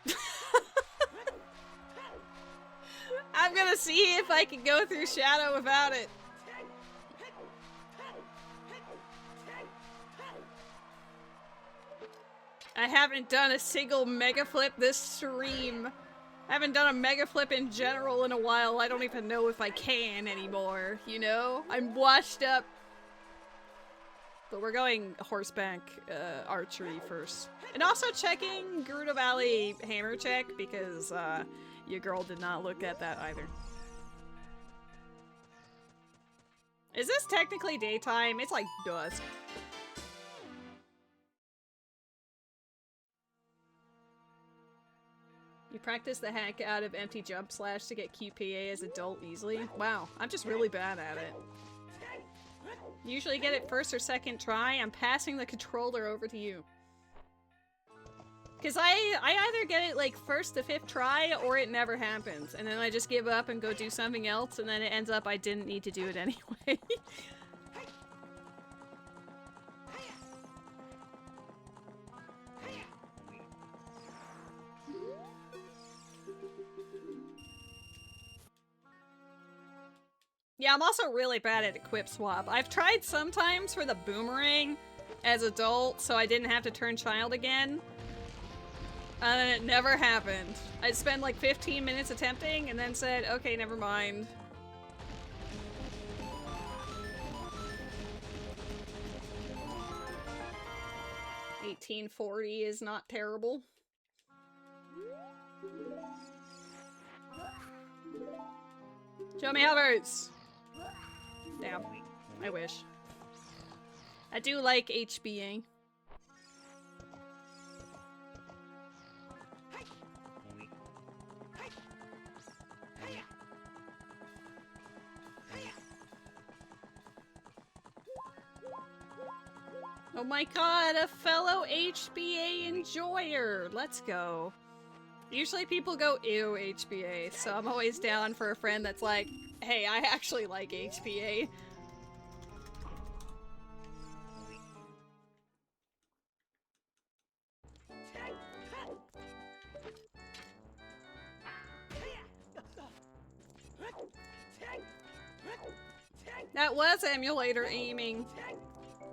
I'm gonna see if I can go through Shadow without it. I haven't done a single mega flip this stream. I haven't done a mega flip in general in a while. I don't even know if I can anymore, you know? I'm washed up. But we're going horseback archery first. And also checking Gerudo Valley hammer check, because your girl did not look at that either. Is this technically daytime? It's like dusk. You practice the heck out of empty jump slash to get QPA as adult easily? Wow, I'm just really bad at it. Usually get it first or second try. I'm passing the controller over to you. Because I either get it like first to fifth try or it never happens. And then I just give up and go do something else, and then it ends up I didn't need to do it anyway. Yeah, I'm also really bad at equip swap. I've tried sometimes for the boomerang as adult, so I didn't have to turn child again. And it never happened. I'd spend like 15 minutes attempting and then said, okay, never mind. $18.40 is not terrible. Show me hovers! Damn. I wish. I do like HBA. Oh my god, a fellow HBA enjoyer! Let's go. Usually people go, ew, HBA, so I'm always down for a friend that's like, hey, I actually like HBA. That was emulator aiming.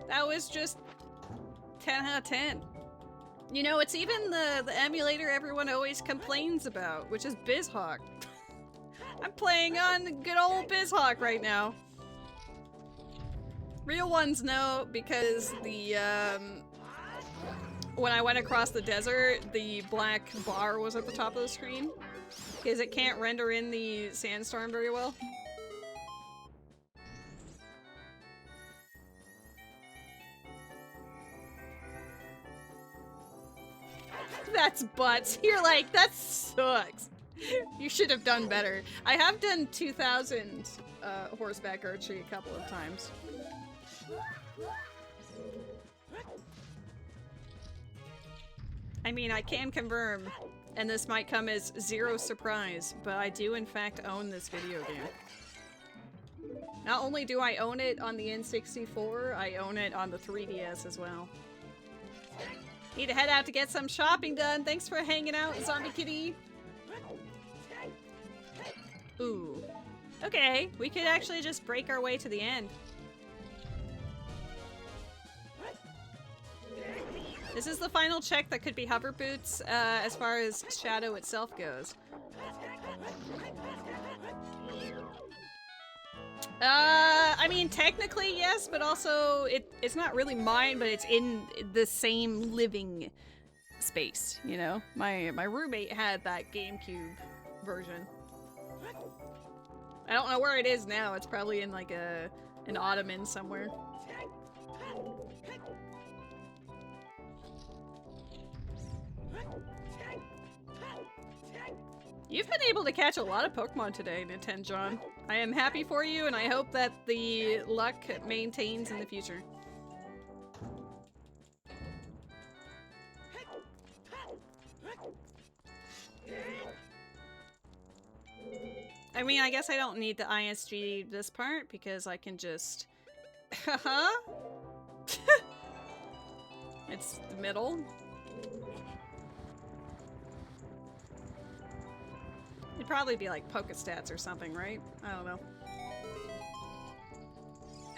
That was just 10 out of 10. You know, it's even the emulator everyone always complains about, which is BizHawk. I'm playing on good old BizHawk right now. Real ones know because the, when I went across the desert, the black bar was at the top of the screen. Because it can't render in the sandstorm very well. That's butts. You're like, that sucks. You should have done better. I have done 2000 horseback archery a couple of times. I mean, I can confirm, and this might come as zero surprise, but I do in fact own this video game. Not only do I own it on the N64, I own it on the 3DS as well. Need to head out to get some shopping done. Thanks for hanging out, Zombie Kitty. Ooh. Okay, we could actually just break our way to the end. This is the final check that could be hover boots, as far as Shadow itself goes. I mean, technically yes, but also it's not really mine, but it's in the same living space, you know? My roommate had that GameCube version. I don't know where it is now. It's probably in like an ottoman somewhere. You've been able to catch a lot of Pokemon today, Nintenjon. I am happy for you, and I hope that the luck maintains in the future. I mean, I guess I don't need to ISG this part, because I can just... Haha! It's the middle. It'd probably be like Pokestats or something, right? I don't know.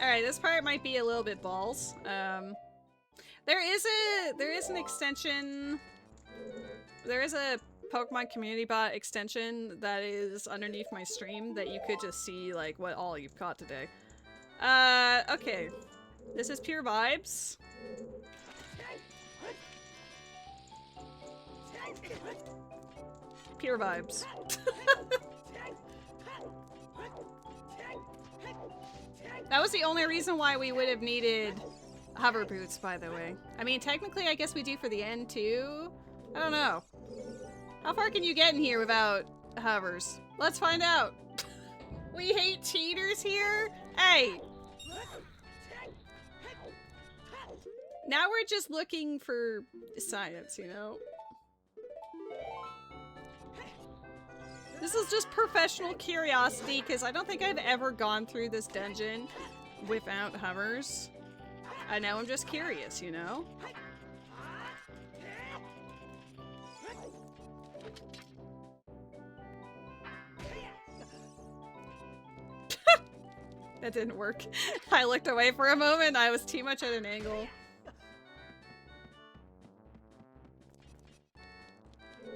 Alright, this part might be a little bit balls. There is an extension. There is a Pokemon Community Bot extension that is underneath my stream that you could just see like what all you've caught today. Okay. This is pure vibes. Pure vibes. That was the only reason why we would have needed hover boots, by the way. I mean, technically, I guess we do for the end, too. I don't know. How far can you get in here without hovers? Let's find out. We hate cheaters here? Hey! Now we're just looking for science, you know? This is just professional curiosity, because I don't think I've ever gone through this dungeon without hovers. I know I'm just curious, you know? That didn't work. I looked away for a moment, I was too much at an angle.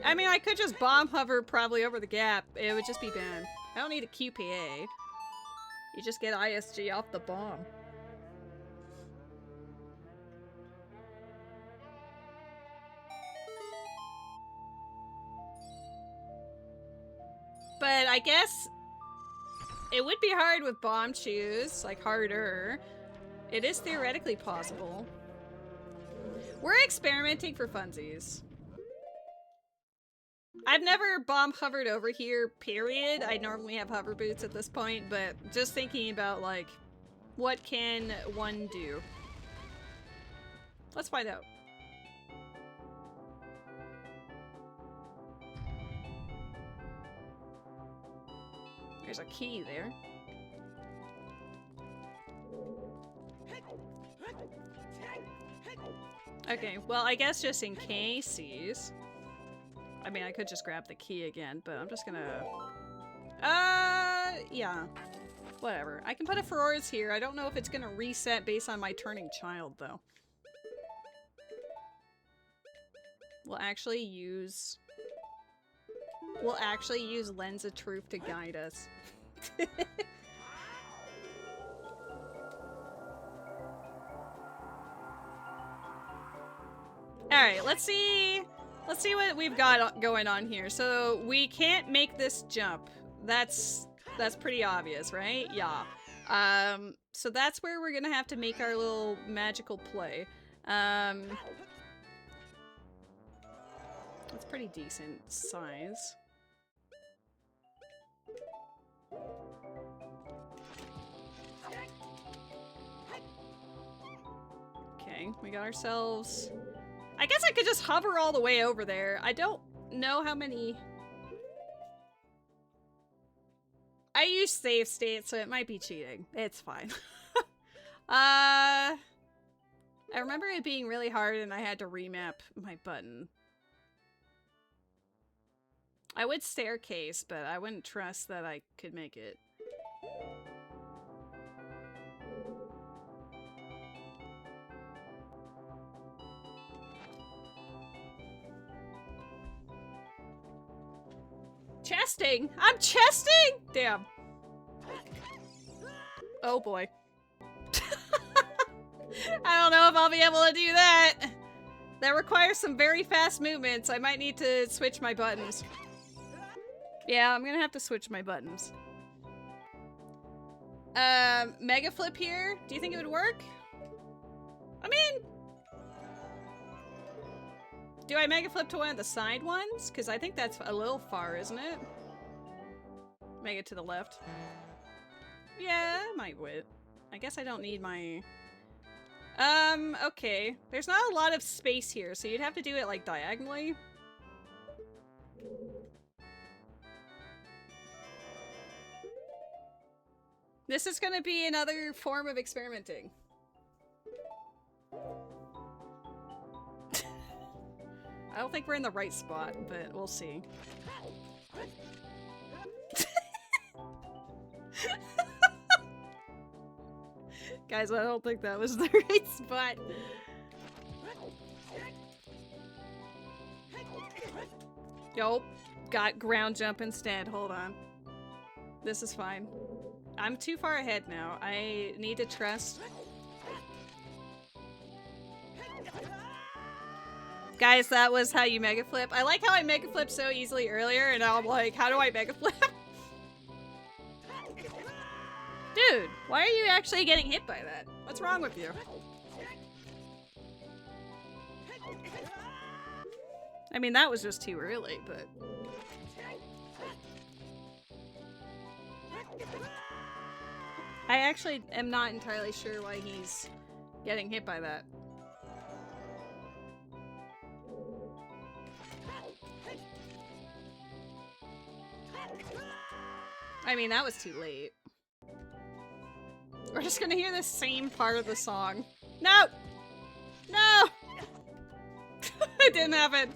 I mean, I could just bomb hover probably over the gap. It would just be bad. I don't need a QPA. You just get ISG off the bomb. But I guess it would be hard with bomb shoes, like harder. It is theoretically possible. We're experimenting for funsies. I've never bomb hovered over here, period. I normally have hover boots at this point, but just thinking about, like, what can one do? Let's find out. There's a key there. Okay, well, I guess just in cases. I mean, I could just grab the key again, but I'm just gonna... yeah. Whatever. I can put a Ferora's here. I don't know if it's gonna reset based on my turning child, though. We'll actually use Lens of Truth to guide us. Alright, let's see what we've got going on here. So we can't make this jump. That's pretty obvious, right? Yeah. So that's where we're gonna have to make our little magical play. That's pretty decent size. Okay, we got ourselves... I guess I could just hover all the way over there. I don't know how many... I use save state, so it might be cheating. It's fine. I remember it being really hard and I had to remap my button. I would staircase, but I wouldn't trust that I could make it. Chesting! I'm chesting! Damn. Oh boy. I don't know if I'll be able to do that. That requires some very fast movements. I might need to switch my buttons. Yeah, I'm gonna have to switch my buttons. Mega flip here? Do you think it would work? I mean... Do I mega flip to one of the side ones? Because I think that's a little far, isn't it? Make it to the left. Yeah, I might wit. I guess I don't need my... okay. There's not a lot of space here, so you'd have to do it, like, diagonally. This is gonna be another form of experimenting. I don't think we're in the right spot, but we'll see. Guys, I don't think that was the right spot. Nope. Got ground jump instead. Hold on. This is fine. I'm too far ahead now. I need to trust... Guys, that was how you mega flip. I like how I mega flipped so easily earlier, and now I'm like, how do I mega flip? Dude, why are you actually getting hit by that? What's wrong with you? I mean, that was just too early, but... I actually am not entirely sure why he's getting hit by that. I mean, that was too late. We're just gonna hear the same part of the song. No! No! It didn't happen.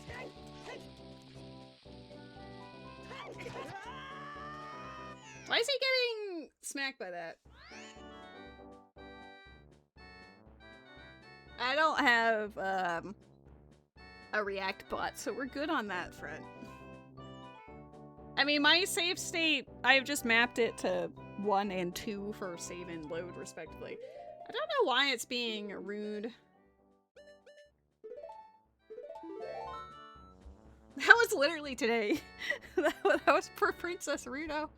Why is he getting smacked by that? I don't have a React bot, so we're good on that front. I mean, my save state, I've just mapped it to 1 and 2 for save and load, respectively. I don't know why it's being rude. That was literally today. that was for Princess Rudo.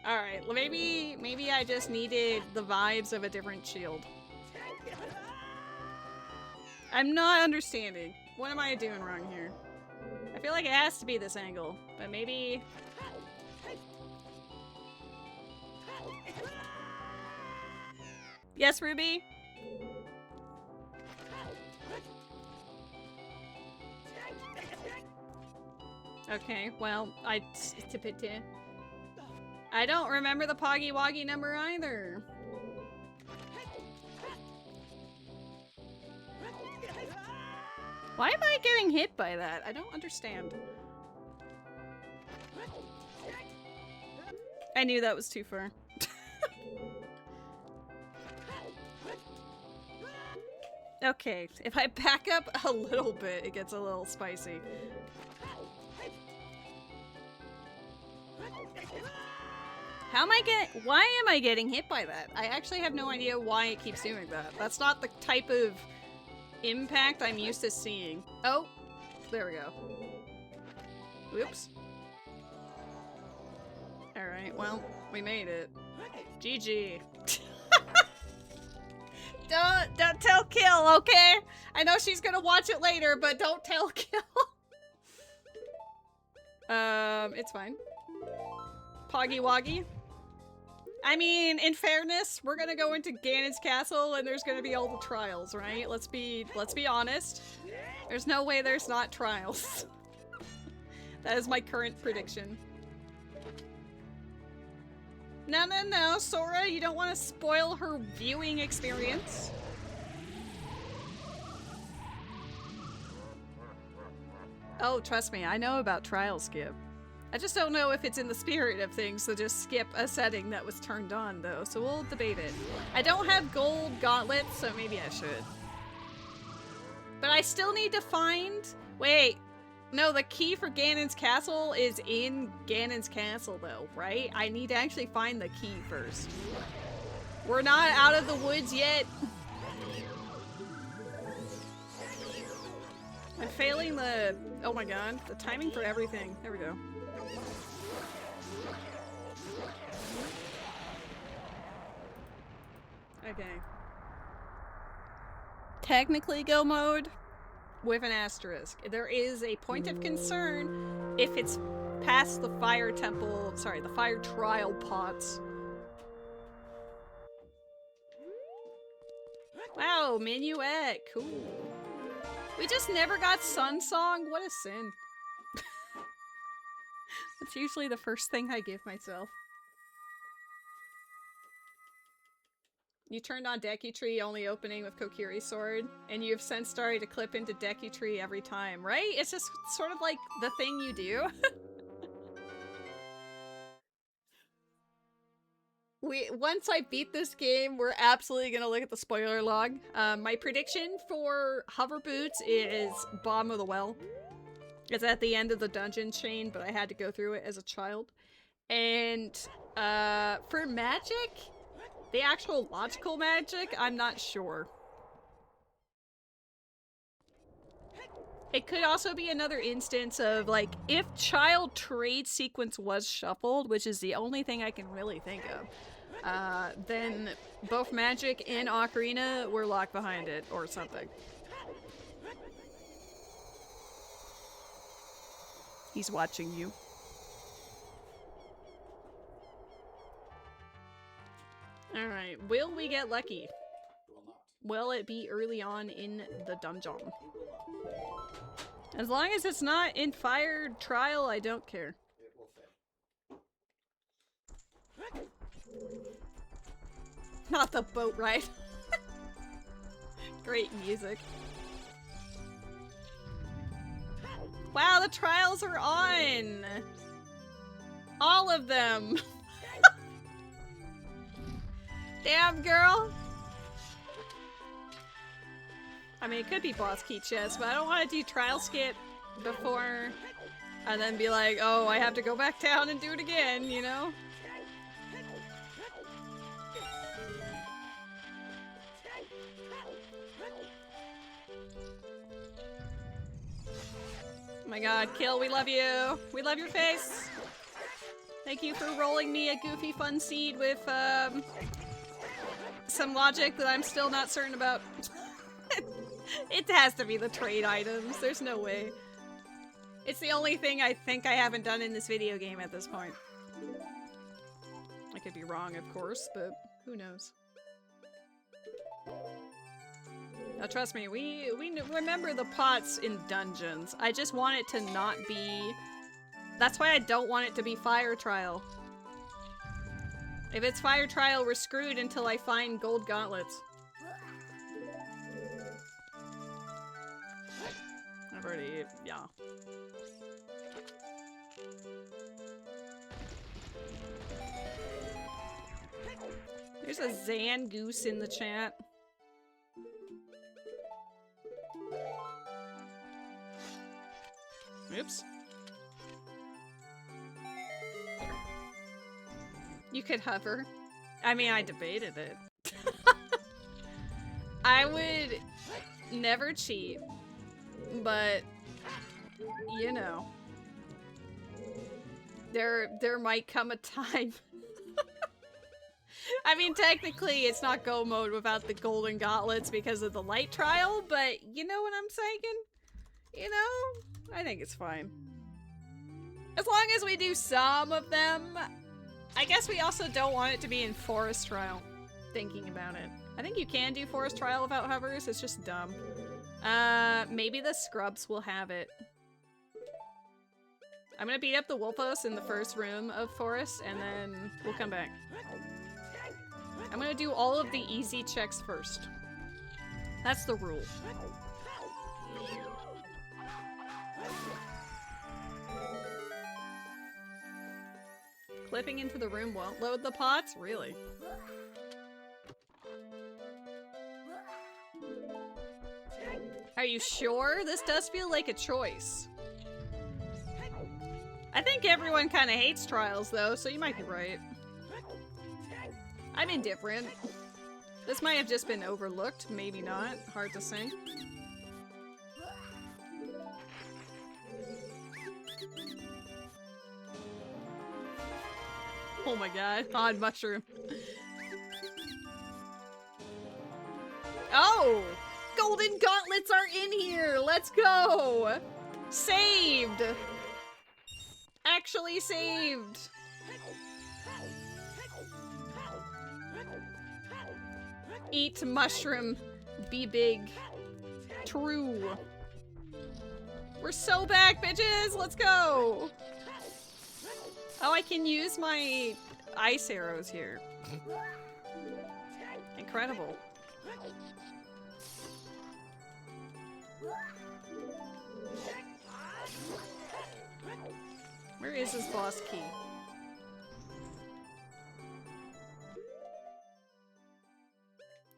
Alright, maybe I just needed the vibes of a different shield. I'm not understanding. What am I doing wrong here? I feel like it has to be this angle, but maybe... Yes, Ruby? Okay, well, I don't remember the Poggy Woggy number either. Why am I getting hit by that? I don't understand. I knew that was too far. Okay, if I back up a little bit, it gets a little spicy. Why am I getting hit by that? I actually have no idea why it keeps doing that. That's not the type of impact I'm used to seeing. Oh, there we go. Whoops. Alright, well, we made it. GG. Don't tell Kill, okay? I know she's gonna watch it later, but don't tell Kill. It's fine. Poggy Woggy. I mean, in fairness, we're gonna go into Ganon's castle and there's gonna be all the trials, right? Let's be honest. There's no way there's not trials. That is my current prediction. No, Sora, you don't want to spoil her viewing experience. Oh, trust me, I know about trial skip. I just don't know if it's in the spirit of things to just skip a setting that was turned on, though, so we'll debate it. I don't have gold gauntlets, so maybe I should. But I still need to find... Wait. No, the key for Ganon's castle is in Ganon's castle, though, right? I need to actually find the key first. We're not out of the woods yet. I'm failing the... Oh my god. The timing for everything. There we go. Okay. Technically go mode with an asterisk. There is a point of concern if it's past the fire temple, sorry, the fire trial pots. Wow, minuet, cool. We just never got Sun Song? What a sin. That's usually the first thing I give myself. You turned on Deku Tree only opening with Kokiri's sword, and you've since started to clip into Deku Tree every time, right? It's just sort of like the thing you do. Once I beat this game, we're absolutely gonna look at the spoiler log. My prediction for Hover Boots is bottom of the well. It's at the end of the dungeon chain, but I had to go through it as a child. And for magic, the actual logical magic, I'm not sure. It could also be another instance of, like, if child trade sequence was shuffled, which is the only thing I can really think of, then both magic and Ocarina were locked behind it, or something. He's watching you. Alright, will we get lucky? Will it be early on in the dungeon? As long as it's not in fire trial, I don't care. Not the boat ride. Great music. Wow, the trials are on! All of them! Damn, girl! I mean, it could be boss key chest, but I don't want to do trial skip before and then be like, oh, I have to go back down and do it again, you know? Oh my god, Kill, we love you! We love your face! Thank you for rolling me a goofy fun seed with, some logic that I'm still not certain about. It has to be the trade items. There's no way. It's the only thing I think I haven't done in this video game at this point. I could be wrong, of course, but who knows? Now, trust me, we remember the pots in dungeons. I just want it to not be... That's why I don't want it to be Fire Trial. If it's Fire Trial, we're screwed until I find gold gauntlets. I've already... yeah. There's a Zangoose in the chat. Oops. You could hover. I mean, I debated it. I would never cheat, but you know, there might come a time. I mean, technically, it's not go mode without the golden gauntlets because of the light trial, but you know what I'm saying? You know, I think it's fine. As long as we do some of them. I guess we also don't want it to be in forest trial, thinking about it. I think you can do forest trial without hovers, it's just dumb. Maybe the scrubs will have it. I'm gonna beat up the Wolfos in the first room of forest, and then we'll come back. I'm gonna do all of the easy checks first. That's the rule. Clipping into the room won't load the pots? Really? Are you sure? This does feel like a choice. I think everyone kind of hates trials though, so you might be right. I'm indifferent. This might have just been overlooked, maybe not. Hard to say. Oh my god, odd mushroom. Oh! Golden gauntlets are in here! Let's go! Saved! Actually saved! Eat mushroom. Be big. True. We're so back, bitches! Let's go! Oh, I can use my ice arrows here. Incredible. Where is this boss key?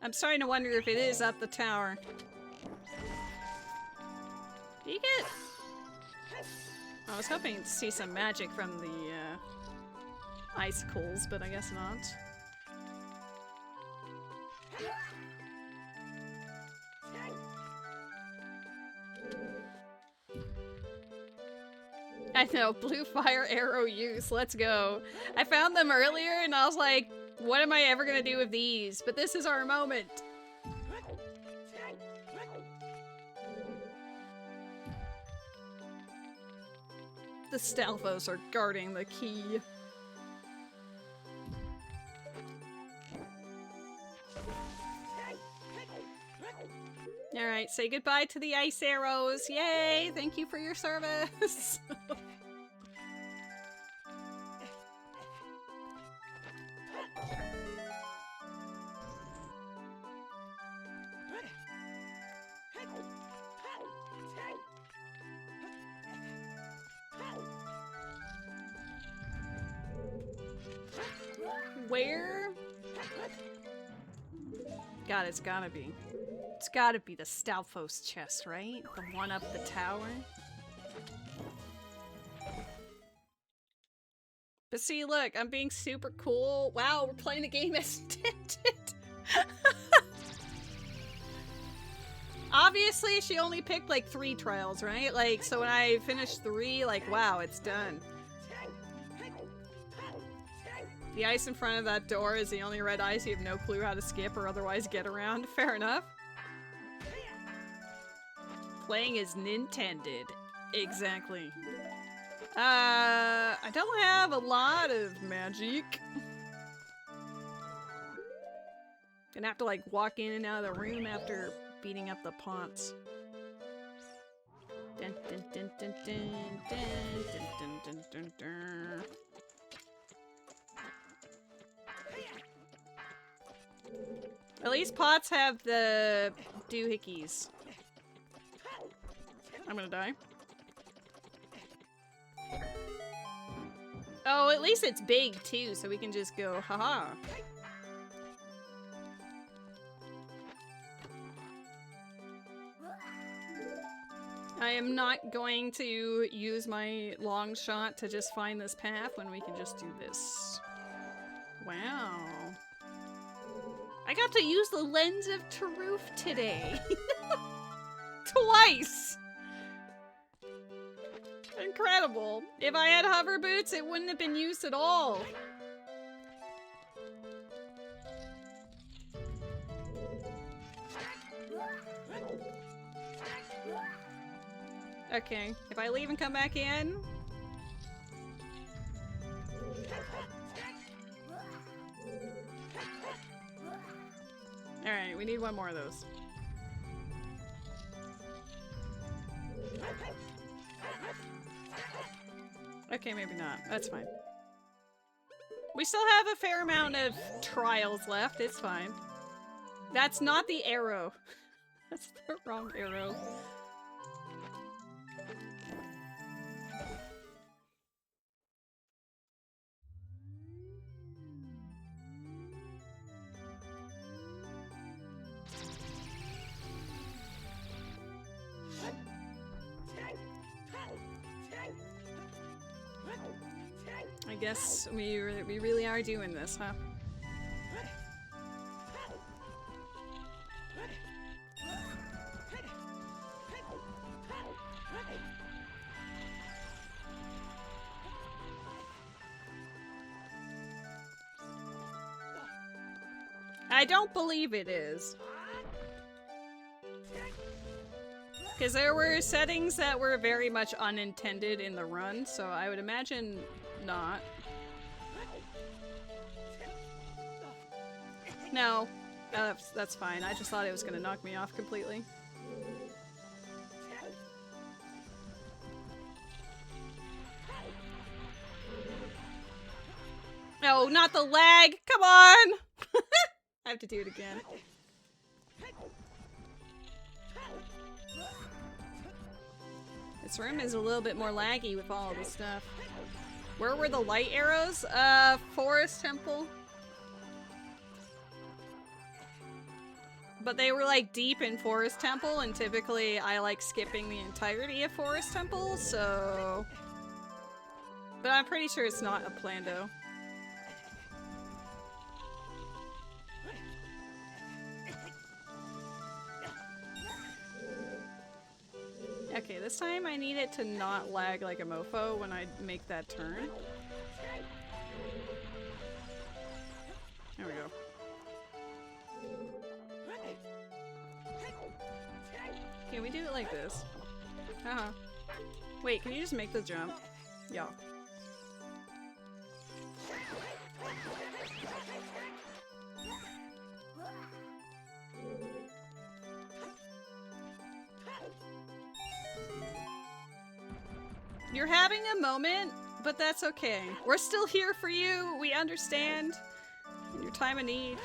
I'm starting to wonder if it is up the tower. Can you get... I was hoping to see some magic from the icicles, but I guess not. I know, blue fire arrow use, let's go. I found them earlier and I was like, what am I ever gonna do with these? But this is our moment. The Stalfos are guarding the key. Alright, say goodbye to the ice arrows. Yay! Thank you for your service. Where? God, it's gotta be. It's gotta be the Stalfos chest, right? The one up the tower. But see, look, I'm being super cool. Wow, we're playing the game as intended. Obviously, she only picked like 3 trials, right? Like, so when I finish 3, like, wow, it's done. The ice in front of that door is the only red ice you have no clue how to skip or otherwise get around. Fair enough. Playing is Nintended. Exactly. I don't have a lot of magic. Gonna have to like walk in and out of the room after beating up the Ponts. Dun, dun, dun, dun, dun, dun, dun, dun, dun, dun. At least pots have the doohickeys. I'm gonna die. Oh, at least it's big too, so we can just go, haha. I am not going to use my long shot to just find this path when we can just do this. Wow. I got to use the lens of Taruf today. Twice! Incredible. If I had hover boots, it wouldn't have been used at all. Okay, if I leave and come back in... Alright, we need one more of those. Okay, maybe not. That's fine. We still have a fair amount of trials left. It's fine. That's not the arrow. That's the wrong arrow. I guess we really are doing this, huh? I don't believe it is. Because there were settings that were very much unintended in the run, so I would imagine not. No, that's fine. I just thought it was gonna knock me off completely. No, not the lag! Come on! I have to do it again. This room is a little bit more laggy with all of this stuff. Where were the light arrows? Forest Temple. But they were like deep in Forest Temple, and typically I like skipping the entirety of Forest Temple, so... But I'm pretty sure it's not a plando. Okay, this time I need it to not lag like a mofo when I make that turn. There we go. Can we do it like this? Uh-huh. Wait, can you just make the jump? Yeah. You're having a moment, but that's okay. We're still here for you. We understand. In your time of need.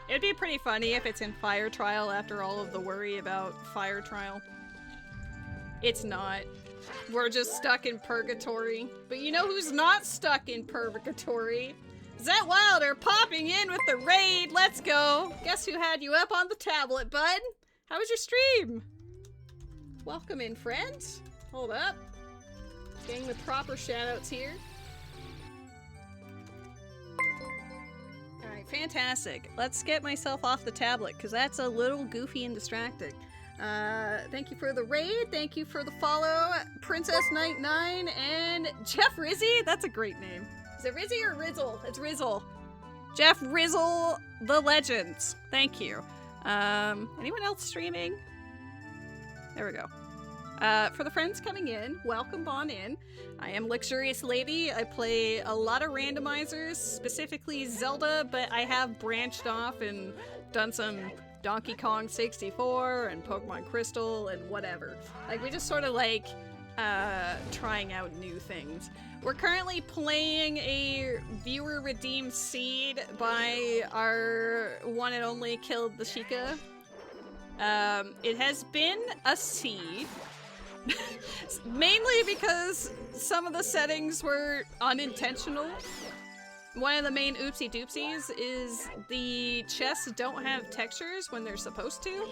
It'd be pretty funny if it's in Fire Trial after all of the worry about Fire Trial. It's not. We're just stuck in Purgatory. But you know who's not stuck in Purgatory? Zet Wilder popping in with the raid. Let's go. Guess who had you up on the tablet, bud? How was your stream? Welcome in, friends. Hold up. Getting the proper shoutouts here. Alright, fantastic. Let's get myself off the tablet, because that's a little goofy and distracting. Thank you for the raid. Thank you for the follow. Princess Knight 9 and Jeff Rizzy. That's a great name. Is it Rizzy or Rizzle? It's Rizzle. Jeff Rizzle, the Legends. Thank you. Anyone else streaming? There we go. For the friends coming in, welcome on in. I am LuxuriousLady. I play a lot of randomizers, specifically Zelda, but I have branched off and done some Donkey Kong 64 and Pokemon Crystal and whatever. Like, we just sort of like trying out new things. We're currently playing a viewer redeemed seed by our one and only KylTheSheikah. It has been a seed. Mainly because some of the settings were unintentional. One of the main oopsie doopsies is the chests don't have textures when they're supposed to.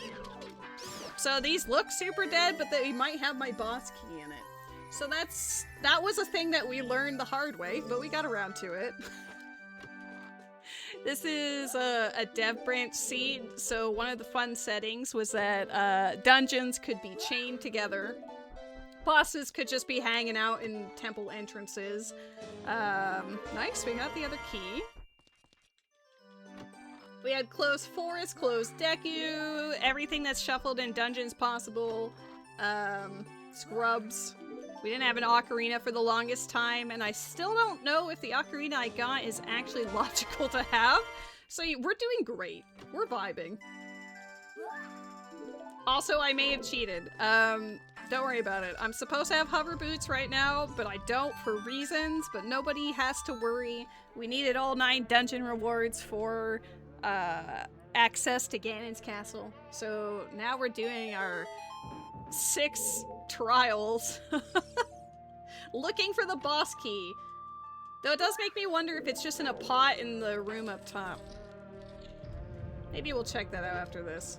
So these look super dead, but they might have my boss key in it. So that was a thing that we learned the hard way, but we got around to it. This is a dev branch seed, so one of the fun settings was that dungeons could be chained together. Bosses could just be hanging out in temple entrances. Nice, we got the other key. We had closed forest, closed deku, everything that's shuffled in dungeons possible. Scrubs. We didn't have an ocarina for the longest time, and I still don't know if the ocarina I got is actually logical to have. So we're doing great. We're vibing. Also, I may have cheated. Don't worry about it. I'm supposed to have hover boots right now, but I don't for reasons, but nobody has to worry. We needed all 9 dungeon rewards for access to Ganon's castle. So now we're doing our 6 trials looking for the boss key. Though it does make me wonder if it's just in a pot in the room up top. Maybe we'll check that out after this.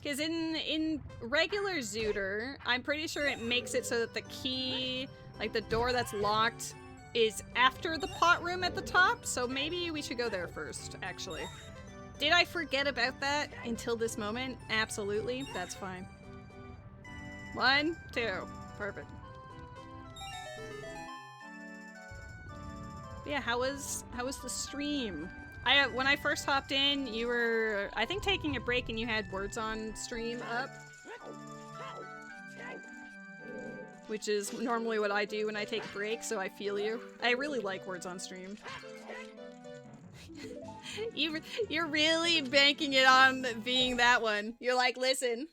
Because in regular Zooter, I'm pretty sure it makes it so that the key, like the door that's locked, is after the pot room at the top. So maybe we should go there first, actually. Did I forget about that until this moment? Absolutely. That's fine. 1, 2. Perfect. Yeah, how was the stream? When I first hopped in, you were, I think, taking a break and you had words on stream up. Which is normally what I do when I take a break, so I feel you. I really like words on stream. You're really banking it on being that one. You're like, listen.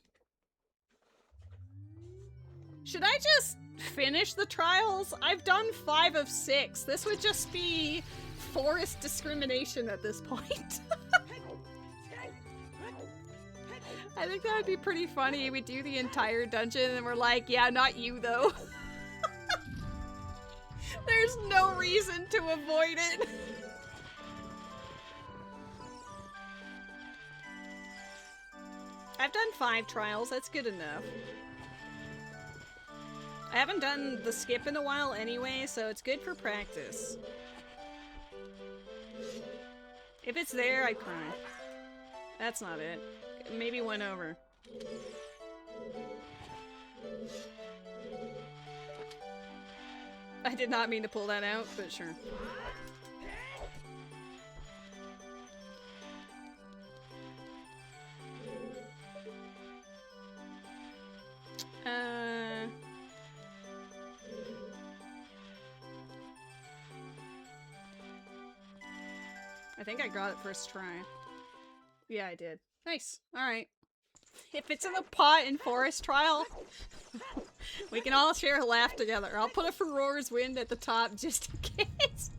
Should I just finish the trials? I've done 5 of 6. This would just be forest discrimination at this point. I think that would be pretty funny. We do the entire dungeon and we're like, yeah, not you though. There's no reason to avoid it. I've done 5 trials, that's good enough. I haven't done the skip in a while anyway, so it's good for practice. If it's there, I cry. That's not it. Maybe one over. I did not mean to pull that out, but sure. I think I got it first try. Yeah, I did. Nice. Alright. If it's in the pot in Forest Trial, we can all share a laugh together. I'll put a Furore's Wind at the top just in case.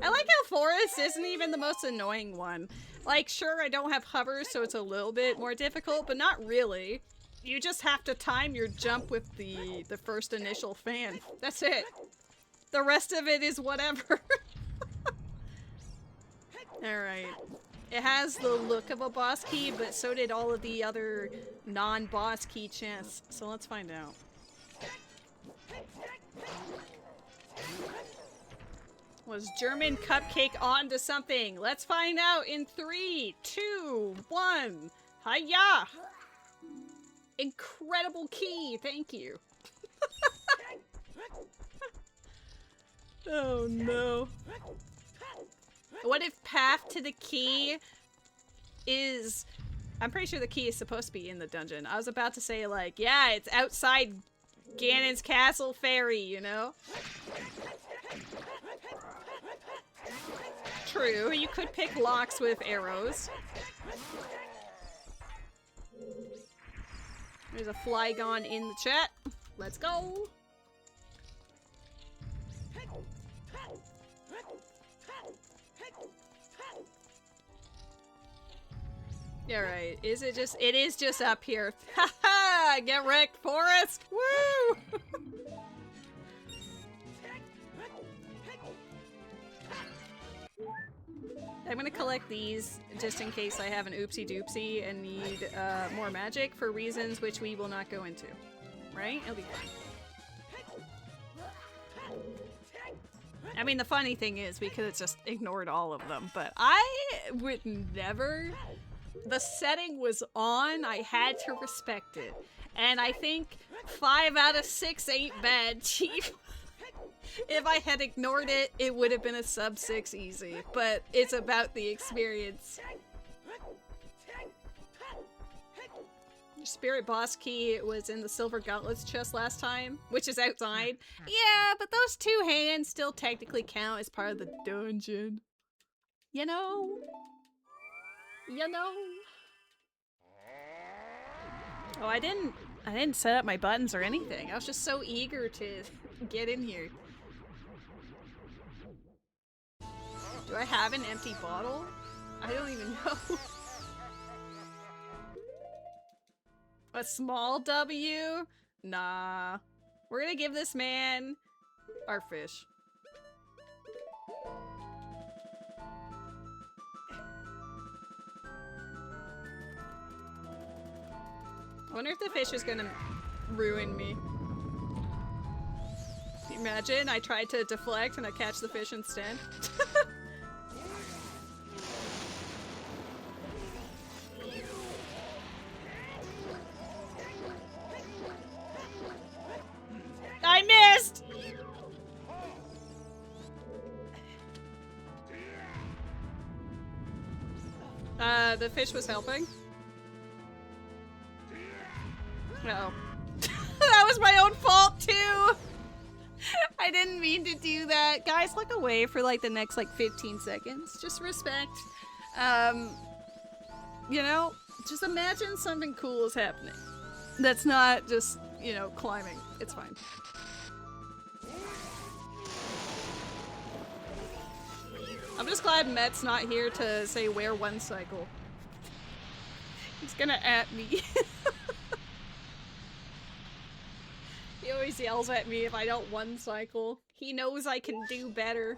I like how Forest isn't even the most annoying one. Like, sure, I don't have hover, so it's a little bit more difficult, but not really. You just have to time your jump with the first initial fan. That's it. The rest of it is whatever. Alright. It has the look of a boss key, but so did all of the other non-boss key chests. So let's find out. Was German Cupcake on to something? Let's find out in 3, 2, 1. Hiya! Incredible key, thank you. Oh no. What if path to the key is... I'm pretty sure the key is supposed to be in the dungeon. I was about to say, like, yeah, it's outside Ganon's castle ferry, you know? True, you could pick locks with arrows. There's a Flygon in the chat. Let's go! Yeah, right. Is it just- it is just up here. Haha! Get wrecked, Forest! Woo! I'm gonna collect these just in case I have an oopsie doopsie and need more magic for reasons which we will not go into. Right? It'll be fine. I mean, the funny thing is we could have just ignored all of them, but I would never... The setting was on, I had to respect it. And I think 5 out of 6 ain't bad, Chief. If I had ignored it, it would have been a sub 6 easy, but it's about the experience. Spirit boss key was in the Silver Gauntlets chest last time, which is outside. Yeah, but those 2 hands still technically count as part of the dungeon. You know? You know? Oh, I didn't set up my buttons or anything. I was just so eager to get in here. Do I have an empty bottle? I don't even know. A small W? Nah. We're gonna give this man our fish. I wonder if the fish is gonna ruin me. Imagine I tried to deflect and I catch the fish instead. I missed! The fish was helping. Uh-oh. That was my own fault too! I didn't mean to do that. Guys, look away for like the next like 15 seconds. Just respect. You know, just imagine something cool is happening. That's not just, you know, climbing. It's fine. I'm just glad Met's not here to say where one cycle. He's gonna at me. He always yells at me if I don't one cycle. He knows I can do better.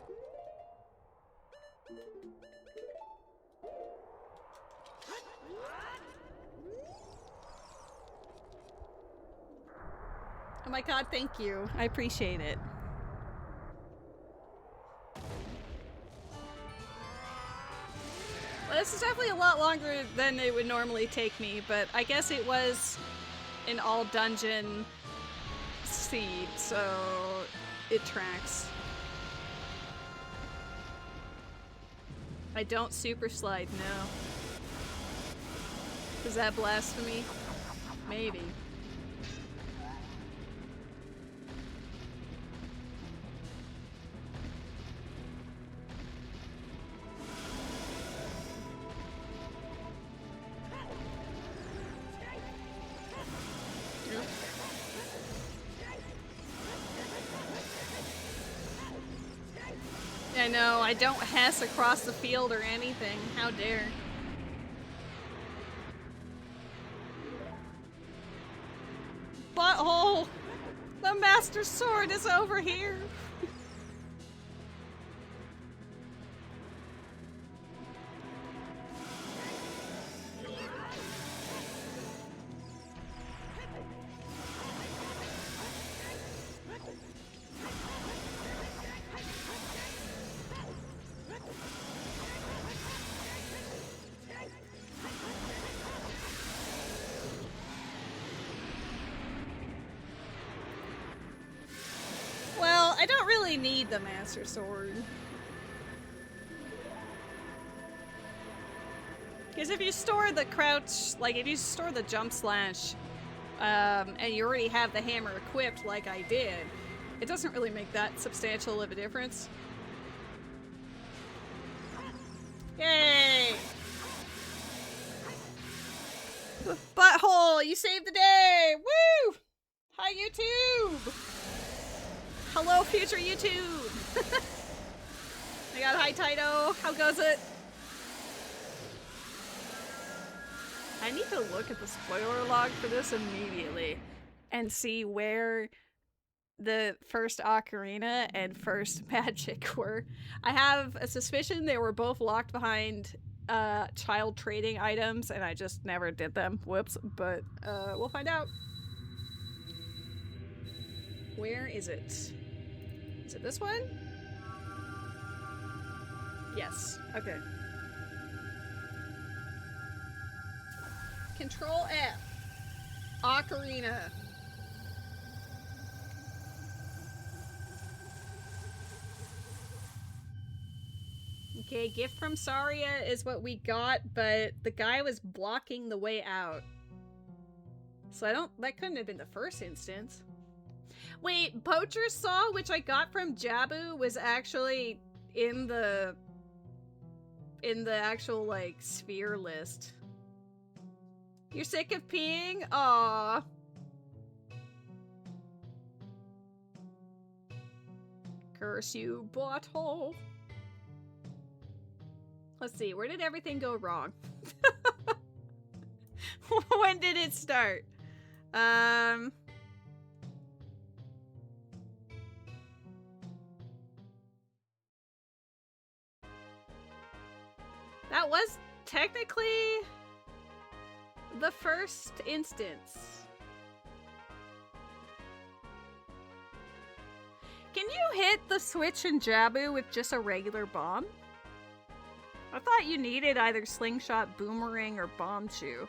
Oh my god, thank you. I appreciate it. Well, this is definitely a lot longer than it would normally take me, but I guess it was an all dungeon seed, so it tracks. I don't super slide, no. Is that blasphemy? Maybe. I know, I don't Hess across the field or anything. How dare. Butthole! The Master Sword is over here! need the Master Sword. Because if you store the crouch, like if you store the jump slash, and you already have the hammer equipped like I did, it doesn't really make that substantial of a difference. Yay! Butthole, you saved the day! Woo! Hi, YouTube! Hello, future YouTube! I got hi, Taito. How goes it? I need to look at the spoiler log for this immediately and see where the first Ocarina and first Magic were. I have a suspicion they were both locked behind child trading items, and I just never did them. Whoops. But we'll find out. Where is it? Is it this one? Yes. Okay. Control F. Ocarina. Okay, gift from Saria is what we got, but the guy was blocking the way out. So that couldn't have been the first instance. Wait, Poacher's Saw, which I got from Jabu, was actually in the actual, like, sphere list. You're sick of peeing? Aww. Curse you, butthole. Let's see, where did everything go wrong? When did it start? That was technically the first instance. Can you hit the switch in Jabu with just a regular bomb? I thought you needed either slingshot, boomerang, or bomb chew.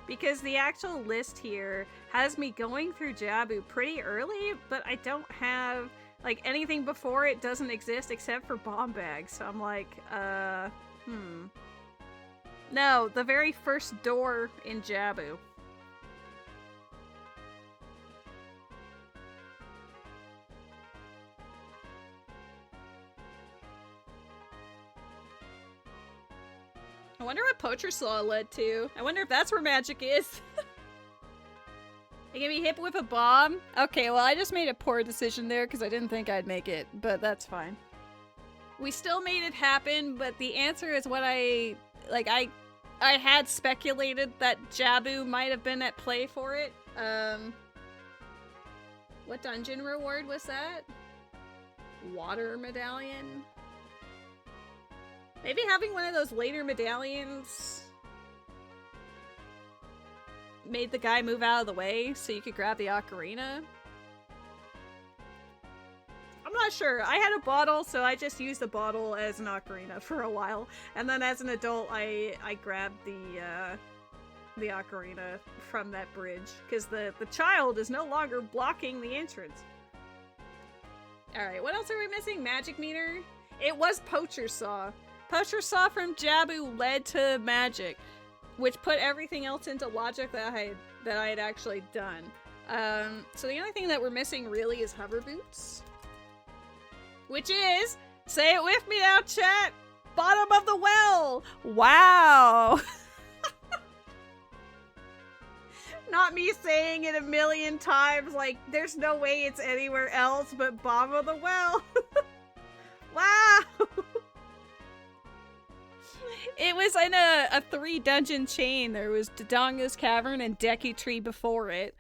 Because the actual list here has me going through Jabu pretty early, but I don't have, like, anything before it doesn't exist except for bomb bags. So I'm like, No, the very first door in Jabu. I wonder what Poacher Saw led to. I wonder if that's where magic is. You gonna be hit with a bomb? Okay, well I just made a poor decision there because I didn't think I'd make it, but that's fine. We still made it happen, but the answer is what I had speculated that Jabu might have been at play for it. What dungeon reward was that? Water medallion? Maybe having one of those later medallions made the guy move out of the way so you could grab the ocarina? I'm not sure. I had a bottle, so I just used the bottle as an ocarina for a while. And then as an adult, I grabbed the ocarina from that bridge. Because the child is no longer blocking the entrance. Alright, what else are we missing? Magic meter? It was Poacher Saw. Poacher Saw from Jabu led to magic, which put everything else into logic that I had actually done. So the only thing that we're missing really is hover boots. Which is, say it with me now, chat, bottom of the well! Wow! Not me saying it a million times, like, there's no way it's anywhere else but bottom of the well. Wow! It was in a 3-dungeon chain. There was Dodonga's Cavern and Deku Tree before it,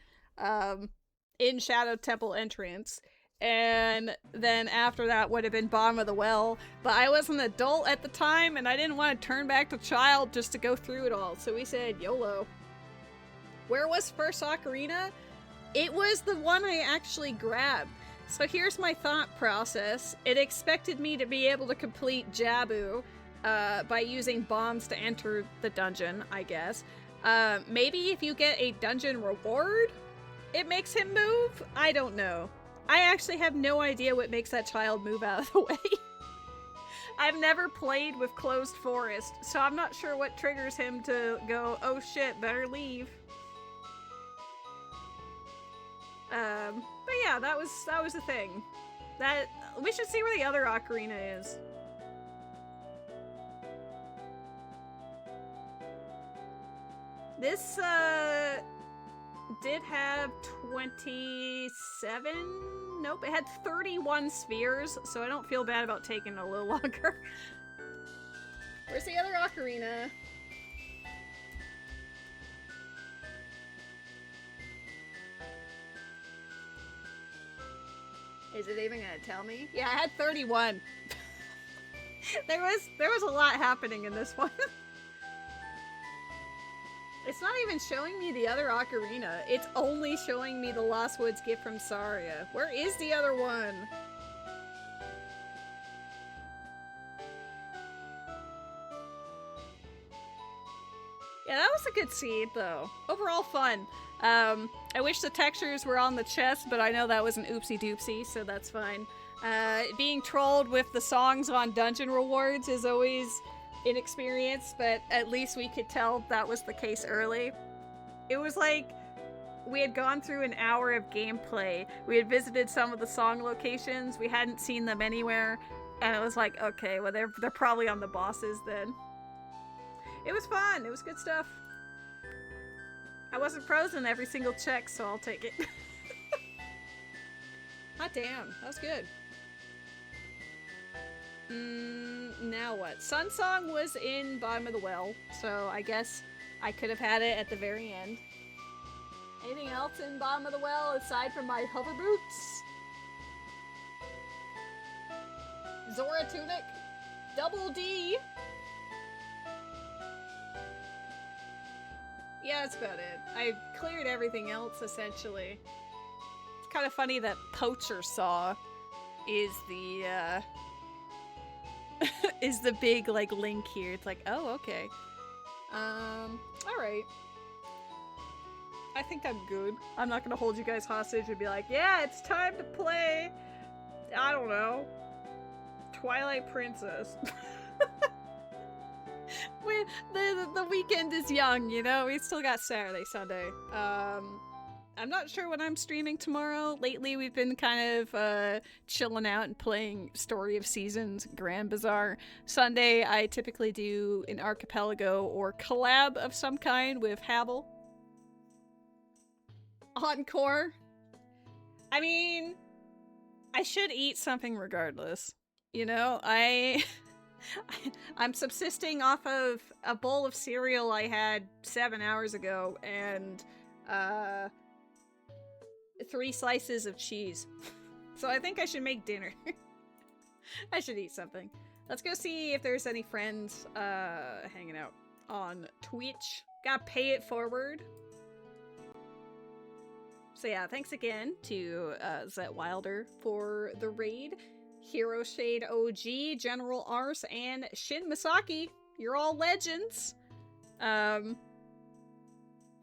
in Shadow Temple entrance. And then after that would have been bottom of the well. But I was an adult at the time, and I didn't want to turn back to child just to go through it all. So we said, YOLO. Where was first Ocarina? It was the one I actually grabbed. So here's my thought process. It expected me to be able to complete Jabu by using bombs to enter the dungeon, I guess. Maybe if you get a dungeon reward, It makes him move? I don't know. I actually have no idea what makes that child move out of the way. I've never played with closed forest, so I'm not sure what triggers him to go, oh shit, better leave. But yeah, that was a thing. That we should see where the other ocarina is. This did have 27. Nope, it had 31 spheres, so I don't feel bad about taking a little longer. Where's the other ocarina? Is it even gonna tell me? Yeah, I had 31. there was a lot happening in this one. It's not even showing me the other ocarina. It's only showing me the Lost Woods gift from Saria. Where is the other one? Yeah, that was a good seed, though. Overall fun. I wish the textures were on the chest, but I know that was an oopsie doopsie, so that's fine. Being trolled with the songs on dungeon rewards is always inexperience, but at least we could tell that was the case early. It was like we had gone through an hour of gameplay. We had visited some of the song locations. We hadn't seen them anywhere, and it was like, okay, well they're probably on the bosses then. It was fun. It was good stuff. I wasn't frozen every single check, so I'll take it. Hot damn, that was good. Now what? Sun Song was in Bottom of the Well, so I guess I could have had it at the very end. Anything else in Bottom of the Well aside from my hover boots? Zora Tunic? Double D? Yeah, that's about it. I cleared everything else, essentially. It's kind of funny that Poacher Saw is the, is the big, like, link here. It's like, oh, okay. Alright. I think I'm good. I'm not gonna hold you guys hostage and be like, yeah, it's time to play, I don't know, Twilight Princess. The weekend is young, you know? We still got Saturday, Sunday. I'm not sure when I'm streaming tomorrow. Lately, we've been kind of chilling out and playing Story of Seasons, Grand Bazaar. Sunday, I typically do an archipelago or collab of some kind with Havel. Encore. I mean, I should eat something regardless. You know, I'm subsisting off of a bowl of cereal I had 7 hours ago and 3 slices of cheese. So I think I should make dinner. I should eat something. Let's go see if there's any friends hanging out on Twitch. Gotta pay it forward. So yeah, thanks again to Zet Wilder for the raid. Hero Shade OG, General Ars, and Shin Misaki. You're all legends. And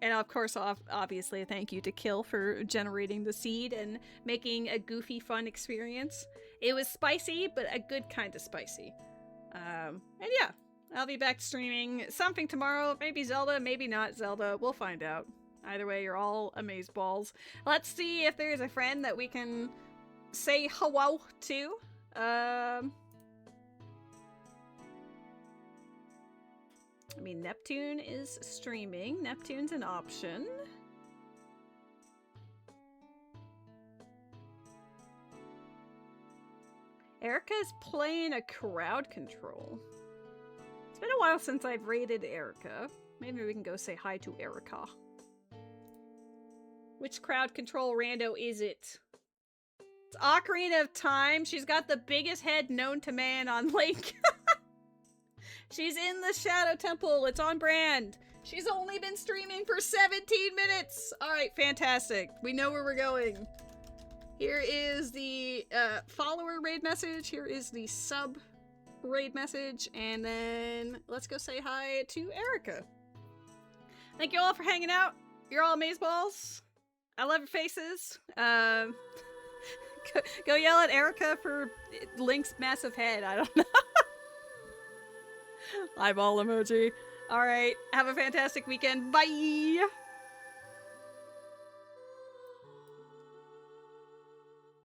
of course, obviously, thank you to Kill for generating the seed and making a goofy, fun experience. It was spicy, but a good kind of spicy. And yeah, I'll be back streaming something tomorrow. Maybe Zelda, maybe not Zelda. We'll find out. Either way, you're all amazeballs. Let's see if there's a friend that we can say hello to. I mean, Neptune is streaming. Neptune's an option. Erica's playing a crowd control. It's been a while since I've raided Erica. Maybe we can go say hi to Erica. Which crowd control rando is it? It's Ocarina of Time. She's got the biggest head known to man on Link. She's in the Shadow Temple. It's on brand. She's only been streaming for 17 minutes. All right, fantastic. We know where we're going. Here is the follower raid message. Here is the sub raid message. And then let's go say hi to Erica. Thank you all for hanging out. You're all amazeballs. I love your faces. Go yell at Erica for Link's massive head. I don't know. Eyeball emoji. All right. Have a fantastic weekend. Bye.